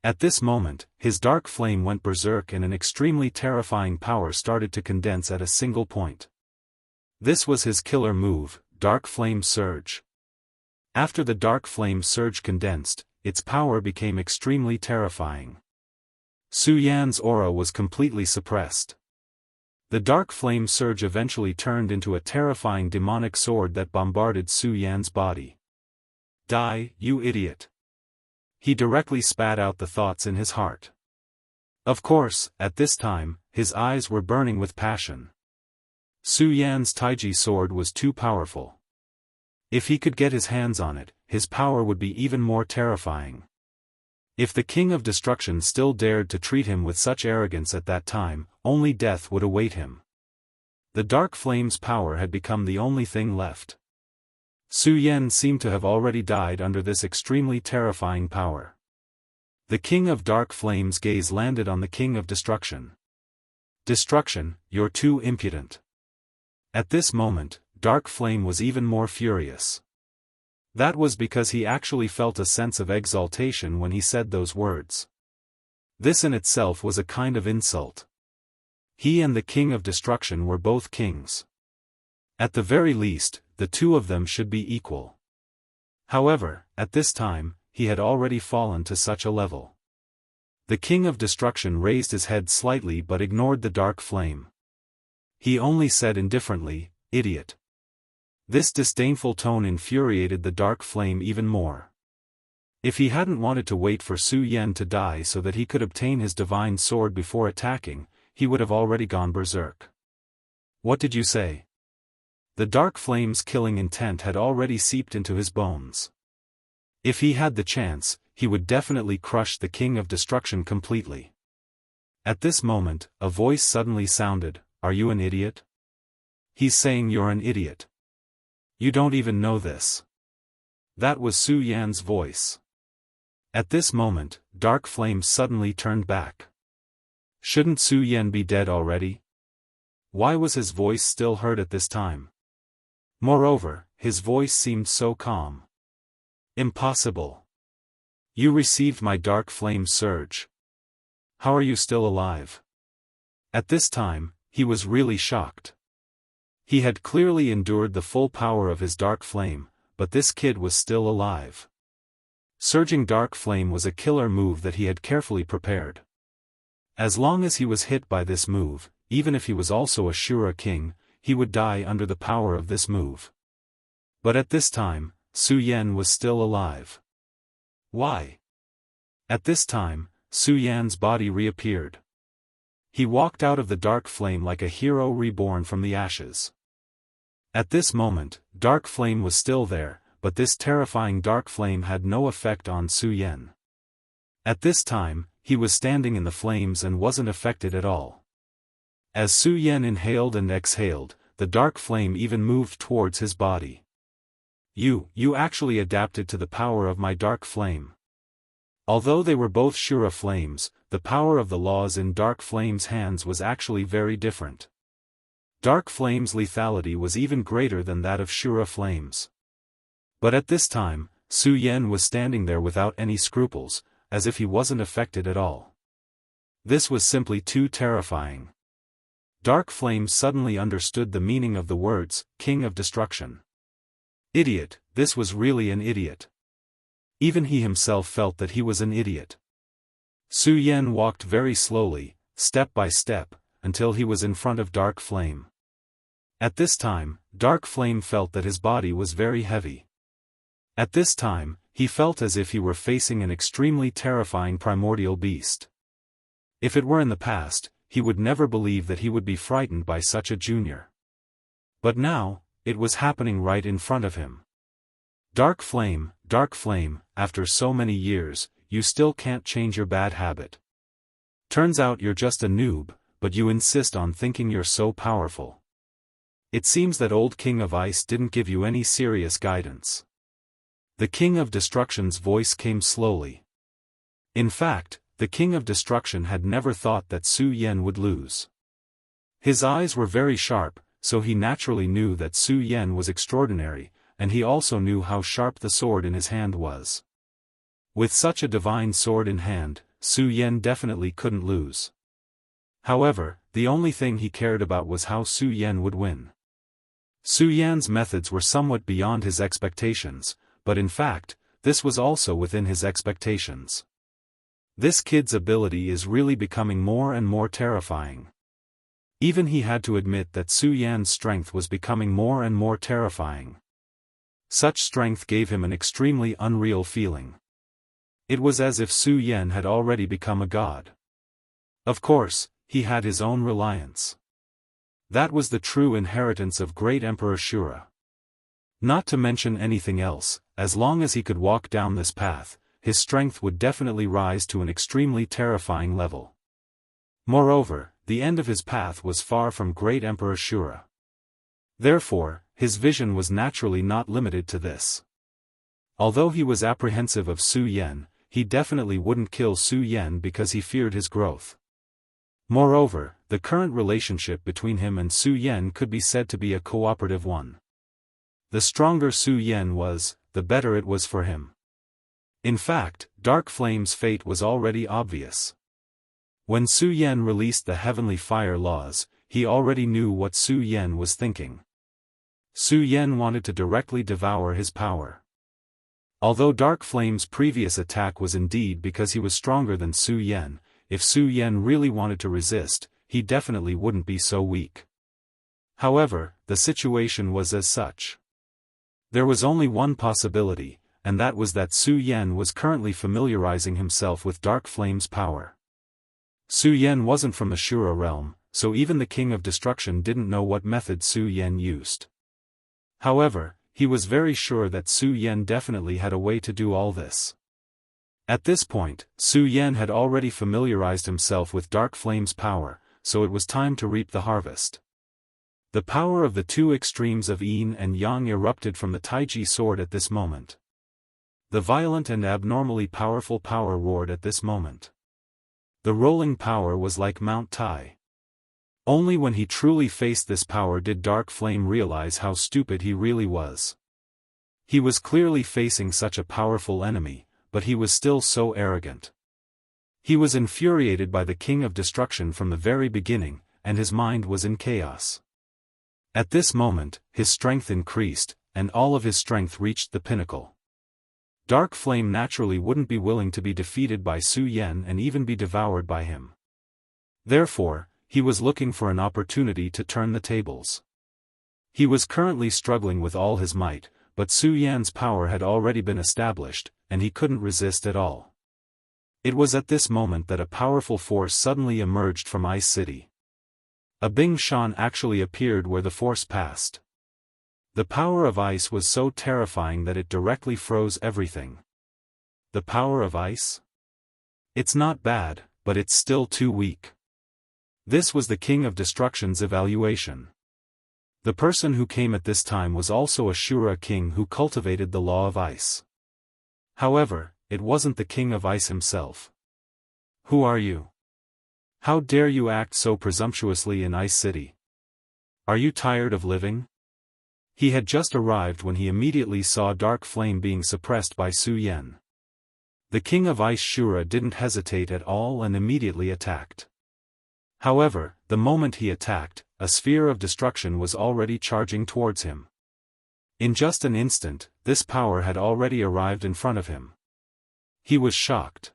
Speaker 1: At this moment, his dark flame went berserk and an extremely terrifying power started to condense at a single point. This was his killer move, Dark Flame Surge. After the Dark Flame Surge condensed, its power became extremely terrifying. Su Yan's aura was completely suppressed. The Dark Flame Surge eventually turned into a terrifying demonic sword that bombarded Su Yan's body. Die, you idiot! He directly spat out the thoughts in his heart. Of course, at this time, his eyes were burning with passion. Su Yan's Taiji sword was too powerful. If he could get his hands on it, his power would be even more terrifying. If the King of Destruction still dared to treat him with such arrogance at that time, only death would await him. The Dark Flame's power had become the only thing left. Su Yan seemed to have already died under this extremely terrifying power. The King of Dark Flame's gaze landed on the King of Destruction. Destruction, you're too impudent. At this moment, Dark Flame was even more furious. That was because he actually felt a sense of exaltation when he said those words. This in itself was a kind of insult. He and the King of Destruction were both kings. At the very least, the two of them should be equal. However, at this time, he had already fallen to such a level. The King of Destruction raised his head slightly but ignored the Dark Flame. He only said indifferently, "Idiot." This disdainful tone infuriated the Dark Flame even more. If he hadn't wanted to wait for Su Yan to die so that he could obtain his divine sword before attacking, he would have already gone berserk. What did you say? The Dark Flame's killing intent had already seeped into his bones. If he had the chance, he would definitely crush the King of Destruction completely. At this moment, a voice suddenly sounded, "Are you an idiot? He's saying you're an idiot. You don't even know this." That was Su Yan's voice. At this moment, Dark Flame suddenly turned back. Shouldn't Su Yan be dead already? Why was his voice still heard at this time? Moreover, his voice seemed so calm. Impossible. You received my Dark Flame surge. How are you still alive? At this time, he was really shocked. He had clearly endured the full power of his Dark Flame, but this kid was still alive. Surging Dark Flame was a killer move that he had carefully prepared. As long as he was hit by this move, even if he was also a Shura king, he would die under the power of this move. But at this time, Su Yan was still alive. Why? At this time, Su Yan's body reappeared. He walked out of the Dark Flame like a hero reborn from the ashes. At this moment, Dark Flame was still there, but this terrifying Dark Flame had no effect on Su Yan. At this time, he was standing in the flames and wasn't affected at all. As Su Yan inhaled and exhaled, the Dark Flame even moved towards his body. You actually adapted to the power of my Dark Flame. Although they were both Shura flames, the power of the laws in Dark Flame's hands was actually very different. Dark Flame's lethality was even greater than that of Shura flames. But at this time, Su Yan was standing there without any scruples, as if he wasn't affected at all. This was simply too terrifying. Dark Flame suddenly understood the meaning of the words, King of Destruction. Idiot, this was really an idiot. Even he himself felt that he was an idiot. Su Yan walked very slowly, step by step, until he was in front of Dark Flame. At this time, Dark Flame felt that his body was very heavy. At this time, he felt as if he were facing an extremely terrifying primordial beast. If it were in the past, he would never believe that he would be frightened by such a junior. But now, it was happening right in front of him. Dark Flame, after so many years, you still can't change your bad habit. Turns out you're just a noob, but you insist on thinking you're so powerful. It seems that old King of Ice didn't give you any serious guidance. The King of Destruction's voice came slowly. In fact, the King of Destruction had never thought that Su Yan would lose. His eyes were very sharp, so he naturally knew that Su Yan was extraordinary, and he also knew how sharp the sword in his hand was. With such a divine sword in hand, Su Yan definitely couldn't lose. However, the only thing he cared about was how Su Yan would win. Su Yan's methods were somewhat beyond his expectations, but in fact, this was also within his expectations. This kid's ability is really becoming more and more terrifying. Even he had to admit that Su Yan's strength was becoming more and more terrifying. Such strength gave him an extremely unreal feeling. It was as if Su Yan had already become a god. Of course, he had his own reliance. That was the true inheritance of great Emperor Shura. Not to mention anything else, as long as he could walk down this path, his strength would definitely rise to an extremely terrifying level. Moreover, the end of his path was far from great Emperor Shura. Therefore, his vision was naturally not limited to this. Although he was apprehensive of Su Yan, he definitely wouldn't kill Su Yan because he feared his growth. Moreover, the current relationship between him and Su Yan could be said to be a cooperative one. The stronger Su Yan was, the better it was for him. In fact, Dark Flame's fate was already obvious. When Su Yan released the heavenly fire laws, he already knew what Su Yan was thinking. Su Yan wanted to directly devour his power. Although Dark Flame's previous attack was indeed because he was stronger than Su Yan, if Su Yan really wanted to resist, he definitely wouldn't be so weak. However, the situation was as such. There was only one possibility, and that was that Su Yan was currently familiarizing himself with Dark Flame's power. Su Yan wasn't from the Shura realm, so even the King of Destruction didn't know what method Su Yan used. However, he was very sure that Su Yan definitely had a way to do all this. At this point, Su Yan had already familiarized himself with Dark Flame's power, so it was time to reap the harvest. The power of the two extremes of Yin and Yang erupted from the Taiji sword at this moment. The violent and abnormally powerful power roared at this moment. The rolling power was like Mount Tai. Only when he truly faced this power did Dark Flame realize how stupid he really was. He was clearly facing such a powerful enemy, but he was still so arrogant. He was infuriated by the King of Destruction from the very beginning, and his mind was in chaos. At this moment, his strength increased, and all of his strength reached the pinnacle. Dark Flame naturally wouldn't be willing to be defeated by Su Yan and even be devoured by him. Therefore, he was looking for an opportunity to turn the tables. He was currently struggling with all his might, but Su Yan's power had already been established, and he couldn't resist at all. It was at this moment that a powerful force suddenly emerged from Ice City. A Bing Shan actually appeared where the force passed. The power of ice was so terrifying that it directly froze everything. The power of ice? It's not bad, but it's still too weak. This was the King of Destruction's evaluation. The person who came at this time was also a Shura king who cultivated the law of ice. However, it wasn't the King of Ice himself. Who are you? How dare you act so presumptuously in Ice City? Are you tired of living? He had just arrived when he immediately saw Dark Flame being suppressed by Su Yan. The King of Ice Shura didn't hesitate at all and immediately attacked. However, the moment he attacked, a sphere of destruction was already charging towards him. In just an instant, this power had already arrived in front of him. He was shocked.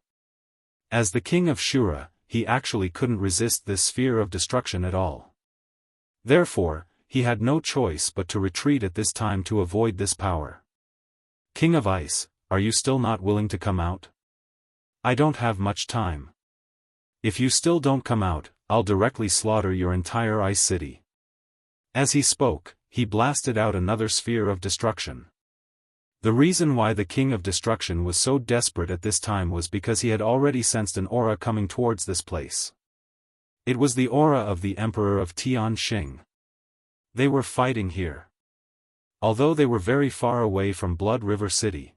Speaker 1: As the King of Shura, he actually couldn't resist this sphere of destruction at all. Therefore, he had no choice but to retreat at this time to avoid this power. King of Ice, are you still not willing to come out? I don't have much time. If you still don't come out, I'll directly slaughter your entire Ice City. As he spoke, he blasted out another sphere of destruction. The reason why the King of Destruction was so desperate at this time was because he had already sensed an aura coming towards this place. It was the aura of the Emperor of Tianxing. They were fighting here. Although they were very far away from Blood River City.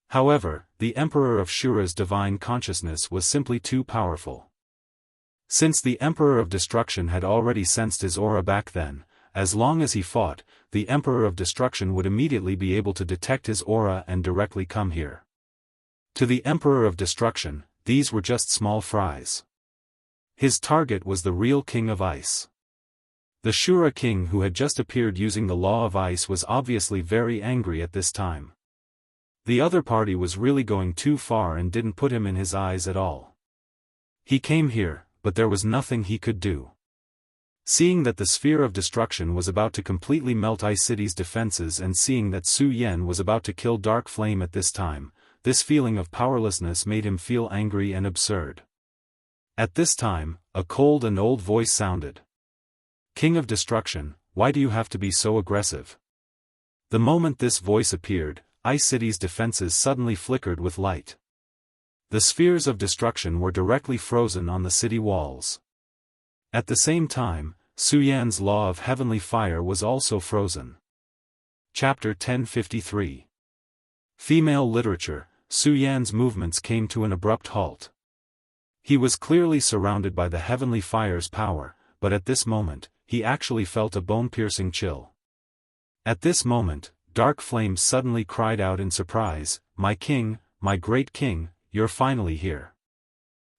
Speaker 1: However, the Emperor of Shura's divine consciousness was simply too powerful. Since the Emperor of Destruction had already sensed his aura back then, as long as he fought, the Emperor of Destruction would immediately be able to detect his aura and directly come here. To the Emperor of Destruction, these were just small fries. His target was the real King of Ice. The Shura king who had just appeared using the law of ice was obviously very angry at this time. The other party was really going too far and didn't put him in his eyes at all. He came here, but there was nothing he could do. Seeing that the sphere of destruction was about to completely melt Ice City's defenses and seeing that Su Yan was about to kill Dark Flame at this time, this feeling of powerlessness made him feel angry and absurd. At this time, a cold and old voice sounded. King of Destruction, why do you have to be so aggressive? The moment this voice appeared, Ice City's defenses suddenly flickered with light. The spheres of destruction were directly frozen on the city walls. At the same time, Su Yan's law of heavenly fire was also frozen. Chapter 1053. Female Literature. Su Yan's movements came to an abrupt halt. He was clearly surrounded by the heavenly fire's power, but at this moment, he actually felt a bone-piercing chill. At this moment, Dark Flame suddenly cried out in surprise, "My king, my great king, you're finally here."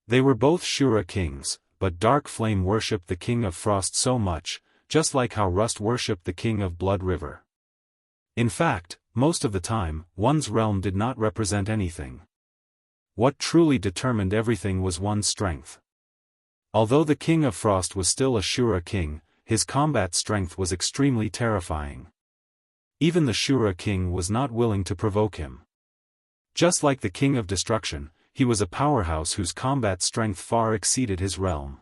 Speaker 1: They were both Shura kings, but Dark Flame worshipped the King of Frost so much, just like how Rust worshipped the King of Blood River. In fact, most of the time, one's realm did not represent anything. What truly determined everything was one's strength. Although the King of Frost was still a Shura king, his combat strength was extremely terrifying. Even the Shura king was not willing to provoke him. Just like the King of Destruction, he was a powerhouse whose combat strength far exceeded his realm.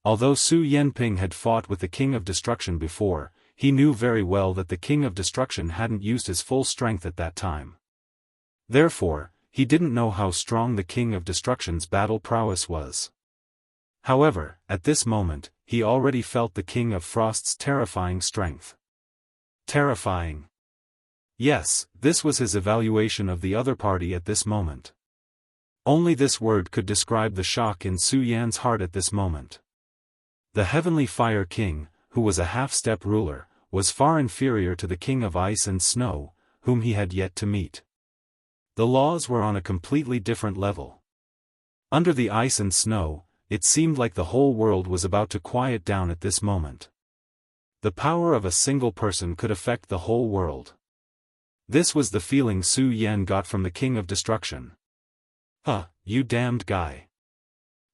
Speaker 1: Although Su Yanping had fought with the King of Destruction before, he knew very well that the King of Destruction hadn't used his full strength at that time. Therefore, he didn't know how strong the King of Destruction's battle prowess was. However, at this moment, he already felt the King of Frost's terrifying strength. Terrifying. Yes, this was his evaluation of the other party at this moment. Only this word could describe the shock in Su Yan's heart at this moment. The Heavenly Fire King, who was a half-step ruler, was far inferior to the King of Ice and Snow, whom he had yet to meet. The laws were on a completely different level. Under the ice and snow, it seemed like the whole world was about to quiet down at this moment. The power of a single person could affect the whole world. This was the feeling Su Yan got from the King of Destruction. Huh, you damned guy.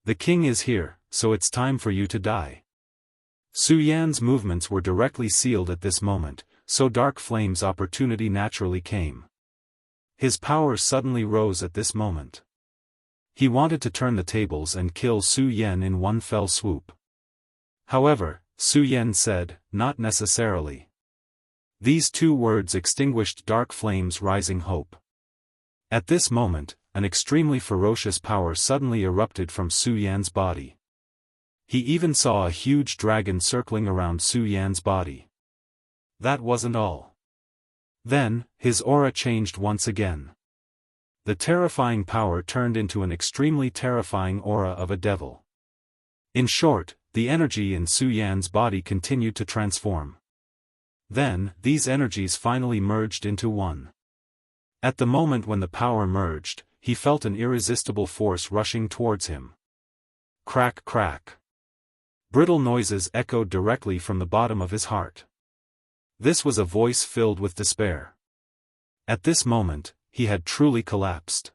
Speaker 1: The king is here, so it's time for you to die. Su Yan's movements were directly sealed at this moment, so Dark Flame's opportunity naturally came. His power suddenly rose at this moment. He wanted to turn the tables and kill Su Yan in one fell swoop. However, Su Yan said, not necessarily. These two words extinguished Dark Flame's rising hope. At this moment, an extremely ferocious power suddenly erupted from Su Yan's body. He even saw a huge dragon circling around Su Yan's body. That wasn't all. Then, his aura changed once again. The terrifying power turned into an extremely terrifying aura of a devil. In short, the energy in Su Yan's body continued to transform. Then, these energies finally merged into one. At the moment when the power merged, he felt an irresistible force rushing towards him. Crack crack. Brittle noises echoed directly from the bottom of his heart. This was a voice filled with despair. At this moment, he had truly collapsed.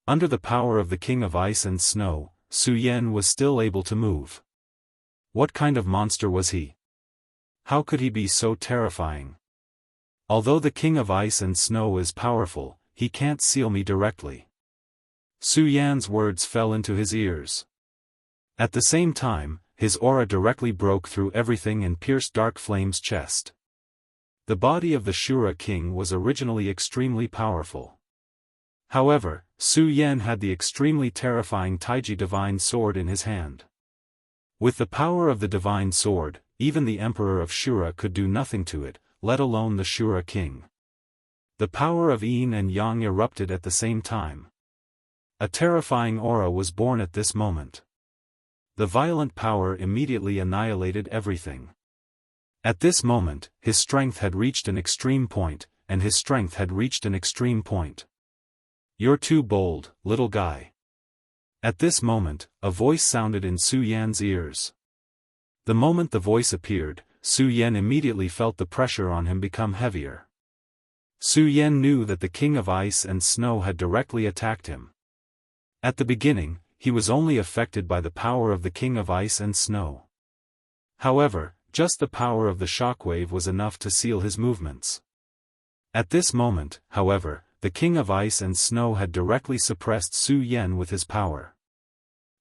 Speaker 1: Under the power of the King of Ice and Snow, Su Yan was still able to move. What kind of monster was he? How could he be so terrifying? Although the King of Ice and Snow is powerful, he can't seal me directly. Su Yan's words fell into his ears. At the same time, his aura directly broke through everything and pierced Dark Flame's chest. The body of the Shura King was originally extremely powerful. However, Su Yan had the extremely terrifying Taiji Divine Sword in his hand. With the power of the Divine Sword, even the Emperor of Shura could do nothing to it, let alone the Shura King. The power of Yin and Yang erupted at the same time. A terrifying aura was born at this moment. The violent power immediately annihilated everything. At this moment, his strength had reached an extreme point, and his strength had reached an extreme point. You're too bold, little guy. At this moment, a voice sounded in Su Yan's ears. The moment the voice appeared, Su Yan immediately felt the pressure on him become heavier. Su Yan knew that the King of Ice and Snow had directly attacked him. At the beginning, he was only affected by the power of the King of Ice and Snow. However, just the power of the shockwave was enough to seal his movements. At this moment, however, the King of Ice and Snow had directly suppressed Su Yan with his power.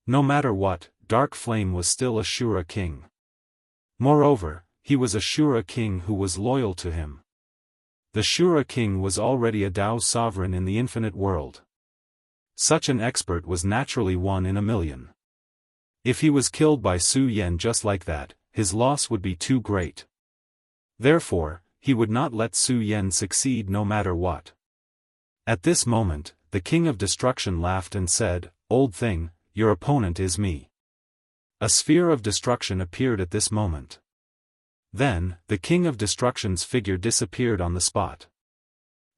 Speaker 1: No matter what, Dark Flame was still a Shura King. Moreover, he was a Shura King who was loyal to him. The Shura King was already a Tao sovereign in the infinite world. Such an expert was naturally one in a million. If he was killed by Su Yan just like that, his loss would be too great. Therefore, he would not let Su Yan succeed no matter what. At this moment, the King of Destruction laughed and said, "Old thing, your opponent is me." A sphere of destruction appeared at this moment. Then, the King of Destruction's figure disappeared on the spot.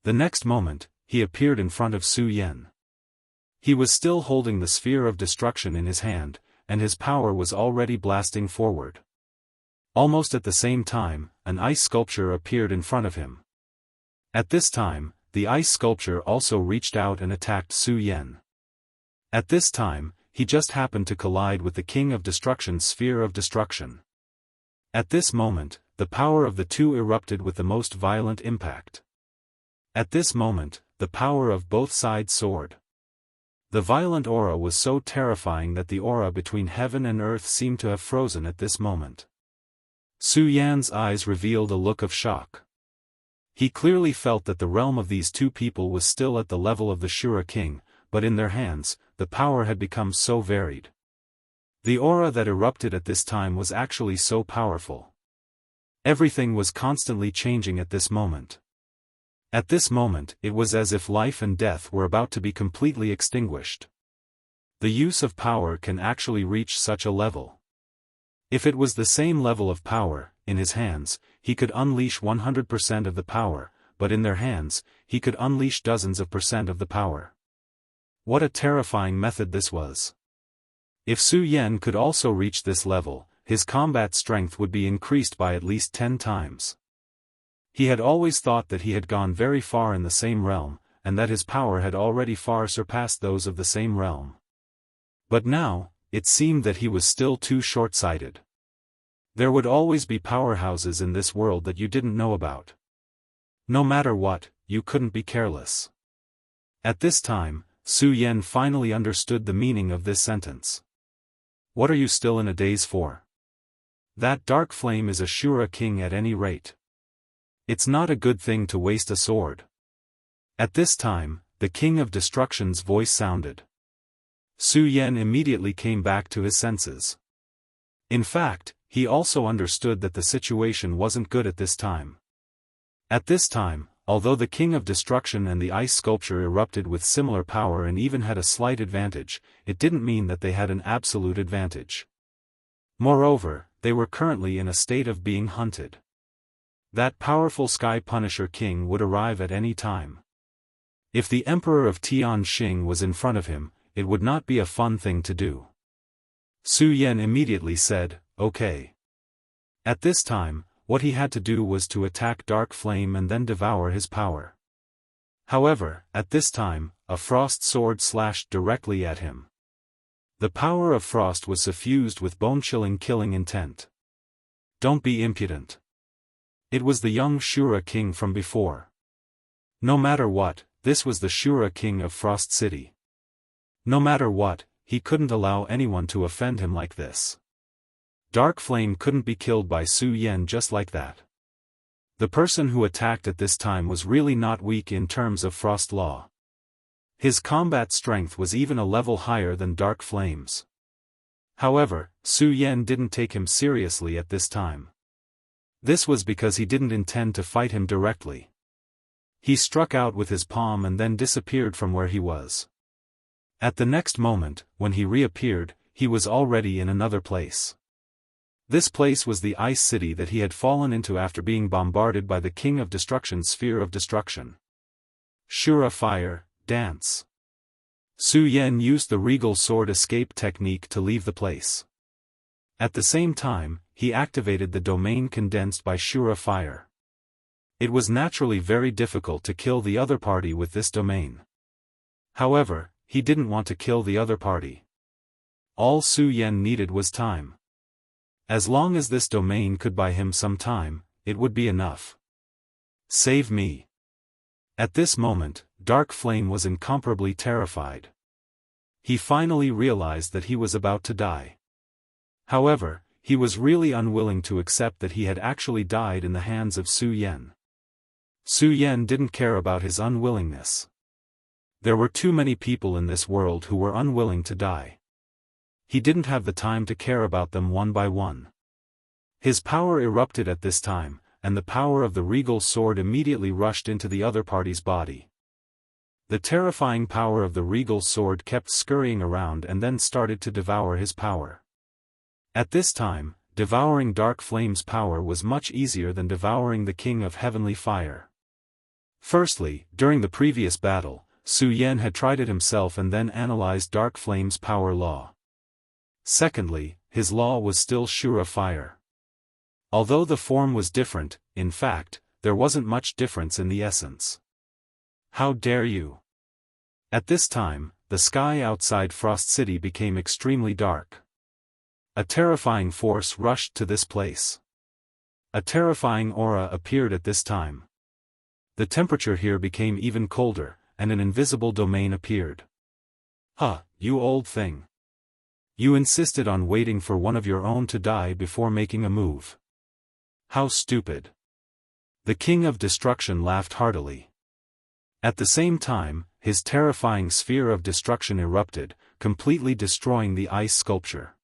Speaker 1: The next moment, he appeared in front of Su Yan. He was still holding the sphere of destruction in his hand, and his power was already blasting forward. Almost at the same time, an ice sculpture appeared in front of him. At this time, the ice sculpture also reached out and attacked Su Yan. At this time, he just happened to collide with the King of Destruction's sphere of destruction. At this moment, the power of the two erupted with the most violent impact. At this moment, the power of both sides soared. The violent aura was so terrifying that the aura between heaven and earth seemed to have frozen at this moment. Su Yan's eyes revealed a look of shock. He clearly felt that the realm of these two people was still at the level of the Shura King, but in their hands, the power had become so varied. The aura that erupted at this time was actually so powerful. Everything was constantly changing at this moment. At this moment, it was as if life and death were about to be completely extinguished. The use of power can actually reach such a level. If it was the same level of power, in his hands, he could unleash 100% of the power, but in their hands, he could unleash dozens of percent of the power. What a terrifying method this was. If Su Yan could also reach this level, his combat strength would be increased by at least 10 times. He had always thought that he had gone very far in the same realm, and that his power had already far surpassed those of the same realm. But now, it seemed that he was still too short-sighted. There would always be powerhouses in this world that you didn't know about. No matter what, you couldn't be careless. At this time, Su Yan finally understood the meaning of this sentence. What are you still in a daze for? That dark flame is a Shura king at any rate. It's not a good thing to waste a sword. At this time, the King of Destruction's voice sounded. Su Yan immediately came back to his senses. In fact, he also understood that the situation wasn't good at this time. At this time, although the King of Destruction and the ice sculpture erupted with similar power and even had a slight advantage, it didn't mean that they had an absolute advantage. Moreover, they were currently in a state of being hunted. That powerful Sky Punisher King would arrive at any time. If the Emperor of Tianxing was in front of him, it would not be a fun thing to do. Su Yan immediately said, "Okay." At this time, what he had to do was to attack Dark Flame and then devour his power. However, at this time, a frost sword slashed directly at him. The power of frost was suffused with bone-chilling killing intent. Don't be impudent. It was the young Shura king from before. No matter what, this was the Shura king of Frost City. No matter what, he couldn't allow anyone to offend him like this. Dark Flame couldn't be killed by Su Yan just like that. The person who attacked at this time was really not weak in terms of Frost Law. His combat strength was even a level higher than Dark Flame's. However, Su Yan didn't take him seriously at this time. This was because he didn't intend to fight him directly. He struck out with his palm and then disappeared from where he was. At the next moment, when he reappeared, he was already in another place. This place was the ice city that he had fallen into after being bombarded by the King of Destruction's sphere of destruction. Shura Fire, dance. Su Yan used the regal sword escape technique to leave the place. At the same time, he activated the domain condensed by Shura Fire. It was naturally very difficult to kill the other party with this domain. However, he didn't want to kill the other party. All Su Yan needed was time. As long as this domain could buy him some time, it would be enough. Save me. At this moment, Dark Flame was incomparably terrified. He finally realized that he was about to die. However, he was really unwilling to accept that he had actually died in the hands of Su Yan. Su Yan didn't care about his unwillingness. There were too many people in this world who were unwilling to die. He didn't have the time to care about them one by one. His power erupted at this time, and the power of the regal sword immediately rushed into the other party's body. The terrifying power of the regal sword kept scurrying around and then started to devour his power. At this time, devouring Dark Flame's power was much easier than devouring the King of Heavenly Fire. Firstly, during the previous battle, Su Yan had tried it himself and then analyzed Dark Flame's power law. Secondly, his law was still Shura Fire. Although the form was different, in fact, there wasn't much difference in the essence. How dare you? At this time, the sky outside Frost City became extremely dark. A terrifying force rushed to this place. A terrifying aura appeared at this time. The temperature here became even colder, and an invisible domain appeared. Huh, you old thing. You insisted on waiting for one of your own to die before making a move. How stupid. The King of Destruction laughed heartily. At the same time, his terrifying sphere of destruction erupted, completely destroying the ice sculpture.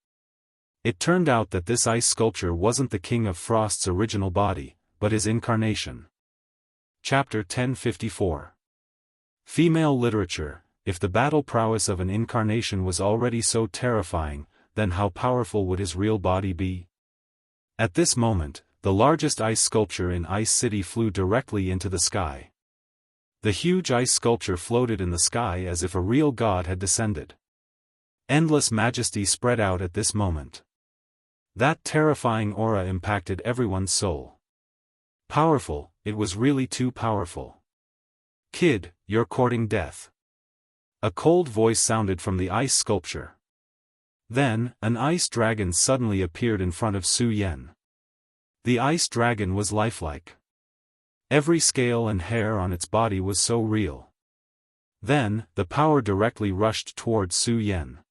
Speaker 1: It turned out that this ice sculpture wasn't the King of Frost's original body, but his incarnation. Chapter 1054. Female Literature. If the battle prowess of an incarnation was already so terrifying, then how powerful would his real body be? At this moment, the largest ice sculpture in Ice City flew directly into the sky. The huge ice sculpture floated in the sky as if a real god had descended. Endless majesty spread out at this moment. That terrifying aura impacted everyone's soul. Powerful, it was really too powerful. "Kid, you're courting death." A cold voice sounded from the ice sculpture. Then, an ice dragon suddenly appeared in front of Su Yan. The ice dragon was lifelike. Every scale and hair on its body was so real. Then, the power directly rushed towards Su Yan.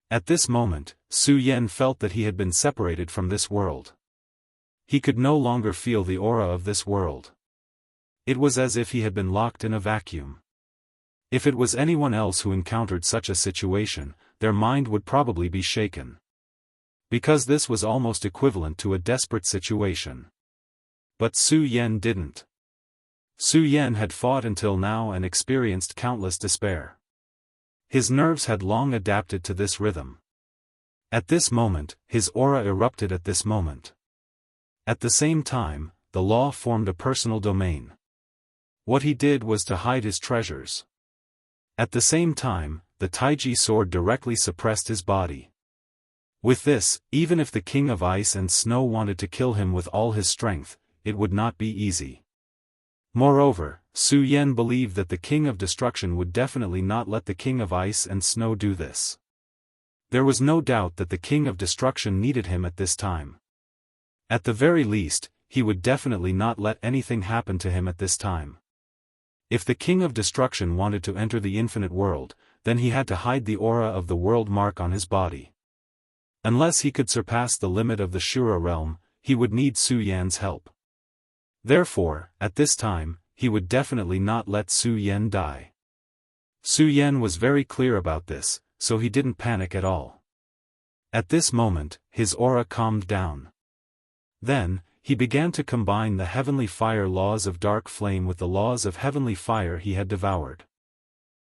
Speaker 1: At this moment, Su Yan felt that he had been separated from this world. He could no longer feel the aura of this world. It was as if he had been locked in a vacuum. If it was anyone else who encountered such a situation, their mind would probably be shaken. Because this was almost equivalent to a desperate situation. But Su Yan didn't. Su Yan had fought until now and experienced countless despair. His nerves had long adapted to this rhythm. At this moment, his aura erupted at this moment. At the same time, the law formed a personal domain. What he did was to hide his treasures. At the same time, the Taiji sword directly suppressed his body. With this, even if the King of Ice and Snow wanted to kill him with all his strength, it would not be easy. Moreover, Su Yan believed that the King of Destruction would definitely not let the King of Ice and Snow do this. There was no doubt that the King of Destruction needed him at this time. At the very least, he would definitely not let anything happen to him at this time. If the King of Destruction wanted to enter the infinite world, then he had to hide the aura of the world mark on his body. Unless he could surpass the limit of the Shura realm, he would need Su Yan's help. Therefore, at this time, he would definitely not let Su Yan die. Su Yan was very clear about this, so he didn't panic at all. At this moment, his aura calmed down. Then, he began to combine the heavenly fire laws of dark flame with the laws of heavenly fire he had devoured.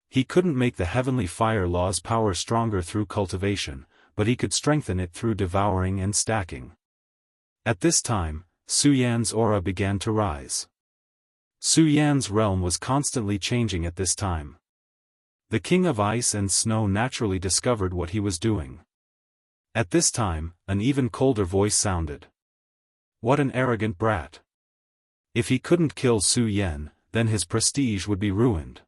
Speaker 1: He couldn't make the heavenly fire law's power stronger through cultivation, but he could strengthen it through devouring and stacking. At this time, Su Yan's aura began to rise. Su Yan's realm was constantly changing at this time. The King of Ice and Snow naturally discovered what he was doing. At this time, an even colder voice sounded. What an arrogant brat. If he couldn't kill Su Yan, then his prestige would be ruined.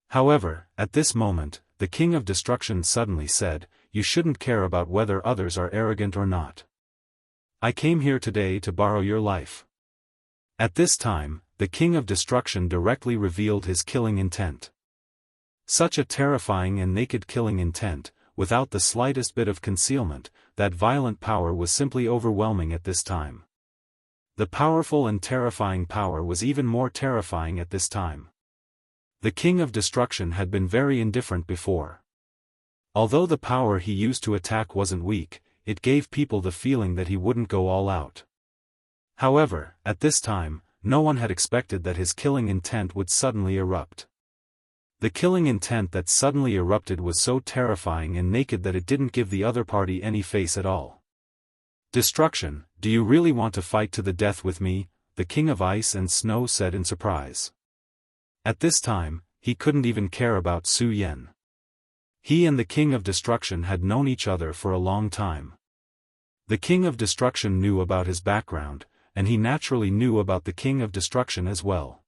Speaker 1: However, at this moment, the King of Destruction suddenly said, "You shouldn't care about whether others are arrogant or not. I came here today to borrow your life." At this time, the King of Destruction directly revealed his killing intent. Such a terrifying and naked killing intent, without the slightest bit of concealment, that violent power was simply overwhelming at this time. The powerful and terrifying power was even more terrifying at this time. The King of Destruction had been very indifferent before. Although the power he used to attack wasn't weak, it gave people the feeling that he wouldn't go all out. However, at this time, no one had expected that his killing intent would suddenly erupt. The killing intent that suddenly erupted was so terrifying and naked that it didn't give the other party any face at all. "Destruction, do you really want to fight to the death with me?" the King of Ice and Snow said in surprise. At this time, he couldn't even care about Su Yan. He and the King of Destruction had known each other for a long time. The King of Destruction knew about his background, and he naturally knew about the King of Destruction as well.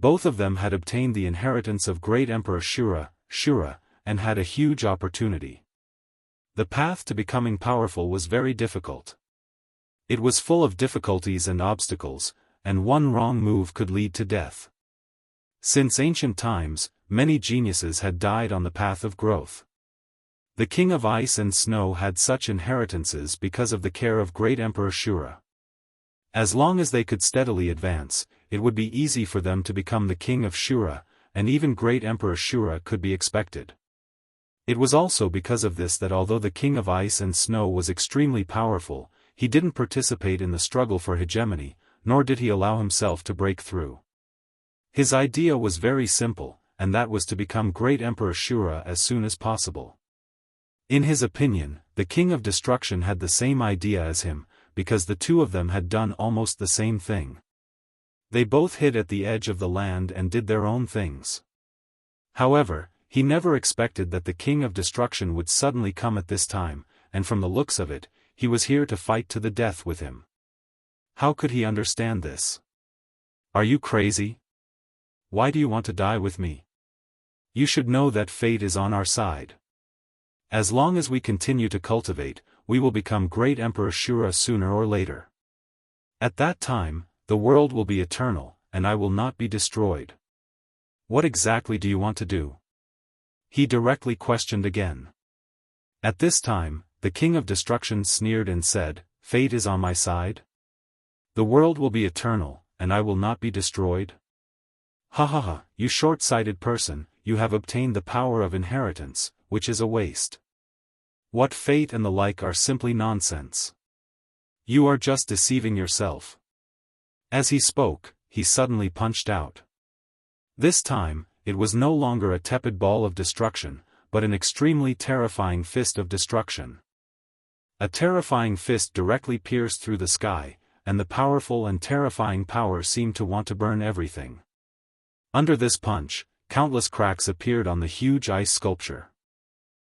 Speaker 1: Both of them had obtained the inheritance of Great Emperor Shura, and had a huge opportunity. The path to becoming powerful was very difficult. It was full of difficulties and obstacles, and one wrong move could lead to death. Since ancient times, many geniuses had died on the path of growth. The King of Ice and Snow had such inheritances because of the care of Great Emperor Shura. As long as they could steadily advance, it would be easy for them to become the King of Shura, and even Great Emperor Shura could be expected. It was also because of this that although the King of Ice and Snow was extremely powerful, he didn't participate in the struggle for hegemony, nor did he allow himself to break through. His idea was very simple, and that was to become great Emperor Shura as soon as possible. In his opinion, the King of Destruction had the same idea as him, because the two of them had done almost the same thing. They both hid at the edge of the land and did their own things. However, he never expected that the King of Destruction would suddenly come at this time, and from the looks of it, he was here to fight to the death with him. How could he understand this? Are you crazy? Why do you want to die with me? You should know that fate is on our side. As long as we continue to cultivate, we will become great Emperor Shura sooner or later. At that time, the world will be eternal, and I will not be destroyed. What exactly do you want to do? He directly questioned again. At this time, the King of Destruction sneered and said, "Fate is on my side? The world will be eternal, and I will not be destroyed? Ha ha ha, you short-sighted person, you have obtained the power of inheritance, which is a waste. What fate and the like are simply nonsense. You are just deceiving yourself." As he spoke, he suddenly punched out. This time, it was no longer a tepid ball of destruction, but an extremely terrifying fist of destruction. A terrifying fist directly pierced through the sky, and the powerful and terrifying power seemed to want to burn everything. Under this punch, countless cracks appeared on the huge ice sculpture.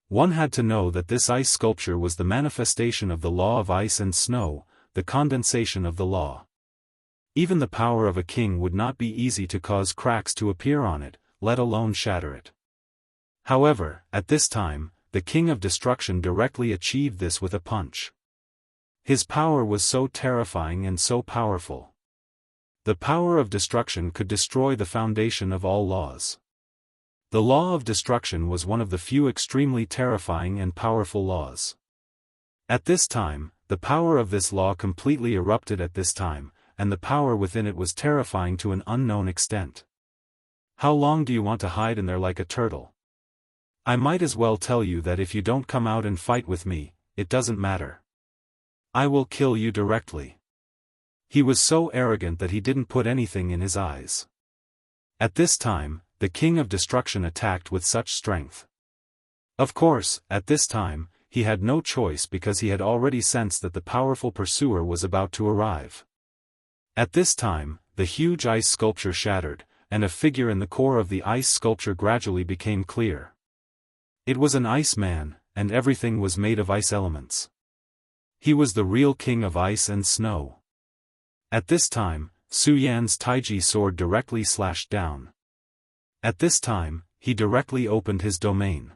Speaker 1: One had to know that this ice sculpture was the manifestation of the law of ice and snow, the condensation of the law. Even the power of a king would not be easy to cause cracks to appear on it, let alone shatter it. However, at this time, the King of Destruction directly achieved this with a punch. His power was so terrifying and so powerful. The power of destruction could destroy the foundation of all laws. The law of destruction was one of the few extremely terrifying and powerful laws. At this time, the power of this law completely erupted at this time, and the power within it was terrifying to an unknown extent. How long do you want to hide in there like a turtle? I might as well tell you that if you don't come out and fight with me, it doesn't matter. I will kill you directly. He was so arrogant that he didn't put anything in his eyes. At this time, the King of Destruction attacked with such strength. Of course, at this time, he had no choice because he had already sensed that the powerful pursuer was about to arrive. At this time, the huge ice sculpture shattered, and a figure in the core of the ice sculpture gradually became clear. It was an ice man, and everything was made of ice elements. He was the real king of ice and snow. At this time, Su Yan's Taiji sword directly slashed down. At this time, he directly opened his domain.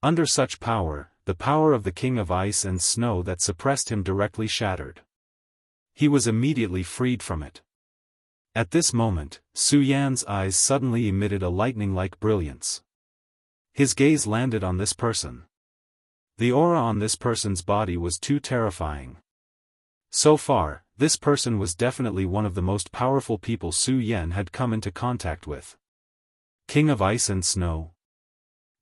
Speaker 1: Under such power, the power of the king of ice and snow that suppressed him directly shattered. He was immediately freed from it. At this moment, Su Yan's eyes suddenly emitted a lightning-like brilliance. His gaze landed on this person. The aura on this person's body was too terrifying. So far, this person was definitely one of the most powerful people Su Yan had come into contact with. King of Ice and Snow.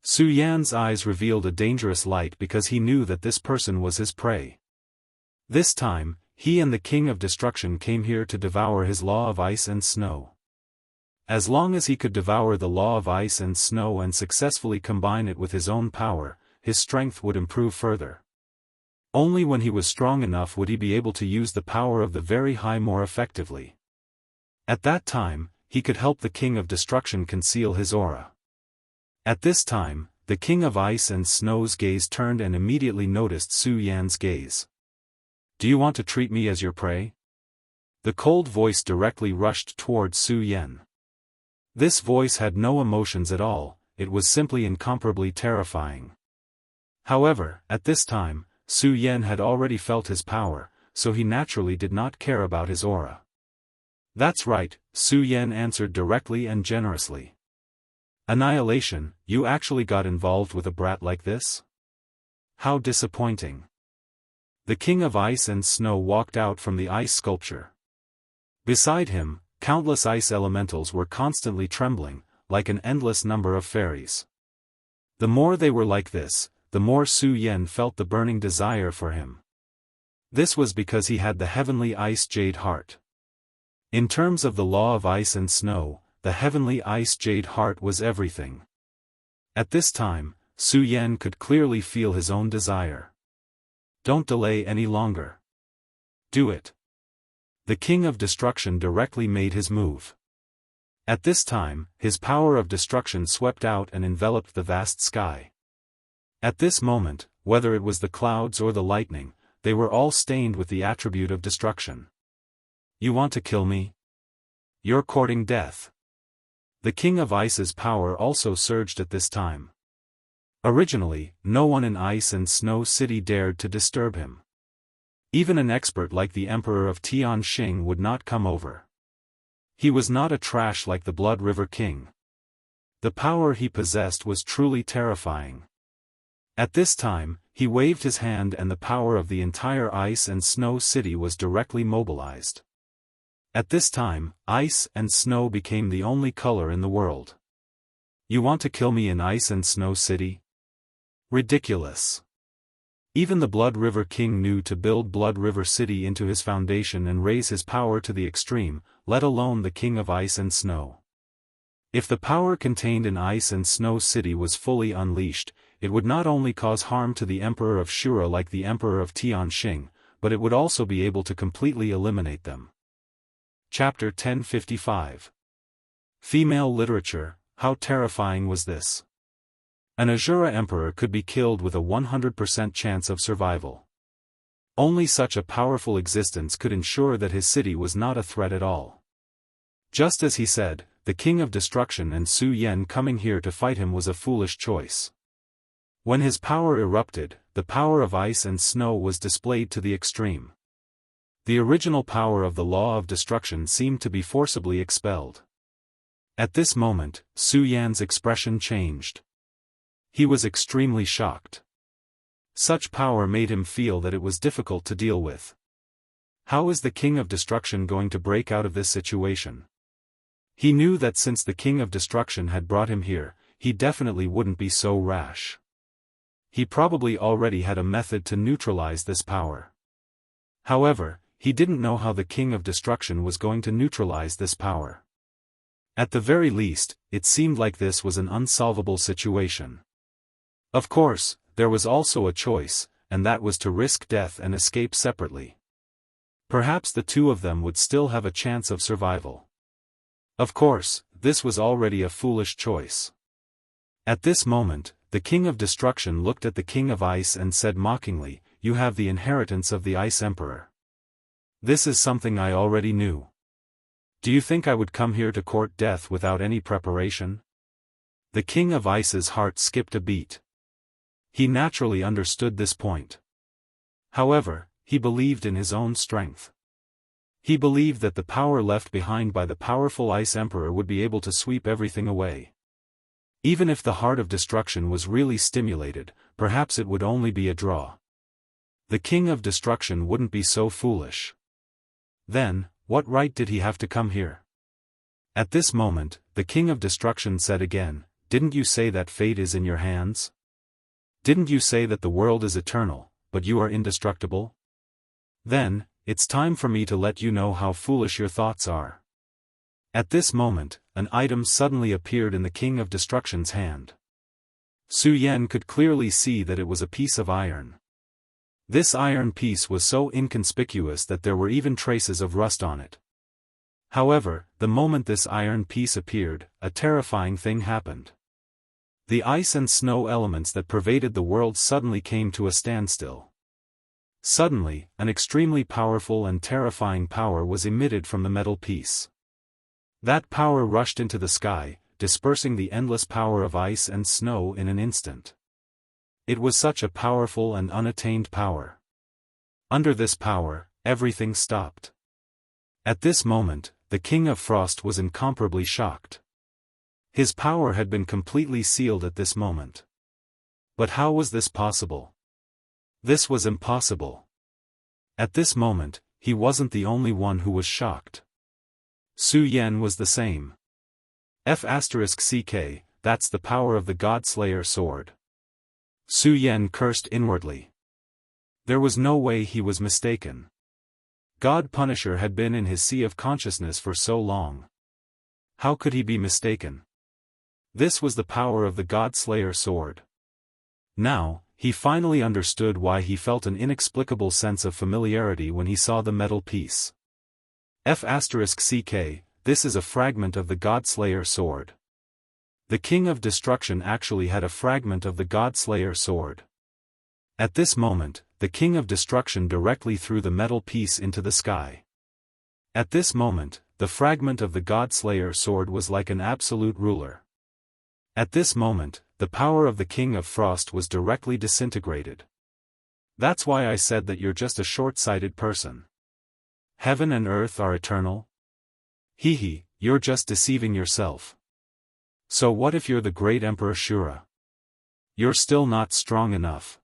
Speaker 1: Su Yan's eyes revealed a dangerous light because he knew that this person was his prey. This time, he and the King of Destruction came here to devour his law of ice and snow. As long as he could devour the law of ice and snow and successfully combine it with his own power, his strength would improve further. Only when he was strong enough would he be able to use the power of the very high more effectively. At that time, he could help the King of Destruction conceal his aura. At this time, the King of Ice and Snow's gaze turned and immediately noticed Su Yan's gaze. "Do you want to treat me as your prey?" The cold voice directly rushed towards Su Yan. This voice had no emotions at all, it was simply incomparably terrifying. However, at this time, Su Yan had already felt his power, so he naturally did not care about his aura. "That's right," Su Yan answered directly and generously. "Annihilation, you actually got involved with a brat like this? How disappointing." The King of Ice and Snow walked out from the ice sculpture. Beside him, countless ice elementals were constantly trembling, like an endless number of fairies. The more they were like this, the more Su Yan felt the burning desire for him. This was because he had the heavenly ice jade heart. In terms of the law of ice and snow, the heavenly ice jade heart was everything. At this time, Su Yan could clearly feel his own desire. Don't delay any longer. Do it. The King of Destruction directly made his move. At this time, his power of destruction swept out and enveloped the vast sky. At this moment, whether it was the clouds or the lightning, they were all stained with the attribute of destruction. You want to kill me? You're courting death. The King of Ice's power also surged at this time. Originally, no one in Ice and Snow City dared to disturb him. Even an expert like the Emperor of Tianxing would not come over. He was not a trash like the Blood River King. The power he possessed was truly terrifying. At this time, he waved his hand and the power of the entire Ice and Snow City was directly mobilized. At this time, ice and snow became the only color in the world. You want to kill me in Ice and Snow City? Ridiculous. Even the Blood River King knew to build Blood River City into his foundation and raise his power to the extreme, let alone the King of Ice and Snow. If the power contained in Ice and Snow City was fully unleashed, it would not only cause harm to the Emperor of Shura like the Emperor of Tianxing, but it would also be able to completely eliminate them. Chapter 1055. Female Literature, How Terrifying Was This? An Azura Emperor could be killed with a 100% chance of survival. Only such a powerful existence could ensure that his city was not a threat at all. Just as he said, the King of Destruction and Su Yan coming here to fight him was a foolish choice. When his power erupted, the power of ice and snow was displayed to the extreme. The original power of the law of destruction seemed to be forcibly expelled. At this moment, Su Yan's expression changed. He was extremely shocked. Such power made him feel that it was difficult to deal with. How is the King of Destruction going to break out of this situation? He knew that since the King of Destruction had brought him here, he definitely wouldn't be so rash. He probably already had a method to neutralize this power. However, he didn't know how the King of Destruction was going to neutralize this power. At the very least, it seemed like this was an unsolvable situation. Of course, there was also a choice, and that was to risk death and escape separately. Perhaps the two of them would still have a chance of survival. Of course, this was already a foolish choice. At this moment, the King of Destruction looked at the King of Ice and said mockingly, "You have the inheritance of the Ice Emperor. This is something I already knew. Do you think I would come here to court death without any preparation?" The King of Ice's heart skipped a beat. He naturally understood this point. However, he believed in his own strength. He believed that the power left behind by the powerful Ice Emperor would be able to sweep everything away. Even if the heart of destruction was really stimulated, perhaps it would only be a draw. The King of Destruction wouldn't be so foolish. Then, what right did he have to come here? At this moment, the King of Destruction said again, "Didn't you say that fate is in your hands? Didn't you say that the world is eternal, but you are indestructible? Then, it's time for me to let you know how foolish your thoughts are." At this moment, an item suddenly appeared in the King of Destruction's hand. Su Yan could clearly see that it was a piece of iron. This iron piece was so inconspicuous that there were even traces of rust on it. However, the moment this iron piece appeared, a terrifying thing happened. The ice and snow elements that pervaded the world suddenly came to a standstill. Suddenly, an extremely powerful and terrifying power was emitted from the metal piece. That power rushed into the sky, dispersing the endless power of ice and snow in an instant. It was such a powerful and unattained power. Under this power, everything stopped. At this moment, the King of Frost was incomparably shocked. His power had been completely sealed at this moment. But how was this possible? This was impossible. At this moment, he wasn't the only one who was shocked. Su Yan was the same. F***ck, that's the power of the God-Slayer sword. Su Yan cursed inwardly. There was no way he was mistaken. God Punisher had been in his sea of consciousness for so long. How could he be mistaken? This was the power of the God Slayer sword. Now, he finally understood why he felt an inexplicable sense of familiarity when he saw the metal piece. F***ck, this is a fragment of the God Slayer sword. The King of Destruction actually had a fragment of the God Slayer sword. At this moment, the King of Destruction directly threw the metal piece into the sky. At this moment, the fragment of the God Slayer sword was like an absolute ruler. At this moment, the power of the King of Frost was directly disintegrated. That's why I said that you're just a short-sighted person. Heaven and earth are eternal? Hee, you're just deceiving yourself. So what if you're the great Emperor Shura? You're still not strong enough.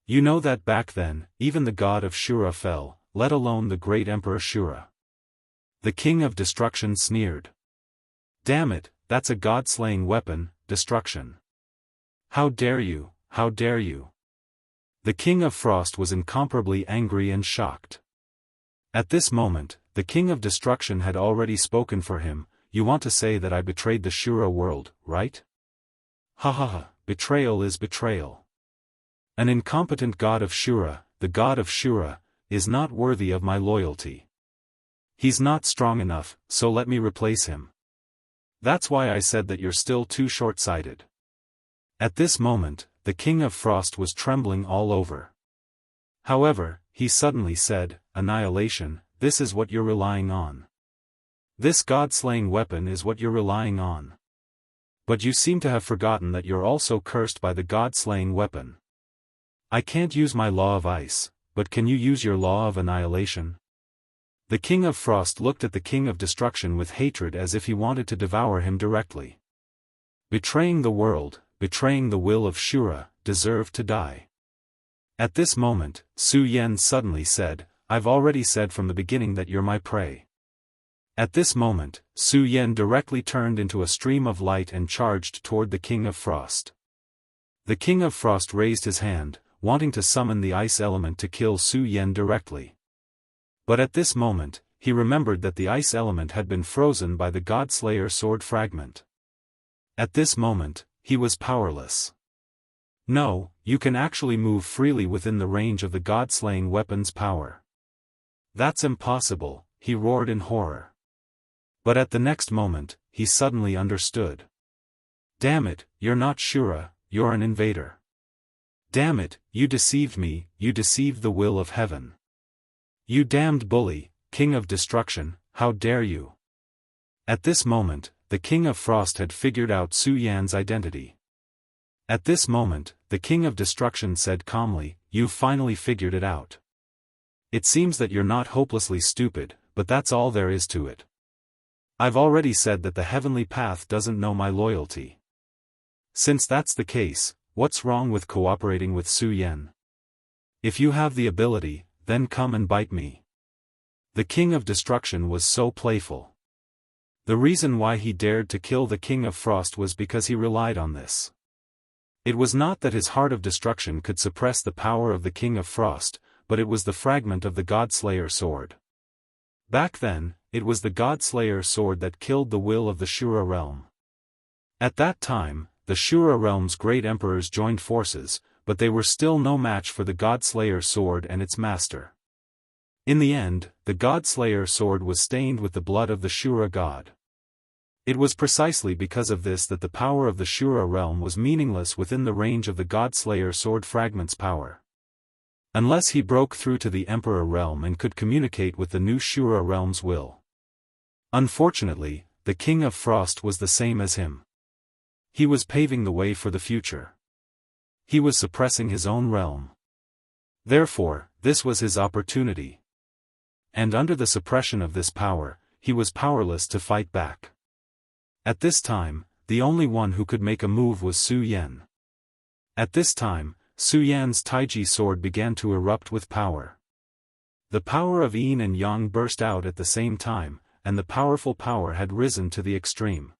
Speaker 1: You know that back then, even the god of Shura fell, let alone the great Emperor Shura. The King of Destruction sneered. Damn it, that's a god-slaying weapon, destruction. How dare you, how dare you? The King of Frost was incomparably angry and shocked. At this moment, the King of Destruction had already spoken for him. You want to say that I betrayed the Shura world, right? Ha, betrayal is betrayal. An incompetent god of Shura, the god of Shura, is not worthy of my loyalty. He's not strong enough, so let me replace him. That's why I said that you're still too short-sighted. At this moment, the King of Frost was trembling all over. However, he suddenly said, Annihilation, this is what you're relying on. This god-slaying weapon is what you're relying on. But you seem to have forgotten that you're also cursed by the god-slaying weapon. I can't use my law of ice, but can you use your law of annihilation? The King of Frost looked at the King of Destruction with hatred as if he wanted to devour him directly. Betraying the world, betraying the will of Shura, deserved to die. At this moment, Su Yen suddenly said, I've already said from the beginning that you're my prey. At this moment, Su Yen directly turned into a stream of light and charged toward the King of Frost. The King of Frost raised his hand, wanting to summon the ice element to kill Su Yen directly. But at this moment, he remembered that the ice element had been frozen by the God Slayer sword fragment. At this moment, he was powerless. No, you can actually move freely within the range of the god-slaying weapon's power. That's impossible, he roared in horror. But at the next moment, he suddenly understood. Damn it, you're not Shura, you're an invader. Damn it, you deceived me, you deceived the will of heaven. You damned bully, King of Destruction, how dare you? At this moment, the King of Frost had figured out Su Yan's identity. At this moment, the King of Destruction said calmly, You've finally figured it out. It seems that you're not hopelessly stupid, but that's all there is to it. I've already said that the heavenly path doesn't know my loyalty. Since that's the case, what's wrong with cooperating with Su Yen? If you have the ability, then come and bite me. The King of Destruction was so playful. The reason why he dared to kill the King of Frost was because he relied on this. It was not that his heart of destruction could suppress the power of the King of Frost, but it was the fragment of the God Slayer sword. Back then, it was the God Slayer sword that killed the will of the Shura realm. At that time, the Shura realm's great emperors joined forces, but they were still no match for the God Slayer sword and its master. In the end, the God Slayer sword was stained with the blood of the Shura god. It was precisely because of this that the power of the Shura realm was meaningless within the range of the God Slayer sword fragment's power. Unless he broke through to the Emperor realm and could communicate with the new Shura realm's will. Unfortunately, the King of Frost was the same as him. He was paving the way for the future. He was suppressing his own realm. Therefore, this was his opportunity. And under the suppression of this power, he was powerless to fight back. At this time, the only one who could make a move was Su Yen. At this time, Su Yan's Taiji sword began to erupt with power. The power of Yin and Yang burst out at the same time, and the powerful power had risen to the extreme.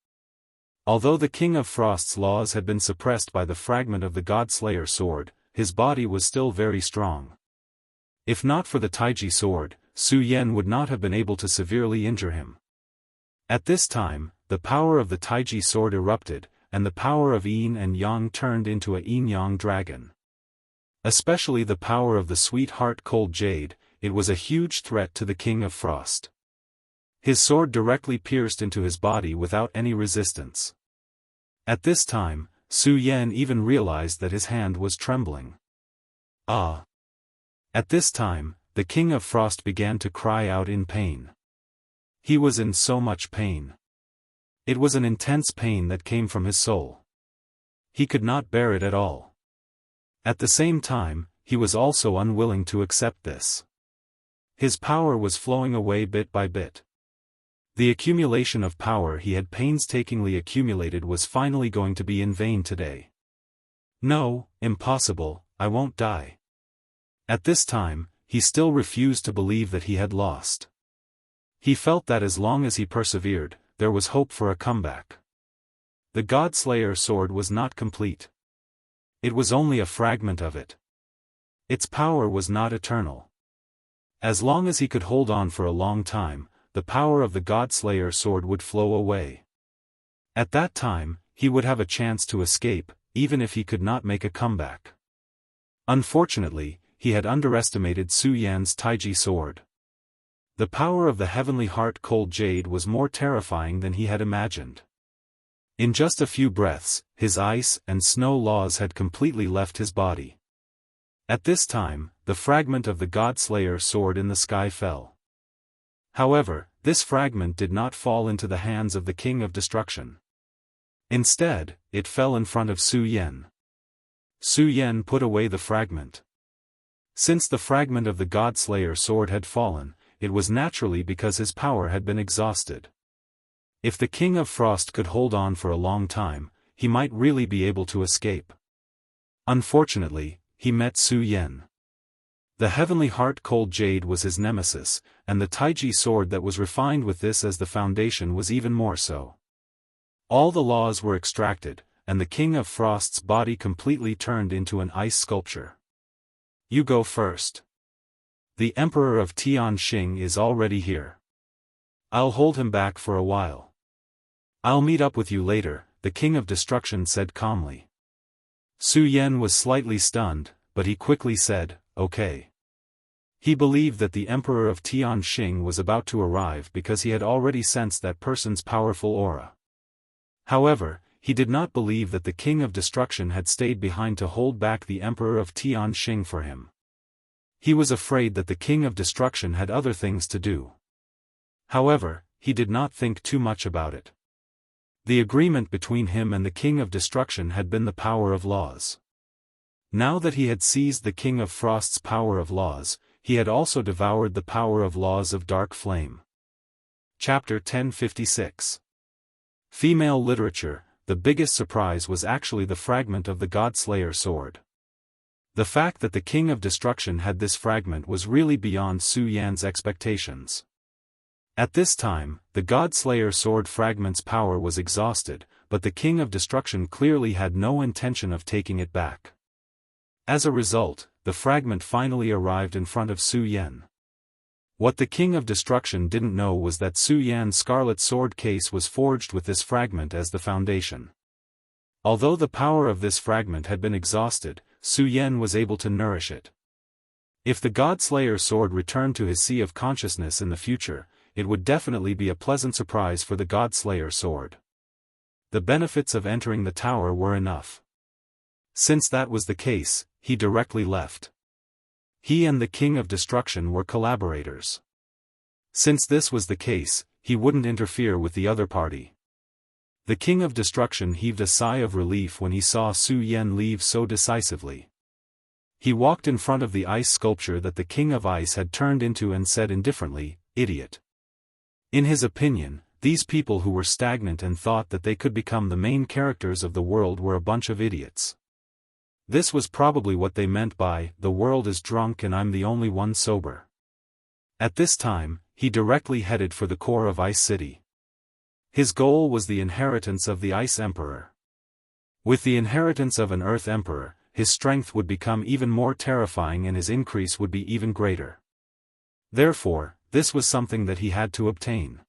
Speaker 1: Although the King of Frost's laws had been suppressed by the fragment of the God Slayer sword, his body was still very strong. If not for the Taiji sword, Su Yan would not have been able to severely injure him. At this time, the power of the Taiji sword erupted, and the power of yin and yang turned into a yin-yang dragon. Especially the power of the sweet heart-cold jade, it was a huge threat to the King of Frost. His sword directly pierced into his body without any resistance. At this time, Su Yan even realized that his hand was trembling. Ah! At this time, the King of Frost began to cry out in pain. He was in so much pain. It was an intense pain that came from his soul. He could not bear it at all. At the same time, he was also unwilling to accept this. His power was flowing away bit by bit. The accumulation of power he had painstakingly accumulated was finally going to be in vain today. No, impossible, I won't die. At this time, he still refused to believe that he had lost. He felt that as long as he persevered, there was hope for a comeback. The God-Slayer sword was not complete. It was only a fragment of it. Its power was not eternal. As long as he could hold on for a long time, the power of the God-Slayer sword would flow away. At that time, he would have a chance to escape, even if he could not make a comeback. Unfortunately, he had underestimated Su Yan's Taiji sword. The power of the heavenly heart-cold jade was more terrifying than he had imagined. In just a few breaths, his ice and snow laws had completely left his body. At this time, the fragment of the God-Slayer sword in the sky fell. However, this fragment did not fall into the hands of the King of Destruction. Instead, it fell in front of Su Yan. Su Yan put away the fragment. Since the fragment of the God-Slayer sword had fallen, it was naturally because his power had been exhausted. If the King of Frost could hold on for a long time, he might really be able to escape. Unfortunately, he met Su Yan. The heavenly heart-cold jade was his nemesis, and the Taiji sword that was refined with this as the foundation was even more so. All the laws were extracted, and the King of Frost's body completely turned into an ice sculpture. You go first. The Emperor of Tianxing is already here. I'll hold him back for a while. I'll meet up with you later, the King of Destruction said calmly. Su Yan was slightly stunned, but he quickly said, okay. He believed that the Emperor of Tianxing was about to arrive because he had already sensed that person's powerful aura. However, he did not believe that the King of Destruction had stayed behind to hold back the Emperor of Tianxing for him. He was afraid that the King of Destruction had other things to do. However, he did not think too much about it. The agreement between him and the King of Destruction had been the power of laws. Now that he had seized the King of Frost's power of laws, he had also devoured the power of laws of dark flame. Chapter 1056. Female Literature. The biggest surprise was actually the fragment of the God-Slayer sword. The fact that the King of Destruction had this fragment was really beyond Su Yan's expectations. At this time, the God-Slayer sword fragment's power was exhausted, but the King of Destruction clearly had no intention of taking it back. As a result, the fragment finally arrived in front of Su Yan. What the King of Destruction didn't know was that Su Yan's scarlet sword case was forged with this fragment as the foundation. Although the power of this fragment had been exhausted, Su Yan was able to nourish it. If the God-Slayer sword returned to his sea of consciousness in the future, it would definitely be a pleasant surprise for the God-Slayer sword. The benefits of entering the tower were enough. Since that was the case, he directly left. He and the King of Destruction were collaborators. Since this was the case, he wouldn't interfere with the other party. The King of Destruction heaved a sigh of relief when he saw Su Yan leave so decisively. He walked in front of the ice sculpture that the King of Ice had turned into and said indifferently, "Idiot." In his opinion, these people who were stagnant and thought that they could become the main characters of the world were a bunch of idiots. This was probably what they meant by, "The world is drunk and I'm the only one sober." At this time, he directly headed for the core of Ice City. His goal was the inheritance of the Ice Emperor. With the inheritance of an Earth Emperor, his strength would become even more terrifying and his increase would be even greater. Therefore, this was something that he had to obtain.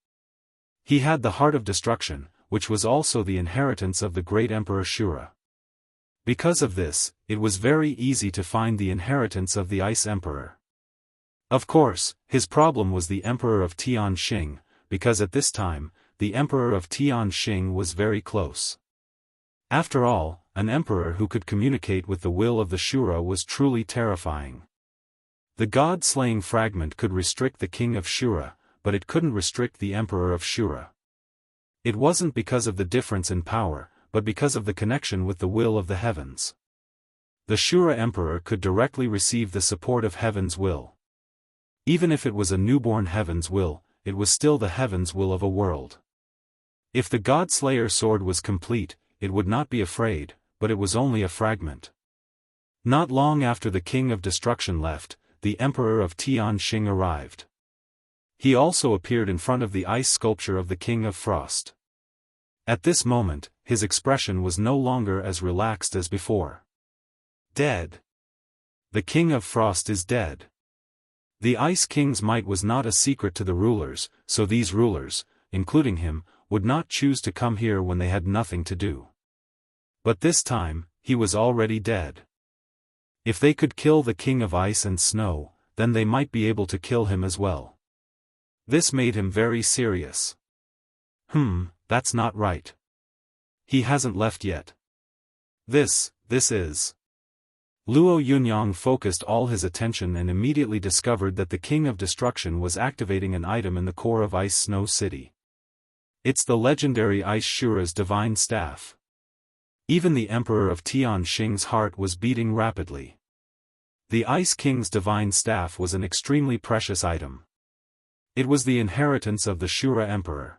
Speaker 1: He had the heart of destruction, which was also the inheritance of the great Emperor Shura. Because of this, it was very easy to find the inheritance of the Ice Emperor. Of course, his problem was the Emperor of Tianxing, because at this time, the Emperor of Tianxing was very close. After all, an emperor who could communicate with the will of the Shura was truly terrifying. The god-slaying fragment could restrict the king of Shura, but it couldn't restrict the Emperor of Shura. It wasn't because of the difference in power, but because of the connection with the will of the heavens. The Shura Emperor could directly receive the support of heaven's will. Even if it was a newborn heaven's will, it was still the heaven's will of a world. If the God-Slayer sword was complete, it would not be afraid, but it was only a fragment. Not long after the King of Destruction left, the Emperor of Tianxing arrived. He also appeared in front of the ice sculpture of the King of Frost. At this moment, his expression was no longer as relaxed as before. Dead. The King of Frost is dead. The Ice King's might was not a secret to the rulers, so these rulers, including him, would not choose to come here when they had nothing to do. But this time, he was already dead. If they could kill the King of Ice and Snow, then they might be able to kill him as well. This made him very serious. That's not right. He hasn't left yet. This is. Luo Yunyang focused all his attention and immediately discovered that the King of Destruction was activating an item in the core of Ice Snow City. It's the legendary Ice Shura's divine staff. Even the Emperor of Tianxing's heart was beating rapidly. The Ice King's divine staff was an extremely precious item. It was the inheritance of the Shura Emperor.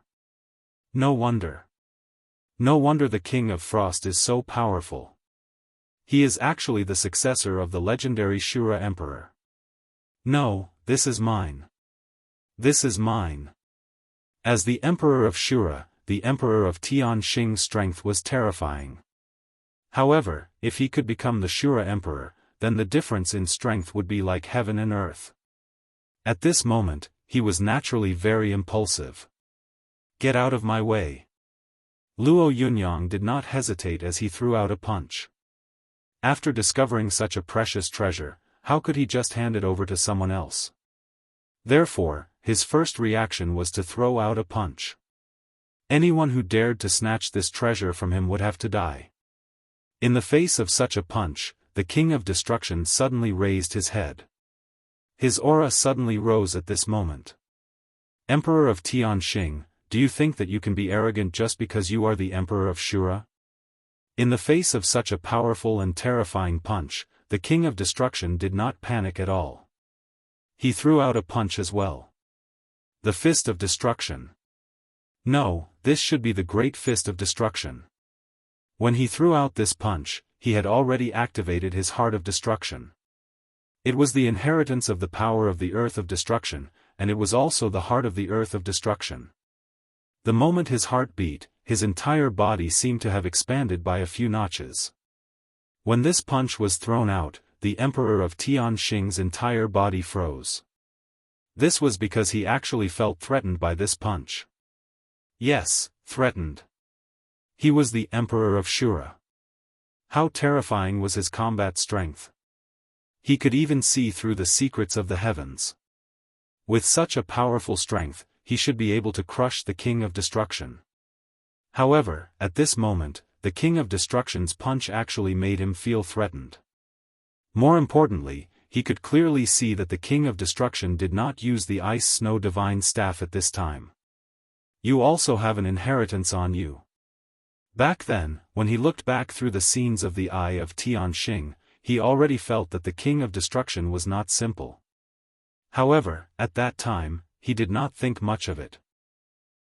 Speaker 1: No wonder. No wonder the King of Frost is so powerful. He is actually the successor of the legendary Shura Emperor. No, this is mine. This is mine. As the Emperor of Shura, the Emperor of Tianxing's strength was terrifying. However, if he could become the Shura Emperor, then the difference in strength would be like heaven and earth. At this moment, he was naturally very impulsive. Get out of my way. Luo Yunyang did not hesitate as he threw out a punch. After discovering such a precious treasure, how could he just hand it over to someone else? Therefore, his first reaction was to throw out a punch. Anyone who dared to snatch this treasure from him would have to die. In the face of such a punch, the King of Destruction suddenly raised his head. His aura suddenly rose at this moment. Emperor of Tianxing, do you think that you can be arrogant just because you are the Emperor of Shura? In the face of such a powerful and terrifying punch, the King of Destruction did not panic at all. He threw out a punch as well. The Fist of Destruction. No, this should be the Great Fist of Destruction. When he threw out this punch, he had already activated his Heart of Destruction. It was the inheritance of the power of the Earth of Destruction, and it was also the heart of the Earth of Destruction. The moment his heart beat, his entire body seemed to have expanded by a few notches. When this punch was thrown out, the Emperor of Tianxing's entire body froze. This was because he actually felt threatened by this punch. Yes, threatened. He was the Emperor of Shura. How terrifying was his combat strength. He could even see through the secrets of the heavens. With such a powerful strength, he should be able to crush the King of Destruction. However, at this moment, the King of Destruction's punch actually made him feel threatened. More importantly, he could clearly see that the King of Destruction did not use the Ice Snow Divine Staff at this time. You also have an inheritance on you. Back then, when he looked back through the scenes of the Eye of Tianxing, he already felt that the King of Destruction was not simple. However, at that time, he did not think much of it.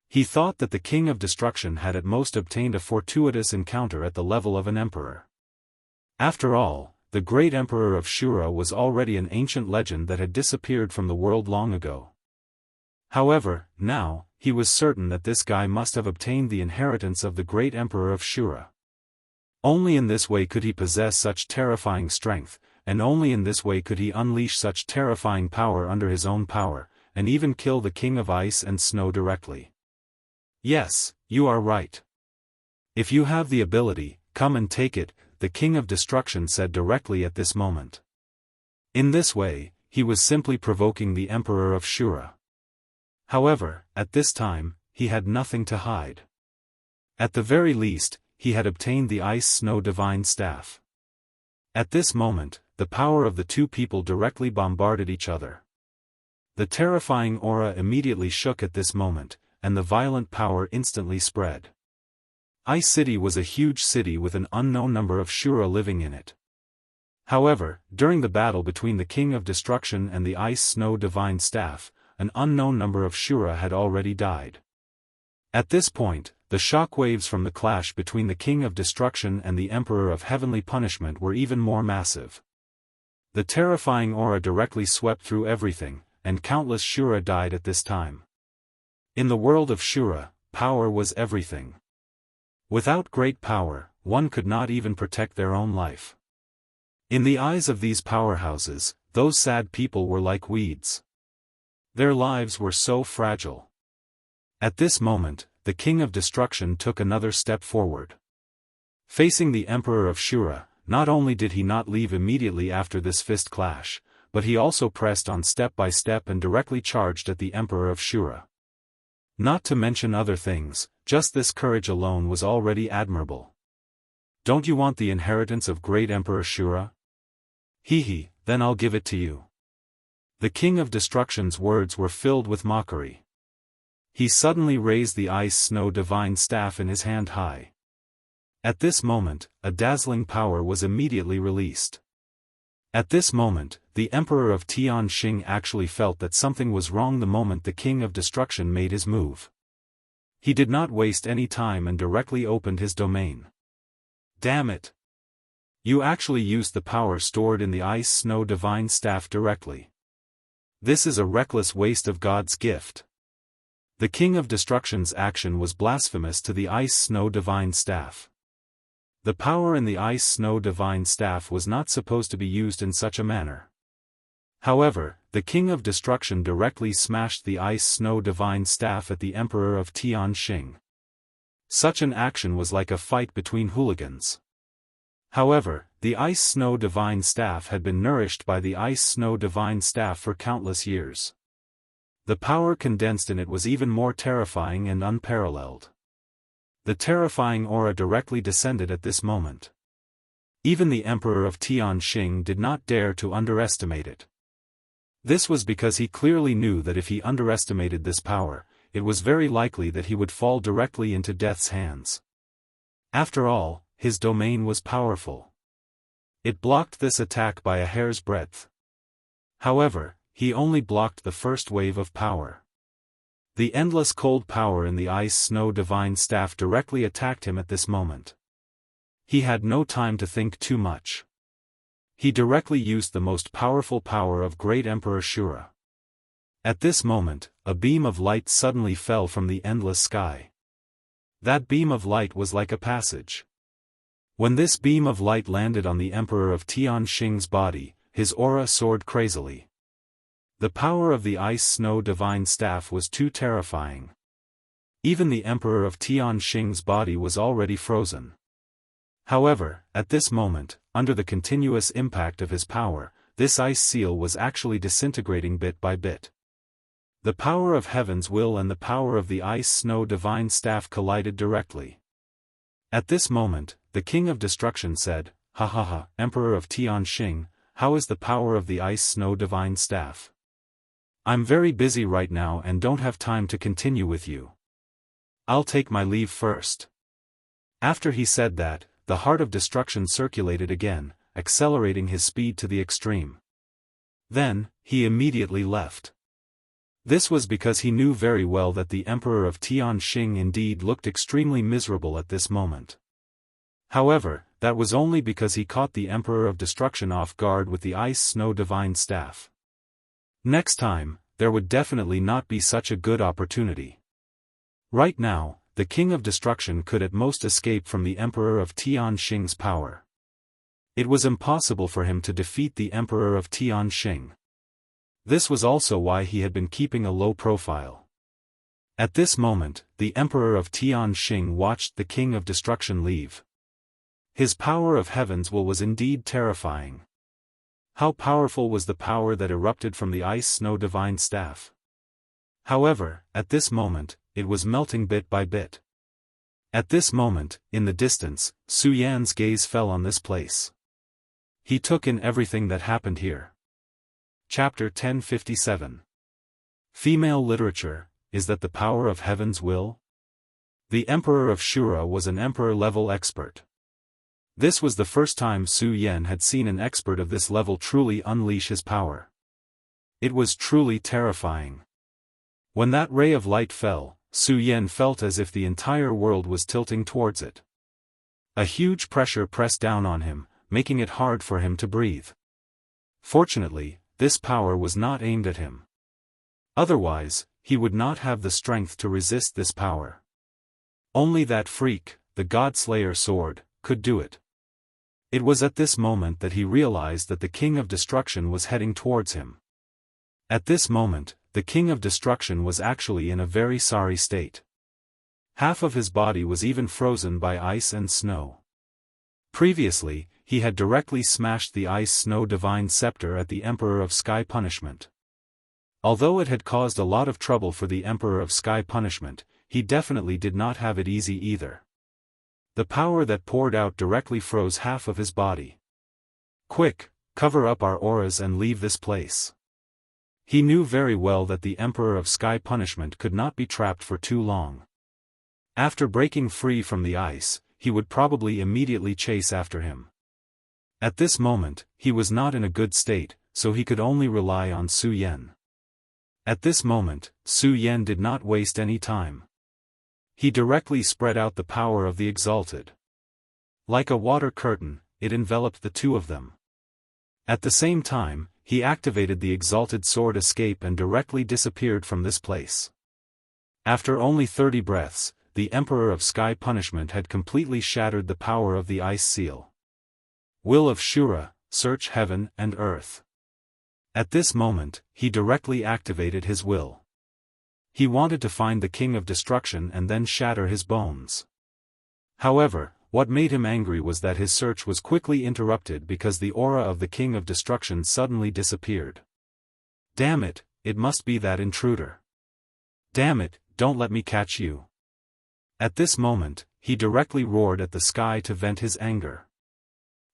Speaker 1: He thought that the King of Destruction had at most obtained a fortuitous encounter at the level of an emperor. After all, the great Emperor of Shura was already an ancient legend that had disappeared from the world long ago. However, now, he was certain that this guy must have obtained the inheritance of the great Emperor of Shura. Only in this way could he possess such terrifying strength, and only in this way could he unleash such terrifying power under his own power, and even kill the King of Ice and Snow directly. Yes, you are right. If you have the ability, come and take it, the King of Destruction said directly at this moment. In this way, he was simply provoking the Emperor of Shura. However, at this time, he had nothing to hide. At the very least, he had obtained the Ice-Snow Divine Staff. At this moment, the power of the two people directly bombarded each other. The terrifying aura immediately shook at this moment, and the violent power instantly spread. Ice City was a huge city with an unknown number of Shura living in it. However, during the battle between the King of Destruction and the Ice-Snow Divine Staff, an unknown number of Shura had already died. At this point, the shockwaves from the clash between the King of Destruction and the Emperor of Heavenly Punishment were even more massive. The terrifying aura directly swept through everything, and countless Shura died at this time. In the world of Shura, power was everything. Without great power, one could not even protect their own life. In the eyes of these powerhouses, those sad people were like weeds. Their lives were so fragile. At this moment, the King of Destruction took another step forward. Facing the Emperor of Shura, not only did he not leave immediately after this fist clash, but he also pressed on step by step and directly charged at the Emperor of Shura. Not to mention other things, just this courage alone was already admirable. Don't you want the inheritance of great Emperor Shura? He, then I'll give it to you. The King of Destruction's words were filled with mockery. He suddenly raised the Ice-Snow Divine Staff in his hand high. At this moment, a dazzling power was immediately released. At this moment, the Emperor of Tianxing actually felt that something was wrong the moment the King of Destruction made his move. He did not waste any time and directly opened his domain. Damn it! You actually used the power stored in the Ice-Snow Divine Staff directly. This is a reckless waste of God's gift. The King of Destruction's action was blasphemous to the Ice-Snow Divine Staff. The power in the Ice-Snow Divine Staff was not supposed to be used in such a manner. However, the King of Destruction directly smashed the Ice-Snow Divine Staff at the Emperor of Tianxing. Such an action was like a fight between hooligans. However, the Ice-Snow Divine Staff had been nourished by the Ice-Snow Divine Staff for countless years. The power condensed in it was even more terrifying and unparalleled. The terrifying aura directly descended at this moment. Even the Emperor of Tianxing did not dare to underestimate it. This was because he clearly knew that if he underestimated this power, it was very likely that he would fall directly into death's hands. After all, his domain was powerful. It blocked this attack by a hair's breadth. However, he only blocked the first wave of power. The endless cold power in the Ice-Snow Divine Staff directly attacked him at this moment. He had no time to think too much. He directly used the most powerful power of Great Emperor Shura. At this moment, a beam of light suddenly fell from the endless sky. That beam of light was like a passage. When this beam of light landed on the Emperor of Tianxing's body, his aura soared crazily. The power of the Ice-Snow Divine Staff was too terrifying. Even the Emperor of Tianxing's body was already frozen. However, at this moment, under the continuous impact of his power, this ice seal was actually disintegrating bit by bit. The power of Heaven's will and the power of the Ice-Snow Divine Staff collided directly. At this moment, the King of Destruction said, "Ha ha ha, Emperor of Tianxing, how is the power of the Ice-Snow Divine Staff? I'm very busy right now and don't have time to continue with you. I'll take my leave first." After he said that, the heart of destruction circulated again, accelerating his speed to the extreme. Then, he immediately left. This was because he knew very well that the Emperor of Tianxing indeed looked extremely miserable at this moment. However, that was only because he caught the Emperor of Destruction off guard with the Ice-Snow Divine Staff. Next time, there would definitely not be such a good opportunity. Right now, the King of Destruction could at most escape from the Emperor of Tianxing's power. It was impossible for him to defeat the Emperor of Tianxing. This was also why he had been keeping a low profile. At this moment, the Emperor of Tianxing watched the King of Destruction leave. His power of heaven's will was indeed terrifying. How powerful was the power that erupted from the ice-snow divine staff? However, at this moment, it was melting bit by bit. At this moment, in the distance, Su Yan's gaze fell on this place. He took in everything that happened here. Chapter 1057. Female literature, is that the power of heaven's will? The Emperor of Shura was an emperor-level expert. This was the first time Su Yan had seen an expert of this level truly unleash his power. It was truly terrifying. When that ray of light fell, Su Yan felt as if the entire world was tilting towards it. A huge pressure pressed down on him, making it hard for him to breathe. Fortunately, this power was not aimed at him. Otherwise, he would not have the strength to resist this power. Only that freak, the God-Slayer sword, could do it. It was at this moment that he realized that the King of Destruction was heading towards him. At this moment, the King of Destruction was actually in a very sorry state. Half of his body was even frozen by ice and snow. Previously, he had directly smashed the ice-snow divine scepter at the Emperor of Sky Punishment. Although it had caused a lot of trouble for the Emperor of Sky Punishment, he definitely did not have it easy either. The power that poured out directly froze half of his body. Quick, cover up our auras and leave this place. He knew very well that the Emperor of Sky Punishment could not be trapped for too long. After breaking free from the ice, he would probably immediately chase after him. At this moment, he was not in a good state, so he could only rely on Su Yan. At this moment, Su Yan did not waste any time. He directly spread out the power of the Exalted. Like a water curtain, it enveloped the two of them. At the same time, he activated the Exalted Sword Escape and directly disappeared from this place. After only 30 breaths, the Emperor of Sky Punishment had completely shattered the power of the Ice Seal. Will of Shura, search heaven and earth. At this moment, he directly activated his will. He wanted to find the King of Destruction and then shatter his bones. However, what made him angry was that his search was quickly interrupted because the aura of the King of Destruction suddenly disappeared. Damn it, it must be that intruder. Damn it, don't let me catch you. At this moment, he directly roared at the sky to vent his anger.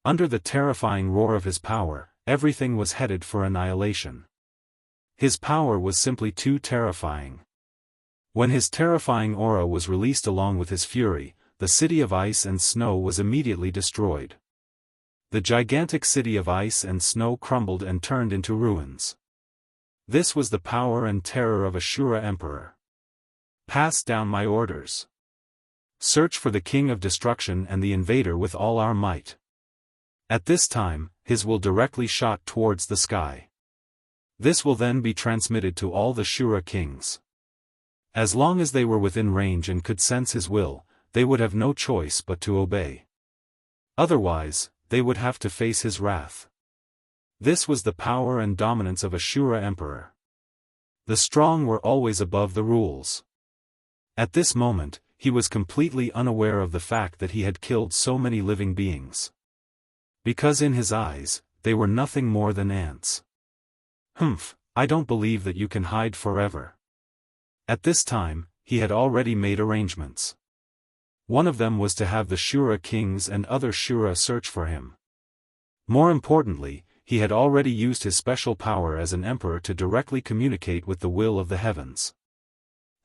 Speaker 1: Under the terrifying roar of his power, everything was headed for annihilation. His power was simply too terrifying. When his terrifying aura was released along with his fury, the city of ice and snow was immediately destroyed. The gigantic city of ice and snow crumbled and turned into ruins. This was the power and terror of a Shura Emperor. Pass down my orders. Search for the King of Destruction and the invader with all our might. At this time, his will directly shot towards the sky. This will then be transmitted to all the Shura kings. As long as they were within range and could sense his will, they would have no choice but to obey. Otherwise, they would have to face his wrath. This was the power and dominance of a Shura emperor. The strong were always above the rules. At this moment, he was completely unaware of the fact that he had killed so many living beings. Because in his eyes, they were nothing more than ants. Humph, I don't believe that you can hide forever. At this time, he had already made arrangements. One of them was to have the Shura kings and other Shura search for him. More importantly, he had already used his special power as an emperor to directly communicate with the will of the heavens.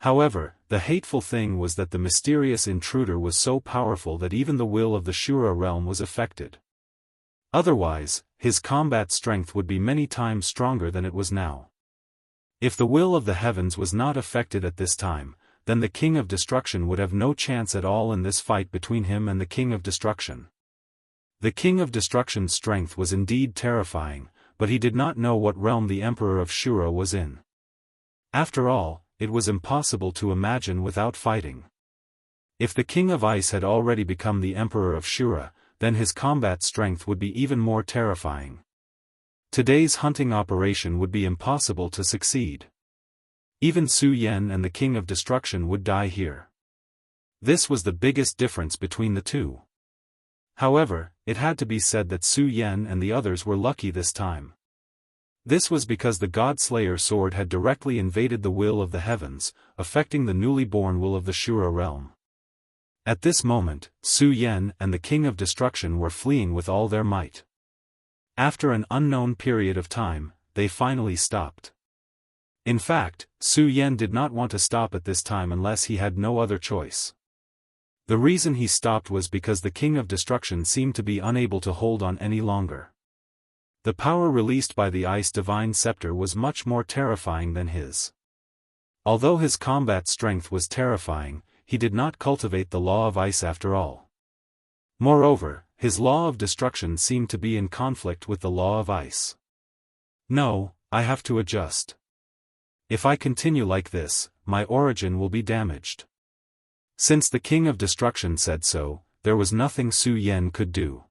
Speaker 1: However, the hateful thing was that the mysterious intruder was so powerful that even the will of the Shura realm was affected. Otherwise, his combat strength would be many times stronger than it was now. If the will of the heavens was not affected at this time, then the King of Destruction would have no chance at all in this fight between him and the King of Destruction. The King of Destruction's strength was indeed terrifying, but he did not know what realm the Emperor of Shura was in. After all, it was impossible to imagine without fighting. If the King of Ice had already become the Emperor of Shura, then his combat strength would be even more terrifying. Today's hunting operation would be impossible to succeed. Even Su Yan and the King of Destruction would die here. This was the biggest difference between the two. However, it had to be said that Su Yan and the others were lucky this time. This was because the God-Slayer sword had directly invaded the will of the heavens, affecting the newly born will of the Shura realm. At this moment, Su Yan and the King of Destruction were fleeing with all their might. After an unknown period of time, they finally stopped. In fact, Su Yan did not want to stop at this time unless he had no other choice. The reason he stopped was because the King of Destruction seemed to be unable to hold on any longer. The power released by the Ice Divine Scepter was much more terrifying than his. Although his combat strength was terrifying, he did not cultivate the law of ice after all. Moreover, his law of destruction seemed to be in conflict with the law of ice. No, I have to adjust. If I continue like this, my origin will be damaged. Since the King of Destruction said so, there was nothing Su Yan could do.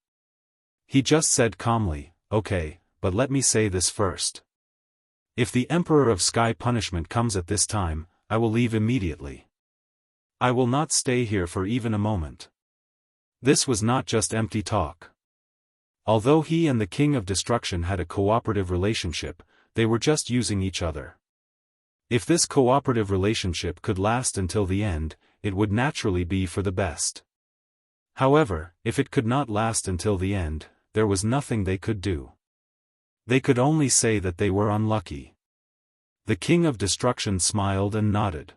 Speaker 1: He just said calmly, "Okay, but let me say this first. If the Emperor of Sky Punishment comes at this time, I will leave immediately. I will not stay here for even a moment." This was not just empty talk. Although he and the King of Destruction had a cooperative relationship, they were just using each other. If this cooperative relationship could last until the end, it would naturally be for the best. However, if it could not last until the end, there was nothing they could do. They could only say that they were unlucky. The King of Destruction smiled and nodded.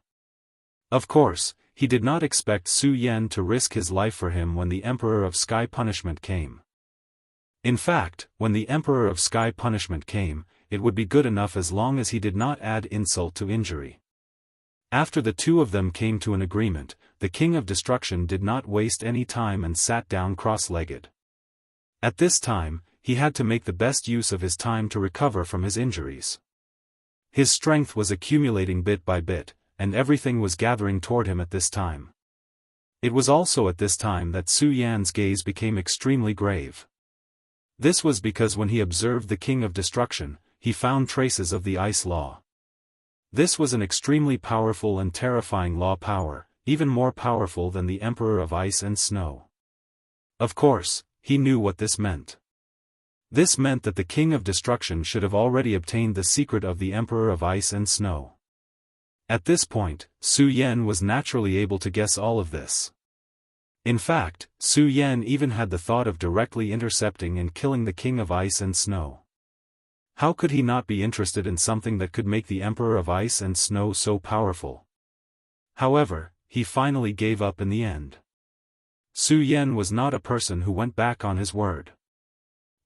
Speaker 1: Of course, he did not expect Su Yan to risk his life for him when the Emperor of Sky Punishment came. In fact, when the Emperor of Sky Punishment came, it would be good enough as long as he did not add insult to injury. After the two of them came to an agreement, the King of Destruction did not waste any time and sat down cross-legged. At this time, he had to make the best use of his time to recover from his injuries. His strength was accumulating bit by bit, and everything was gathering toward him at this time. It was also at this time that Su Yan's gaze became extremely grave. This was because when he observed the King of Destruction, he found traces of the ice law. This was an extremely powerful and terrifying law power, even more powerful than the Emperor of Ice and Snow. Of course, he knew what this meant. This meant that the King of Destruction should have already obtained the secret of the Emperor of Ice and Snow. At this point, Su Yan was naturally able to guess all of this. In fact, Su Yan even had the thought of directly intercepting and killing the King of Ice and Snow. How could he not be interested in something that could make the Emperor of Ice and Snow so powerful? However, he finally gave up in the end. Su Yan was not a person who went back on his word.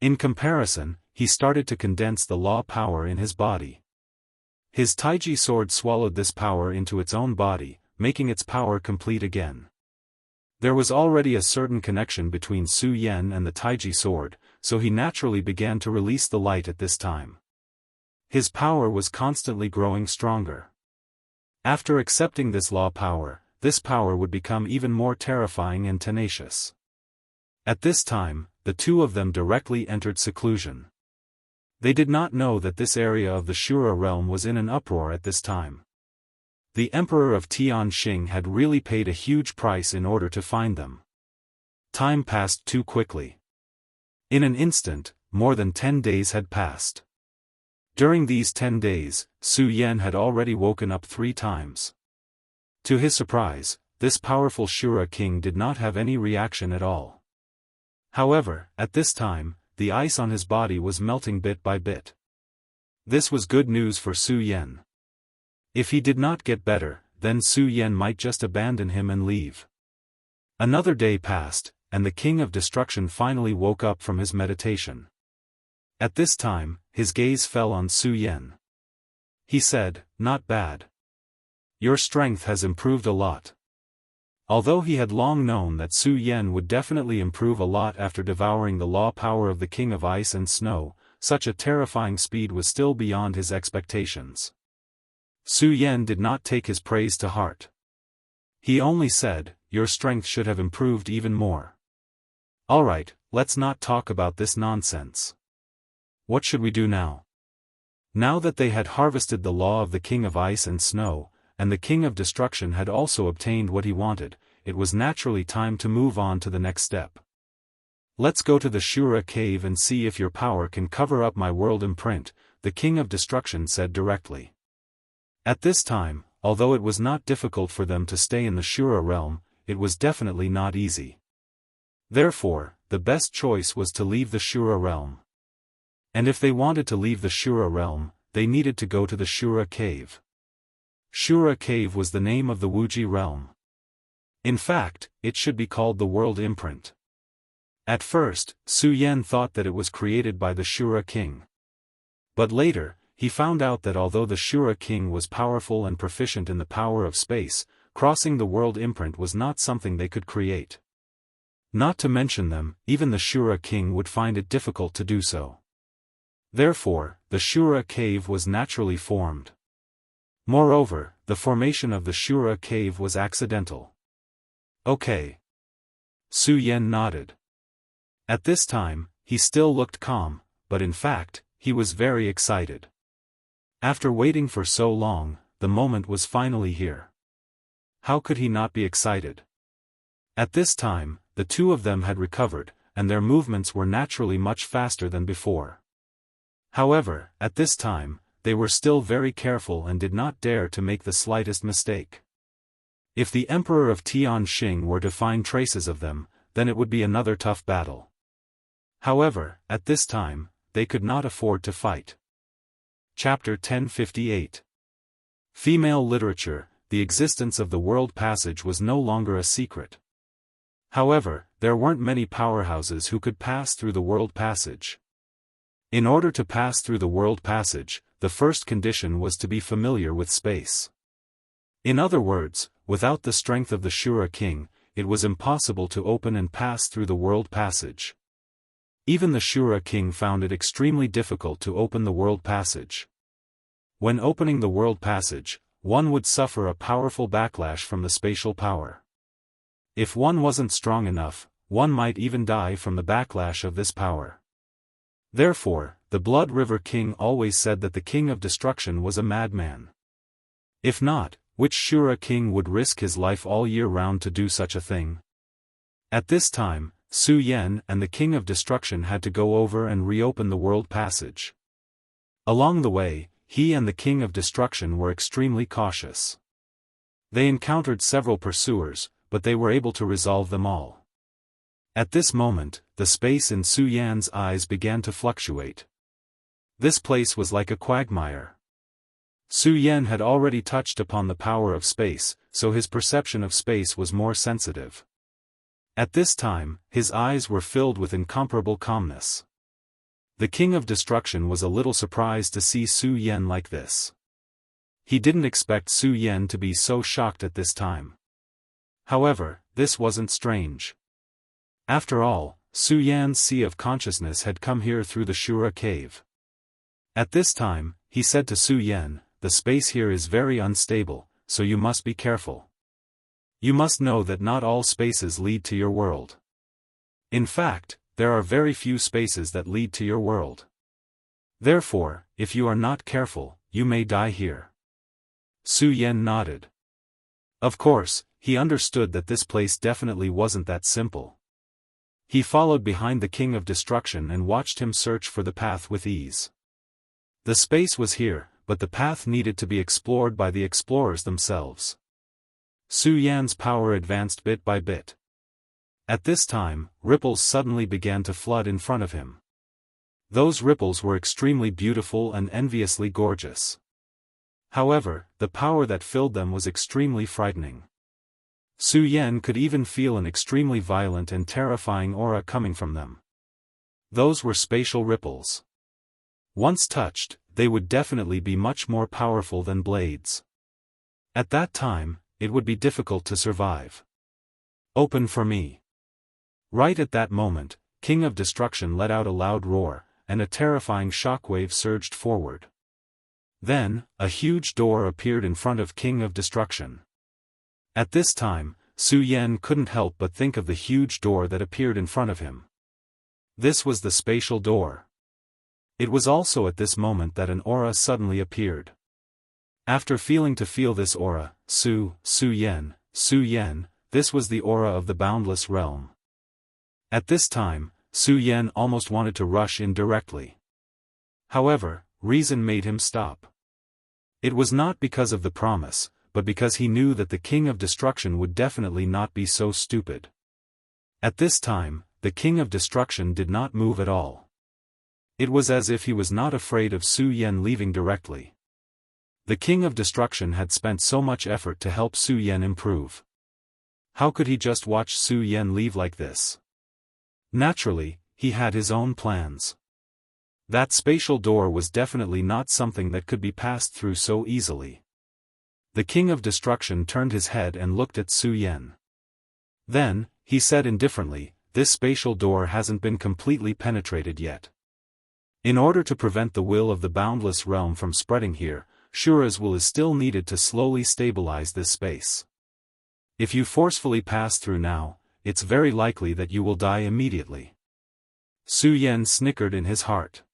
Speaker 1: In comparison, he started to condense the law power in his body. His Taiji sword swallowed this power into its own body, making its power complete again. There was already a certain connection between Su Yan and the Taiji sword, so he naturally began to release the light at this time. His power was constantly growing stronger. After accepting this law power, this power would become even more terrifying and tenacious. At this time, the two of them directly entered seclusion. They did not know that this area of the Shura realm was in an uproar at this time. The Emperor of Tianxing had really paid a huge price in order to find them. Time passed too quickly. In an instant, more than 10 days had passed. During these 10 days, Su Yan had already woken up 3 times. To his surprise, this powerful Shura king did not have any reaction at all. However, at this time, the ice on his body was melting bit by bit. This was good news for Su Yan. If he did not get better, then Su Yan might just abandon him and leave. Another day passed, and the King of Destruction finally woke up from his meditation. At this time, his gaze fell on Su Yan. He said, "Not bad. Your strength has improved a lot." Although he had long known that Su Yan would definitely improve a lot after devouring the law power of the King of Ice and Snow, such a terrifying speed was still beyond his expectations. Su Yan did not take his praise to heart. He only said, "Your strength should have improved even more. Alright, let's not talk about this nonsense. What should we do now? Now that they had harvested the law of the King of Ice and Snow, and the King of Destruction had also obtained what he wanted, it was naturally time to move on to the next step. Let's go to the Shura cave and see if your power can cover up my world imprint, the King of Destruction said directly. At this time, although it was not difficult for them to stay in the Shura realm, it was definitely not easy. Therefore, the best choice was to leave the Shura realm. And if they wanted to leave the Shura realm, they needed to go to the Shura cave. Shura cave was the name of the Wuxia realm. In fact, it should be called the world imprint. At first, Su Yan thought that it was created by the Shura king. But later, he found out that although the Shura king was powerful and proficient in the power of space, crossing the world imprint was not something they could create. Not to mention them, even the Shura king would find it difficult to do so. Therefore, the Shura cave was naturally formed. Moreover, the formation of the Shura cave was accidental. Okay. Su Yan nodded. At this time, he still looked calm, but in fact, he was very excited. After waiting for so long, the moment was finally here. How could he not be excited? At this time, the two of them had recovered, and their movements were naturally much faster than before. However, at this time, they were still very careful and did not dare to make the slightest mistake. If the Emperor of Tianxing were to find traces of them, then it would be another tough battle. However, at this time, they could not afford to fight. Chapter 1058. Female Literature. The existence of the World Passage was no longer a secret. However, there weren't many powerhouses who could pass through the World Passage. In order to pass through the World Passage, the first condition was to be familiar with space. In other words, without the strength of the Shura king, it was impossible to open and pass through the World Passage. Even the Shura king found it extremely difficult to open the World Passage. When opening the World Passage, one would suffer a powerful backlash from the spatial power. If one wasn't strong enough, one might even die from the backlash of this power. Therefore, the Blood River King always said that the King of Destruction was a madman. If not, which Shura king would risk his life all year round to do such a thing? At this time, Su Yan and the King of Destruction had to go over and reopen the World Passage. Along the way, he and the King of Destruction were extremely cautious. They encountered several pursuers, but they were able to resolve them all. At this moment, the space in Su Yan's eyes began to fluctuate. This place was like a quagmire. Su Yan had already touched upon the power of space, so his perception of space was more sensitive. At this time, his eyes were filled with incomparable calmness. The King of Destruction was a little surprised to see Su Yan like this. He didn't expect Su Yan to be so shocked at this time. However, this wasn't strange. After all, Su Yan's sea of consciousness had come here through the Shura cave. At this time, he said to Su Yan, "The space here is very unstable, so you must be careful. You must know that not all spaces lead to your world. In fact, there are very few spaces that lead to your world. Therefore, if you are not careful, you may die here." Su Yan nodded. Of course, he understood that this place definitely wasn't that simple. He followed behind the King of Destruction and watched him search for the path with ease. The space was here, but the path needed to be explored by the explorers themselves. Su Yan's power advanced bit by bit. At this time, ripples suddenly began to flood in front of him. Those ripples were extremely beautiful and enviously gorgeous. However, the power that filled them was extremely frightening. Su Yan could even feel an extremely violent and terrifying aura coming from them. Those were spatial ripples. Once touched, they would definitely be much more powerful than blades. At that time, it would be difficult to survive. "Open for me." Right at that moment, King of Destruction let out a loud roar, and a terrifying shockwave surged forward. Then, a huge door appeared in front of King of Destruction. At this time, Su Yan couldn't help but think of the huge door that appeared in front of him. This was the spatial door. It was also at this moment that an aura suddenly appeared. After feel this aura, Su Yen, this was the aura of the Boundless realm. At this time, Su Yen almost wanted to rush in directly. However, reason made him stop. It was not because of the promise, but because he knew that the King of Destruction would definitely not be so stupid. At this time, the King of Destruction did not move at all. It was as if he was not afraid of Su Yen leaving directly. The King of Destruction had spent so much effort to help Su Yen improve. How could he just watch Su Yen leave like this? Naturally, he had his own plans. That spatial door was definitely not something that could be passed through so easily. The King of Destruction turned his head and looked at Su Yen. Then, he said indifferently, "This spatial door hasn't been completely penetrated yet. In order to prevent the will of the Boundless realm from spreading here, Shura's will is still needed to slowly stabilize this space. If you forcefully pass through now, it's very likely that you will die immediately." Su Yen snickered in his heart.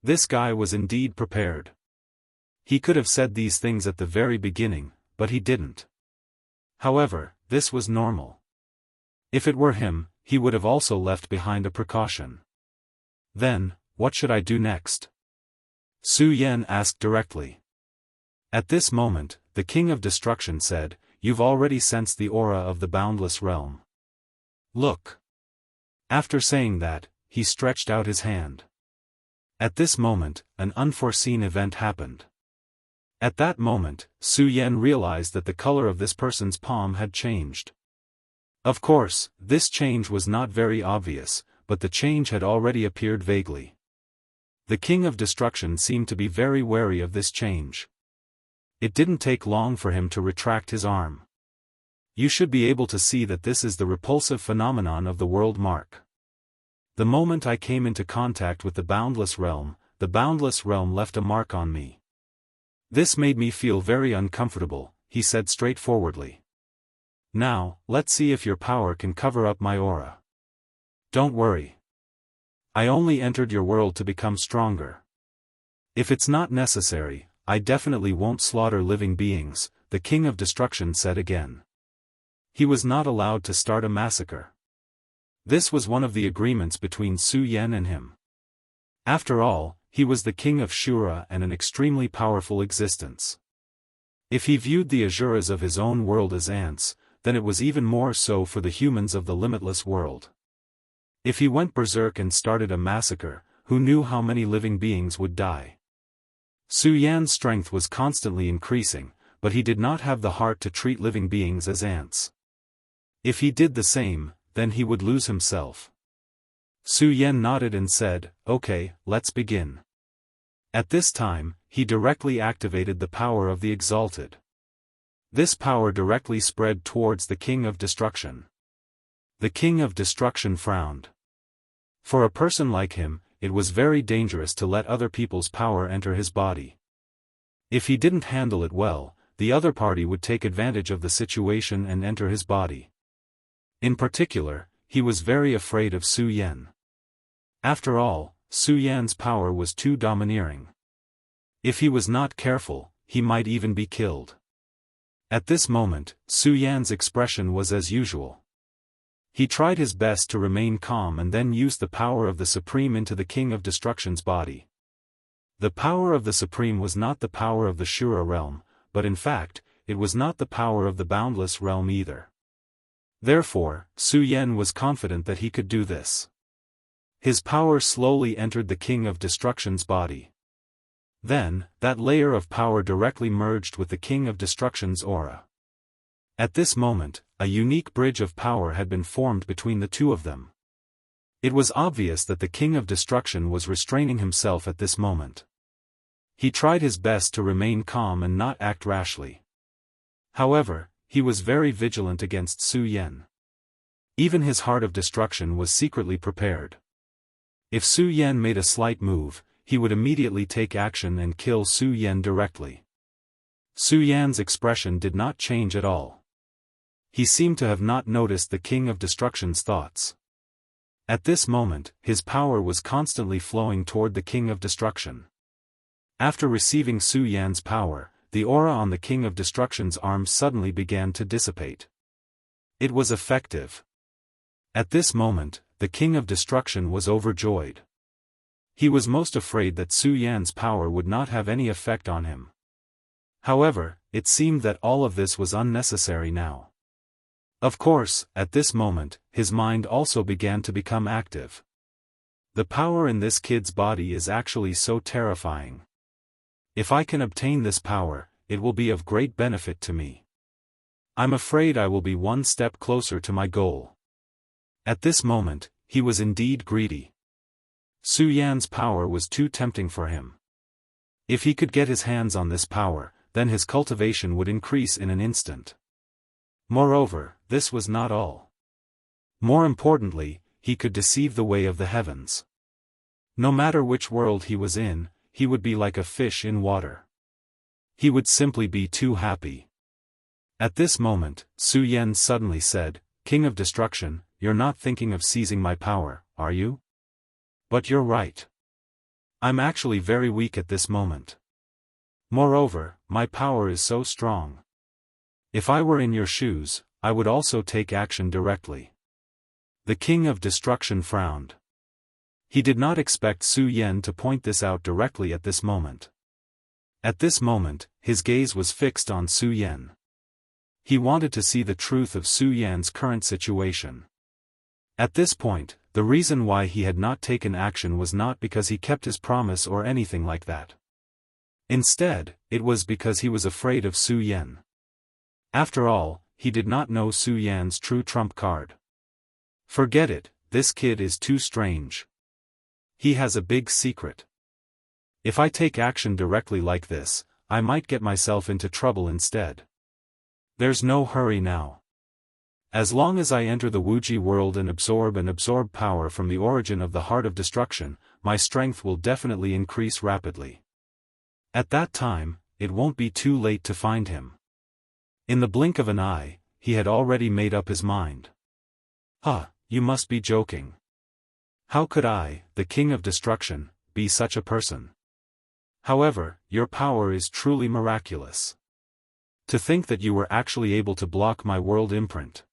Speaker 1: This guy was indeed prepared. He could have said these things at the very beginning, but he didn't. However, this was normal. If it were him, he would have also left behind a precaution. Then, what should I do next? Su Yen asked directly. At this moment, the King of Destruction said, "You've already sensed the aura of the Boundless realm. Look." After saying that, he stretched out his hand. At this moment, an unforeseen event happened. At that moment, Su Yen realized that the color of this person's palm had changed. Of course, this change was not very obvious, but the change had already appeared vaguely. The King of Destruction seemed to be very wary of this change. It didn't take long for him to retract his arm. You should be able to see that this is the repulsive phenomenon of the world mark. The moment I came into contact with the Boundless realm left a mark on me. This made me feel very uncomfortable, he said straightforwardly. Now, let's see if your power can cover up my aura. Don't worry. I only entered your world to become stronger. If it's not necessary, I definitely won't slaughter living beings, the King of Destruction said again. He was not allowed to start a massacre. This was one of the agreements between Su Yen and him. After all, he was the king of Shura and an extremely powerful existence. If he viewed the Asuras of his own world as ants, then it was even more so for the humans of the limitless world. If he went berserk and started a massacre, who knew how many living beings would die? Su Yan's strength was constantly increasing, but he did not have the heart to treat living beings as ants. If he did the same, then he would lose himself. Su Yen nodded and said, "Okay, let's begin." At this time, he directly activated the power of the Exalted. This power directly spread towards the King of Destruction. The King of Destruction frowned. For a person like him, it was very dangerous to let other people's power enter his body. If he didn't handle it well, the other party would take advantage of the situation and enter his body. In particular, he was very afraid of Su Yen. After all, Su Yan's power was too domineering. If he was not careful, he might even be killed. At this moment, Su Yan's expression was as usual. He tried his best to remain calm and then used the power of the Supreme into the King of Destruction's body. The power of the Supreme was not the power of the Shura realm, but in fact, it was not the power of the Boundless realm either. Therefore, Su Yen was confident that he could do this. His power slowly entered the King of Destruction's body. Then, that layer of power directly merged with the King of Destruction's aura. At this moment, a unique bridge of power had been formed between the two of them. It was obvious that the King of Destruction was restraining himself at this moment. He tried his best to remain calm and not act rashly. However, he was very vigilant against Su Yen. Even his heart of destruction was secretly prepared. If Su Yen made a slight move, he would immediately take action and kill Su Yen directly. Su Yan's expression did not change at all. He seemed to have not noticed the King of Destruction's thoughts. At this moment, his power was constantly flowing toward the King of Destruction. After receiving Su Yan's power, the aura on the King of Destruction's arm suddenly began to dissipate. It was effective. At this moment, the King of Destruction was overjoyed. He was most afraid that Su Yan's power would not have any effect on him. However, it seemed that all of this was unnecessary now. Of course, at this moment, his mind also began to become active. The power in this kid's body is actually so terrifying. If I can obtain this power, it will be of great benefit to me. I'm afraid I will be one step closer to my goal. At this moment, he was indeed greedy. Su Yan's power was too tempting for him. If he could get his hands on this power, then his cultivation would increase in an instant. Moreover, this was not all. More importantly, he could deceive the way of the heavens. No matter which world he was in, he would be like a fish in water. He would simply be too happy. At this moment, Su Yan suddenly said, "King of Destruction, you're not thinking of seizing my power, are you? But you're right. I'm actually very weak at this moment. Moreover, my power is so strong. If I were in your shoes, I would also take action directly." The King of Destruction frowned. He did not expect Su Yan to point this out directly at this moment. At this moment, his gaze was fixed on Su Yan. He wanted to see the truth of Su Yan's current situation. At this point, the reason why he had not taken action was not because he kept his promise or anything like that. Instead, it was because he was afraid of Su Yan. After all, he did not know Su Yan's true trump card. Forget it, this kid is too strange. He has a big secret. If I take action directly like this, I might get myself into trouble instead. There's no hurry now. As long as I enter the Wuxia world and absorb power from the origin of the Heart of Destruction, my strength will definitely increase rapidly. At that time, it won't be too late to find him. In the blink of an eye, he had already made up his mind. "Huh, you must be joking. How could I, the King of Destruction, be such a person? However, your power is truly miraculous. To think that you were actually able to block my world imprint.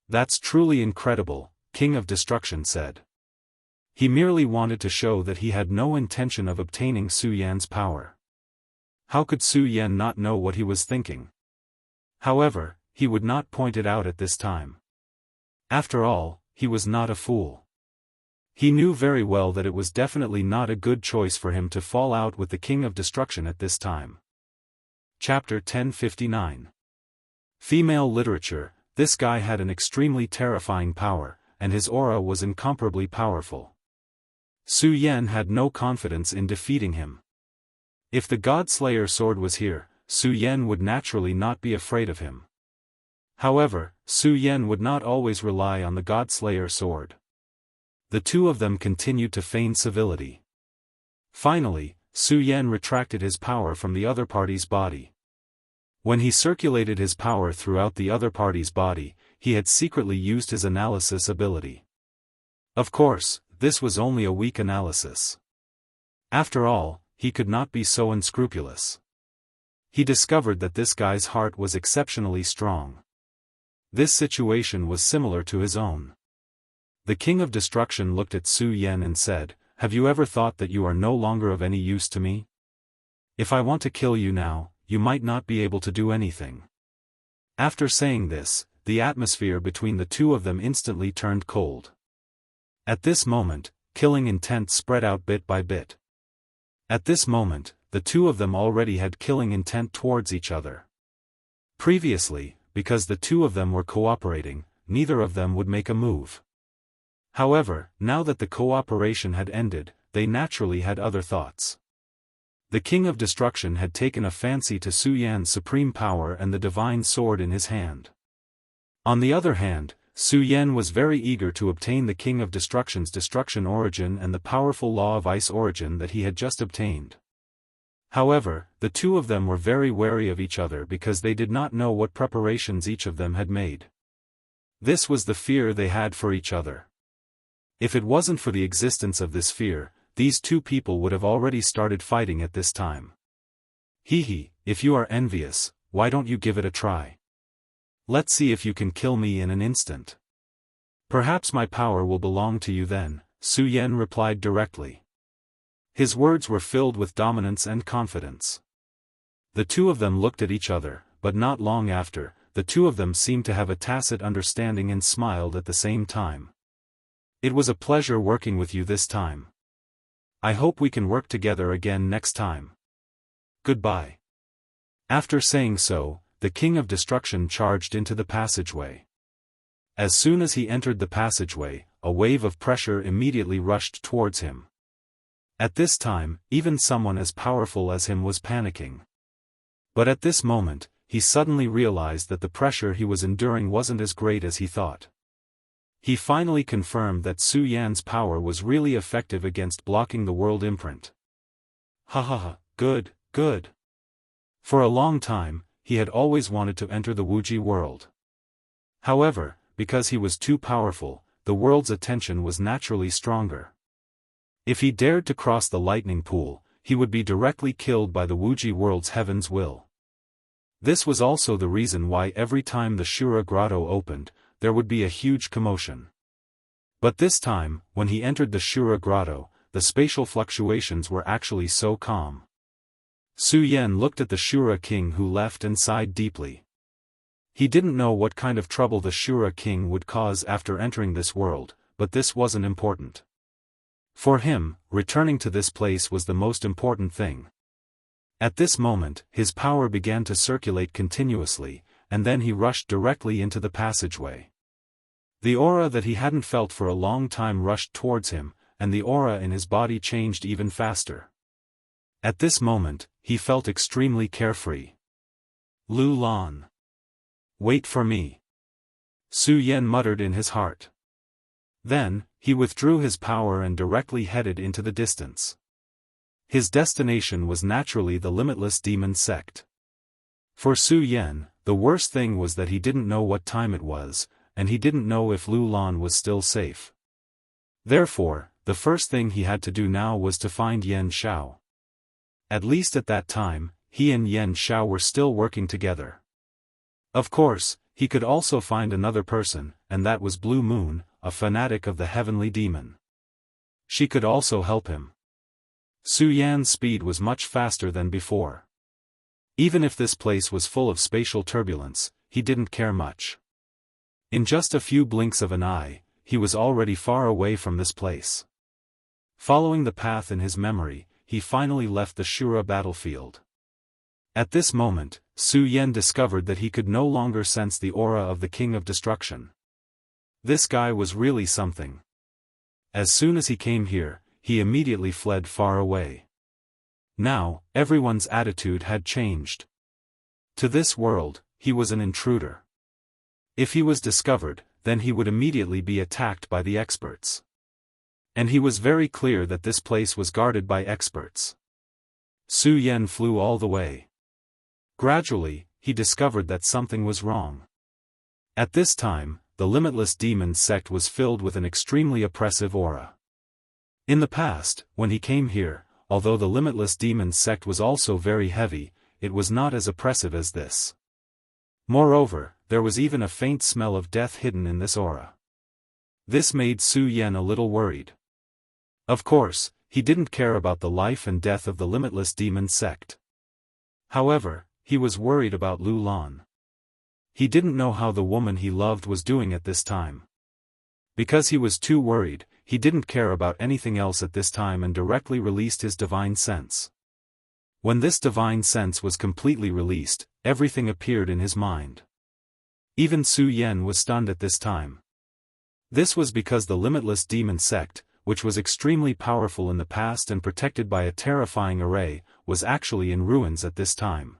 Speaker 1: That's truly incredible," King of Destruction said. He merely wanted to show that he had no intention of obtaining Su Yan's power. How could Su Yan not know what he was thinking? However, he would not point it out at this time. After all, he was not a fool. He knew very well that it was definitely not a good choice for him to fall out with the King of Destruction at this time. Chapter 1059. Female Literature. This guy had an extremely terrifying power, and his aura was incomparably powerful. Su Yan had no confidence in defeating him. If the God-Slayer sword was here, Su Yan would naturally not be afraid of him. However, Su Yan would not always rely on the God-Slayer sword. The two of them continued to feign civility. Finally, Su Yan retracted his power from the other party's body. When he circulated his power throughout the other party's body, he had secretly used his analysis ability. Of course, this was only a weak analysis. After all, he could not be so unscrupulous. He discovered that this guy's heart was exceptionally strong. This situation was similar to his own. The King of Destruction looked at Su Yan and said, "Have you ever thought that you are no longer of any use to me? If I want to kill you now, you might not be able to do anything." After saying this, the atmosphere between the two of them instantly turned cold. At this moment, killing intent spread out bit by bit. At this moment, the two of them already had killing intent towards each other. Previously, because the two of them were cooperating, neither of them would make a move. However, now that the cooperation had ended, they naturally had other thoughts. The King of Destruction had taken a fancy to Su Yan's supreme power and the divine sword in his hand. On the other hand, Su Yan was very eager to obtain the King of Destruction's destruction origin and the powerful law of ice origin that he had just obtained. However, the two of them were very wary of each other because they did not know what preparations each of them had made. This was the fear they had for each other. If it wasn't for the existence of this fear, these two people would have already started fighting at this time. Hee, if you are envious, why don't you give it a try? Let's see if you can kill me in an instant. Perhaps my power will belong to you then, Su Yan replied directly. His words were filled with dominance and confidence. The two of them looked at each other, but not long after, the two of them seemed to have a tacit understanding and smiled at the same time. It was a pleasure working with you this time. I hope we can work together again next time. Goodbye. After saying so, the King of Destruction charged into the passageway. As soon as he entered the passageway, a wave of pressure immediately rushed towards him. At this time, even someone as powerful as him was panicking. But at this moment, he suddenly realized that the pressure he was enduring wasn't as great as he thought. He finally confirmed that Su Yan's power was really effective against blocking the world imprint. Good, good. For a long time, he had always wanted to enter the Wuxia world. However, because he was too powerful, the world's attention was naturally stronger. If he dared to cross the lightning pool, he would be directly killed by the Wuxia world's heaven's will. This was also the reason why every time the Shura grotto opened, there would be a huge commotion. But this time, when he entered the Shura grotto, the spatial fluctuations were actually so calm. Su Yan looked at the Shura king who left and sighed deeply. He didn't know what kind of trouble the Shura king would cause after entering this world, but this wasn't important. For him, returning to this place was the most important thing. At this moment, his power began to circulate continuously, and then he rushed directly into the passageway. The aura that he hadn't felt for a long time rushed towards him, and the aura in his body changed even faster. At this moment, he felt extremely carefree. Lu Lan. Wait for me. Su Yan muttered in his heart. Then, he withdrew his power and directly headed into the distance. His destination was naturally the limitless demon sect. For Su Yan, the worst thing was that he didn't know what time it was, and he didn't know if Lu Lan was still safe. Therefore, the first thing he had to do now was to find Yan Xiao. At least at that time, he and Yan Xiao were still working together. Of course, he could also find another person, and that was Blue Moon, a fanatic of the heavenly demon. She could also help him. Su Yan's speed was much faster than before. Even if this place was full of spatial turbulence, he didn't care much. In just a few blinks of an eye, he was already far away from this place. Following the path in his memory, he finally left the Shura battlefield. At this moment, Su Yan discovered that he could no longer sense the aura of the King of Destruction. This guy was really something. As soon as he came here, he immediately fled far away. Now, everyone's attitude had changed. To this world, he was an intruder. If he was discovered, then he would immediately be attacked by the experts. And he was very clear that this place was guarded by experts. Su Yan flew all the way. Gradually, he discovered that something was wrong. At this time, the limitless demon sect was filled with an extremely oppressive aura. In the past, when he came here, although the limitless demon sect was also very heavy, it was not as oppressive as this. Moreover, there was even a faint smell of death hidden in this aura. This made Su Yan a little worried. Of course, he didn't care about the life and death of the limitless demon sect. However, he was worried about Lu Lan. He didn't know how the woman he loved was doing at this time. Because he was too worried, he didn't care about anything else at this time and directly released his divine sense. When this divine sense was completely released, everything appeared in his mind. Even Su Yan was stunned at this time. This was because the limitless demon sect, which was extremely powerful in the past and protected by a terrifying array, was actually in ruins at this time.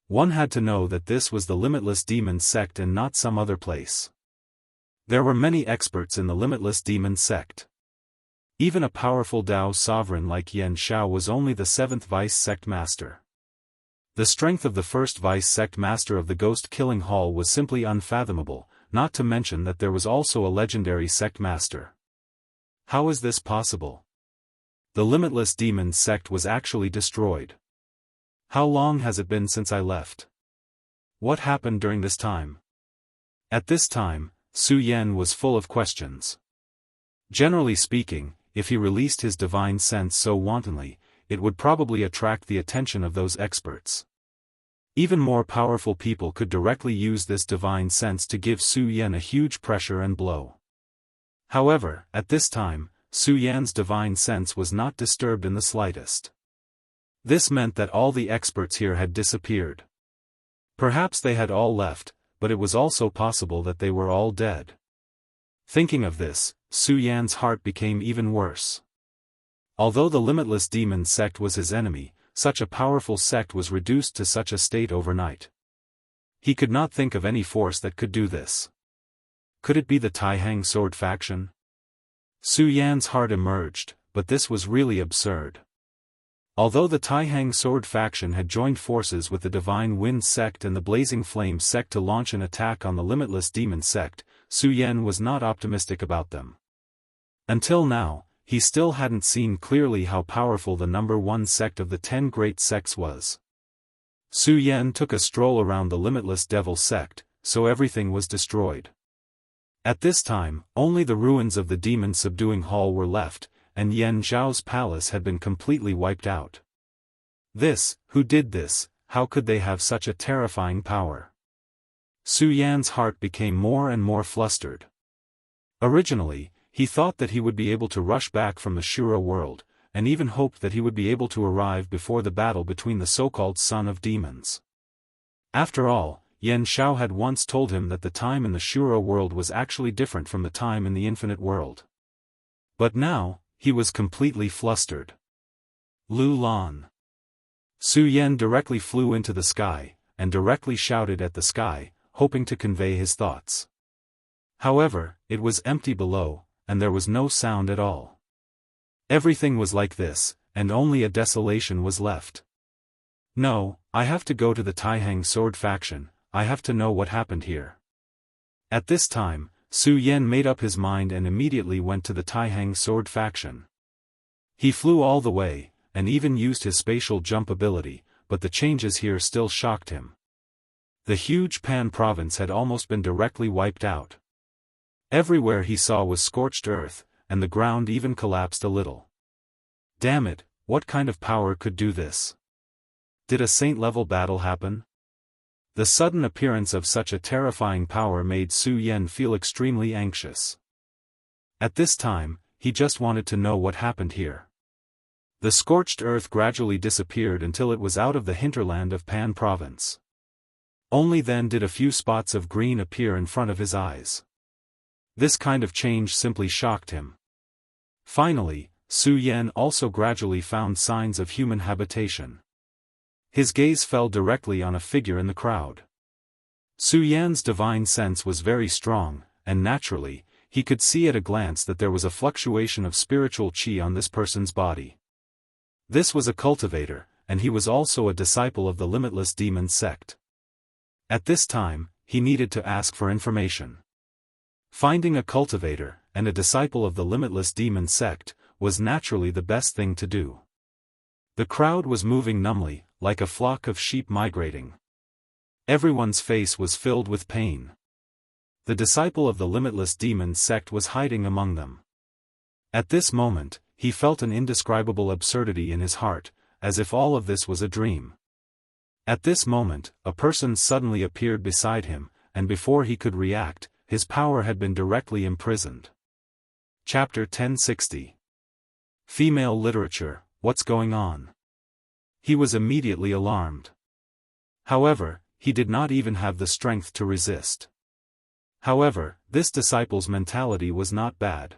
Speaker 1: One had to know that this was the limitless demon sect and not some other place. There were many experts in the limitless demon sect. Even a powerful Dao sovereign like Yan Xiao was only the 7th vice sect master. The strength of the 1st vice sect master of the Ghost Killing Hall was simply unfathomable, not to mention that there was also a legendary sect master. How is this possible? The Limitless Demon sect was actually destroyed. How long has it been since I left? What happened during this time? At this time, Su Yan was full of questions. Generally speaking, if he released his divine sense so wantonly, it would probably attract the attention of those experts. Even more powerful people could directly use this divine sense to give Su Yan a huge pressure and blow. However, at this time, Su Yan's divine sense was not disturbed in the slightest. This meant that all the experts here had disappeared. Perhaps they had all left, but it was also possible that they were all dead. Thinking of this, Su Yan's heart became even worse. Although the Limitless Demon sect was his enemy, such a powerful sect was reduced to such a state overnight. He could not think of any force that could do this. Could it be the Taihang sword faction? Su Yan's heart emerged, but this was really absurd. Although the Taihang sword faction had joined forces with the Divine Wind sect and the Blazing Flame sect to launch an attack on the Limitless Demon sect, Su Yan was not optimistic about them. Until now, he still hadn't seen clearly how powerful the number one sect of the 10 great sects was. Su Yan took a stroll around the Limitless Devil sect, so everything was destroyed. At this time, only the ruins of the demon subduing hall were left, and Yan Zhao's palace had been completely wiped out. Who did this, how could they have such a terrifying power? Su Yan's heart became more and more flustered. Originally, he thought that he would be able to rush back from the Shura world, and even hoped that he would be able to arrive before the battle between the so-called Son of Demons. After all, Yan Zhao had once told him that the time in the Shura world was actually different from the time in the Infinite world. But now, he was completely flustered. Lu Lan. Su Yan directly flew into the sky, and directly shouted at the sky, hoping to convey his thoughts. However, it was empty below, and there was no sound at all. Everything was like this, and only a desolation was left. No, I have to go to the Taihang sword faction, I have to know what happened here. At this time, Su Yan made up his mind and immediately went to the Taihang sword faction. He flew all the way, and even used his spatial jump ability, but the changes here still shocked him. The huge Pan province had almost been directly wiped out. Everywhere he saw was scorched earth, and the ground even collapsed a little. Damn it, what kind of power could do this? Did a saint-level battle happen? The sudden appearance of such a terrifying power made Su Yan feel extremely anxious. At this time, he just wanted to know what happened here. The scorched earth gradually disappeared until it was out of the hinterland of Pan province. Only then did a few spots of green appear in front of his eyes. This kind of change simply shocked him. Finally, Su Yan also gradually found signs of human habitation. His gaze fell directly on a figure in the crowd. Su Yan's divine sense was very strong, and naturally, he could see at a glance that there was a fluctuation of spiritual qi on this person's body. This was a cultivator, and he was also a disciple of the Limitless Demon sect. At this time, he needed to ask for information. Finding a cultivator, and a disciple of the Limitless Demon sect, was naturally the best thing to do. The crowd was moving numbly, like a flock of sheep migrating. Everyone's face was filled with pain. The disciple of the Limitless Demon sect was hiding among them. At this moment, he felt an indescribable absurdity in his heart, as if all of this was a dream. At this moment, a person suddenly appeared beside him, and before he could react, his power had been directly imprisoned. Chapter 1060. Female Literature, What's Going On? He was immediately alarmed. However, he did not even have the strength to resist. However, this disciple's mentality was not bad.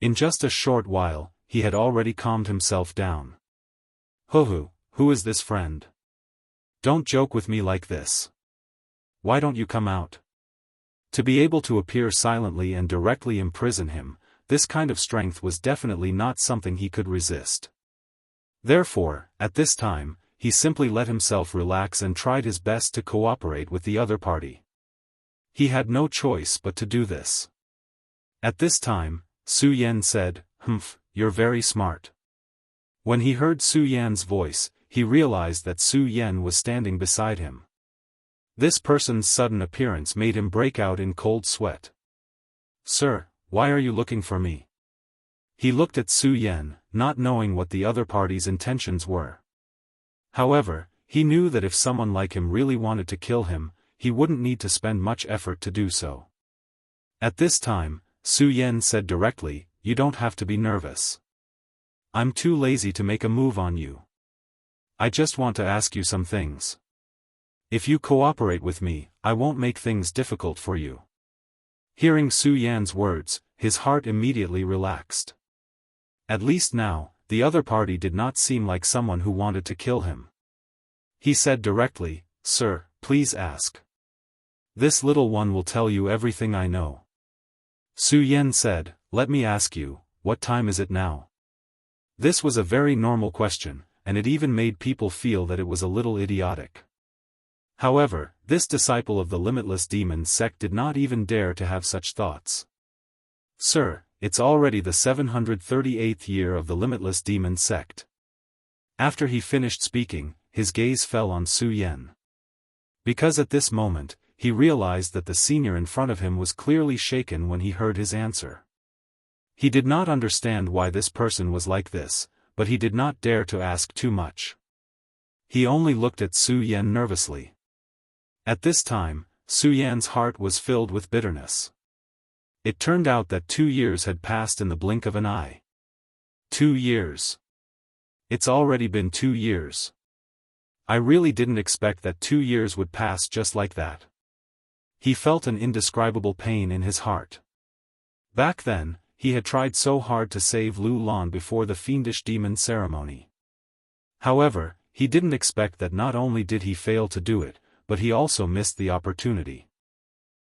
Speaker 1: In just a short while, he had already calmed himself down. Who is this friend? Don't joke with me like this. Why don't you come out? To be able to appear silently and directly imprison him, this kind of strength was definitely not something he could resist. Therefore, at this time, he simply let himself relax and tried his best to cooperate with the other party. He had no choice but to do this. At this time, Su Yan said, "Humph, you're very smart." When he heard Su Yan's voice, he realized that Su Yan was standing beside him. This person's sudden appearance made him break out in cold sweat. "Sir, why are you looking for me?" He looked at Su Yan, not knowing what the other party's intentions were. However, he knew that if someone like him really wanted to kill him, he wouldn't need to spend much effort to do so. At this time, Su Yan said directly, "You don't have to be nervous. I'm too lazy to make a move on you. I just want to ask you some things. If you cooperate with me, I won't make things difficult for you." Hearing Su Yan's words, his heart immediately relaxed. At least now, the other party did not seem like someone who wanted to kill him. He said directly, "Sir, please ask. This little one will tell you everything I know." Su Yan said, "Let me ask you, what time is it now?" This was a very normal question, and it even made people feel that it was a little idiotic. However, this disciple of the Limitless Demon sect did not even dare to have such thoughts. "Sir, it's already the 738th year of the Limitless Demon sect." After he finished speaking, his gaze fell on Su Yan. Because at this moment, he realized that the senior in front of him was clearly shaken when he heard his answer. He did not understand why this person was like this, but he did not dare to ask too much. He only looked at Su Yan nervously. At this time, Su Yan's heart was filled with bitterness. It turned out that 2 years had passed in the blink of an eye. 2 years. It's already been 2 years. I really didn't expect that 2 years would pass just like that. He felt an indescribable pain in his heart. Back then, he had tried so hard to save Lu Lan before the fiendish demon ceremony. However, he didn't expect that not only did he fail to do it, but he also missed the opportunity.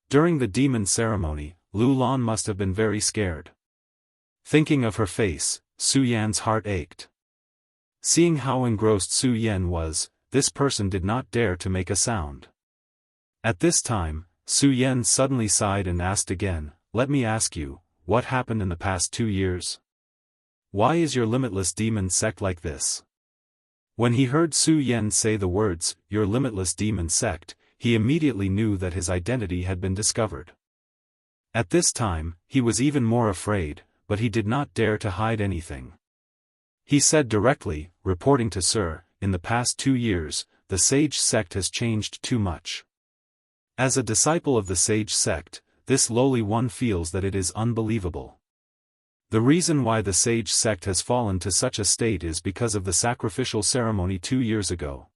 Speaker 1: During the demon ceremony, Lu Lan must have been very scared. Thinking of her face, Su Yan's heart ached. Seeing how engrossed Su Yan was, this person did not dare to make a sound. At this time, Su Yan suddenly sighed and asked again, "Let me ask you, what happened in the past 2 years? Why is your Limitless Demon sect like this?" When he heard Su Yan say the words, "Your Limitless Demon sect," he immediately knew that his identity had been discovered. At this time, he was even more afraid, but he did not dare to hide anything. He said directly, reporting to Sir, "In the past 2 years, the Sage sect has changed too much." As a disciple of the Sage sect, this lowly one feels that it is unbelievable. The reason why the Sage sect has fallen to such a state is because of the sacrificial ceremony 2 years ago.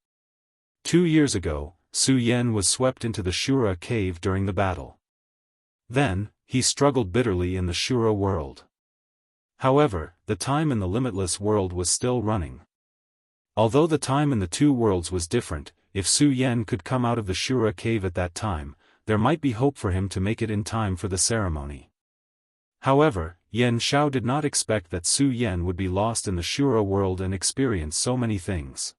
Speaker 1: 2 years ago, Su Yan was swept into the Shura cave during the battle. Then, he struggled bitterly in the Shura world. However, the time in the limitless world was still running. Although the time in the 2 worlds was different, if Su Yan could come out of the Shura cave at that time, there might be hope for him to make it in time for the ceremony. However, Yan Shao did not expect that Su Yan would be lost in the Shura world and experience so many things.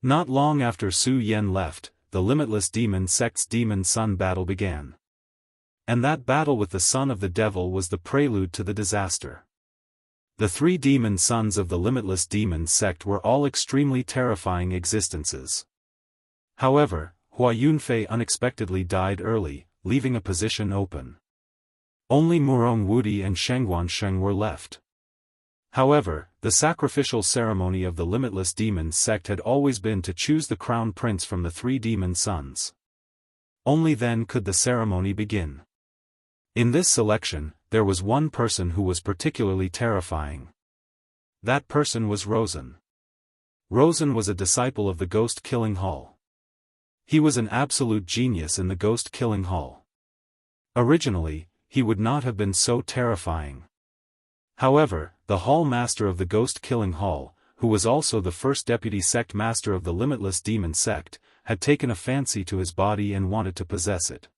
Speaker 1: Not long after Su Yan left, the Limitless Demon sect's Demon Sun battle began. And that battle with the son of the devil was the prelude to the disaster. The 3 demon sons of the Limitless Demon sect were all extremely terrifying existences. However, Hua Yunfei unexpectedly died early, leaving a position open. Only Murong Wudi and Shengguan Sheng were left. However, the sacrificial ceremony of the Limitless Demon sect had always been to choose the crown prince from the 3 demon sons. Only then could the ceremony begin. In this selection, there was one person who was particularly terrifying. That person was Rosen. Rosen was a disciple of the Ghost Killing Hall. He was an absolute genius in the Ghost Killing Hall. Originally, he would not have been so terrifying. However, the Hall Master of the Ghost Killing Hall, who was also the first deputy sect master of the Limitless Demon sect, had taken a fancy to his body and wanted to possess it.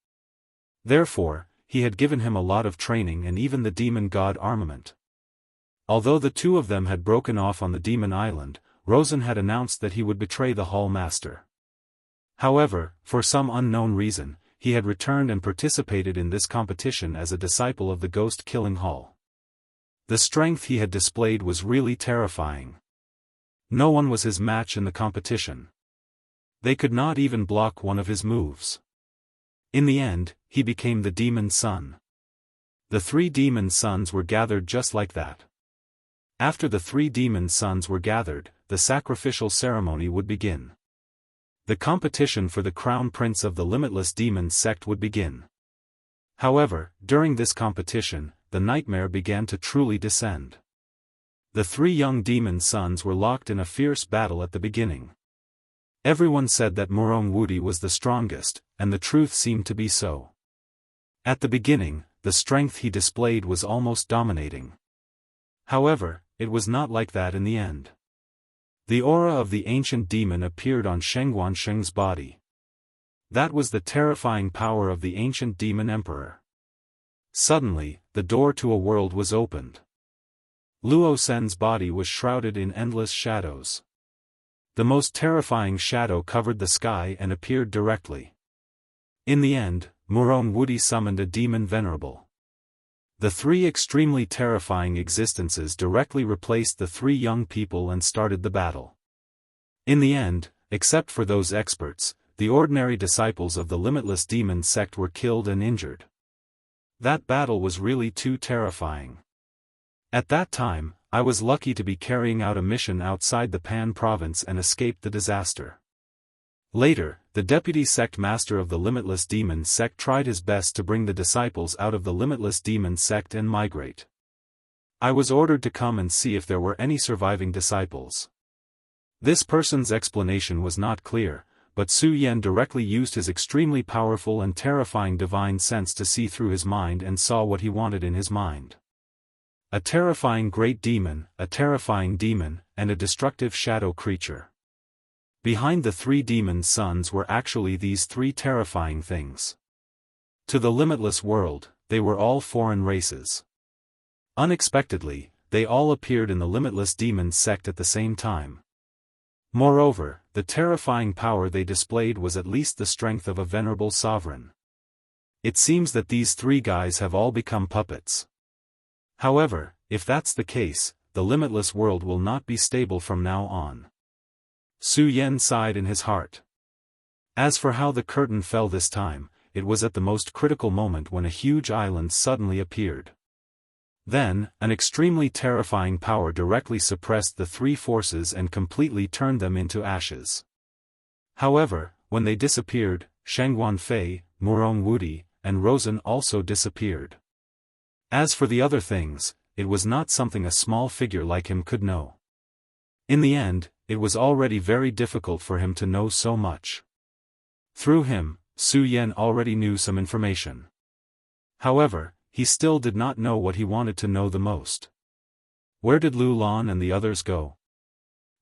Speaker 1: Therefore, he had given him a lot of training and even the demon god armament. Although the 2 of them had broken off on the demon island, Rosen had announced that he would betray the Hall Master. However, for some unknown reason, he had returned and participated in this competition as a disciple of the Ghost Killing Hall. The strength he had displayed was really terrifying. No one was his match in the competition. They could not even block one of his moves. In the end, he became the demon son. The 3 demon sons were gathered just like that. After the 3 demon sons were gathered, the sacrificial ceremony would begin. The competition for the crown prince of the limitless demon sect would begin. However, during this competition, the nightmare began to truly descend. The 3 young demon sons were locked in a fierce battle at the beginning. Everyone said that Murong Wudi was the strongest, and the truth seemed to be so. At the beginning, the strength he displayed was almost dominating. However, it was not like that in the end. The aura of the ancient demon appeared on Sheng Guansheng's body. That was the terrifying power of the ancient demon emperor. Suddenly, the door to a world was opened. Luo Sen's body was shrouded in endless shadows. The most terrifying shadow covered the sky and appeared directly. In the end, Murong Wudi summoned a demon venerable. The 3 extremely terrifying existences directly replaced the 3 young people and started the battle. In the end, except for those experts, the ordinary disciples of the limitless demon sect were killed and injured. That battle was really too terrifying. At that time, I was lucky to be carrying out a mission outside the Pan province and escaped the disaster. Later, the deputy sect master of the limitless demon sect tried his best to bring the disciples out of the limitless demon sect and migrate. I was ordered to come and see if there were any surviving disciples. This person's explanation was not clear, but Su Yan directly used his extremely powerful and terrifying divine sense to see through his mind and saw what he wanted in his mind. A terrifying great demon, a terrifying demon, and a destructive shadow creature. Behind the 3 demon sons were actually these 3 terrifying things. To the limitless world, they were all foreign races. Unexpectedly, they all appeared in the limitless demon sect at the same time. Moreover, the terrifying power they displayed was at least the strength of a venerable sovereign. It seems that these 3 guys have all become puppets. However, if that's the case, the limitless world will not be stable from now on. Su Yan sighed in his heart. As for how the curtain fell this time, it was at the most critical moment when a huge island suddenly appeared. Then, an extremely terrifying power directly suppressed the 3 forces and completely turned them into ashes. However, when they disappeared, Sheng Guanfei, Murong Wudi, and Rosen also disappeared. As for the other things, it was not something a small figure like him could know. In the end, it was already very difficult for him to know so much. Through him, Su Yan already knew some information. However, he still did not know what he wanted to know the most. Where did Lu Lan and the others go?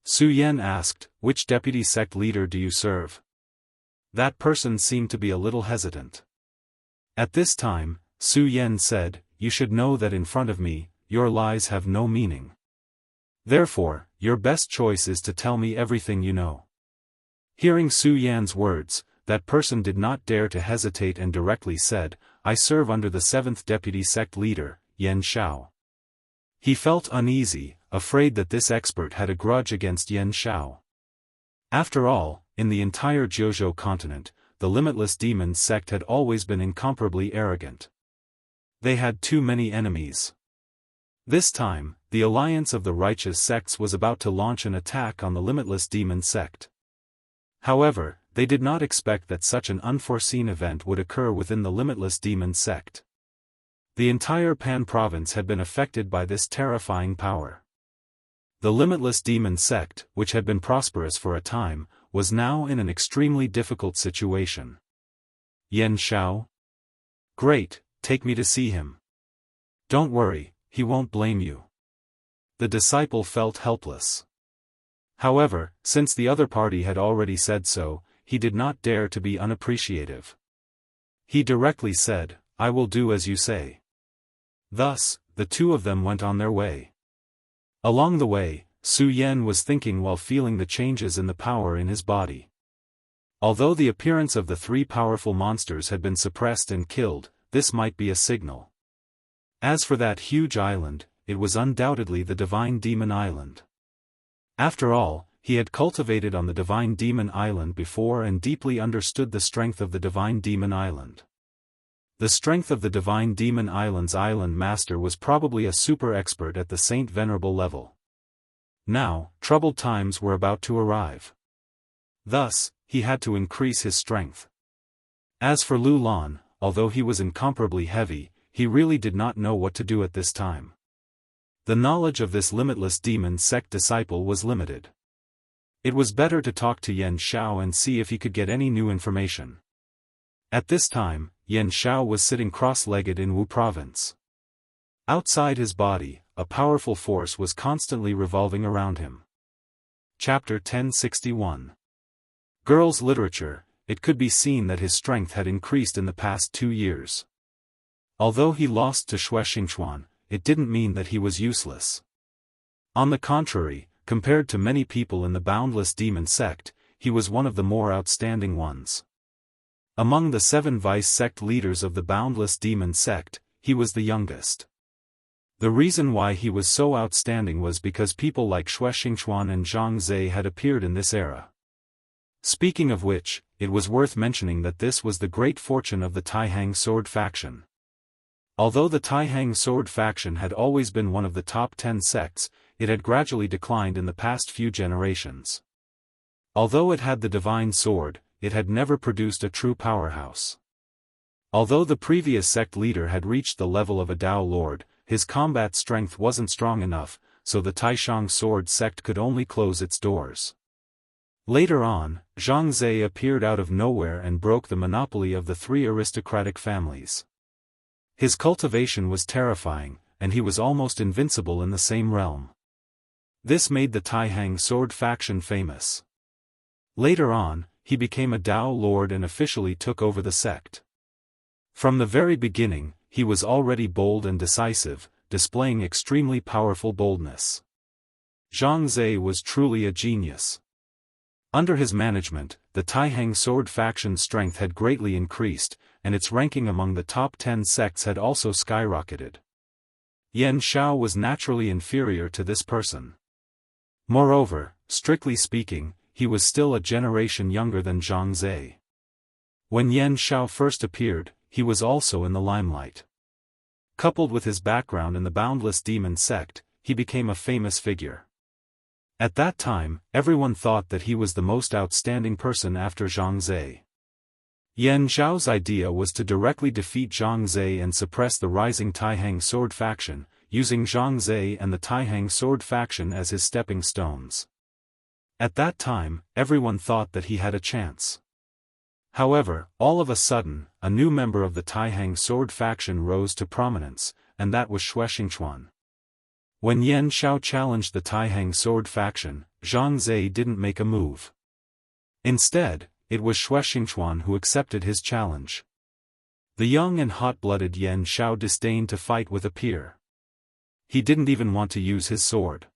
Speaker 1: Su Yan asked, which deputy sect leader do you serve? That person seemed to be a little hesitant. At this time, Su Yan said, you should know that in front of me, your lies have no meaning. Therefore, your best choice is to tell me everything you know. Hearing Su Yan's words, that person did not dare to hesitate and directly said, I serve under the 7th deputy sect leader, Yan Shao. He felt uneasy, afraid that this expert had a grudge against Yan Shao. After all, in the entire Jiuzhou continent, the limitless demon sect had always been incomparably arrogant. They had too many enemies. This time, the alliance of the righteous sects was about to launch an attack on the limitless demon sect. However, they did not expect that such an unforeseen event would occur within the limitless demon sect. The entire Pan province had been affected by this terrifying power. The limitless demon sect, which had been prosperous for a time, was now in an extremely difficult situation. Yan Shao? Great, take me to see him. Don't worry, he won't blame you. The disciple felt helpless. However, since the other party had already said so, he did not dare to be unappreciative. He directly said, I will do as you say. Thus, the 2 of them went on their way. Along the way, Su Yan was thinking while feeling the changes in the power in his body. Although the appearance of the 3 powerful monsters had been suppressed and killed, this might be a signal. As for that huge island, it was undoubtedly the Divine Demon Island. After all, he had cultivated on the Divine Demon Island before and deeply understood the strength of the Divine Demon Island. The strength of the Divine Demon Island's island master was probably a super expert at the Saint Venerable level. Now, troubled times were about to arrive. Thus, he had to increase his strength. As for Lu Lan, although he was incomparably heavy, he really did not know what to do at this time. The knowledge of this limitless demon sect disciple was limited. It was better to talk to Yan Xiao and see if he could get any new information. At this time, Yan Xiao was sitting cross-legged in Wu province. Outside his body, a powerful force was constantly revolving around him. Chapter 1061. Girls' Literature. It could be seen that his strength had increased in the past 2 years. Although he lost to Xinchuan, it didn't mean that he was useless. On the contrary, compared to many people in the Boundless Demon sect, he was one of the more outstanding ones. Among the 7 vice sect leaders of the Boundless Demon sect, he was the youngest. The reason why he was so outstanding was because people like Xinchuan and Zhang Zhe had appeared in this era. Speaking of which, it was worth mentioning that this was the great fortune of the Taihang Sword faction. Although the Taihang Sword faction had always been one of the top 10 sects, it had gradually declined in the past few generations. Although it had the divine sword, it had never produced a true powerhouse. Although the previous sect leader had reached the level of a Dao Lord, his combat strength wasn't strong enough, so the Taishang Sword sect could only close its doors. Later on, Zhang Zhe appeared out of nowhere and broke the monopoly of the 3 aristocratic families. His cultivation was terrifying, and he was almost invincible in the same realm. This made the Taihang Sword faction famous. Later on, he became a Dao Lord and officially took over the sect. From the very beginning, he was already bold and decisive, displaying extremely powerful boldness. Zhang Zhe was truly a genius. Under his management, the Taihang Sword faction's strength had greatly increased, and its ranking among the top 10 sects had also skyrocketed. Yan Xiao was naturally inferior to this person. Moreover, strictly speaking, he was still a generation younger than Zhang Zhe. When Yan Xiao first appeared, he was also in the limelight. Coupled with his background in the Boundless Demon sect, he became a famous figure. At that time, everyone thought that he was the most outstanding person after Zhang Zhe. Yan Xiao's idea was to directly defeat Zhang Zhe and suppress the rising Taihang Sword faction, using Zhang Zhe and the Taihang Sword faction as his stepping stones. At that time, everyone thought that he had a chance. However, all of a sudden, a new member of the Taihang Sword faction rose to prominence, and that was Xinchuan. When Yan Xiao challenged the Taihang Sword faction, Zhang Zhe didn't make a move. Instead, it was Xinchuan who accepted his challenge. The young and hot-blooded Yan Xiao disdained to fight with a peer. He didn't even want to use his sword.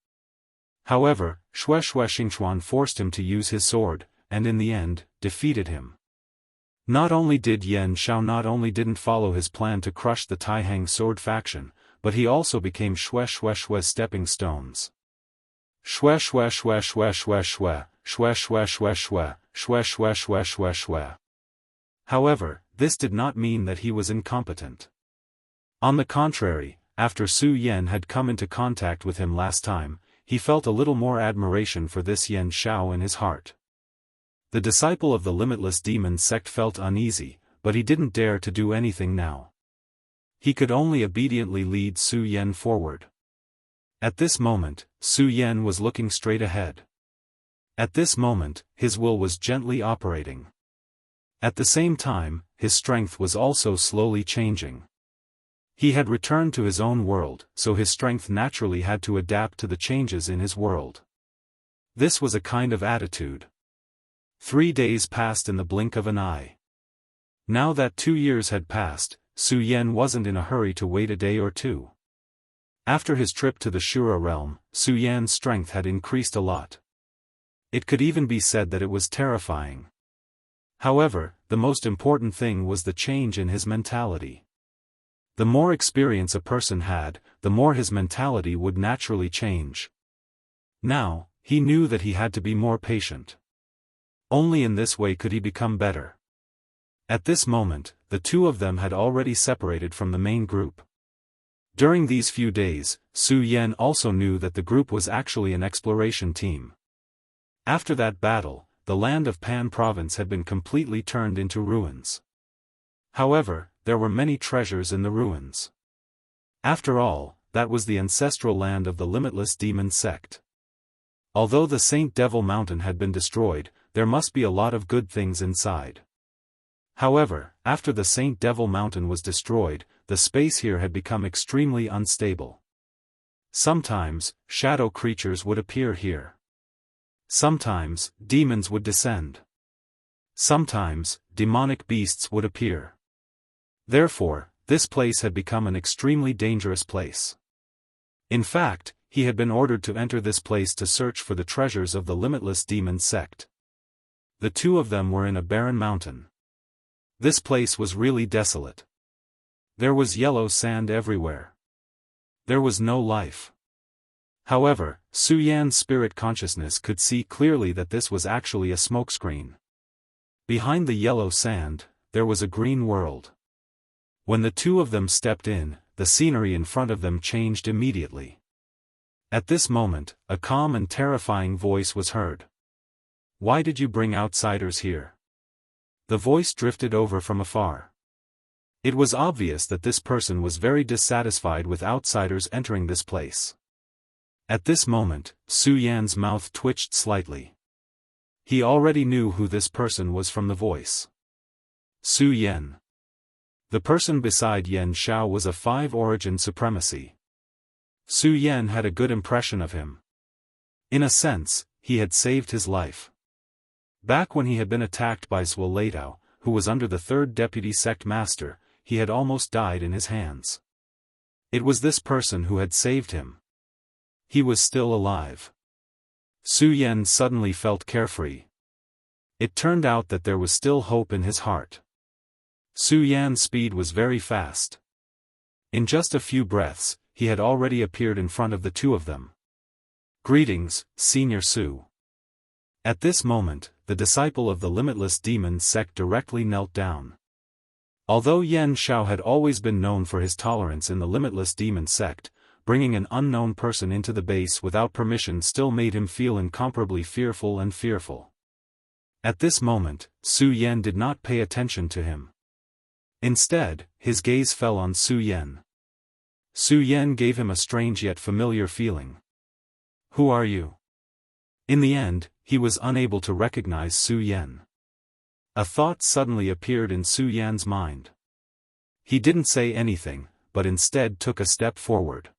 Speaker 1: However, Xinchuan forced him to use his sword, and in the end, defeated him. Not only did Yan Xiao not only didn't follow his plan to crush the Taihang Sword faction, but he also became Shue's stepping stones. Shue. However, this did not mean that he was incompetent. On the contrary, after Su Yan had come into contact with him last time, he felt a little more admiration for this Yan Xiao in his heart. The disciple of the Limitless Demon sect felt uneasy, but he didn't dare to do anything now. He could only obediently lead Su Yan forward. At this moment, Su Yan was looking straight ahead. At this moment, his will was gently operating. At the same time, his strength was also slowly changing. He had returned to his own world, so his strength naturally had to adapt to the changes in his world. This was a kind of attitude. 3 days passed in the blink of an eye. Now that 2 years had passed, Su Yan wasn't in a hurry to wait a day or two. After his trip to the Shura realm, Su Yan's strength had increased a lot. It could even be said that it was terrifying. However, the most important thing was the change in his mentality. The more experience a person had, the more his mentality would naturally change. Now, he knew that he had to be more patient. Only in this way could he become better. At this moment, the two of them had already separated from the main group. During these few days, Su Yan also knew that the group was actually an exploration team. After that battle, the land of Pan province had been completely turned into ruins. However, there were many treasures in the ruins. After all, that was the ancestral land of the limitless demon sect. Although the Saint Devil Mountain had been destroyed, there must be a lot of good things inside. However, after the Saint Devil Mountain was destroyed, the space here had become extremely unstable. Sometimes, shadow creatures would appear here. Sometimes, demons would descend. Sometimes, demonic beasts would appear. Therefore, this place had become an extremely dangerous place. In fact, he had been ordered to enter this place to search for the treasures of the limitless demon sect. The two of them were in a barren mountain. This place was really desolate. There was yellow sand everywhere. There was no life. However, Su Yan's spirit consciousness could see clearly that this was actually a smokescreen. Behind the yellow sand, there was a green world. When the two of them stepped in, the scenery in front of them changed immediately. At this moment, a calm and terrifying voice was heard. "Why did you bring outsiders here?" The voice drifted over from afar. It was obvious that this person was very dissatisfied with outsiders entering this place. At this moment, Su Yan's mouth twitched slightly. He already knew who this person was from the voice. Su Yan. The person beside Yan Xiao was a 5-origin supremacy. Su Yan had a good impression of him. In a sense, he had saved his life. Back when he had been attacked by Zhuo Leitao, who was under the 3rd deputy sect master, he had almost died in his hands. It was this person who had saved him. He was still alive. Su Yan suddenly felt carefree. It turned out that there was still hope in his heart. Su Yan's speed was very fast. In just a few breaths, he had already appeared in front of the two of them. "Greetings, Senior Su." At this moment, the disciple of the limitless demon sect directly knelt down. Although Yan Xiao had always been known for his tolerance in the limitless demon sect, bringing an unknown person into the base without permission still made him feel incomparably fearful. At this moment, Su Yan did not pay attention to him. Instead, his gaze fell on Su Yan. Su Yan gave him a strange yet familiar feeling. "Who are you?" In the end, he was unable to recognize Su Yan. A thought suddenly appeared in Su Yan's mind. He didn't say anything, but instead took a step forward.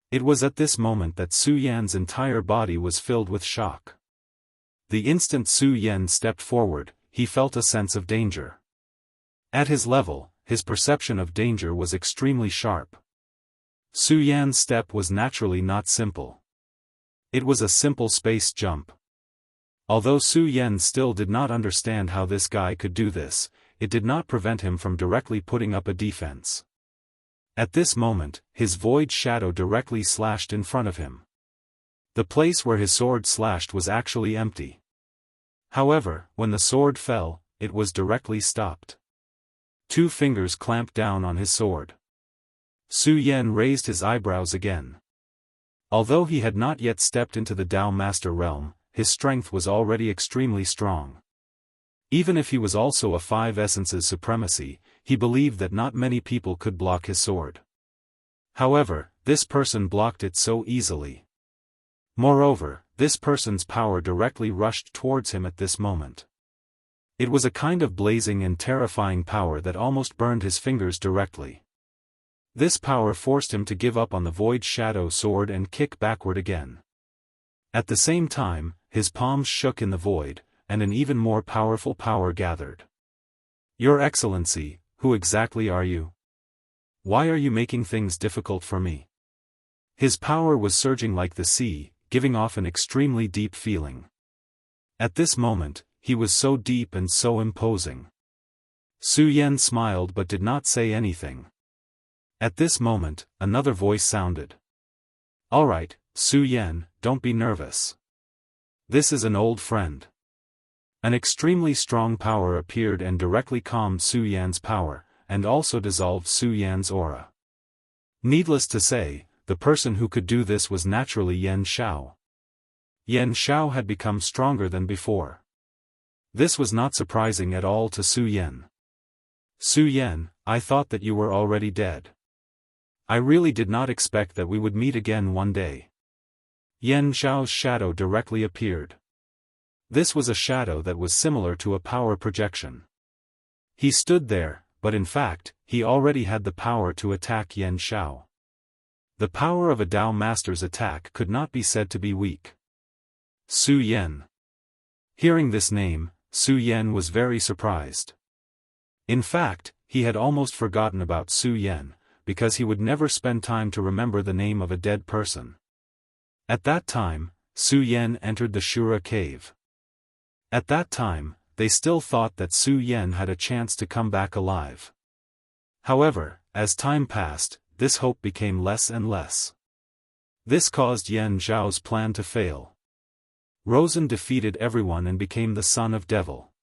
Speaker 1: It was at this moment that Su Yan's entire body was filled with shock. The instant Su Yan stepped forward, he felt a sense of danger. At his level, his perception of danger was extremely sharp. Su Yan's step was naturally not simple. It was a simple space jump. Although Su Yan still did not understand how this guy could do this, it did not prevent him from directly putting up a defense. At this moment, his void shadow directly slashed in front of him. The place where his sword slashed was actually empty. However, when the sword fell, it was directly stopped. 2 fingers clamped down on his sword. Su Yan raised his eyebrows again. Although he had not yet stepped into the Tao Master realm, his strength was already extremely strong. Even if he was also a 5 essences supremacy, he believed that not many people could block his sword. However, this person blocked it so easily. Moreover, this person's power directly rushed towards him at this moment. It was a kind of blazing and terrifying power that almost burned his fingers directly. This power forced him to give up on the void shadow sword and kick backward again. At the same time, his palms shook in the void, and an even more powerful power gathered. "Your Excellency, who exactly are you? Why are you making things difficult for me?" His power was surging like the sea, giving off an extremely deep feeling. At this moment, he was so deep and so imposing. Su Yan smiled but did not say anything. At this moment, another voice sounded. "Alright, Su Yan, don't be nervous. This is an old friend." An extremely strong power appeared and directly calmed Su Yan's power, and also dissolved Su Yan's aura. Needless to say, the person who could do this was naturally Yan Xiao. Yan Xiao had become stronger than before. This was not surprising at all to Su Yan. "Su Yan, I thought that you were already dead. I really did not expect that we would meet again one day." Yan Xiao's shadow directly appeared. This was a shadow that was similar to a power projection. He stood there, but in fact, he already had the power to attack Yan Xiao. The power of a Dao Master's attack could not be said to be weak. Su Yan. Hearing this name, Su Yan was very surprised. In fact, he had almost forgotten about Su Yan, because he would never spend time to remember the name of a dead person. At that time, Su Yan entered the Shura cave. At that time, they still thought that Su Yan had a chance to come back alive. However, as time passed, this hope became less and less. This caused Yan Zhao's plan to fail. Rosen defeated everyone and became the son of Devil.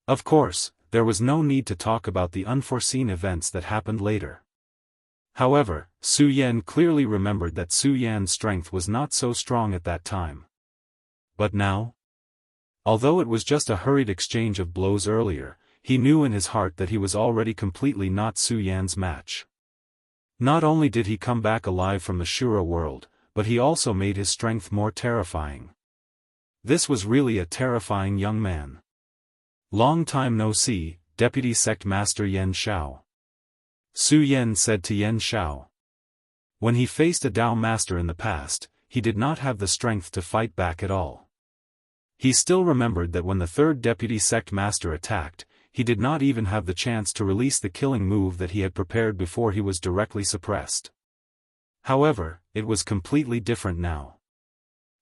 Speaker 1: Of course, there was no need to talk about the unforeseen events that happened later. However, Su Yan clearly remembered that Su Yan's strength was not so strong at that time. But now? Although it was just a hurried exchange of blows earlier, he knew in his heart that he was already completely not Su Yan's match. Not only did he come back alive from the Shura world, but he also made his strength more terrifying. This was really a terrifying young man. "Long time no see, Deputy Sect Master Yan Xiao," Su Yan said to Yan Xiao. When he faced a Dao Master in the past, he did not have the strength to fight back at all. He still remembered that when the third Deputy Sect Master attacked, he did not even have the chance to release the killing move that he had prepared before he was directly suppressed. However, it was completely different now.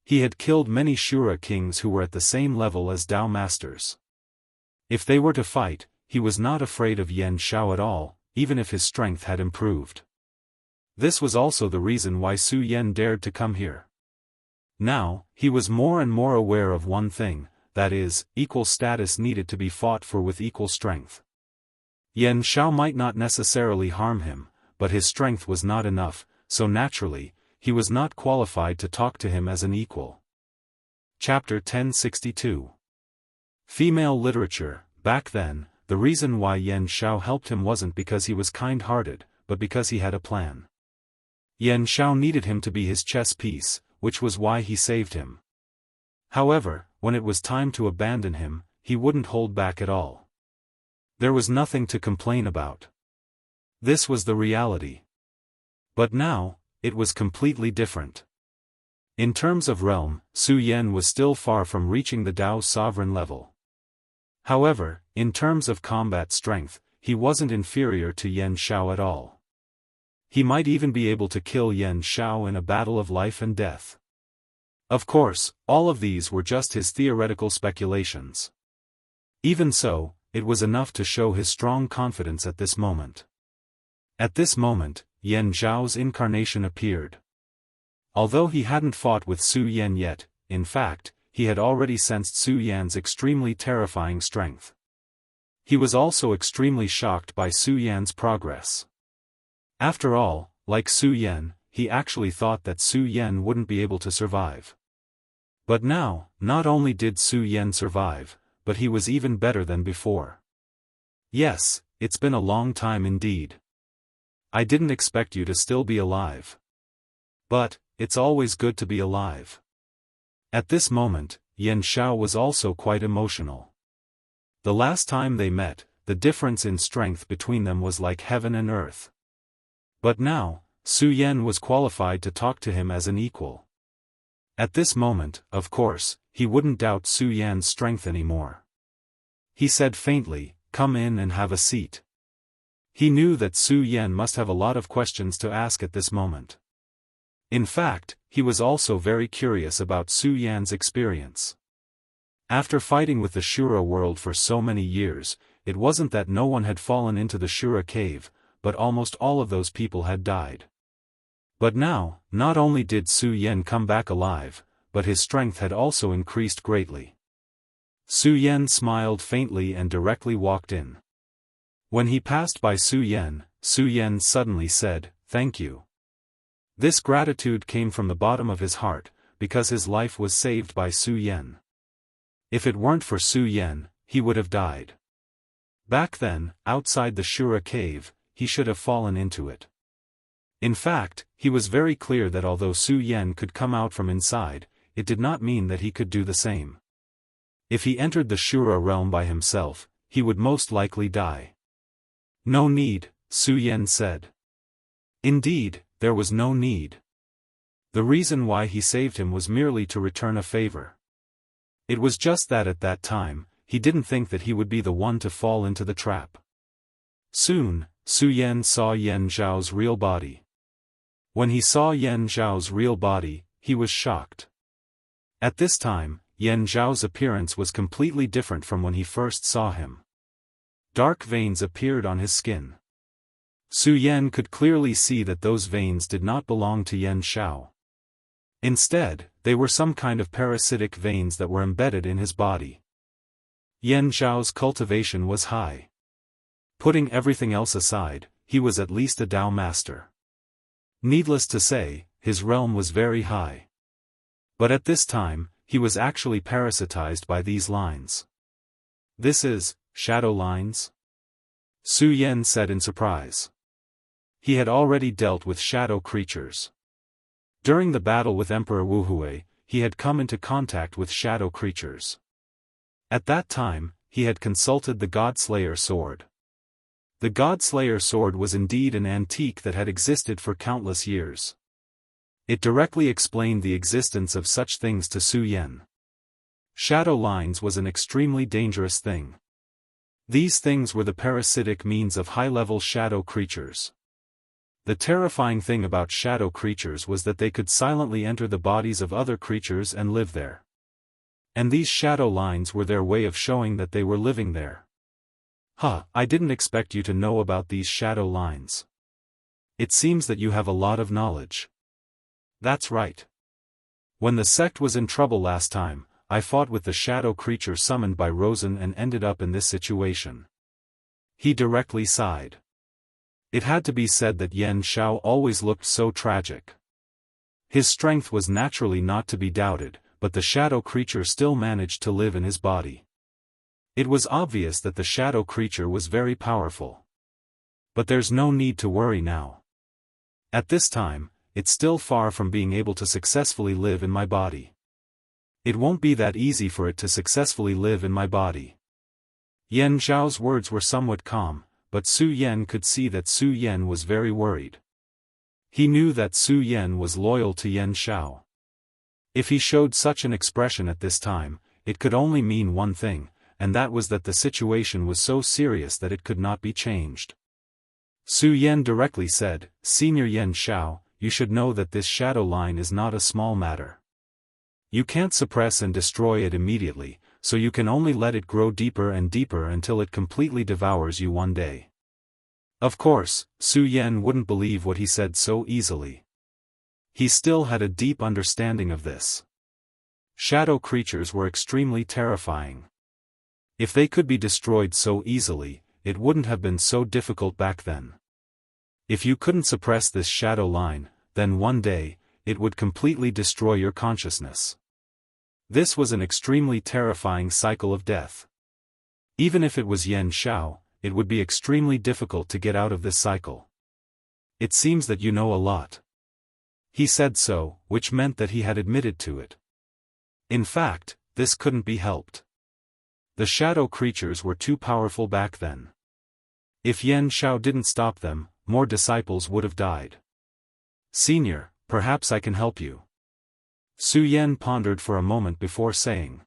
Speaker 1: He had killed many Shura kings who were at the same level as Dao Masters. If they were to fight, he was not afraid of Yan Xiao at all, even if his strength had improved. This was also the reason why Su Yan dared to come here. Now, he was more and more aware of one thing, that is, equal status needed to be fought for with equal strength. Yan Xiao might not necessarily harm him, but his strength was not enough, so naturally, he was not qualified to talk to him as an equal. Chapter 1062. Female Literature. Back then, the reason why Yan Xiao helped him wasn't because he was kind-hearted, but because he had a plan. Yan Xiao needed him to be his chess piece, which was why he saved him. However, when it was time to abandon him, he wouldn't hold back at all. There was nothing to complain about. This was the reality. But now, it was completely different. In terms of realm, Su Yan was still far from reaching the Dao sovereign level. However, in terms of combat strength, he wasn't inferior to Yan Xiao at all. He might even be able to kill Yan Xiao in a battle of life and death. Of course, all of these were just his theoretical speculations. Even so, it was enough to show his strong confidence at this moment. At this moment, Yan Zhao's incarnation appeared. Although he hadn't fought with Su Yan yet, in fact, he had already sensed Su Yan's extremely terrifying strength. He was also extremely shocked by Su Yan's progress. After all, like Su Yan, he actually thought that Su Yan wouldn't be able to survive. But now, not only did Su Yan survive, but he was even better than before. "Yes, it's been a long time indeed. I didn't expect you to still be alive. But, it's always good to be alive." At this moment, Yan Xiao was also quite emotional. The last time they met, the difference in strength between them was like heaven and earth. But now, Su Yan was qualified to talk to him as an equal. At this moment, of course, he wouldn't doubt Su Yan's strength anymore. He said faintly, "Come in and have a seat." He knew that Su Yan must have a lot of questions to ask at this moment. In fact, he was also very curious about Su Yan's experience. After fighting with the Shura world for so many years, it wasn't that no one had fallen into the Shura cave, but almost all of those people had died. But now, not only did Su Yan come back alive, but his strength had also increased greatly. Su Yan smiled faintly and directly walked in. When he passed by Su Yan suddenly said, "Thank you." This gratitude came from the bottom of his heart, because his life was saved by Su Yan. If it weren't for Su Yan, he would have died. Back then, outside the Shura cave, he should have fallen into it. In fact, he was very clear that although Su Yan could come out from inside, it did not mean that he could do the same. If he entered the Shura realm by himself, he would most likely die. "No need," Su Yan said. Indeed, there was no need. The reason why he saved him was merely to return a favor. It was just that at that time, he didn't think that he would be the one to fall into the trap. Soon, Su Yan saw Yan Zhao's real body. When he saw Yan Zhao's real body, he was shocked. At this time, Yan Zhao's appearance was completely different from when he first saw him. Dark veins appeared on his skin. Su Yan could clearly see that those veins did not belong to Yan Zhao. Instead, they were some kind of parasitic veins that were embedded in his body. Yan Zhao's cultivation was high. Putting everything else aside, he was at least a Dao master. Needless to say, his realm was very high. But at this time, he was actually parasitized by these lines. "This is, shadow lines?" Su Yan said in surprise. He had already dealt with shadow creatures. During the battle with Emperor Wuhui, he had come into contact with shadow creatures. At that time, he had consulted the God-Slayer sword. The God-Slayer sword was indeed an antique that had existed for countless years. It directly explained the existence of such things to Su Yan. Shadow lines was an extremely dangerous thing. These things were the parasitic means of high-level shadow creatures. The terrifying thing about shadow creatures was that they could silently enter the bodies of other creatures and live there. And these shadow lines were their way of showing that they were living there. I didn't expect you to know about these shadow lines. It seems that you have a lot of knowledge. That's right. When the sect was in trouble last time, I fought with the shadow creature summoned by Rosen and ended up in this situation. He directly sighed. It had to be said that Yan Zhao always looked so tragic. His strength was naturally not to be doubted, but the shadow creature still managed to live in his body. It was obvious that the shadow creature was very powerful. But there's no need to worry now. At this time, it's still far from being able to successfully live in my body. It won't be that easy for it to successfully live in my body. Yan Zhao's words were somewhat calm, but Su Yan could see that Su Yan was very worried. He knew that Su Yan was loyal to Yan Zhao. If he showed such an expression at this time, it could only mean one thing, and that was that the situation was so serious that it could not be changed. Su Yan directly said, "Senior Yan Zhao, you should know that this shadow line is not a small matter. You can't suppress and destroy it immediately, so you can only let it grow deeper and deeper until it completely devours you one day." Of course, Su Yan wouldn't believe what he said so easily. He still had a deep understanding of this. Shadow creatures were extremely terrifying. If they could be destroyed so easily, it wouldn't have been so difficult back then. If you couldn't suppress this shadow line, then one day, it would completely destroy your consciousness. This was an extremely terrifying cycle of death. Even if it was Yan Zhao, it would be extremely difficult to get out of this cycle. "It seems that you know a lot." He said so, which meant that he had admitted to it. In fact, this couldn't be helped. The shadow creatures were too powerful back then. If Yan Zhao didn't stop them, more disciples would have died. "Senior, perhaps I can help you." Su Yan pondered for a moment before saying.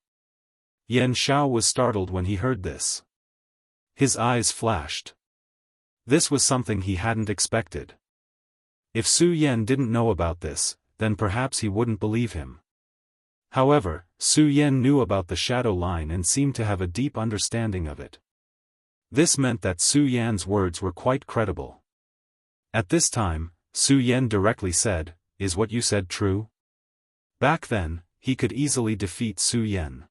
Speaker 1: Yan Zhao was startled when he heard this. His eyes flashed. This was something he hadn't expected. If Su Yan didn't know about this, then perhaps he wouldn't believe him. However, Su Yan knew about the shadow line and seemed to have a deep understanding of it. This meant that Su Yan's words were quite credible. At this time, Su Yan directly said, "Is what you said true?" Back then, he could easily defeat Su Yan.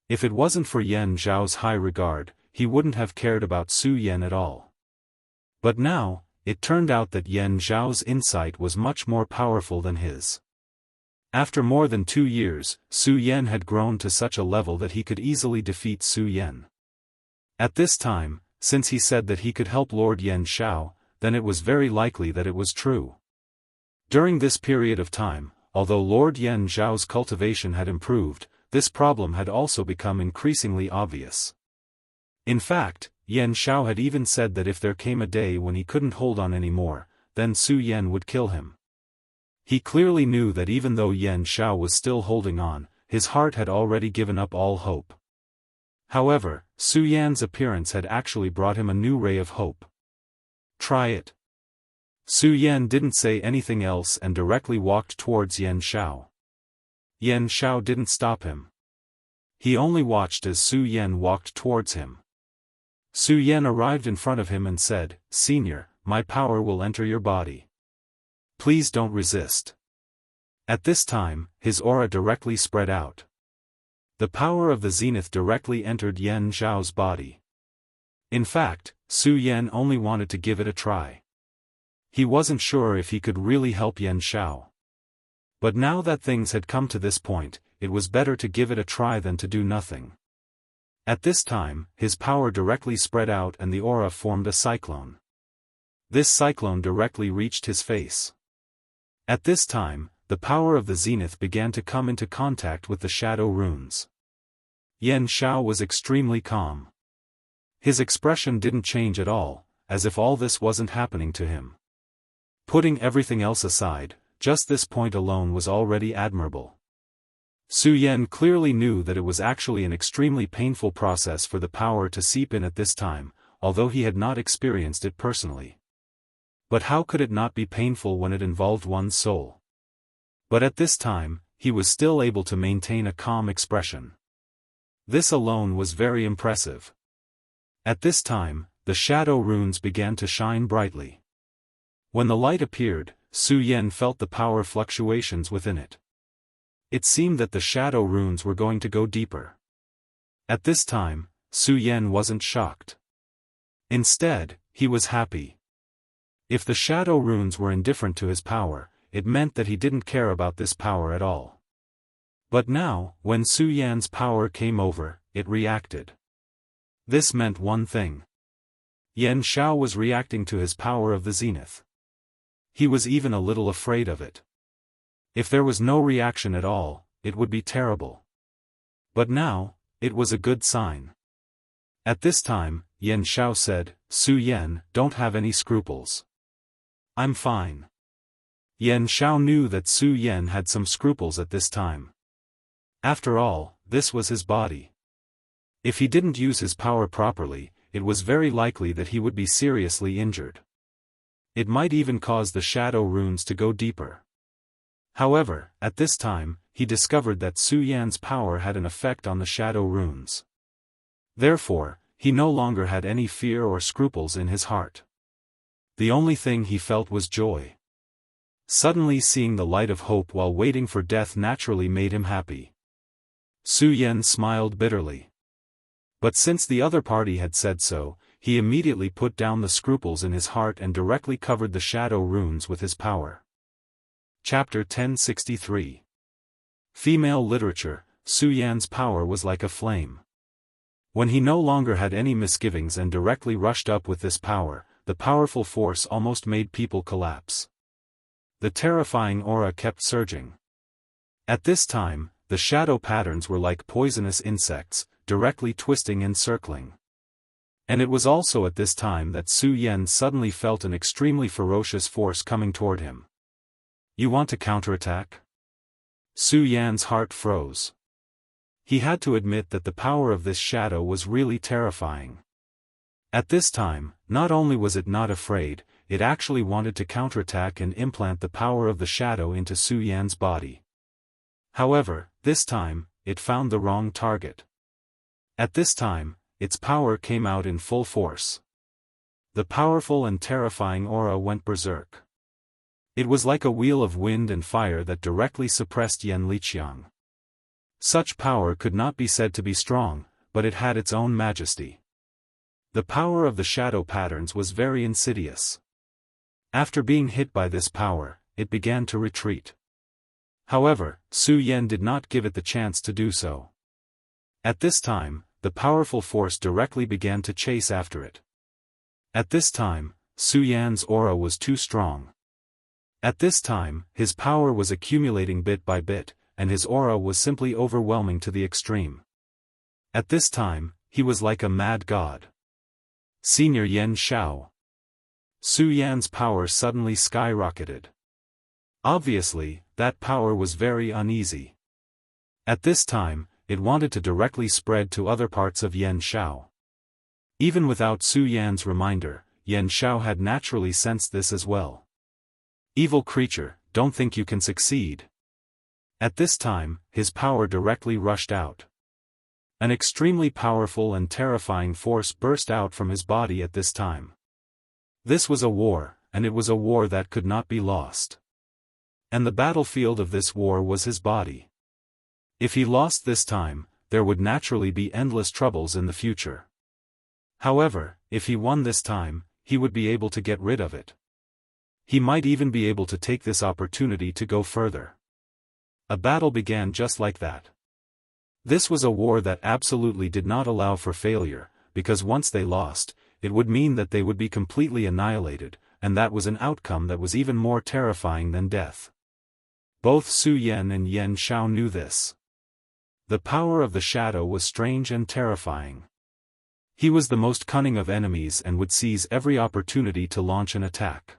Speaker 1: If it wasn't for Yan Zhao's high regard, he wouldn't have cared about Su Yan at all. But now, it turned out that Yan Zhao's insight was much more powerful than his. After more than 2 years, Su Yan had grown to such a level that he could easily defeat Su Yan. At this time, since he said that he could help Lord Yan Zhao, then it was very likely that it was true. During this period of time, although Lord Yan Zhao's cultivation had improved, this problem had also become increasingly obvious. In fact, Yan Zhao had even said that if there came a day when he couldn't hold on anymore, then Su Yan would kill him. He clearly knew that even though Yan Zhao was still holding on, his heart had already given up all hope. However, Su Yan's appearance had actually brought him a new ray of hope. "Try it." Su Yan didn't say anything else and directly walked towards Yan Zhao. Yan Zhao didn't stop him. He only watched as Su Yan walked towards him. Su Yan arrived in front of him and said, "Senior, my power will enter your body. Please don't resist." At this time, his aura directly spread out. The power of the zenith directly entered Yan Zhao's body. In fact, Su Yan only wanted to give it a try. He wasn't sure if he could really help Yan Zhao. But now that things had come to this point, it was better to give it a try than to do nothing. At this time, his power directly spread out and the aura formed a cyclone. This cyclone directly reached his face. At this time, the power of the zenith began to come into contact with the shadow runes. Yan Zhao was extremely calm. His expression didn't change at all, as if all this wasn't happening to him. Putting everything else aside, just this point alone was already admirable. Su Yan clearly knew that it was actually an extremely painful process for the power to seep in at this time, although he had not experienced it personally. But how could it not be painful when it involved one's soul? But at this time, he was still able to maintain a calm expression. This alone was very impressive. At this time, the shadow runes began to shine brightly. When the light appeared, Su Yan felt the power fluctuations within it. It seemed that the shadow runes were going to go deeper. At this time, Su Yan wasn't shocked. Instead, he was happy. If the shadow runes were indifferent to his power, it meant that he didn't care about this power at all. But now, when Su Yan's power came over, it reacted. This meant one thing. Yan Zhao was reacting to his power of the zenith. He was even a little afraid of it. If there was no reaction at all, it would be terrible. But now, it was a good sign. At this time, Yan Zhao said, "Su Yan, don't have any scruples. I'm fine." Yan Zhao knew that Su Yan had some scruples at this time. After all, this was his body. If he didn't use his power properly, it was very likely that he would be seriously injured. It might even cause the shadow runes to go deeper. However, at this time, he discovered that Su Yan's power had an effect on the shadow runes. Therefore, he no longer had any fear or scruples in his heart. The only thing he felt was joy. Suddenly seeing the light of hope while waiting for death naturally made him happy. Su Yan smiled bitterly. But since the other party had said so, he immediately put down the scruples in his heart and directly covered the shadow runes with his power. Chapter 1063. Female Literature. Su Yan's power was like a flame. When he no longer had any misgivings and directly rushed up with this power, the powerful force almost made people collapse. The terrifying aura kept surging. At this time, the shadow patterns were like poisonous insects, directly twisting and circling. And it was also at this time that Su Yan suddenly felt an extremely ferocious force coming toward him. "You want to counterattack?" Su Yan's heart froze. He had to admit that the power of this shadow was really terrifying. At this time, not only was it not afraid, it actually wanted to counterattack and implant the power of the shadow into Su Yan's body. However, this time, it found the wrong target. At this time, its power came out in full force. The powerful and terrifying aura went berserk. It was like a wheel of wind and fire that directly suppressed Yan Liqiang. Such power could not be said to be strong, but it had its own majesty. The power of the shadow patterns was very insidious. After being hit by this power, it began to retreat. However, Su Yan did not give it the chance to do so. At this time, the powerful force directly began to chase after it. At this time, Su Yan's aura was too strong. At this time, his power was accumulating bit by bit, and his aura was simply overwhelming to the extreme. At this time, he was like a mad god. Senior Yen Xiao. Su Yan's power suddenly skyrocketed. Obviously, that power was very uneasy. At this time, it wanted to directly spread to other parts of Yen Xiao. Even without Su Yan's reminder, Yen Xiao had naturally sensed this as well. Evil creature, don't think you can succeed. At this time, his power directly rushed out. An extremely powerful and terrifying force burst out from his body at this time. This was a war, and it was a war that could not be lost. And the battlefield of this war was his body. If he lost this time, there would naturally be endless troubles in the future. However, if he won this time, he would be able to get rid of it. He might even be able to take this opportunity to go further. A battle began just like that. This was a war that absolutely did not allow for failure, because once they lost, it would mean that they would be completely annihilated, and that was an outcome that was even more terrifying than death. Both Su Yan and Yen Xiao knew this. The power of the shadow was strange and terrifying. He was the most cunning of enemies and would seize every opportunity to launch an attack.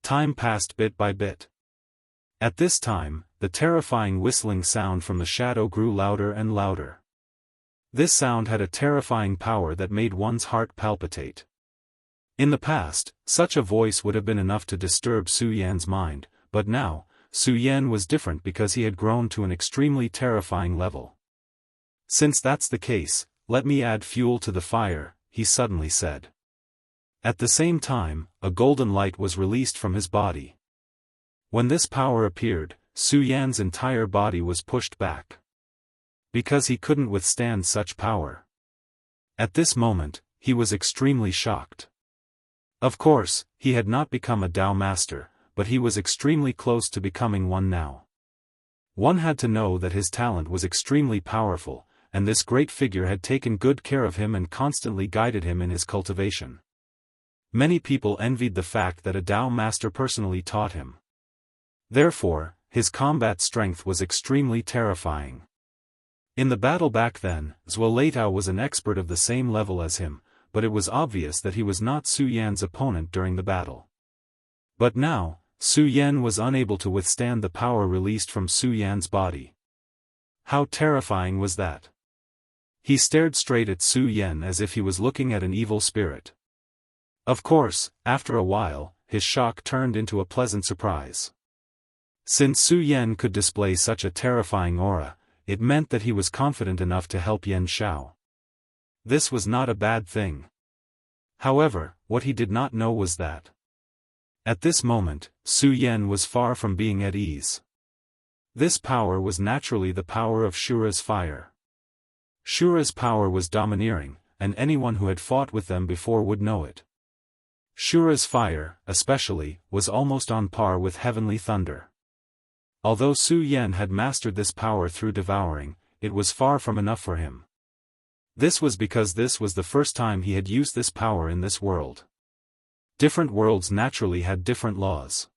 Speaker 1: Time passed bit by bit. At this time, the terrifying whistling sound from the shadow grew louder and louder. This sound had a terrifying power that made one's heart palpitate. In the past, such a voice would have been enough to disturb Su Yan's mind, but now, Su Yan was different because he had grown to an extremely terrifying level. Since that's the case, let me add fuel to the fire, he suddenly said. At the same time, a golden light was released from his body. When this power appeared, Su Yan's entire body was pushed back. Because he couldn't withstand such power. At this moment, he was extremely shocked. Of course, he had not become a Tao master, but he was extremely close to becoming one now. One had to know that his talent was extremely powerful, and this great figure had taken good care of him and constantly guided him in his cultivation. Many people envied the fact that a Tao master personally taught him. Therefore, his combat strength was extremely terrifying. In the battle back then, Zhuo Leitao was an expert of the same level as him, but it was obvious that he was not Su Yan's opponent during the battle. But now, Su Yan was unable to withstand the power released from Su Yan's body. How terrifying was that? He stared straight at Su Yan as if he was looking at an evil spirit. Of course, after a while, his shock turned into a pleasant surprise. Since Su Yan could display such a terrifying aura, it meant that he was confident enough to help Yen Xiao. This was not a bad thing. However, what he did not know was that at this moment, Su Yan was far from being at ease. This power was naturally the power of Shura's fire. Shura's power was domineering, and anyone who had fought with them before would know it. Shura's fire, especially, was almost on par with heavenly thunder. Although Su Yan had mastered this power through devouring, it was far from enough for him. This was because this was the first time he had used this power in this world. Different worlds naturally had different laws.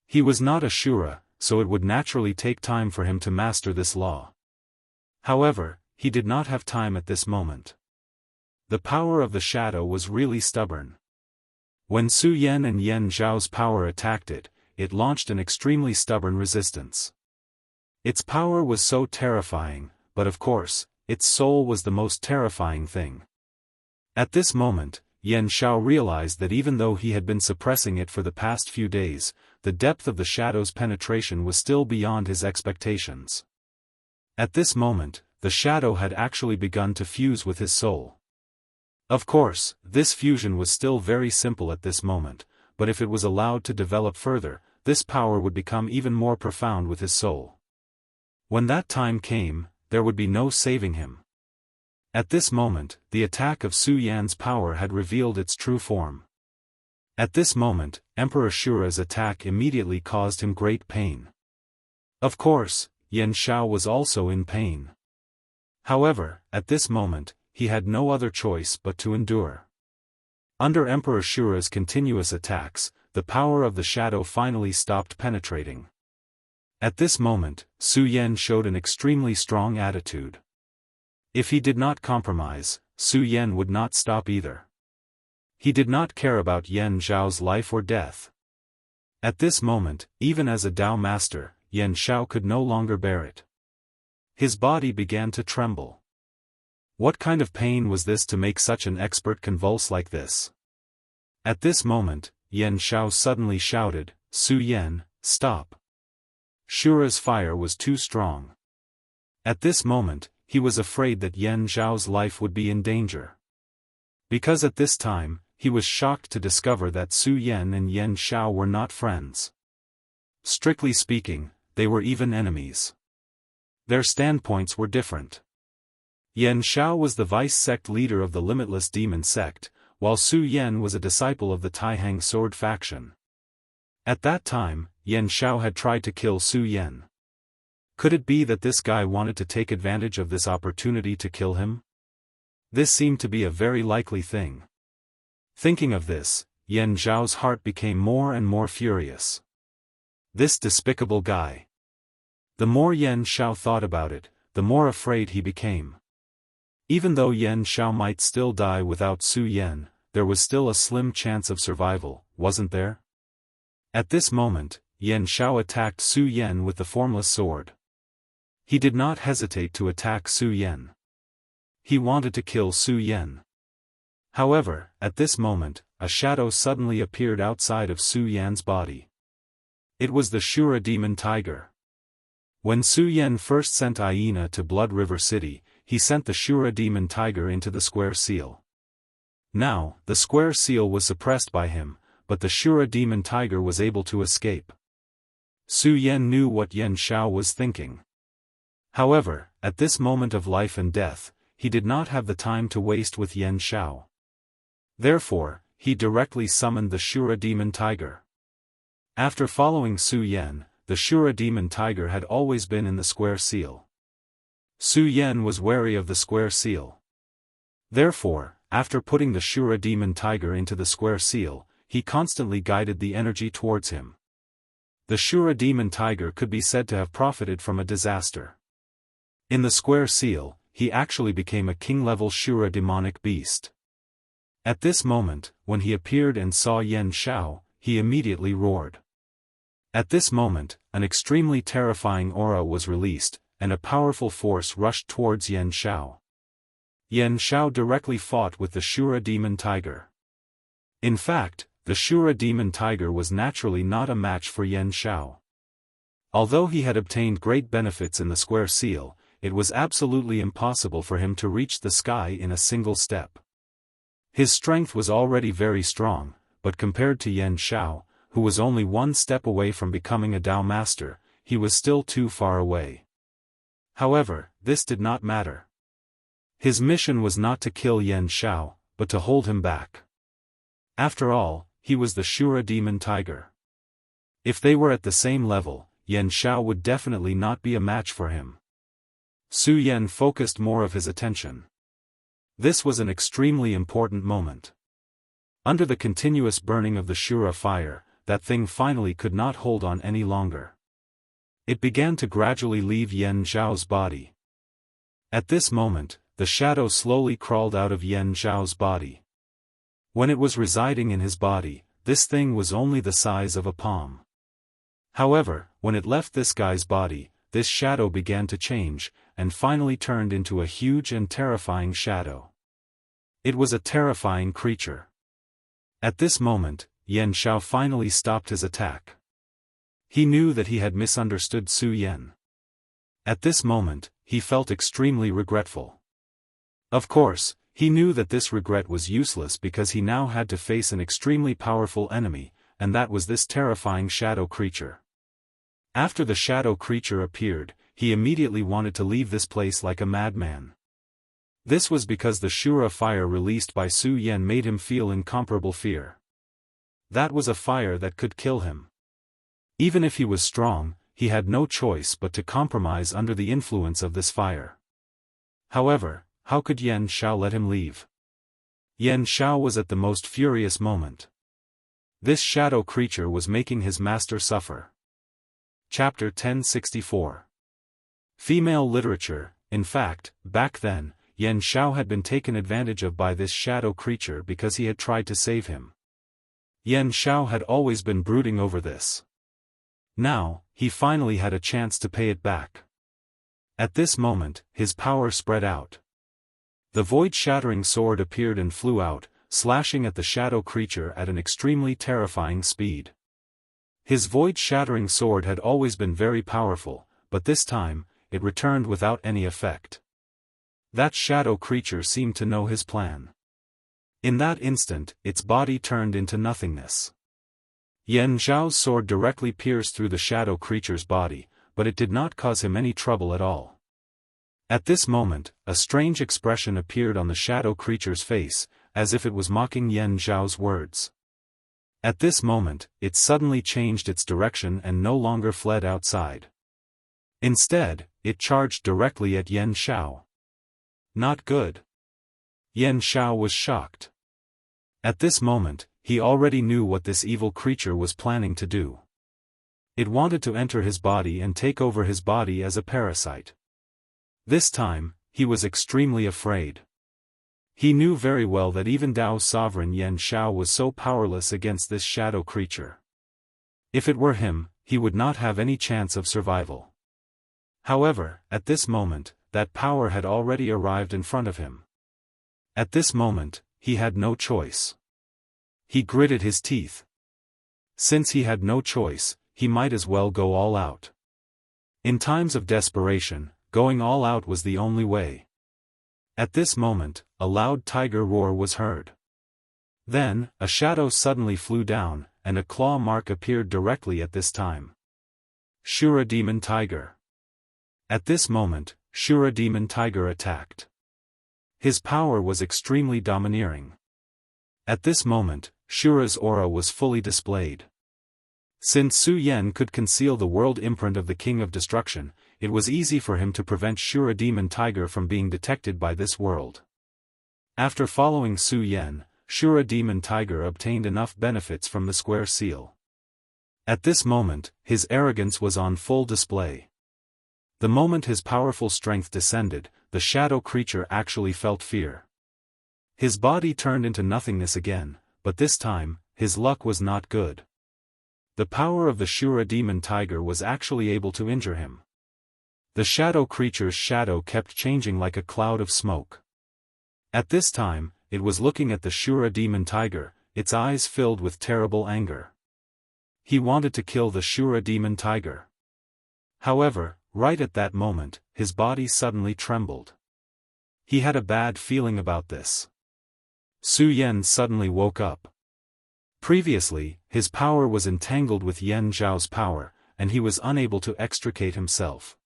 Speaker 1: He was not a Shura, so it would naturally take time for him to master this law. However, he did not have time at this moment. The power of the shadow was really stubborn. When Su Yan and Yen Zhao's power attacked it, it launched an extremely stubborn resistance. Its power was so terrifying, but of course, its soul was the most terrifying thing. At this moment, Yen Xiao realized that even though he had been suppressing it for the past few days, the depth of the shadow's penetration was still beyond his expectations. At this moment, the shadow had actually begun to fuse with his soul. Of course, this fusion was still very simple at this moment, but if it was allowed to develop further, this power would become even more profound with his soul. When that time came, there would be no saving him. At this moment, the attack of Su Yan's power had revealed its true form. At this moment, Emperor Shura's attack immediately caused him great pain. Of course, Yan Shao was also in pain. However, at this moment, he had no other choice but to endure. Under Emperor Shura's continuous attacks, the power of the shadow finally stopped penetrating. At this moment, Su Yan showed an extremely strong attitude. If he did not compromise, Su Yan would not stop either. He did not care about Yan Zhao's life or death. At this moment, even as a Dao master, Yan Shao could no longer bear it. His body began to tremble. What kind of pain was this to make such an expert convulse like this? At this moment, Yan Shao suddenly shouted, "Su Yan, stop." Shura's fire was too strong. At this moment, he was afraid that Yan Zhao's life would be in danger. Because at this time, he was shocked to discover that Su Yan and Yan Shao were not friends. Strictly speaking, they were even enemies. Their standpoints were different. Yan Shao was the vice-sect leader of the Limitless Demon Sect, while Su Yan was a disciple of the Taihang Sword faction. At that time, Yan Shao had tried to kill Su Yan. Could it be that this guy wanted to take advantage of this opportunity to kill him? This seemed to be a very likely thing. Thinking of this, Yan Zhao's heart became more and more furious. This despicable guy. The more Yan Shao thought about it, the more afraid he became. Even though Yan Shao might still die without Su Yan, there was still a slim chance of survival, wasn't there? At this moment, Yan Shao attacked Su Yan with the formless sword. He did not hesitate to attack Su Yan. He wanted to kill Su Yan. However, at this moment, a shadow suddenly appeared outside of Su Yan's body. It was the Shura demon tiger. When Su Yan first sent Aina to Blood River City, he sent the Shura demon tiger into the square seal. Now, the square seal was suppressed by him, but the Shura demon tiger was able to escape. Su Yan knew what Yan Shao was thinking. However, at this moment of life and death, he did not have the time to waste with Yan Shao. Therefore, he directly summoned the Shura demon tiger. After following Su Yan, the Shura demon tiger had always been in the square seal. Su Yan was wary of the square seal. Therefore, after putting the Shura demon tiger into the square seal, he constantly guided the energy towards him. The Shura demon tiger could be said to have profited from a disaster. In the square seal, he actually became a king-level Shura demonic beast. At this moment, when he appeared and saw Yan Shao, he immediately roared. At this moment, an extremely terrifying aura was released, and a powerful force rushed towards Yan Shao. Yan Shao directly fought with the Shura demon tiger. In fact, the Shura demon tiger was naturally not a match for Yan Shao. Although he had obtained great benefits in the square seal, it was absolutely impossible for him to reach the sky in a single step. His strength was already very strong, but compared to Yan Shao, who was only one step away from becoming a Dao master, he was still too far away. However, this did not matter. His mission was not to kill Yan Shao, but to hold him back. After all, he was the Shura demon tiger. If they were at the same level, Yan Shao would definitely not be a match for him. Su Yan focused more of his attention. This was an extremely important moment. Under the continuous burning of the Shura fire, that thing finally could not hold on any longer. It began to gradually leave Yan Zhao's body. At this moment, the shadow slowly crawled out of Yan Zhao's body. When it was residing in his body, this thing was only the size of a palm. However, when it left this guy's body, this shadow began to change, and finally turned into a huge and terrifying shadow. It was a terrifying creature. At this moment, Yan Shao finally stopped his attack. He knew that he had misunderstood Su Yan. At this moment, he felt extremely regretful. Of course, He knew that this regret was useless because he now had to face an extremely powerful enemy, and that was this terrifying shadow creature. After the shadow creature appeared, he immediately wanted to leave this place like a madman. This was because the Shura fire released by Su Yan made him feel incomparable fear. That was a fire that could kill him. Even if he was strong, he had no choice but to compromise under the influence of this fire. However, how could Yan Xiao let him leave? Yan Xiao was at the most furious moment. This shadow creature was making his master suffer. Chapter 1064. Female literature. In fact, back then, Yan Xiao had been taken advantage of by this shadow creature because he had tried to save him. Yan Xiao had always been brooding over this. Now, he finally had a chance to pay it back. At this moment, his power spread out. The void-shattering sword appeared and flew out, slashing at the shadow creature at an extremely terrifying speed. His void-shattering sword had always been very powerful, but this time, it returned without any effect. That shadow creature seemed to know his plan. In that instant, its body turned into nothingness. Yan Zhao's sword directly pierced through the shadow creature's body, but it did not cause him any trouble at all. At this moment, a strange expression appeared on the shadow creature's face, as if it was mocking Yan Zhao's words. At this moment, it suddenly changed its direction and no longer fled outside. Instead, it charged directly at Yan Xiao. Not good. Yan Xiao was shocked. At this moment, he already knew what this evil creature was planning to do. It wanted to enter his body and take over his body as a parasite. This time, he was extremely afraid. He knew very well that even Dao's sovereign Yan Xiao was so powerless against this shadow creature. If it were him, he would not have any chance of survival. However, at this moment, that power had already arrived in front of him. At this moment, he had no choice. He gritted his teeth. Since he had no choice, he might as well go all out. In times of desperation, going all out was the only way. At this moment, a loud tiger roar was heard. Then, a shadow suddenly flew down, and a claw mark appeared directly at this time. Shura Demon Tiger. At this moment, Shura Demon Tiger attacked. His power was extremely domineering. At this moment, Shura's aura was fully displayed. Since Su Yan could conceal the world imprint of the King of Destruction, it was easy for him to prevent Shura Demon Tiger from being detected by this world. After following Su Yan, Shura Demon Tiger obtained enough benefits from the square seal. At this moment, his arrogance was on full display. The moment his powerful strength descended, the shadow creature actually felt fear. His body turned into nothingness again, but this time, his luck was not good. The power of the Shura Demon Tiger was actually able to injure him. The shadow creature's shadow kept changing like a cloud of smoke. At this time, it was looking at the Shura Demon Tiger, its eyes filled with terrible anger. He wanted to kill the Shura Demon Tiger. However, right at that moment, his body suddenly trembled. He had a bad feeling about this. Su Yan suddenly woke up. Previously, his power was entangled with Yan Zhao's power, and he was unable to extricate himself.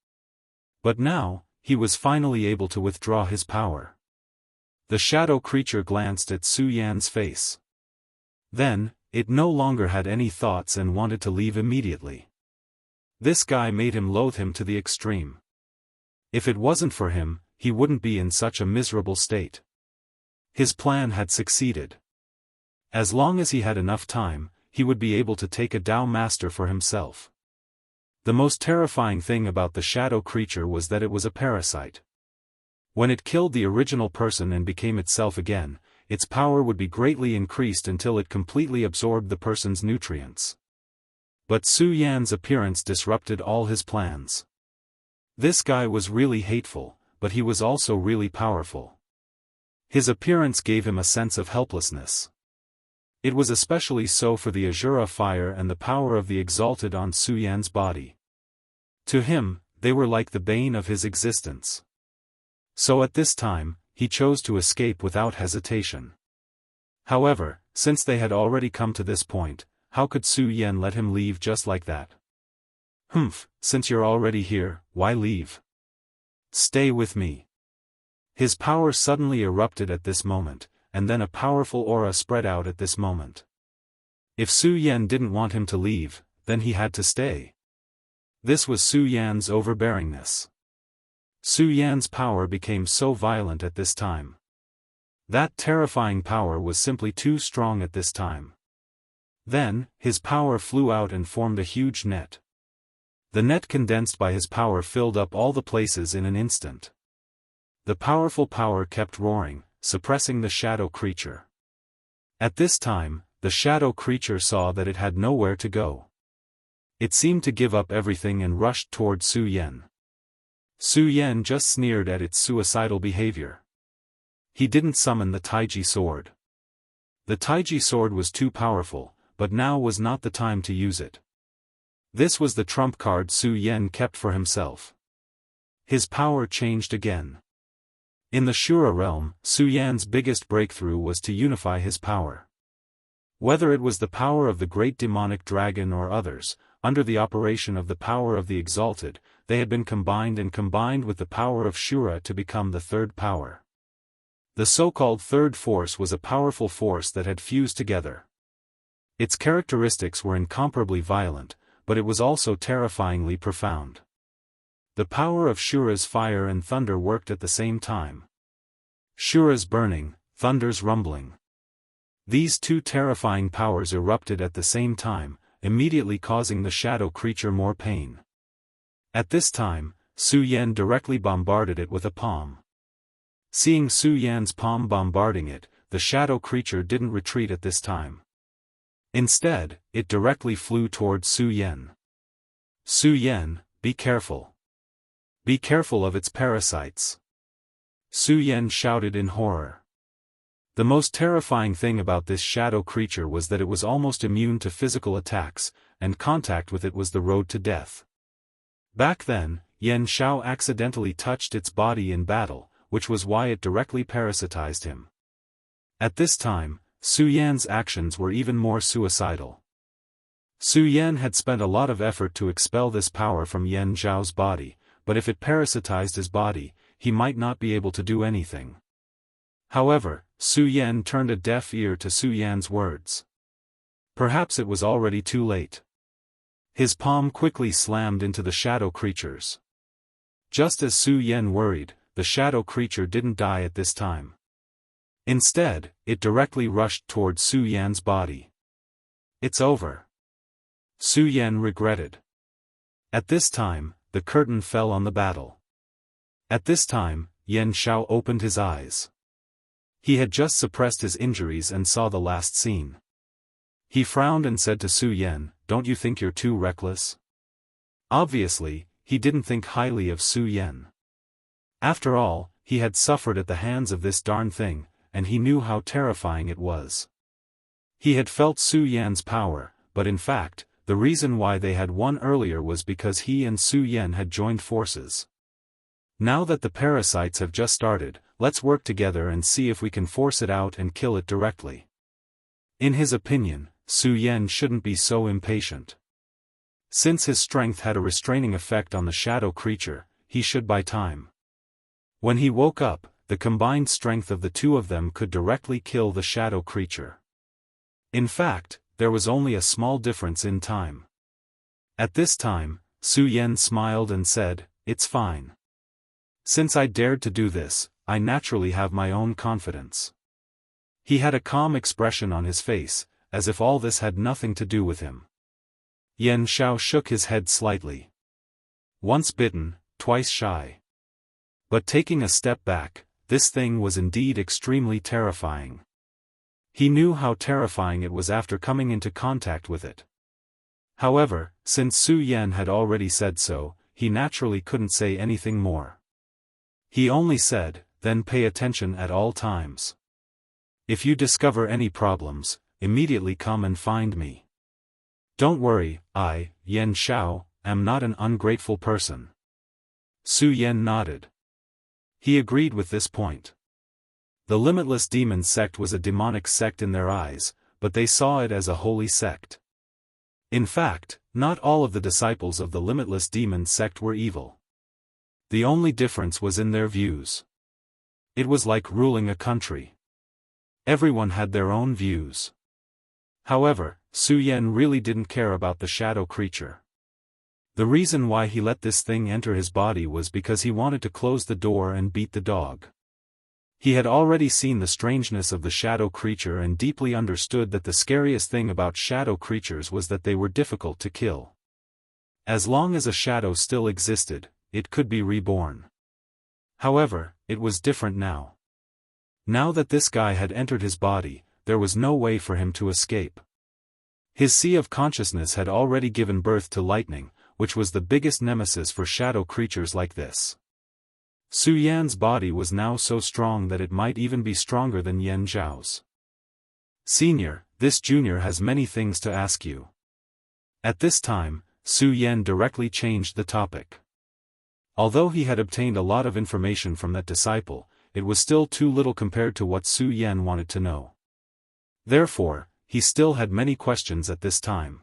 Speaker 1: But now, he was finally able to withdraw his power. The shadow creature glanced at Su Yan's face. Then, it no longer had any thoughts and wanted to leave immediately. This guy made him loathe him to the extreme. If it wasn't for him, he wouldn't be in such a miserable state. His plan had succeeded. As long as he had enough time, he would be able to take a Dao Master for himself. The most terrifying thing about the shadow creature was that it was a parasite. When it killed the original person and became itself again, its power would be greatly increased until it completely absorbed the person's nutrients. But Su Yan's appearance disrupted all his plans. This guy was really hateful, but he was also really powerful. His appearance gave him a sense of helplessness. It was especially so for the Azura fire and the power of the exalted on Su Yan's body. To him, they were like the bane of his existence. So at this time, he chose to escape without hesitation. However, since they had already come to this point, how could Su Yan let him leave just like that? Humph, since you're already here, why leave? Stay with me. His power suddenly erupted at this moment, and then a powerful aura spread out at this moment. If Su Yan didn't want him to leave, then he had to stay. This was Su Yan's overbearingness. Su Yan's power became so violent at this time. That terrifying power was simply too strong at this time. Then, his power flew out and formed a huge net. The net condensed by his power filled up all the places in an instant. The powerful power kept roaring, suppressing the shadow creature. At this time, the shadow creature saw that it had nowhere to go. It seemed to give up everything and rushed toward Su Yan. Su Yan just sneered at its suicidal behavior. He didn't summon the Taiji sword. The Taiji sword was too powerful, but now was not the time to use it. This was the trump card Su Yan kept for himself. His power changed again. In the Shura realm, Su Yan's biggest breakthrough was to unify his power. Whether it was the power of the great demonic dragon or others, under the operation of the power of the exalted, they had been combined with the power of Shura to become the third power. The so-called third force was a powerful force that had fused together. Its characteristics were incomparably violent, but it was also terrifyingly profound. The power of Shura's fire and thunder worked at the same time. Shura's burning, thunder's rumbling. These two terrifying powers erupted at the same time, immediately causing the shadow creature more pain. At this time, Su Yan directly bombarded it with a palm. Seeing Su Yan's palm bombarding it, the shadow creature didn't retreat at this time. Instead, it directly flew towards Su Yan. Su Yan, be careful. Be careful of its parasites. Su Yan shouted in horror. The most terrifying thing about this shadow creature was that it was almost immune to physical attacks, and contact with it was the road to death. Back then, Yan Xiao accidentally touched its body in battle, which was why it directly parasitized him. At this time, Su Yan's actions were even more suicidal. Su Yan had spent a lot of effort to expel this power from Yan Xiao's body, but if it parasitized his body, he might not be able to do anything. However, Su Yan turned a deaf ear to Su Yan's words. Perhaps it was already too late. His palm quickly slammed into the shadow creatures. Just as Su Yan worried, the shadow creature didn't die at this time. Instead, it directly rushed towards Su Yan's body. It's over. Su Yan regretted. At this time, the curtain fell on the battle. At this time, Yan Xiao opened his eyes. He had just suppressed his injuries and saw the last scene. He frowned and said to Su Yan, "Don't you think you're too reckless?" Obviously, he didn't think highly of Su Yan. After all, he had suffered at the hands of this darn thing, and he knew how terrifying it was. He had felt Su Yan's power, but in fact, the reason why they had won earlier was because he and Su Yan had joined forces. Now that the parasites have just started, let's work together and see if we can force it out and kill it directly. In his opinion, Su Yan shouldn't be so impatient. Since his strength had a restraining effect on the shadow creature, he should buy time. When he woke up, the combined strength of the two of them could directly kill the shadow creature. In fact, there was only a small difference in time. At this time, Su Yan smiled and said, "It's fine. Since I dared to do this, I naturally have my own confidence." He had a calm expression on his face, as if all this had nothing to do with him. Yan Xiao shook his head slightly. Once bitten, twice shy. But taking a step back, this thing was indeed extremely terrifying. He knew how terrifying it was after coming into contact with it. However, since Su Yan had already said so, he naturally couldn't say anything more. He only said, "Then pay attention at all times. If you discover any problems, immediately come and find me. Don't worry, I, Yan Xiao, am not an ungrateful person." Su Yan nodded. He agreed with this point. The Limitless Demon sect was a demonic sect in their eyes, but they saw it as a holy sect. In fact, not all of the disciples of the Limitless Demon sect were evil. The only difference was in their views. It was like ruling a country. Everyone had their own views. However, Su Yan really didn't care about the shadow creature. The reason why he let this thing enter his body was because he wanted to close the door and beat the dog. He had already seen the strangeness of the shadow creature and deeply understood that the scariest thing about shadow creatures was that they were difficult to kill. As long as a shadow still existed, it could be reborn. However, it was different now. Now that this guy had entered his body, there was no way for him to escape. His sea of consciousness had already given birth to lightning, which was the biggest nemesis for shadow creatures like this. Su Yan's body was now so strong that it might even be stronger than Yan Zhao's. "Senior, this junior has many things to ask you." At this time, Su Yan directly changed the topic. Although he had obtained a lot of information from that disciple, it was still too little compared to what Su Yan wanted to know. Therefore, he still had many questions at this time.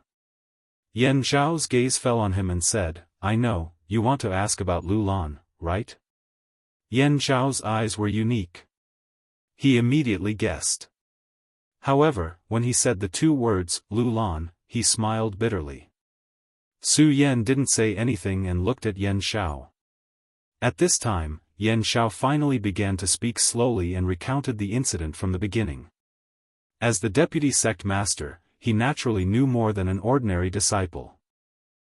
Speaker 1: Yan Zhao's gaze fell on him and said, "I know, you want to ask about Lu Lan, right?" Yan Zhao's eyes were unique. He immediately guessed. However, when he said the two words, Lu Lan, he smiled bitterly. Su Yan didn't say anything and looked at Yan Zhao. At this time, Yan Zhao finally began to speak slowly and recounted the incident from the beginning. As the deputy sect master, he naturally knew more than an ordinary disciple.